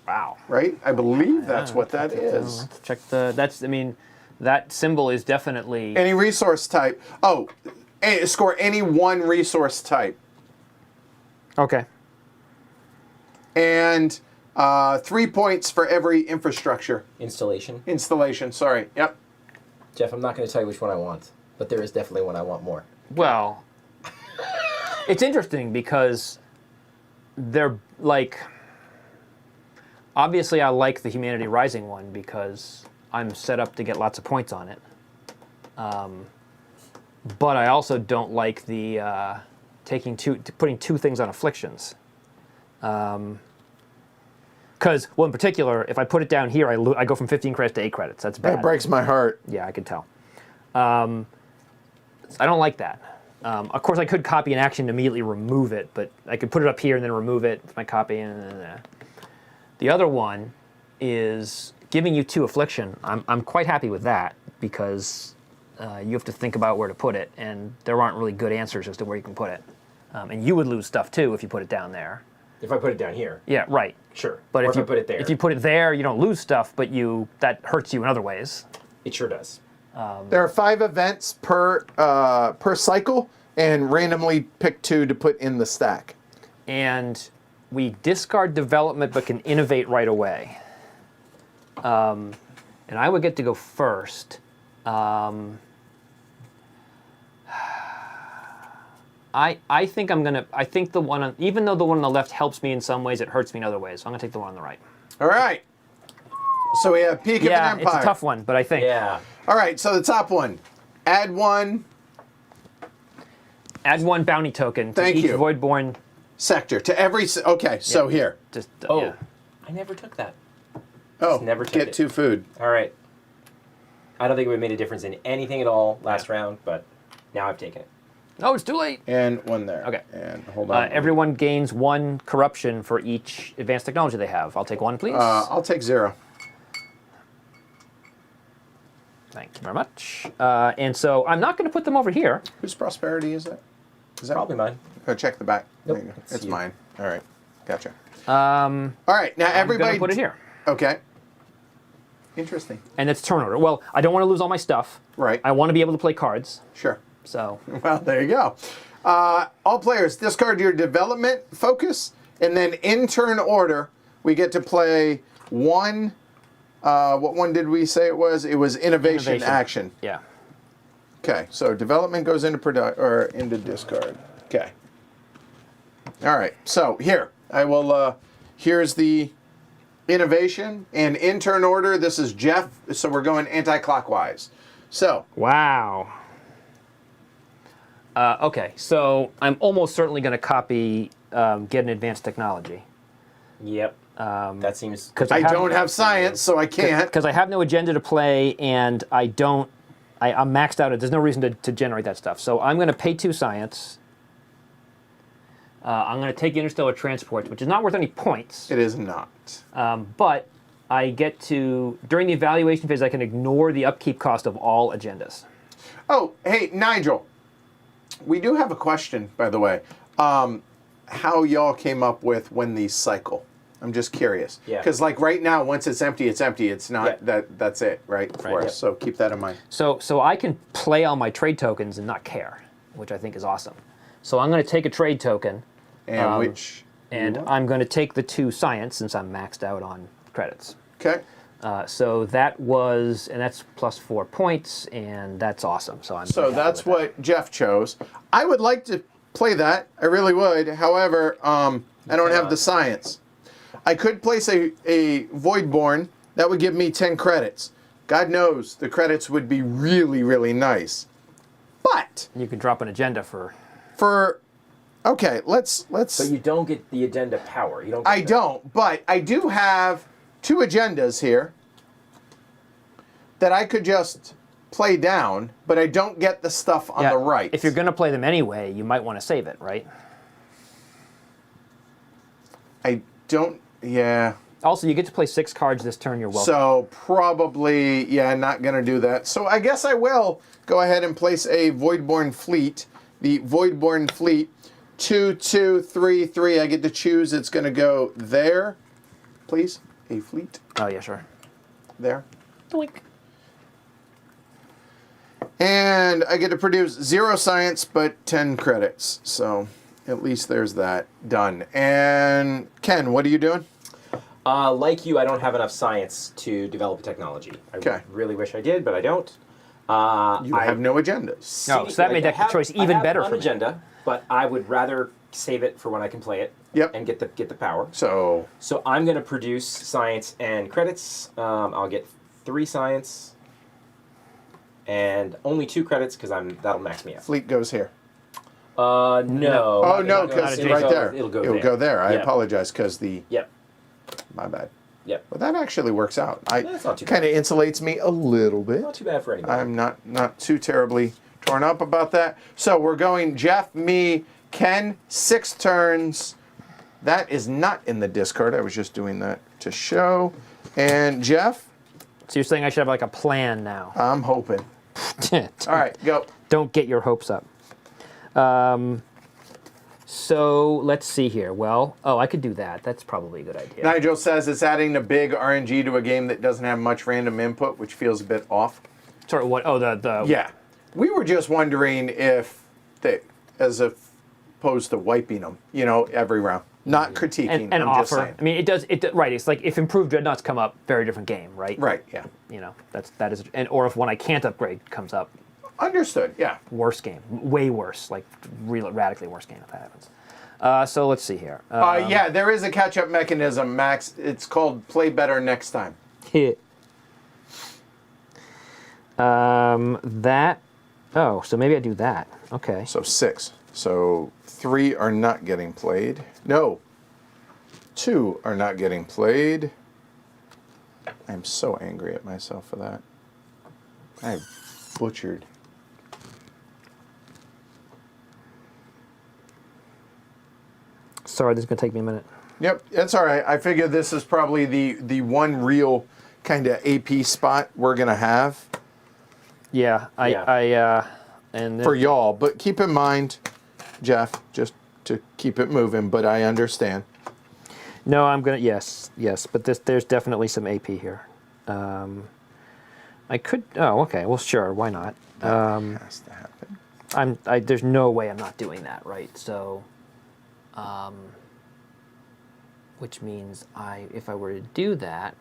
Wow. Right? I believe that's what that is. Let's check the. That's. I mean, that symbol is definitely. Any resource type. Oh, score any 1 resource type. Okay. And 3 points for every infrastructure. Installation. Sorry. Yep. Jeff, I'm not going to tell you which one I want, but there is definitely one I want more. Well, it's interesting because they're like. Obviously, I like the Humanity Rising one because I'm set up to get lots of points on it. But I also don't like the putting 2 things on afflictions. Because, well, in particular, if I put it down here, I go from 15 credits to 8 credits. That's bad. That breaks my heart. Yeah, I can tell. I don't like that. Of course, I could copy an action and immediately remove it, but I could put it up here and then remove it with my copy. And the other one is giving you 2 affliction. I'm quite happy with that because you have to think about where to put it, and there aren't really good answers as to where you can put it. And you would lose stuff too if you put it down there. If I put it down here. Yeah, right. Sure. But if I put it there. if you put it there, you don't lose stuff, but that hurts you in other ways. It sure does. There are 5 events per cycle, and randomly pick 2 to put in the stack. And we discard development but can innovate right away. And I would get to go first. I think I think the one even though the one on the left helps me in some ways, it hurts me in other ways. So I'm gonna take the one on the right. All right. So we have Peak of an Empire. It's a tough one, but I think. Yeah. All right, so the top one. Add 1 Add 1 bounty token to Thank each you. Voidborn. sector to every. Okay, so here. Just Oh, yeah. I never took that. Oh, never took get it. 2 food. All right. I don't think it would have made a difference in anything at all last round, but now I've taken it. Oh, it's too late. And 1 there. Okay. And hold on. Everyone gains 1 corruption for each advanced technology they have. I'll take 1, please. I'll take 0. Thank you very much. And so I'm not going to put them over here. Whose prosperity is that? Is that Probably mine. Go check the back. Nope, There you go. it's It's you. mine. All right. Gotcha. I'm All right. Now going everybody. to put it here. Okay. Interesting. And it's turn order. Well, I don't want to lose all my stuff. Right. I want to be able to play cards. Sure. So Well, there you go. All players discard your development focus, and then in turn order, we get to play 1. What one did we say it was? It was innovation. Action. yeah. Okay, so development goes into into discard. Okay. All right. So here I will. Here's the innovation and in turn order. This is Jeff. So we're going anti-clockwise. So Wow. Okay, so I'm almost certainly going to copy get an advanced technology. Yep. That seems. Because I don't have science, so I can't. Because I have no agenda to play, and I'm maxed out. There's no reason to generate that stuff. So I'm going to pay 2 science. I'm going to take interstellar transport, which is not worth any points. It is not. But I get to, during the evaluation phase, I can ignore the upkeep cost of all agendas. Oh, hey, Nigel. We do have a question, by the way. How y'all came up with when these cycle? I'm just curious. Yeah. Because like right now, once it's empty, it's empty. It's not Yeah. that's it, right? For Right, us. yeah. So keep that in mind. So I can play all my trade tokens and not care, which I think is awesome. So I'm going to take a trade token, And which and I'm going to take the 2 science since I'm maxed out on credits. okay. So that's plus 4 points, and that's awesome. So I'm So pretty happy that's with that. what Jeff chose. I would like to play that. I really would. However, I don't have the science. I could place a Voidborn. That would give me 10 credits. God knows the credits would be really, really nice. But You can drop an agenda for. Okay, let's. But you don't get the agenda power. You don't. Get I don't, but I do have 2 agendas here that I could just play down, but I don't get the stuff on the right. If you're going to play them anyway, you might want to save it, right? I don't. Yeah. Also, you get to play 6 cards this turn. You're welcome. So probably, yeah, not going to do that. So I guess I will go ahead and place a Voidborn Fleet. The Voidborn Fleet, 2, 2, 3, 3. I get to choose. It's going to go there. Please, a fleet. Oh yeah, sure. There. Doink. And I get to produce 0 science, but 10 credits. So at least there's that done. And Ken, what are you doing? Like you, I don't have enough science to develop a technology. I really wish I did, but I don't. You have no agendas. No, so that made that choice even better for me. Agenda, but I would rather save it for when I can play it. Yep. And get the power. So I'm going to produce science and credits. I'll get 3 science and only 2 credits because that'll max me out. fleet goes here. No. Oh no, because it'll right go- there. It'll go It'll go there. I Yep. apologize because the. Yep. My bad. Yep. But that actually works out. That's not too Kind of insulates me a little bit. Not too bad for anybody. I'm not too terribly torn up about that. So we're going Jeff, me, Ken, 6 turns. That is not in the discard. I was just doing that to show. And Jeff, So you're saying I should have like a plan now? I'm hoping. All right, go. Don't get your hopes up. So let's see here. Well, I could do that. That's probably a good idea. Nigel says it's adding a big RNG to a game that doesn't have much random input, which feels a bit off. Sorry, what? Oh, the Yeah. We were just wondering if they, as opposed to wiping them, every round. Not critiquing, and I'm just offer. saying. I mean, it does. Right. It's like if improved dreadnoughts come up, very different game, right? Right, yeah. That is, or if one I can't upgrade comes up, Understood, yeah. worse game, way worse, like real radically worse game if that happens. So let's see here. Yeah, there is a catch-up mechanism, Max. It's called play better next time. That. Oh, so maybe I do that. Okay. So 6. So 3 are not getting played. No. 2 are not getting played. I'm so angry at myself for that. I butchered. Sorry, this is gonna take me a minute. Yep, that's all right. I figure this is probably the one real kind of AP spot we're gonna have Yeah, and then, for y'all. But keep in mind, Jeff, just to keep it moving. But I understand. No, I'm gonna yes, but there's definitely some AP here. I could. Oh, okay. Well, sure. Why not? Has to happen. There's no way I'm not doing that, right? So, which means if I were to do that,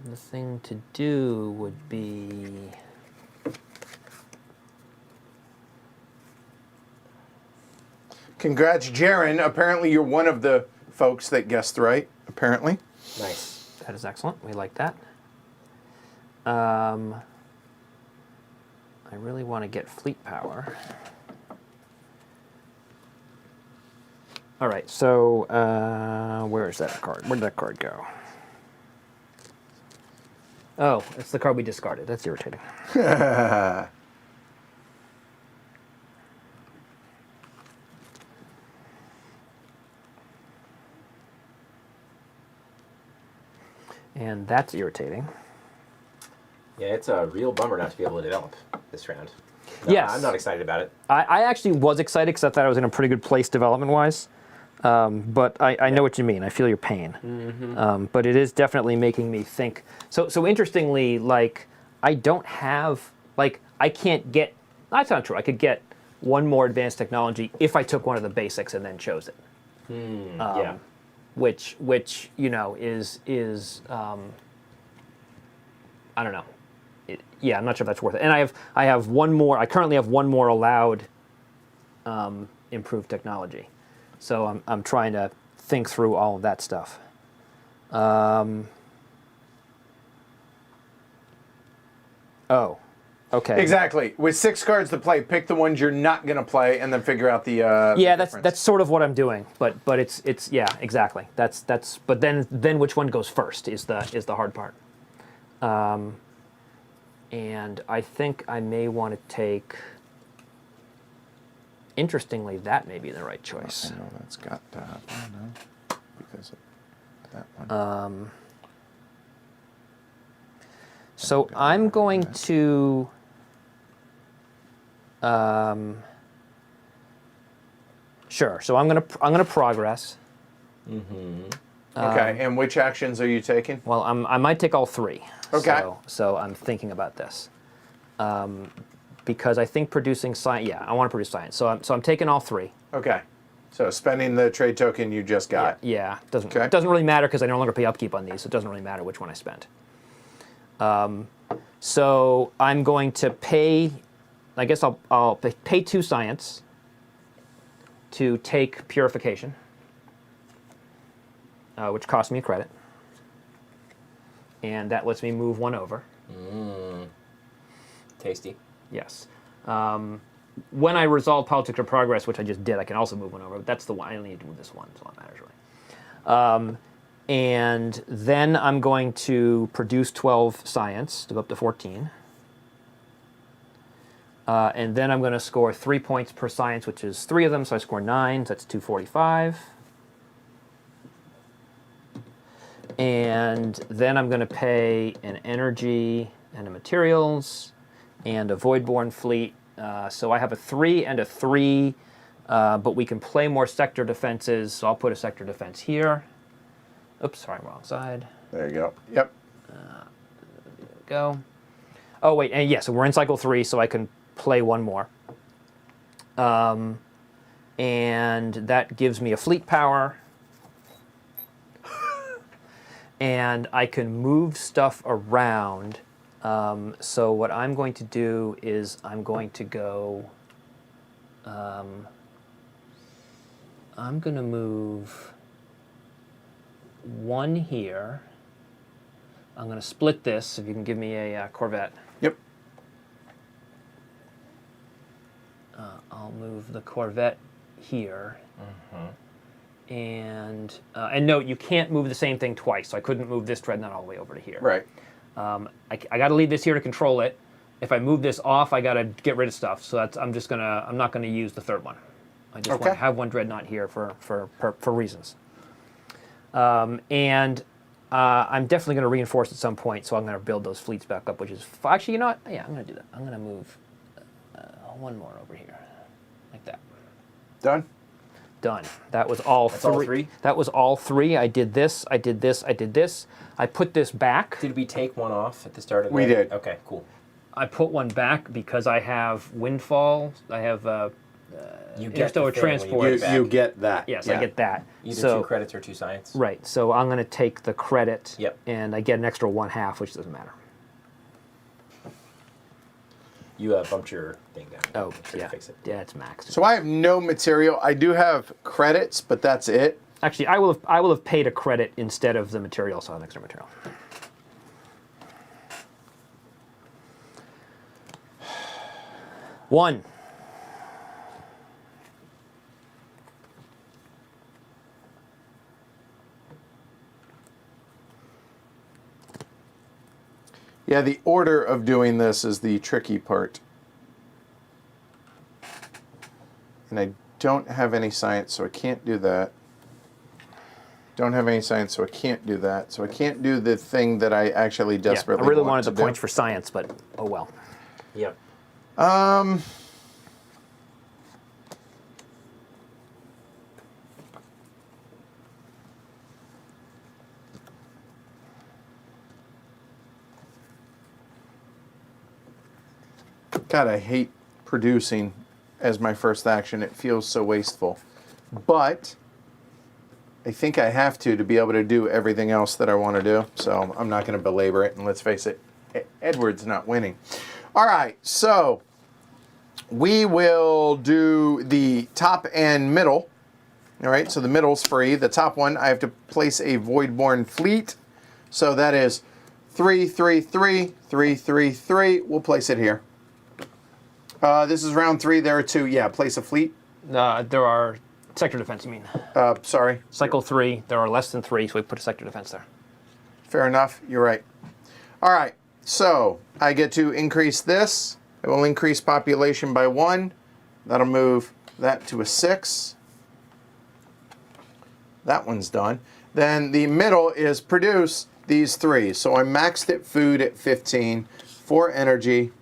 the thing to do would be. Congrats, Jaron. Apparently, you're one of the folks that guessed right. Apparently. Nice. That is excellent. We like that. I really want to get fleet power. All right, so where is that card? Where did that card go? Oh, it's the card we discarded. That's irritating. And that's irritating. Yeah, it's a real bummer not to be able to develop this round. No, Yes. I'm not excited about it. I actually was excited because I thought I was in a pretty good place development-wise. But I know what you mean. I feel your pain. But it is definitely making me think. So interestingly, like, I don't have, like, I can't get, that's not true. I could get one more advanced technology if I took one of the basics and then chose it. Yeah. Which is I don't know. I'm not sure if that's worth it. And I have one more. I currently have one more allowed improved technology. So I'm trying to think through all of that stuff. Oh, Okay. Exactly. With 6 cards to play, pick the ones you're not going to play, and then figure out the Yeah, the that's sort of what I'm doing. But it's yeah, exactly. That's but then which one goes first is the hard part. And I think I may want to take. Interestingly, that may be the right choice. I know that's got to happen now because of that one. So I'm going to. Sure. So I'm gonna progress. Okay. And which actions are you taking? Well, I might take all 3. Okay. So I'm thinking about this. Because I think producing science. Yeah, I want to produce science. So I'm taking all 3. Okay. So spending the trade token you just got. Yeah. Doesn't Okay. doesn't really matter because I no longer pay upkeep on these. So it doesn't really matter which one I spend. So I'm going to pay. I guess I'll pay 2 science to take purification, which costs me a credit, and that lets me move 1 over. Tasty. Yes. When I resolve politics or progress, which I just did, I can also move 1 over. But that's the one. I only need to move this one. That's all that matters really. And then I'm going to produce 12 science to go up to 14. And then I'm going to score 3 points per science, which is 3 of them, so I score 9, so that's 245. And then I'm going to pay an energy and a materials and a Voidborn fleet. So I have a 3 and a 3, but we can play more sector defenses, so I'll put a sector defense here. Oops, sorry, wrong side. There you go. Yep. Go. Oh, wait, and yeah, so we're in cycle 3, so I can play 1 more. And that gives me a fleet power. And I can move stuff around. So what I'm going to do is I'm going to go... I'm going to move 1 here. I'm going to split this, if you can give me a Corvette. Yep. I'll move the Corvette here. And note, you can't move the same thing twice, so I couldn't move this Dreadnought all the way over to here. Right. I got to leave this here to control it. If I move this off, I got to get rid of stuff. So that's I'm not going to use the 3rd one. I just want to have 1 Dreadnought here for reasons. And I'm definitely going to reinforce at some point, so I'm going to build those fleets back up, which is... Actually, you know what? Yeah, I'm going to do that. I'm going to move 1 more over here, like that. Done? Done. That was all 3. All 3? That was all 3. I did this, I did this, I did this. I put this back. Did we take 1 off at the start of We did. Okay, cool. I put 1 back because I have Windfall. I have... You get the thing You, you get that. Yes, Yeah. I get that. Either so, 2 credits or 2 science. Right, so I'm going to take the credit, Yep. and I get an extra 1/2, which doesn't matter. You bumped your thing down. Oh, Should yeah. Fix it. Yeah, it's maxed. So I have no material. I do have credits, but that's it. Actually, I will have paid a credit instead of the material, so I have extra material. One. Yeah, the order of doing this is the tricky part. And I don't have any science, so I can't do that. Don't have any science, so I can't do that. So I can't do the thing that I actually desperately I really want wanted to the do. points for science, but oh well. Yep. God, I hate producing as my first action. It feels so wasteful. But I think I have to be able to do everything else that I want to do. So I'm not going to belabor it. And let's face it, Edward's not winning. All right, so we will do the top and middle. All right, so the middle's free. The top one, I have to place a Voidborn fleet. So that is 3, 3, 3, 3, 3, 3. We'll place it here. This is round 3. There are 2. Yeah, place a fleet. There are sector defense, you mean? Sorry. Cycle 3, there are less than 3, so we put a sector defense there. Fair enough. You're right. All right. So I get to increase this. It will increase population by 1. That'll move that to a 6. That one's done. Then the middle is produce these 3. So I maxed it food at 15, 4 energy,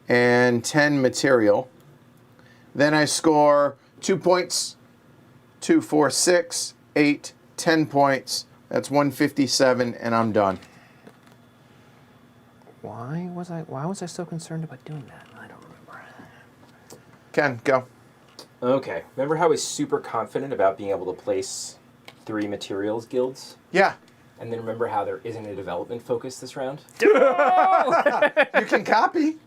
and 10 material. Then I score 2 points, 2, 4, 6, 8, 10 points. That's 157, and I'm done. Why was I so concerned about doing that? I don't remember. Ken, go. Okay. Remember how I was super confident about being able to place 3 materials guilds? Yeah. And then remember how there isn't a development focus this round? You can copy.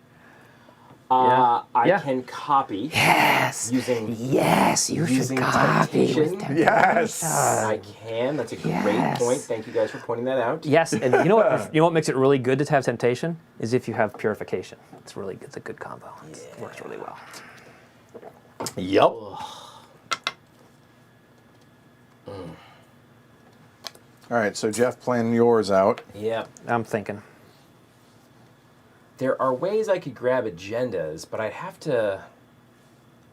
Yeah. I can copy. Yes. Using you using temptation. Yes. I can. That's a great Yes. point. Thank you guys for pointing that out. Yes, and you know what? You know what makes it really good to have temptation is if you have purification. It's a good combo. It works really well. Yep. All right, so Jeff, plan yours out. Yep. I'm thinking. There are ways I could grab agendas, but I'd have to.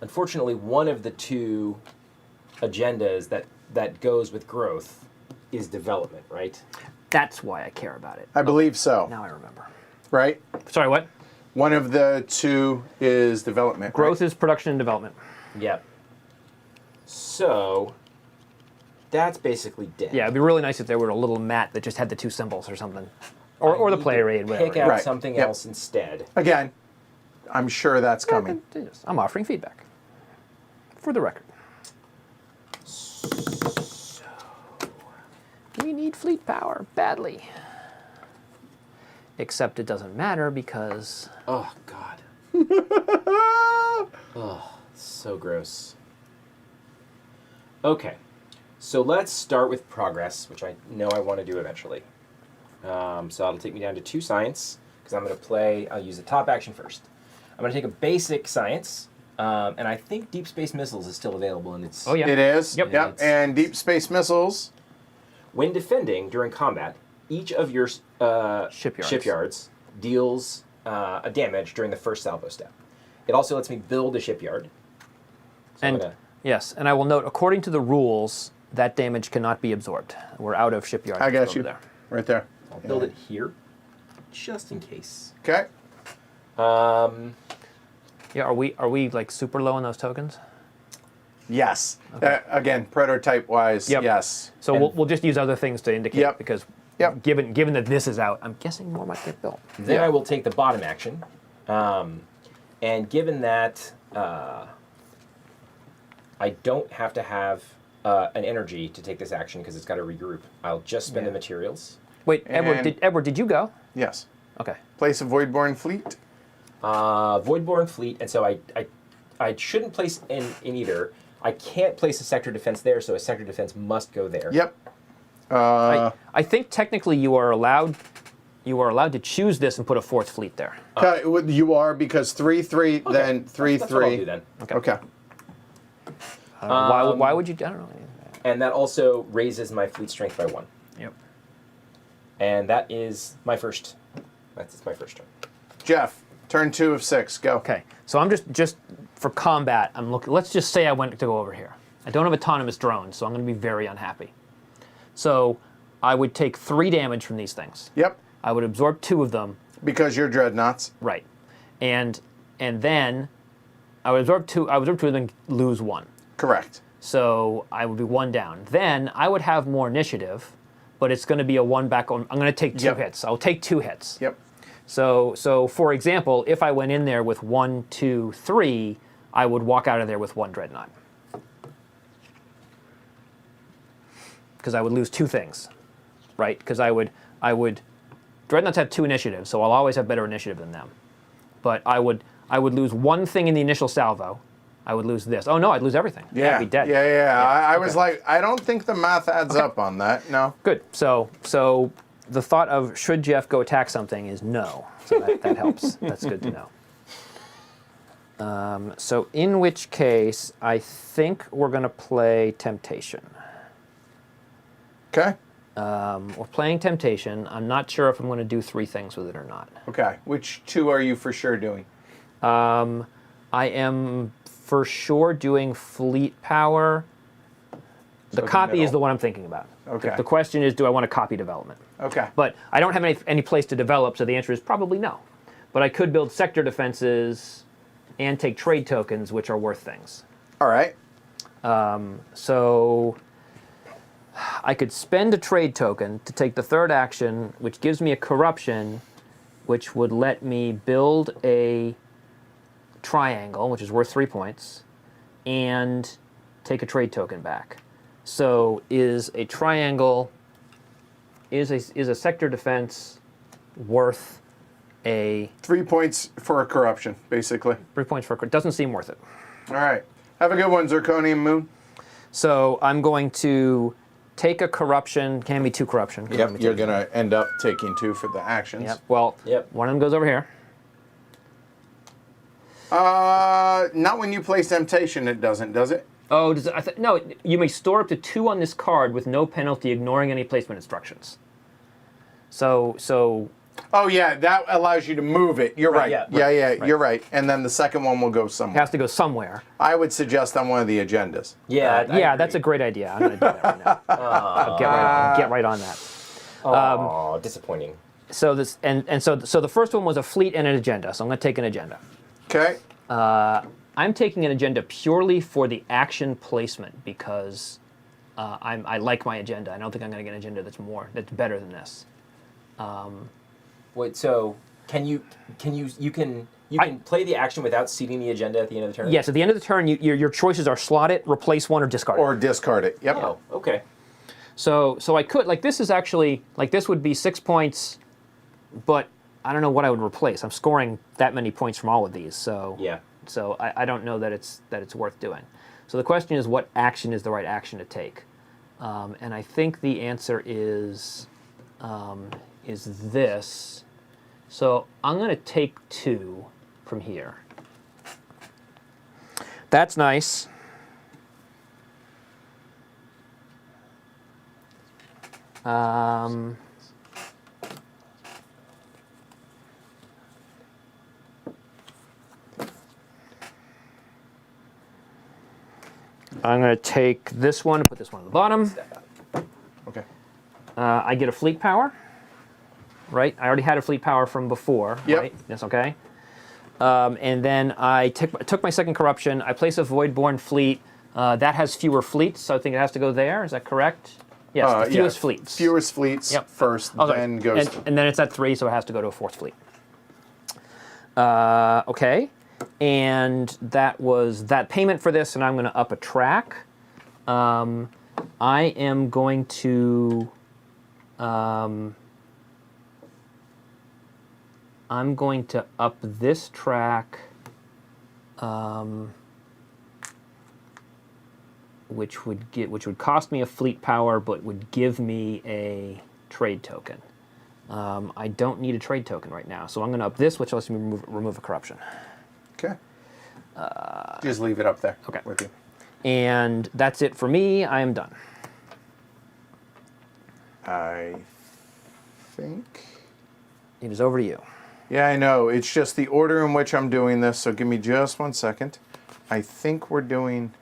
Unfortunately, one of the 2 agendas that goes with growth is development, right? That's why I care about it. I believe so. Now I remember. Right? Sorry, what? One of the 2 is development. Growth is production and development. Yep. So that's basically dead. Yeah, it'd be really nice if there were a little mat that just had the 2 symbols or something. Or the I need player to aid, whatever. Pick out Right. something Yep. else instead. Again, I'm sure that's coming. I'm offering feedback. For the record. We need fleet power badly. Except it doesn't matter because Oh God. Oh, so gross. Okay, so let's start with progress, which I know I want to do eventually. So that'll take me down to 2 science, because I'm going to play, I'll use the top action first. I'm going to take a basic science, and I think Deep Space Missiles is still available, and it's... Oh, yeah. It is. Yep. Yep. And deep space missiles. When defending during combat, each of your shipyards deals a damage during the first salvo step. It also lets me build a shipyard. So I'm And gonna- yes, and I will note, according to the rules, that damage cannot be absorbed. We're out of shipyard. I got over you. there. Right there. I'll build it here, just in case. Okay. Yeah, are we like super low on those tokens? Yes. Again, prototype wise, Yep. yes. So And- we'll just use other things to indicate Yep. because Yep. given that this is out, I'm guessing more might get built. Then Yeah. I will take the bottom action, and given that I don't have to have an energy to take this action because it's got to regroup, I'll just spend the materials. Wait, And- Edward, did you go? Yes. Okay. Place a Voidborn fleet. Voidborn fleet, and so I shouldn't place in either. I can't place a sector defense there, so a sector defense must go there. Yep. I think technically you are allowed to choose this and put a 4th fleet there. Okay, you are because 3-3, Okay. then 3-3. That's what I'll do then. Okay. Why would you? I don't know. And that also raises my fleet strength by 1. Yep. And that is my first. That's my first turn. Jeff, turn 2 of 6. Go. Okay. So I'm just for combat. I'm looking. Let's just say I went to go over here. I don't have autonomous drones, so I'm going to be very unhappy. So I would take 3 damage from these things. Yep. I would absorb 2 of them. Because you're dreadnoughts. Right. And then I would absorb 2. I would absorb 2 and then lose 1. Correct. So I would be 1 down. Then I would have more initiative, but it's going to be a 1 back on. I'm going to take 2 Yep. hits. I'll take 2 hits. Yep. So for example, if I went in there with 1, 2, 3, I would walk out of there with 1 dreadnought. Because I would lose 2 things, right? Because I would dreadnoughts have 2 initiatives, so I'll always have better initiative than them. But I would lose 1 thing in the initial salvo. I would lose this. Oh no, I'd lose everything. Yeah. I'd be dead. Yeah. I was okay. like, I don't think the math adds up on that. No. Good. So the thought of should Jeff go attack something is no. So that helps. That's good to know. So in which case, I think we're going to play Temptation. Okay. We're playing Temptation. I'm not sure if I'm going to do 3 things with it or not. Okay. Which 2 are you for sure doing? I am for sure doing Fleet Power. The the copy is middle. the one I'm thinking about. Okay. The question is, do I want to copy development? Okay. But I don't have any place to develop, so the answer is probably no. But I could build sector defenses and take trade tokens, which are worth things. All right. So I could spend a trade token to take the 3rd action, which gives me a corruption, which would let me build a triangle, which is worth 3 points, and take a trade token back. So is a triangle, is a sector defense worth a 3 points for a corruption, basically. 3 points for, doesn't seem worth it. All right. Have a good one, Zirconium Moon. So I'm going to take a corruption, can be 2 corruption. Yep, you're going to end up taking 2 for the actions. Yep, well, one of them goes over here. Not when you play Temptation, it doesn't, does it? Oh, no, you may store up to 2 on this card with no penalty, ignoring any placement instructions. So Oh, yeah, that allows you to move it. You're right. Yeah, You're right. And then the second one will go somewhere. it has to go somewhere. I would suggest on one of the agendas. Yeah, Yeah, that's a great idea. I'm going to do that right now. I'll get right on that. Oh, disappointing. So this so the first one was a fleet and an agenda. So I'm going to take an agenda. Okay. I'm taking an agenda purely for the action placement because I like my agenda. I don't think I'm going to get an agenda that's better than this. Wait, so you can play the action without seeding the agenda at the end of the turn? Yes, at the end of the turn, your choices are slot it, replace one, or discard it. Or discard it. Yep. Oh, okay. So I could, this is actually, this would be 6 points, but I don't know what I would replace. I'm scoring that many points from all of these, so Yeah. so I don't know that it's worth doing. So the question is, what action is the right action to take? And I think the answer is this. So I'm going to take 2 from here. That's nice. I'm going to take this one and put this one on the bottom. Okay. I get a fleet power, right? I already had a fleet power from before, Yep. right? That's okay. And then I took my second corruption. I place a Voidborn fleet. That has fewer fleets, so I think it has to go there. Is that correct? Yes, the fewest fleets. Fewest fleets first, Oh, sorry. then goes... And then it's at 3, so it has to go to a 4th fleet. Okay. And that was that payment for this, and I'm going to up a track. I am going to... I'm going to up this track, which would cost me a fleet power, but would give me a trade token. I don't need a trade token right now, so I'm going to up this, which lets me remove a corruption. Okay. Just leave it up there. Okay. With you. And that's it for me. I am done. I think... It is over to you. Yeah, I know. It's just the order in which I'm doing this, so give me just 1 second. I think we're doing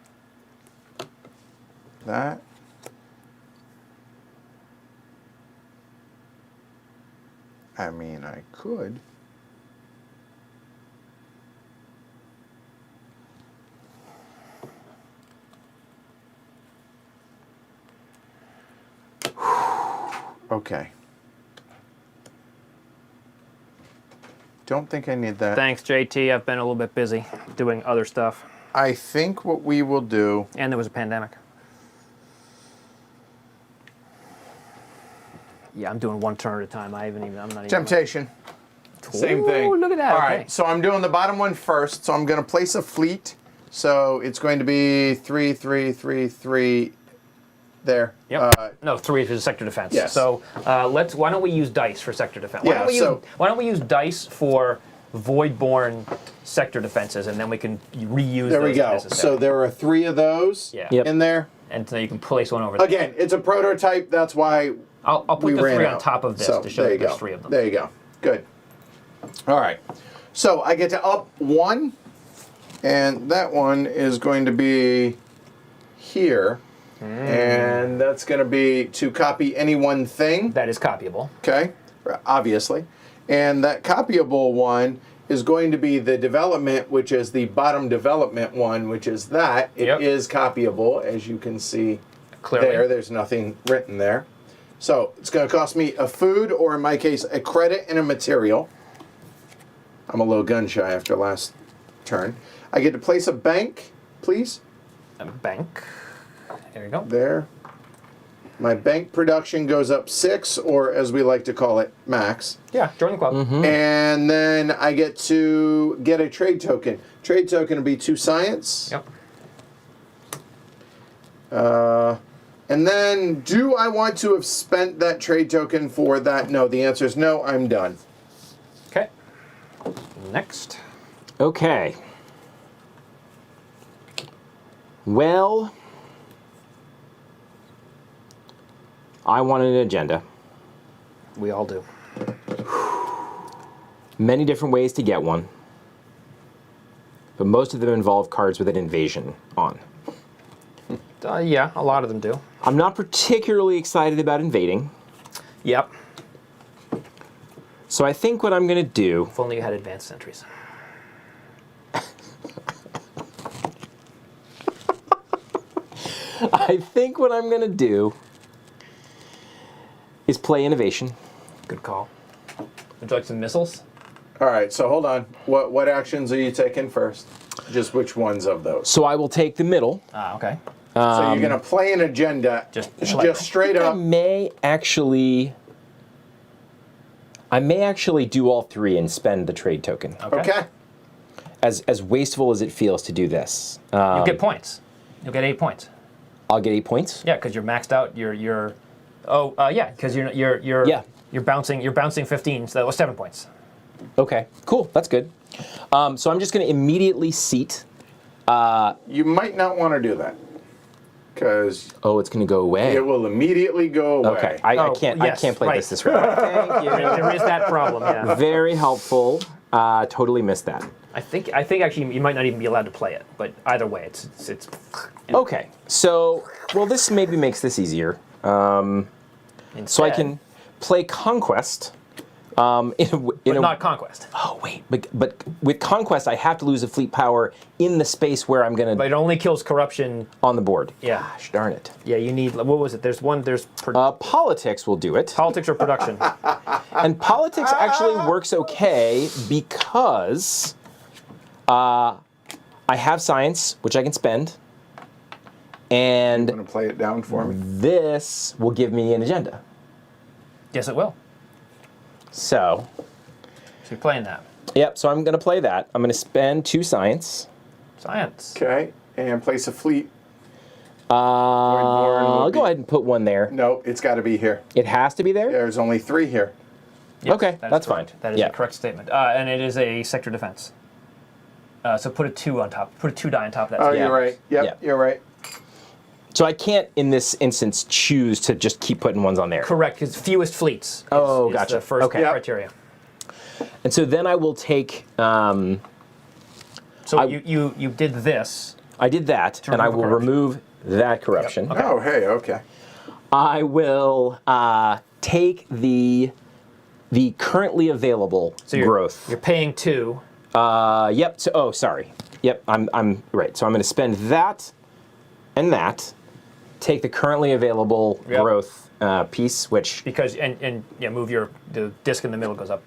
that. I mean, I could. Okay. Don't think I need that. Thanks, JT. I've been a little bit busy doing other stuff. I think what we will do... And there was a pandemic. Yeah, I'm doing one turn at a time. I'm not even... Temptation. Same Ooh, thing. look at that. All Okay. right, so I'm doing the bottom one first. So I'm going to place a fleet. So it's going to be 3, 3, 3, 3 there. Yep. No, 3 is sector defense. Yes. So why don't we use dice for sector defense? Yeah, Why don't we use dice for Voidborn sector defenses, and then we can reuse There those we if go. necessary. So there are 3 of those Yeah. Yep. in there. And so you can place one over there. Again, it's a prototype. That's why I'll put we the ran 3 out. on top of this So, to show there that you there's go. 3 of them. There you go. Good. All right. So I get to up 1, and that one is going to be here. And that's going to be to copy any one thing. That is copyable. Okay, obviously. And that copyable one is going to be the development, which is the bottom development one, which is that. It is copyable, as you can see Clearly. there. There's nothing written there. So it's going to cost me a food, or in my case, a credit and a material. I'm a little gun shy after last turn. I get to place a bank, please. A bank. There you go. There. My bank production goes up 6, or as we like to call it, max. Yeah, join the club. And then I get to get a trade token. Trade token will be 2 science. Yep. And then, do I want to have spent that trade token for that? No, the answer is no, I'm done. Okay. Next. Okay. Well, I want an agenda. We all do. Many different ways to get one, but most of them involve cards with an invasion on. Yeah, a lot of them do. I'm not particularly excited about invading, Yep. so I think what I'm going to do... If only you had advanced sentries. I think what I'm going to do is play innovation. Good call. Would you like some missiles? All right, so hold on. What actions are you taking first? Just which ones of those? So I will take the middle. Ah, okay. So you're going to play an agenda Just straight I up. may actually do all 3 and spend the trade token. Okay. As wasteful as it feels to do this. You'll get points. You'll get 8 points. I'll get 8 points. Yeah, because you're maxed out. Yeah, because you're Yeah. You're bouncing 15, so that was 7 points. Okay, cool. That's good. So I'm just going to immediately seat. You might not want to do that, because Oh, it's going to go away. it will immediately go away. Okay, I Oh, can't. yes, I can't play right. this round. Thank you. There is that problem. Yeah. Very helpful. Totally missed that. I think actually you might not even be allowed to play it, but either way, it's Okay, so this maybe makes this easier. So I instead- can play Conquest. but not Conquest. Oh wait, but with Conquest, I have to lose a fleet power in the space where I'm gonna But it only kills corruption. on the board. Yeah. Gosh darn it. Yeah, you need. What was it? There's Politics will do it, politics or production. and politics actually works okay because I have science, which I can spend, and Want to play it down for me? this will give me an agenda. Yes, it will. So, So you're playing that. yep. So I'm gonna play that. I'm gonna spend 2 science. Science. Okay, and place a fleet. I'll go ahead and put 1 there. No, it's got to be here. It has to be there. There's only 3 here. Yes, Okay, that is that's correct. fine. That is Yeah. a correct statement. And it is a sector defense. So put a 2 on top. Put a 2 die on top of that. Oh, Yeah. you're right. Yep, Yeah. you're right. So I can't, in this instance, choose to just keep putting 1s on there. Correct, because fewest fleets is, Oh, is gotcha. the first Okay. Yep. criteria. And so then I will take. So you did this. I did that, and I remove will corruption. remove that corruption. Okay. Oh, hey, okay. I will take the currently available So you're, growth. You're paying 2. Yep. So, sorry. Yep. I'm right. So I'm going to spend that and that. Take the currently available Yep. growth piece, which Because and yeah, move the disc in the middle goes up.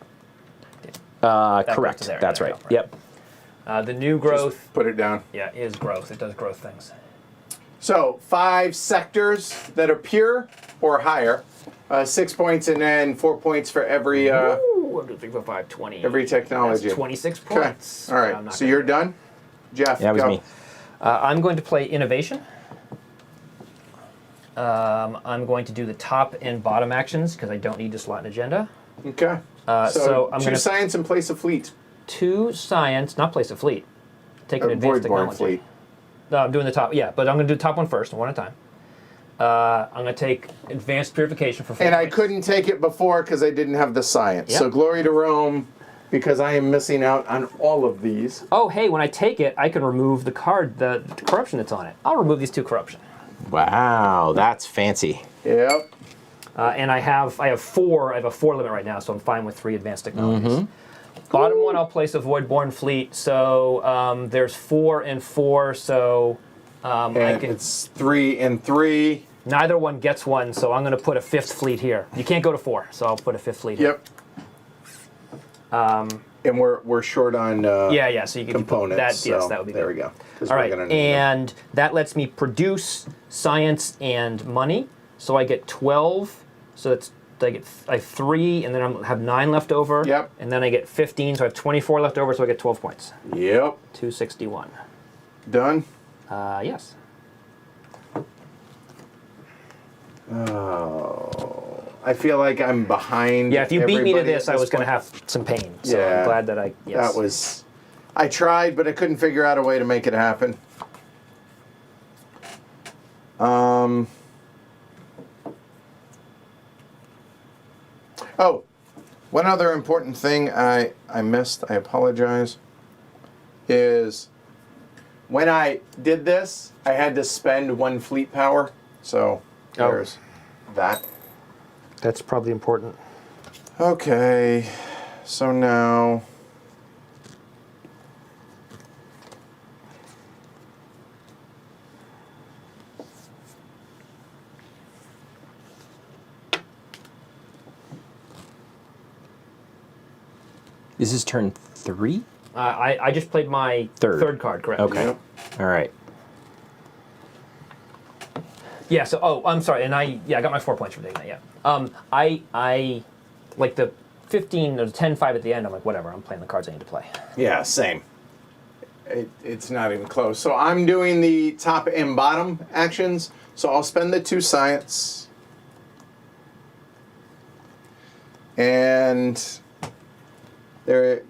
That goes correct. to there. That's There you right. go. Yep. The new growth, Put it down. yeah, is growth. It does growth things. So 5 sectors that are pure or higher. 6 points, and then 4 points for every Ooh, 1, 2, 3, 4, 5, 20. every technology. That's 26 Okay. points. All I'm right. not So gonna you're do that. done, Jeff. Yeah, that was go. me. I'm going to play innovation. I'm going to do the top and bottom actions because I don't need to slot an agenda. Okay. So I'm two gonna- science and place a fleet. 2 science, not place a fleet. Take an advanced Voidborn technology. fleet. No, I'm doing the top. Yeah, but I'm going to do the top one first, one at a time. I'm going to take advanced purification for 4 And I points. couldn't take it before because I didn't have the science. Yep. So glory to Rome, because I am missing out on all of these. Oh, hey, when I take it, I can remove the card, the corruption that's on it. I'll remove these 2 corruption. Wow, that's fancy. Yep. And I have 4. I have a 4 limit right now, so I'm fine with 3 advanced technologies. Bottom one, I'll place a Voidborn fleet. So there's 4 and 4. So I And can. it's 3 and 3. Neither one gets one, so I'm going to put a 5th fleet here. You can't go to 4, so I'll put a 5th fleet here. Yep. And we're short on Yeah. So you can components. that. So Yes, that would be there good. we go. 'Cause All we're right, gonna need them. and that lets me produce science and money. So I get 12. So that's I have 3, and then I have 9 left over. Yep. And then I get 15, so I have 24 left over. So I get 12 points. Yep. 261. Done. Yes. Oh, I feel like I'm behind. Yeah. If you beat me to everybody this, at I was going to point. have some pain. So Yeah. I'm glad that I. Yes. That was. I tried, but I couldn't figure out a way to make it happen. Oh, one other important thing I missed, I apologize, is when I did this, I had to spend 1 fleet power. So there's that. That's probably important. Okay, so now. This is turn 3? I just played my Third. card, correct? Okay. Yep. All right. Yeah. So, I'm sorry, and I got my 4 points for doing that. Yeah. I like the 15 or the 10-5 at the end. I'm like, whatever. I'm playing the cards I need to play. Yeah, same. It's not even close. So I'm doing the top and bottom actions. So I'll spend the 2 science. And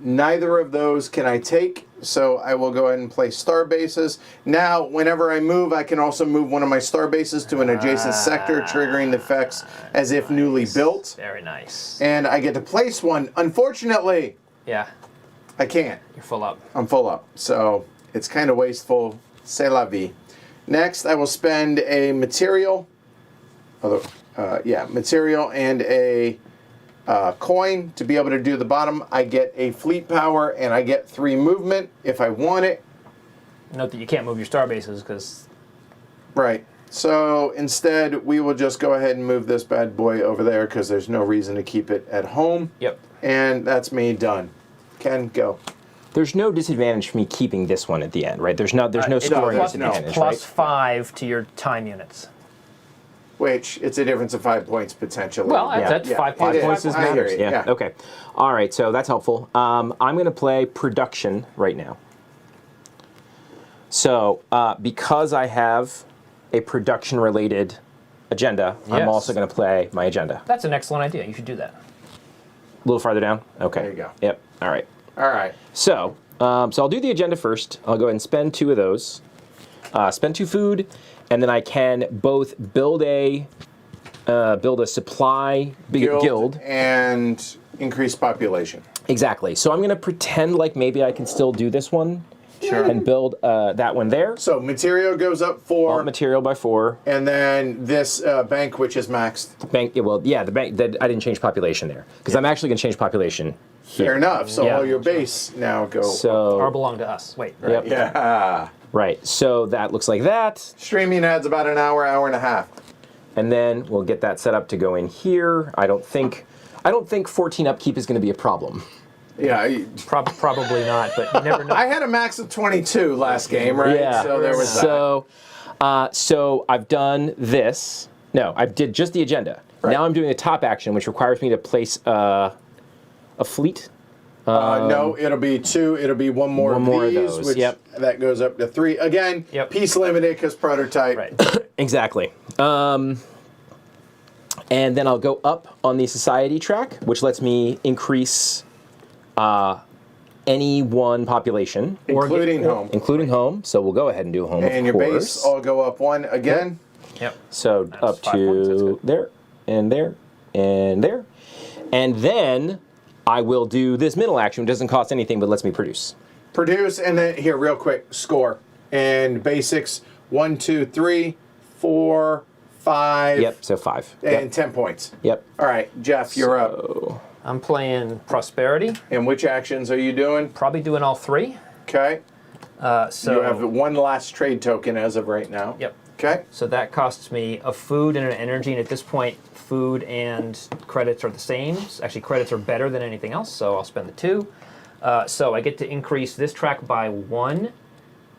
neither of those can I take. So I will go ahead and play star bases. Now, whenever I move, I can also move one of my star bases to an adjacent sector, triggering the effects as if newly built. Very nice. And I get to place one. Unfortunately, Yeah. I can't. You're full up. I'm full up, so it's kind of wasteful. C'est la vie. Next, I will spend a material, material and a coin to be able to do the bottom. I get a fleet power and I get 3 movement if I want it. Note that you can't move your star bases because. Right. So instead, we will just go ahead and move this bad boy over there because there's no reason to keep it at home. Yep. And that's me done. Ken, go. There's no disadvantage for me keeping this one at the end, right? There's no It's scoring plus, disadvantage, it's plus right? 5 to your time units. Which, it's a difference of 5 points potentially. Well, that's Yeah, 5 it points. is. Points is I hear matters. you, Yeah. yeah. Okay. All right. So that's helpful. I'm going to play production right now. So because I have a production-related agenda, I'm Yes. also going to play my agenda. That's an excellent idea. You should do that. A little farther down. Okay. There you go. Yep. All right. All right. So I'll do the agenda first. I'll go ahead and spend 2 of those. Spend 2 food, and then I can both build a supply guild. And increase population. Exactly. So I'm going to pretend like maybe I can still do this one. Sure. And build that one there. So material goes up 4, Material by 4. and then this bank, which is maxed. Bank. The bank. I didn't change population there because I'm actually going to change population here. Fair enough. So Yeah. all your base now go. Or So belong to us. Wait. Yep. Yeah. right. So that looks like that, Streaming adds about an hour, hour and a half. and then we'll get that set up to go in here. I don't think 14 upkeep is going to be a problem. Yeah. Probably not, but you never know. I had a max of 22 last game, right? Yeah. So there was that. So I've done this. No, I did just the agenda. Right. Now I'm doing a top action, which requires me to place a fleet. No, it'll be 2. It'll be one more One more of these, those, which yep. that goes up to 3. Again, Yep. piece limited because prototype. Right. Exactly. And then I'll go up on the society track, which lets me increase any one population. Including home. Including home. So we'll go ahead and do home, And of your course. base all go up 1 again. Yep. So That's up 5 points, that's to good. there, and there, and there. And then I will do this middle action, which doesn't cost anything, but lets me produce. Produce, and then here, real quick, score. And basics 1, 2, 3, 4, 5. Yep, so 5. And 10 points. Yep. All right, Jeff, you're up. So, I'm playing Prosperity. And which actions are you doing? Probably doing all 3. Okay. So You have 1 last trade token as of right now. Yep. Okay. So that costs me a food and an energy, and at this point, food and credits are the same. Actually, credits are better than anything else, so I'll spend the 2. So I get to increase this track by 1.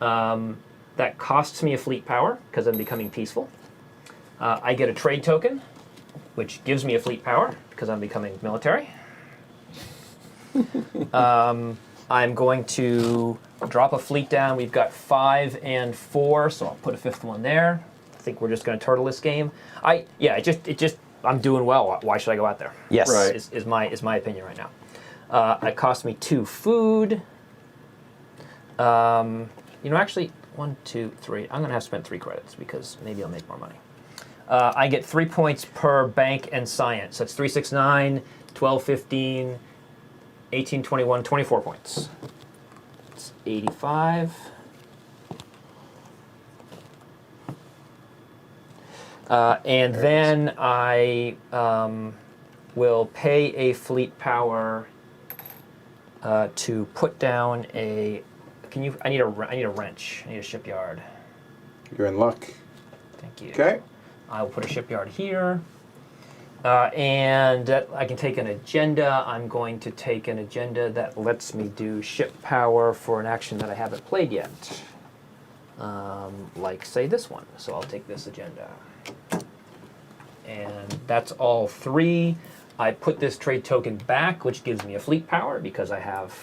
That costs me a fleet power, because I'm becoming peaceful. I get a trade token, which gives me a fleet power, because I'm becoming military. I'm going to drop a fleet down. We've got 5 and 4, so I'll put a 5th one there. I think we're just going to turtle this game. I'm doing well. Why should I go out there? yes. Right. Is my opinion right now. It cost me 2 food. Actually, 1, 2, 3. I'm going to have to spend 3 credits because maybe I'll make more money. I get 3 points per bank and science. That's 3, 6, 9, 12, 15, 18, 21, 24 points. It's 85. And then I will pay a fleet power to put down a. I need a wrench. I need a shipyard. You're in luck. Thank you. Okay. I will put a shipyard here. And I can take an agenda. I'm going to take an agenda that lets me do ship power for an action that I haven't played yet. Like, say, this one. So I'll take this agenda. And that's all 3. I put this trade token back, which gives me a fleet power because I have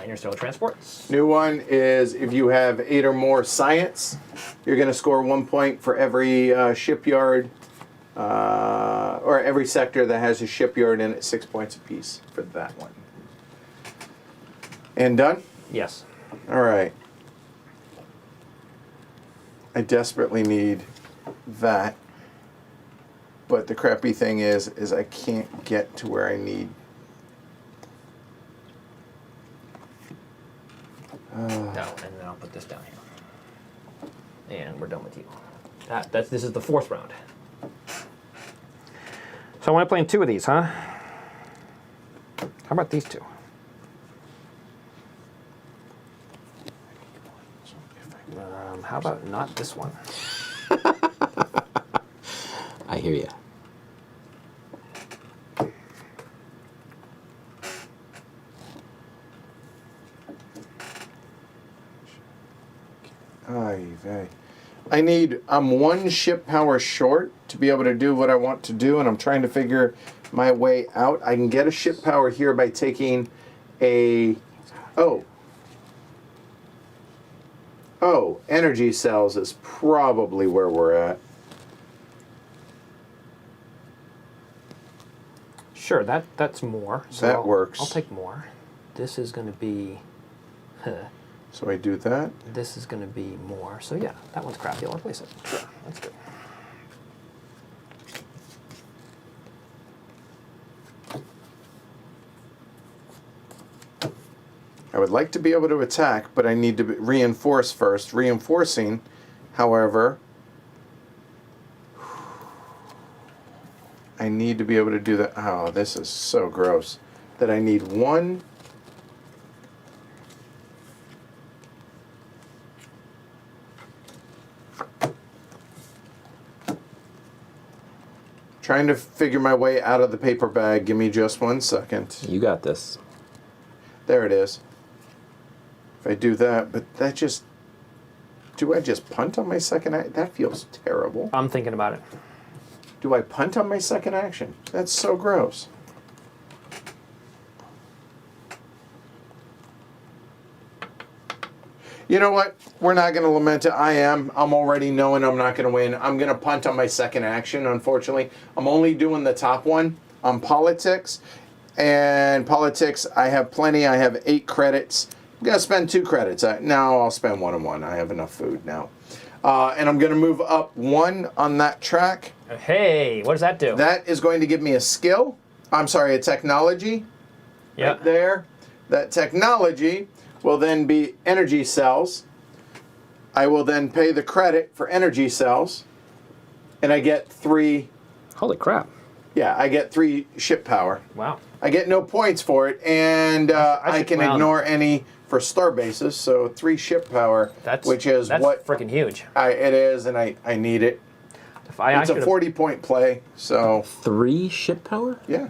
interstellar transports. New one is if you have 8 or more science, you're going to score 1 point for every shipyard or every sector that has a shipyard in it, 6 points apiece for that one. And done? Yes. All right. I desperately need that. But the crappy thing is I can't get to where I need. No, and then I'll put this down here. And we're done with you. This is the 4th round. So I want to play 2 of these, huh? How about these 2? How about not this one? I hear you. I'm 1 ship power short to be able to do what I want to do, and I'm trying to figure my way out. I can get a ship power here by taking a... Oh, energy cells is probably where we're at. Sure, that's more. So That works. I'll take more. This is going to be... So I do that. This is going to be more. So yeah, that one's crappy. I'll replace it. Sure, that's good. I would like to be able to attack, but I need to reinforce first. Reinforcing, however, I need to be able to do that. Oh, this is so gross. That I need 1. Trying to figure my way out of the paper bag. Give me just 1 second. You got this. There it is. If I do that, but that just... Do I just punt on my second act? That feels terrible. I'm thinking about it. Do I punt on my second action? That's so gross. You know what? We're not going to lament it. I'm already knowing I'm not going to win. I'm going to punt on my second action, unfortunately. I'm only doing the top one on politics. And politics, I have plenty. I have 8 credits. I'm going to spend 2 credits. Now I'll spend 1 and 1. I have enough food now. And I'm going to move up 1 on that track. Hey, what does that do? That is going to give me a skill. I'm sorry, a technology. Yep. Right there. That technology will then be energy cells. I will then pay the credit for energy cells. And I get 3. Holy crap. Yeah, I get 3 ship power. Wow. I get no points for it, and I can wow. ignore any for star bases. So 3 ship power, which is that's what freaking huge. it is, and I need it. It's a 40-point play. So 3 ship power? yeah.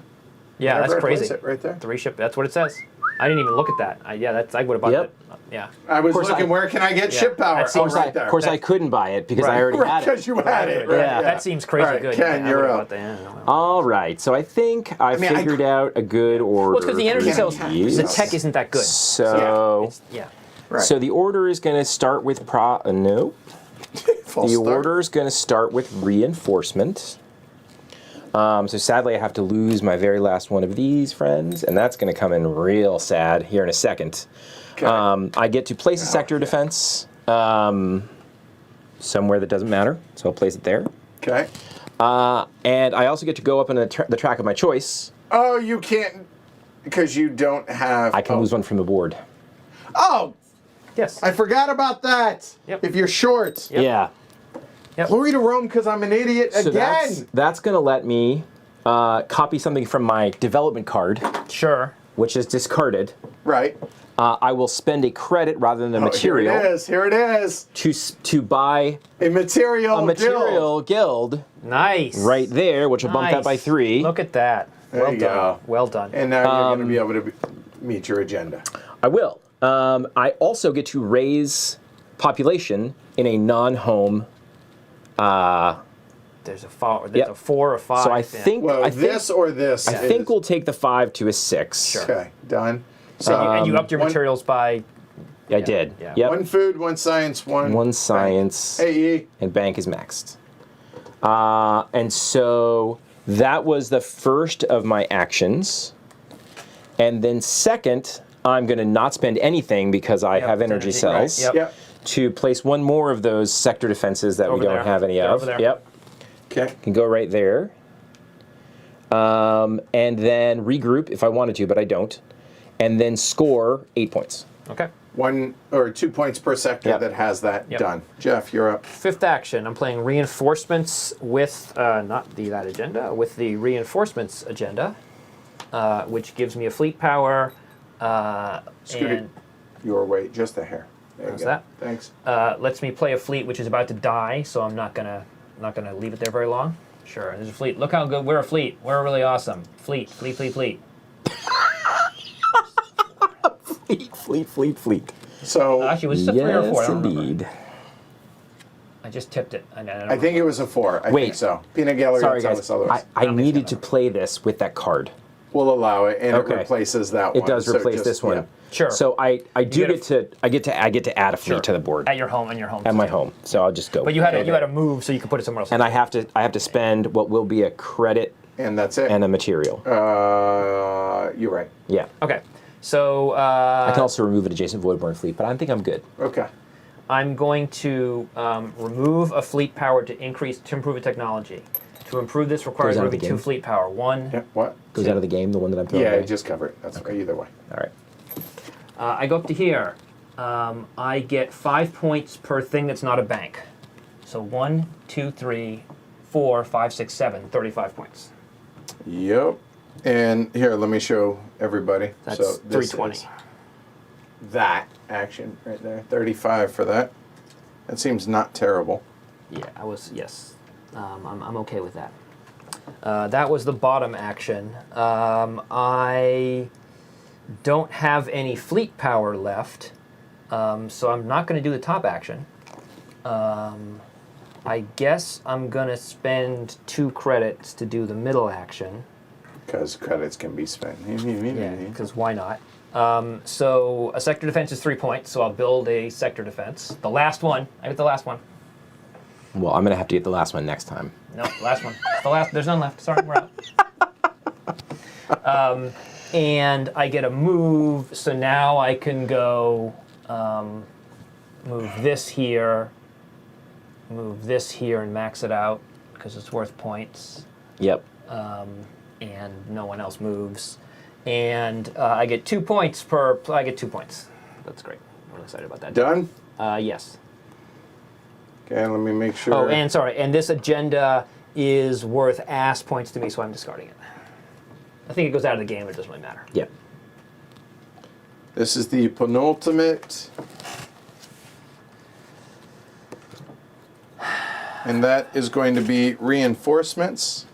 Yeah, Whenever that's I place crazy. it right there. 3 ship. That's what it says. I didn't even look at that. I would have bought Yep. that. Yeah. I was course looking, where can I get ship power? That seems Right there. Of course, I couldn't buy it because I already had it. Because you had it. Right, Yeah. That seems crazy All right, good. Ken, I you're would've up. bought that. All right, so I think I mean, figured out a good order. Well, it's because the energy for cells, these. the tech isn't that good. So, Yeah. Right. so the order is going to start with no. False The start. order is going to start with reinforcement. So sadly, I have to lose my very last one of these, friends, and that's going to come in real sad here in a second. Okay. I get to place a sector of defense somewhere that doesn't matter, so I'll place it there. Okay. And I also get to go up on the track of my choice. Oh, you can't, because you don't have. I can lose one from the board. Oh, Yes. I forgot about that. Yep. If you're short. Yeah. Glory to Rome, because I'm an idiot So again. that's going to let me copy something from my development card, Sure. which is discarded. Right. I will spend a credit rather than a material Here it is. to buy A material. guild Nice. right there, which will bump that by 3. Look at that. There Well you done. go. Well done. And now you're going to be able to meet your agenda. I will. I also get to raise population in a non-home. There's a 4 or 5. So I think Well, I this think, or this. I think we'll take the 5 to a 6. Sure. Okay, done. So and you upped your one- materials by. I did. Yeah. Yep. 1 food, 1 science, 1. One science. AE. And bank is maxed. And so that was the first of my actions. And then second, I'm going to not spend anything because I Yep, have energy energy, cells right, Yep. to place 1 more of those sector defenses that we Over don't there. have any They're of. over there. Yep. Okay. Can go right there. And then regroup if I wanted to, but I don't. And then score 8 points. Okay. 1 or 2 points per sector Yep. that has that Yep. done. Jeff, you're up. 5th action. I'm playing reinforcements with not that agenda, with the reinforcements agenda, which gives me a fleet power. Scoot it And your way, just a hair. There you How's go. that? Thanks. lets me play a fleet which is about to die, so I'm not gonna leave it there very long. Sure, there's a fleet. Look how good we're a fleet. We're really awesome. Fleet. Fleet. So Actually, it was a 3 or 4. I Yes, don't remember. indeed. I just tipped it. I think it was a 4. I Wait. think so. Peanut Gallery Sorry, will tell guys. us otherwise. I don't think needed so. to play this with that card. We'll allow it, and Okay. it replaces that one. It does So replace just- this one. yeah. Sure. So I do get I get to add a fleet to the board At your home, on your home. at my home. So I'll just go. But you had a move, so you could put it somewhere else. and I have to spend what will be a credit And that's it. and a material. You're right. Yeah. Okay. So I can also remove an adjacent Voidborn fleet, but I think I'm good. Okay. I'm going to remove a fleet power to improve a technology. To improve this requires Goes out of the removing 2 game. fleet power. 1. Yeah. What? Goes out of the game, the one that I'm throwing Yeah, away. just cover it. That's either way. All right. I go up to here. I get 5 points per thing that's not a bank. So 1, 2, 3, 4, 5, 6, 7, 35 points. Yep. And here, let me show everybody. That's so this 320. is that action right there. 35 for that. That seems not terrible. Yeah, yes. I'm okay with that. That was the bottom action. I don't have any fleet power left, so I'm not going to do the top action. I guess I'm going to spend 2 credits to do the middle action. Because credits can be spent. Yeah, because why not? So a sector defense is 3 points, so I'll build a sector defense. The last one. I get the last one. Well, I'm going to have to get the last one next time. No, last one. It's the last. There's none left. Sorry, we're out. And I get a move, so now I can go move this here, and max it out because it's worth points. Yep. And no one else moves. And I get 2 points per. I get 2 points. That's great. I'm excited about that. Done? Yes. Okay, let me make sure. Oh, and sorry, and this agenda is worth ass points to me, so I'm discarding it. I think it goes out of the game, but it doesn't really matter. Yep. This is the penultimate. And that is going to be reinforcements.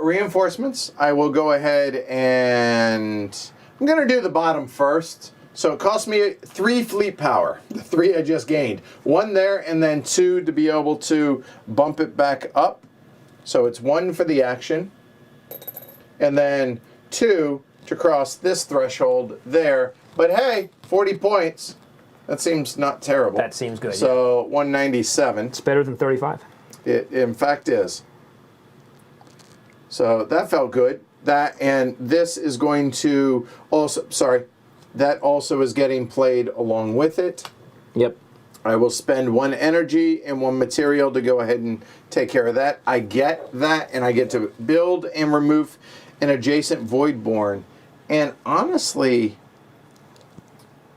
Reinforcements, I will go ahead and I'm going to do the bottom first. So it cost me 3 fleet power, the 3 I just gained. 1 there and then 2 to be able to bump it back up. So it's 1 for the action. And then 2 to cross this threshold there. But hey, 40 points. That seems not terrible. That seems good. So 197. It's better than 35. It in fact is. So that felt good. That and this is going to also, sorry, that also is getting played along with it. Yep. I will spend 1 energy and 1 material to go ahead and take care of that. I get that, and I get to build and remove an adjacent Voidborn. And honestly,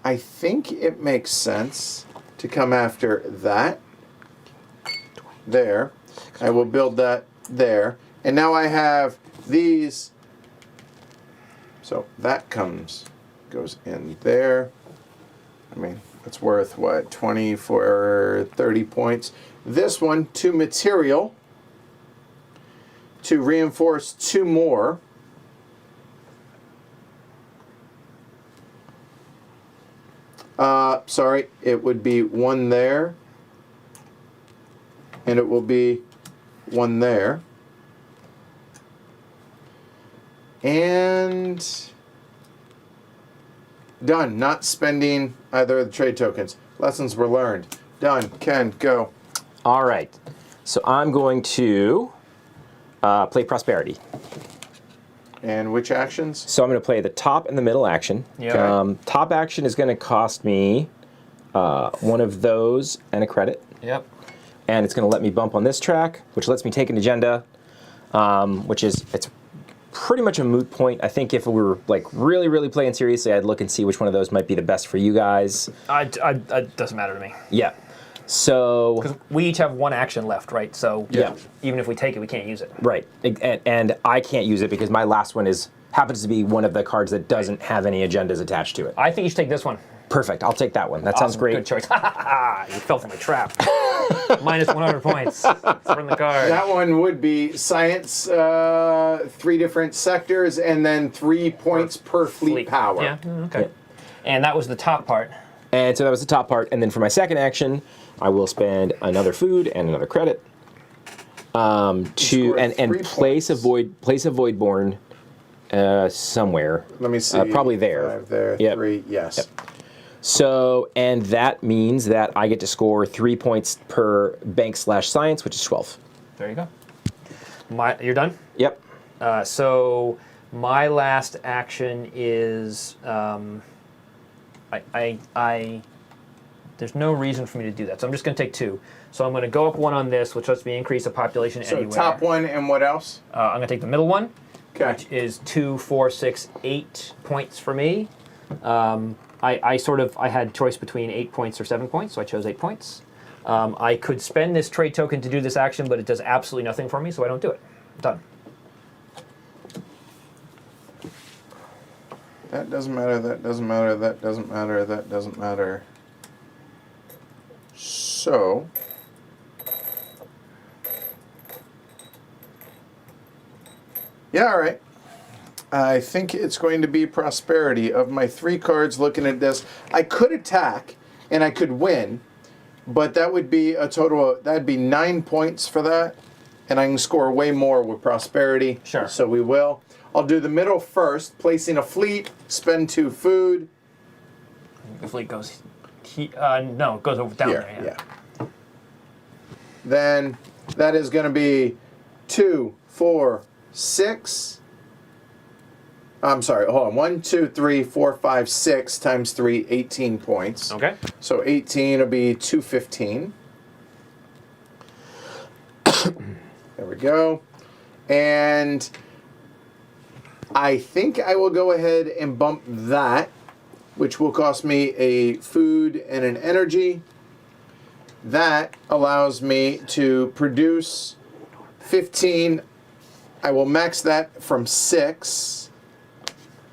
I think it makes sense to come after that. There. I will build that there. And now I have these. So that goes in there. I mean, it's worth what, 20 for 30 points. This one to material to reinforce 2 more. Sorry, it would be 1 there. And it will be 1 there. And done. Not spending either of the trade tokens. Lessons were learned. Done. Ken, go. All right. So I'm going to play Prosperity. And which actions? So I'm going to play the top and the middle action. Yeah. Top action is going to cost me 1 of those and a credit. Yep. And it's going to let me bump on this track, which lets me take an agenda, which is, it's pretty much a moot point. I think if we were like really playing seriously, I'd look and see which one of those might be the best for you guys. It doesn't matter to me. Yeah. So Because we each have 1 action left, right? So Yeah. even if we take it, we can't use it. right, and I can't use it because my last one happens to be one of the cards that doesn't have any agendas attached to it. I think you should take this one. Perfect. I'll take that one. That sounds Awesome. great. Good choice. You fell for my trap. Minus 100 points from the card. That one would be science, 3 different sectors, and then 3 points per fleet power. Yeah, okay. And that was the top part. And so that was the top part. And then for my second action, I will spend another food and another credit to score and 3 place a points. Voidborn somewhere. Let me see. Probably there. 5 there, Yep. 3, yes. Yep. So, and that means that I get to score 3 points per bank/science, which is 12. There you go. You're done? Yep. So my last action is there's no reason for me to do that. So I'm just going to take 2. So I'm going to go up 1 on this, which lets me increase the population So anywhere. top one and what else? I'm going to take the middle one, Okay. which is 2, 4, 6, 8 points for me. I had choice between 8 points or 7 points, so I chose 8 points. I could spend this trade token to do this action, but it does absolutely nothing for me, so I don't do it. Done. That doesn't matter, that doesn't matter, that doesn't matter, that doesn't matter. So, yeah, all right. I think it's going to be Prosperity. Of my 3 cards looking at this, I could attack and I could win, but that would be a total of, that'd be 9 points for that, and I can score way more with Prosperity. Sure. So we will. I'll do the middle first, placing a fleet, spend 2 food. The fleet goes, no, it goes over down Here, there. yeah. Then that is going to be 2, 4, 6. I'm sorry, hold on. 1, 2, 3, 4, 5, 6 times 3, 18 points. Okay. So 18 will be 215. There we go. And I think I will go ahead and bump that, which will cost me a food and an energy. That allows me to produce 15. I will max that from 6.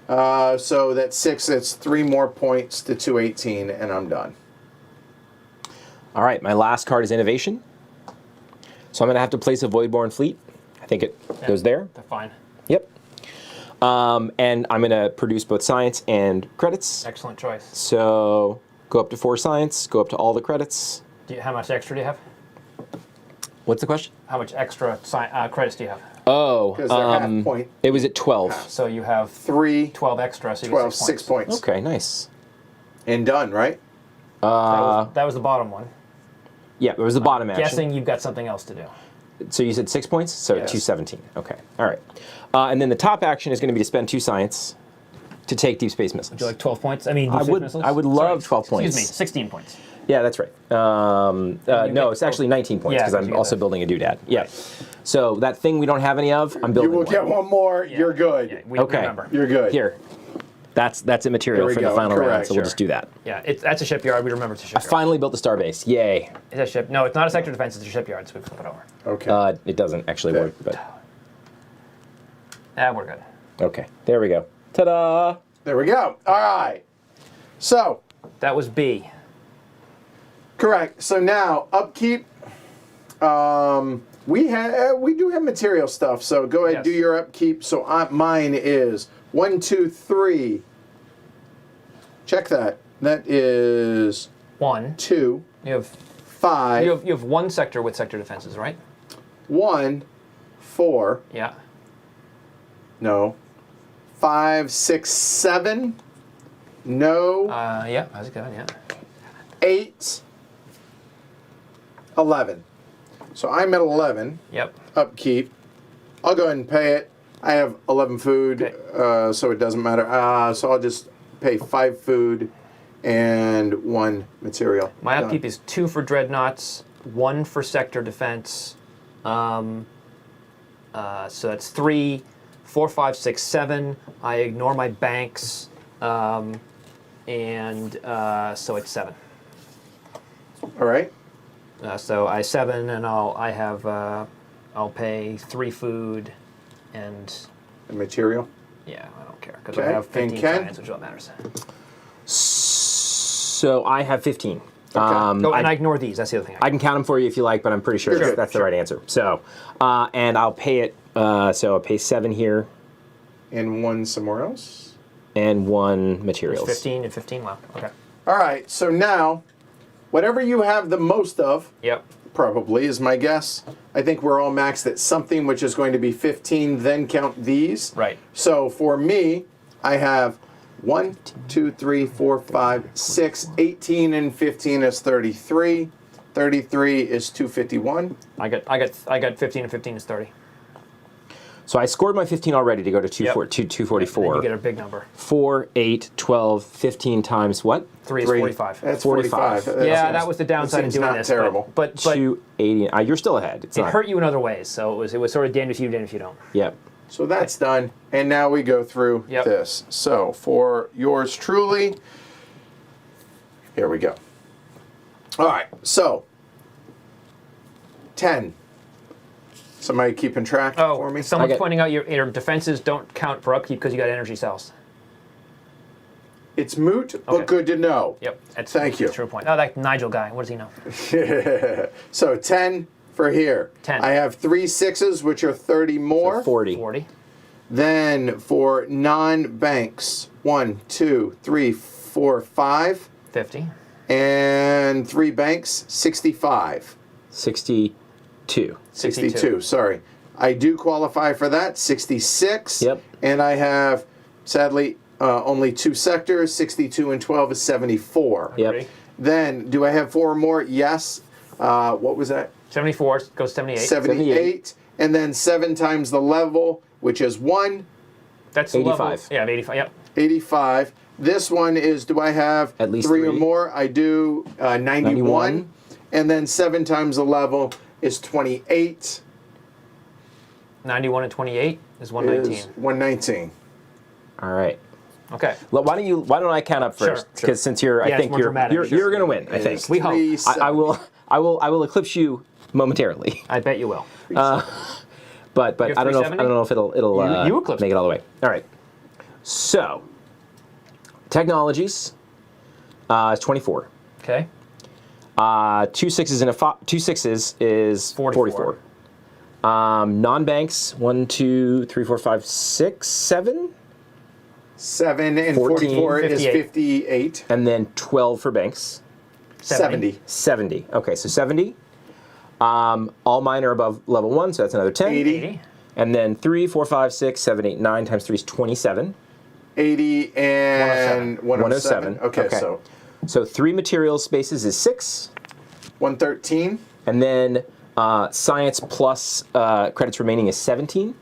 So that's 6, that's 3 more points to 218, and I'm done. All right, my last card is Innovation. So I'm going to have to place a Voidborn Fleet. I think it goes there. They're fine. Yep. And I'm going to produce both science and credits. Excellent choice. So go up to 4 science, go up to all the credits. How much extra do you have? What's the question? How much extra credits do you have? Oh, Because they're half point. it was at 12. So you have 3, 12 extra, so you 12, get 6 points. Okay, nice. And done, right? That was the bottom one. Yeah, it was the bottom action. Guessing you've got something else to do. So you said 6 points? So Yes. 217. Okay, all right. And then the top action is going to be to spend 2 science to take Deep Space Missiles. Would you like 12 points? I mean, I Deep Space would- missiles? I would love Sorry, 12 points. Excuse me, 16 points. Yeah, that's right. No, get- it's actually 19 points Yeah, because 'cause I'm you get also that. building a doodad. Yeah. So that thing we don't have any of, I'm building You will one. get one more. You're good. Yeah, we Okay. remember. You're good. Here. That's immaterial Here we for the go. final round, Correct, so we'll sure. just do that. Yeah, that's a shipyard. We remember it's a I shipyard. finally built the starbase. Yay. It's a ship. No, it's not a sector defense. It's a shipyard. So we flip it over. Okay. It doesn't actually Okay. work, but We're good. okay. There we go. Ta-da! There we go. All right. So, That was B. correct. So now, upkeep. We do have material stuff, so go ahead, Yes. do your upkeep. So mine is 1, 2, 3. Check that. That is 1. 2, You have 5, you have one sector with sector defenses, right? 1, 4. Yeah. No. 5, 6, 7. No. Yeah. How's it going? Yeah. 8, 11. So I'm at 11. Yep. Upkeep. I'll go ahead and pay it. I have 11 food, Okay. so it doesn't matter. So I'll just pay 5 food and 1 material. My Done. upkeep is 2 for dreadnoughts, 1 for sector defense. So that's 3, 4, 5, 6, 7. I ignore my banks, so it's 7. All right. So I 7, and I'll pay 3 food, and And material. yeah, I don't care because Okay, I have and 15 Ken? science, which is what matters. So I have 15. And I ignore these. That's the other thing. I can count them for you if you like, but I'm pretty sure Sure, that's the right answer. So, and I'll pay it. So I'll pay 7 here And 1 somewhere else. and 1 materials. 15 and 15. Wow. Okay. All right. So now, whatever you have the most of, Yep. probably is my guess. I think we're all maxed at something, which is going to be 15. Then count these. Right. So for me, I have 1, 2, 3, 4, 5, 6, 18, and 15 is 33. 33 is 251. I got 15 and 15 is 30. So I scored my 15 already to go to Yep. 244. Then you get a big number. 4, 8, 12, 15 times what? 3 is 3. 45. That's 45. 45. Yeah, that was the downside of seems doing not this. terrible. But 280. You're still ahead. It's it not. hurt you in other ways. So it was sort of damned if you, damned if you don't. Yep. So that's done. And now we go through Yep. this. So for yours truly, here we go. All right. So 10. Somebody keeping track for me? Someone's I got- pointing out your defenses don't count for upkeep because you got energy cells. It's moot, but Okay. good to know. Yep. That's Thank you. That's a true point. Oh, that Nigel guy. What does he know? So 10 for here. 10. I have 3 6s, which are 30 more. 40. 40. Then for non-banks, 1, 2, 3, 4, 5. 50. And 3 banks, 65. 62. 62, sorry. I do qualify for that, 66. Yep. And I have, sadly, only 2 sectors, 62 and 12 is 74. Yep. Agree. Then, do I have 4 more? Yes. What was that? 74 goes 78. 78. And then 7 times the level, which is 1. That's the 85. level. Yeah, 85. Yep. 85. This one is, do I have At least 3 or three. more? I do. 91. 91. And then 7 times the level is 28. 91 and 28 is Is 119. 119. All right. Okay. Well, why don't I count up first? Sure. Because since I it's think more you're dramatic. you're going to win. I think. Is We hope. 370. I will eclipse you momentarily. I bet you will. But You have I don't know 370? if it'll You eclipse make it me. all the way. All right. So technologies is 24. Okay. 2 6s and two sixes is 44. Non-banks 1 2 3 4 5 6 7, 7 and 14, 44 is 58. 58. and then 12 for banks. 70. 70. Okay, so 70. All mine are above level 1, so that's another 10. 80. And then 3, 4, 5, 6, 7, 8, 9 times 3 is 27. 80 and 107. 107. Okay, So 3 material spaces is 6. 113. And then science plus credits remaining is 17.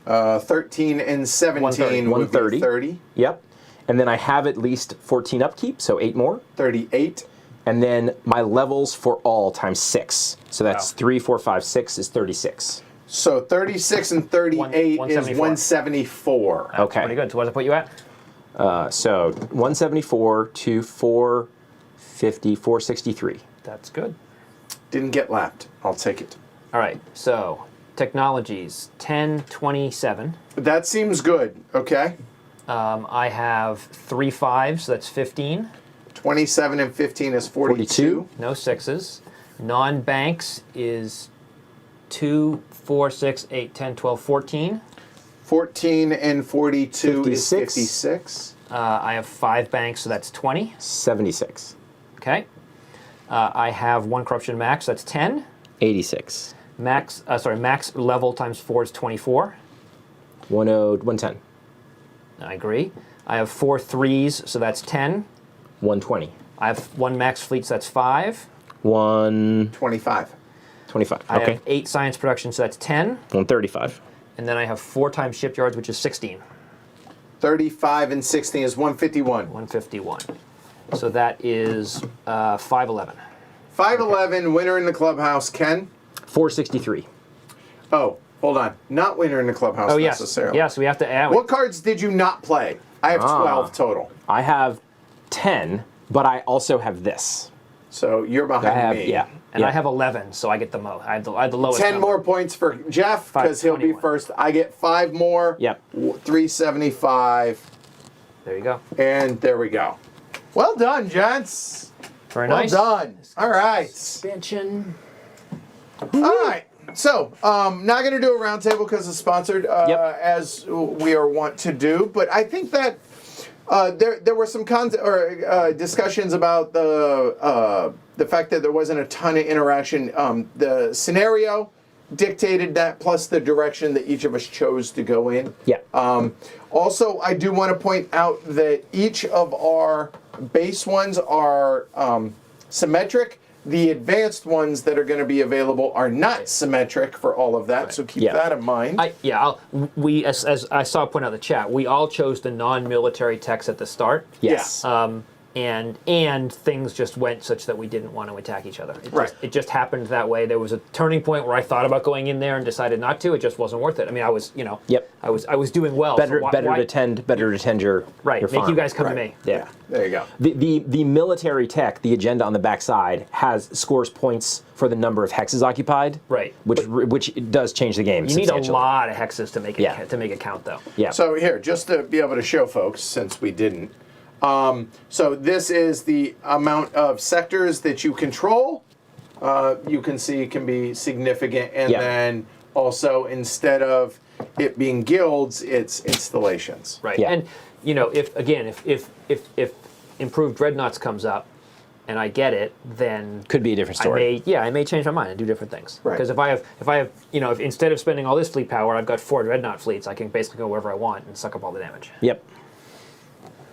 13 and 17 would be 130. 30. Yep. And then I have at least 14 upkeep, so 8 more. 38. And then my levels for all times 6. So that's Wow. 3, 4, 5, 6 is 36. So 36 and 38 is 174. 174. Okay. Pretty good. So what does it put you at? So 174 to 450, 463. That's good. Didn't get lapped. I'll take it. All right. So technologies 1027. That seems good. Okay. I have 3 5s, so that's 15. 27 and 15 is 42. 42. No 6s. Non-banks is 2, 4, 6, 8, 10, 12, 14. 14 and 42 is 56. 56. I have 5 banks, so that's 20. 76. Okay. I have 1 corruption max, that's 10. 86. Max level times 4 is 24. 110. I agree. I have 4 3s, so that's 10. 120. I have 1 max fleet, so that's 5. 125. 25. I Okay. have 8 science production, so that's 10. 135. And then I have 4 times shipyards, which is 16. 35 and 16 is 151. 151. So that is 511. 511, winner in the clubhouse, Ken. 463. Oh, hold on. Not winner in the clubhouse Oh, yes. necessarily. Yes, we have to add. What cards did you not play? I have 12 total. I have 10, but I also have this. So you're behind I have, me. yeah. And I have 11, so I get the most. I have the lowest 10 number. more points for Jeff because he'll be 521. first. I get 5 more. Yep. 375. There you go. And there we go. Well done, gents. Very Well nice. done. All right. Expansion. All right. So, not going to do a roundtable because it's sponsored, Yep. as we are wont to do. But I think that there were some discussions about the fact that there wasn't a ton of interaction. The scenario dictated that, plus the direction that each of us chose to go in. Yeah. Also, I do want to point out that each of our base ones are symmetric. The advanced ones that are going to be available are not symmetric for all of that, so keep Yeah. that in mind. As I saw point out in the chat, we all chose the non-military text at the start. Yes. And things just went such that we didn't want to attack each other. Right. It just happened that way. There was a turning point where I thought about going in there and decided not to. It just wasn't worth it. I mean, I was, Yep. I was doing well. better so why, to tend your right. your Make farm. you guys come to Right. me. Yeah. There you go. The military tech, the agenda on the backside, scores points for the number of hexes occupied. Right. Which does change the game. You need a substantially. lot of hexes to make it Yeah. to make it count, though. Yeah. So here, just to be able to show folks, since we didn't. So this is the amount of sectors that you control. You can see it can be significant, and Yeah. then also instead of it being guilds, it's installations. Right. Yeah. And if improved dreadnoughts comes up, and I get it, then Could be a different story. I may change my mind and do different things. Right. Because if I have, if instead of spending all this fleet power, I've got 4 dreadnought fleets, I can basically go wherever I want and suck up all the damage. Yep.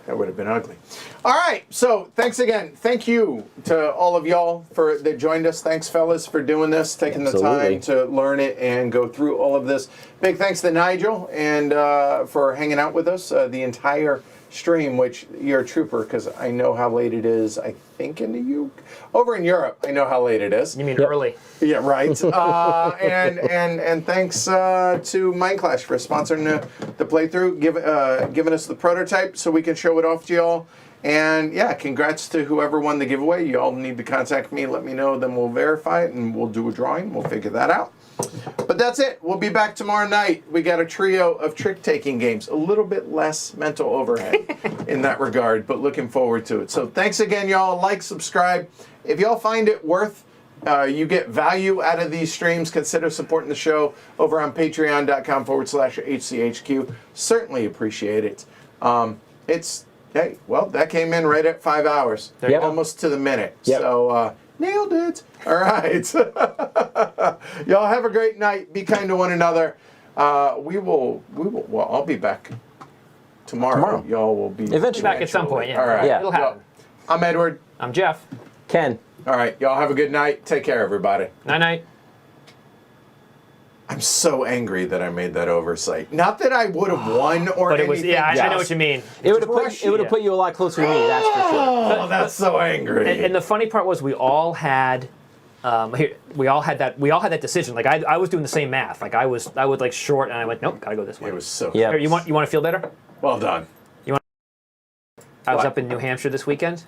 That would have been ugly. All right, so thanks again. Thank you to all of y'all that joined us. Thanks, fellas, for doing this, taking the time to learn it and go through all of this. Big thanks to Nigel and for hanging out with us the entire stream, which you're a trooper because I know how late it is. I think over in Europe, I know how late it is. You mean early? Yeah, right. And thanks to Mind Clash for sponsoring the playthrough, giving us the prototype so we can show it off to y'all. And yeah, congrats to whoever won the giveaway. You all need to contact me, let me know, then we'll verify it and we'll do a drawing. We'll figure that out. But that's it. We'll be back tomorrow night. We got a trio of trick-taking games. A little bit less mental overhead in that regard, but looking forward to it. So thanks again, y'all. Like, subscribe. If y'all find it worth, you get value out of these streams, consider supporting the show over on patreon.com/HCHQ. Certainly appreciate it. Hey, well, that came in right at 5 hours. Yep. Almost to the minute. Yep. So, nailed it. All right. Y'all have a great night. Be kind to one another. Well, I'll be back tomorrow. Y'all will be eventually back at some point. Yeah. All right. Yeah. It'll happen. I'm Edward. I'm Jeff. Ken. All right. Y'all have a good night. Take care, everybody. Night night. I'm so angry that I made that oversight. Not that I would have won or But it anything. was, yeah, I know what you mean. It would have put you a lot closer to me, that's for sure. Oh, that's so angry. And the funny part was we all had that decision. Like I was doing the same math. Like I would like short, and I went, nope, gotta go this way. It was so. Yeah. Here, you want to feel better? Well done. I was up in New Hampshire this weekend.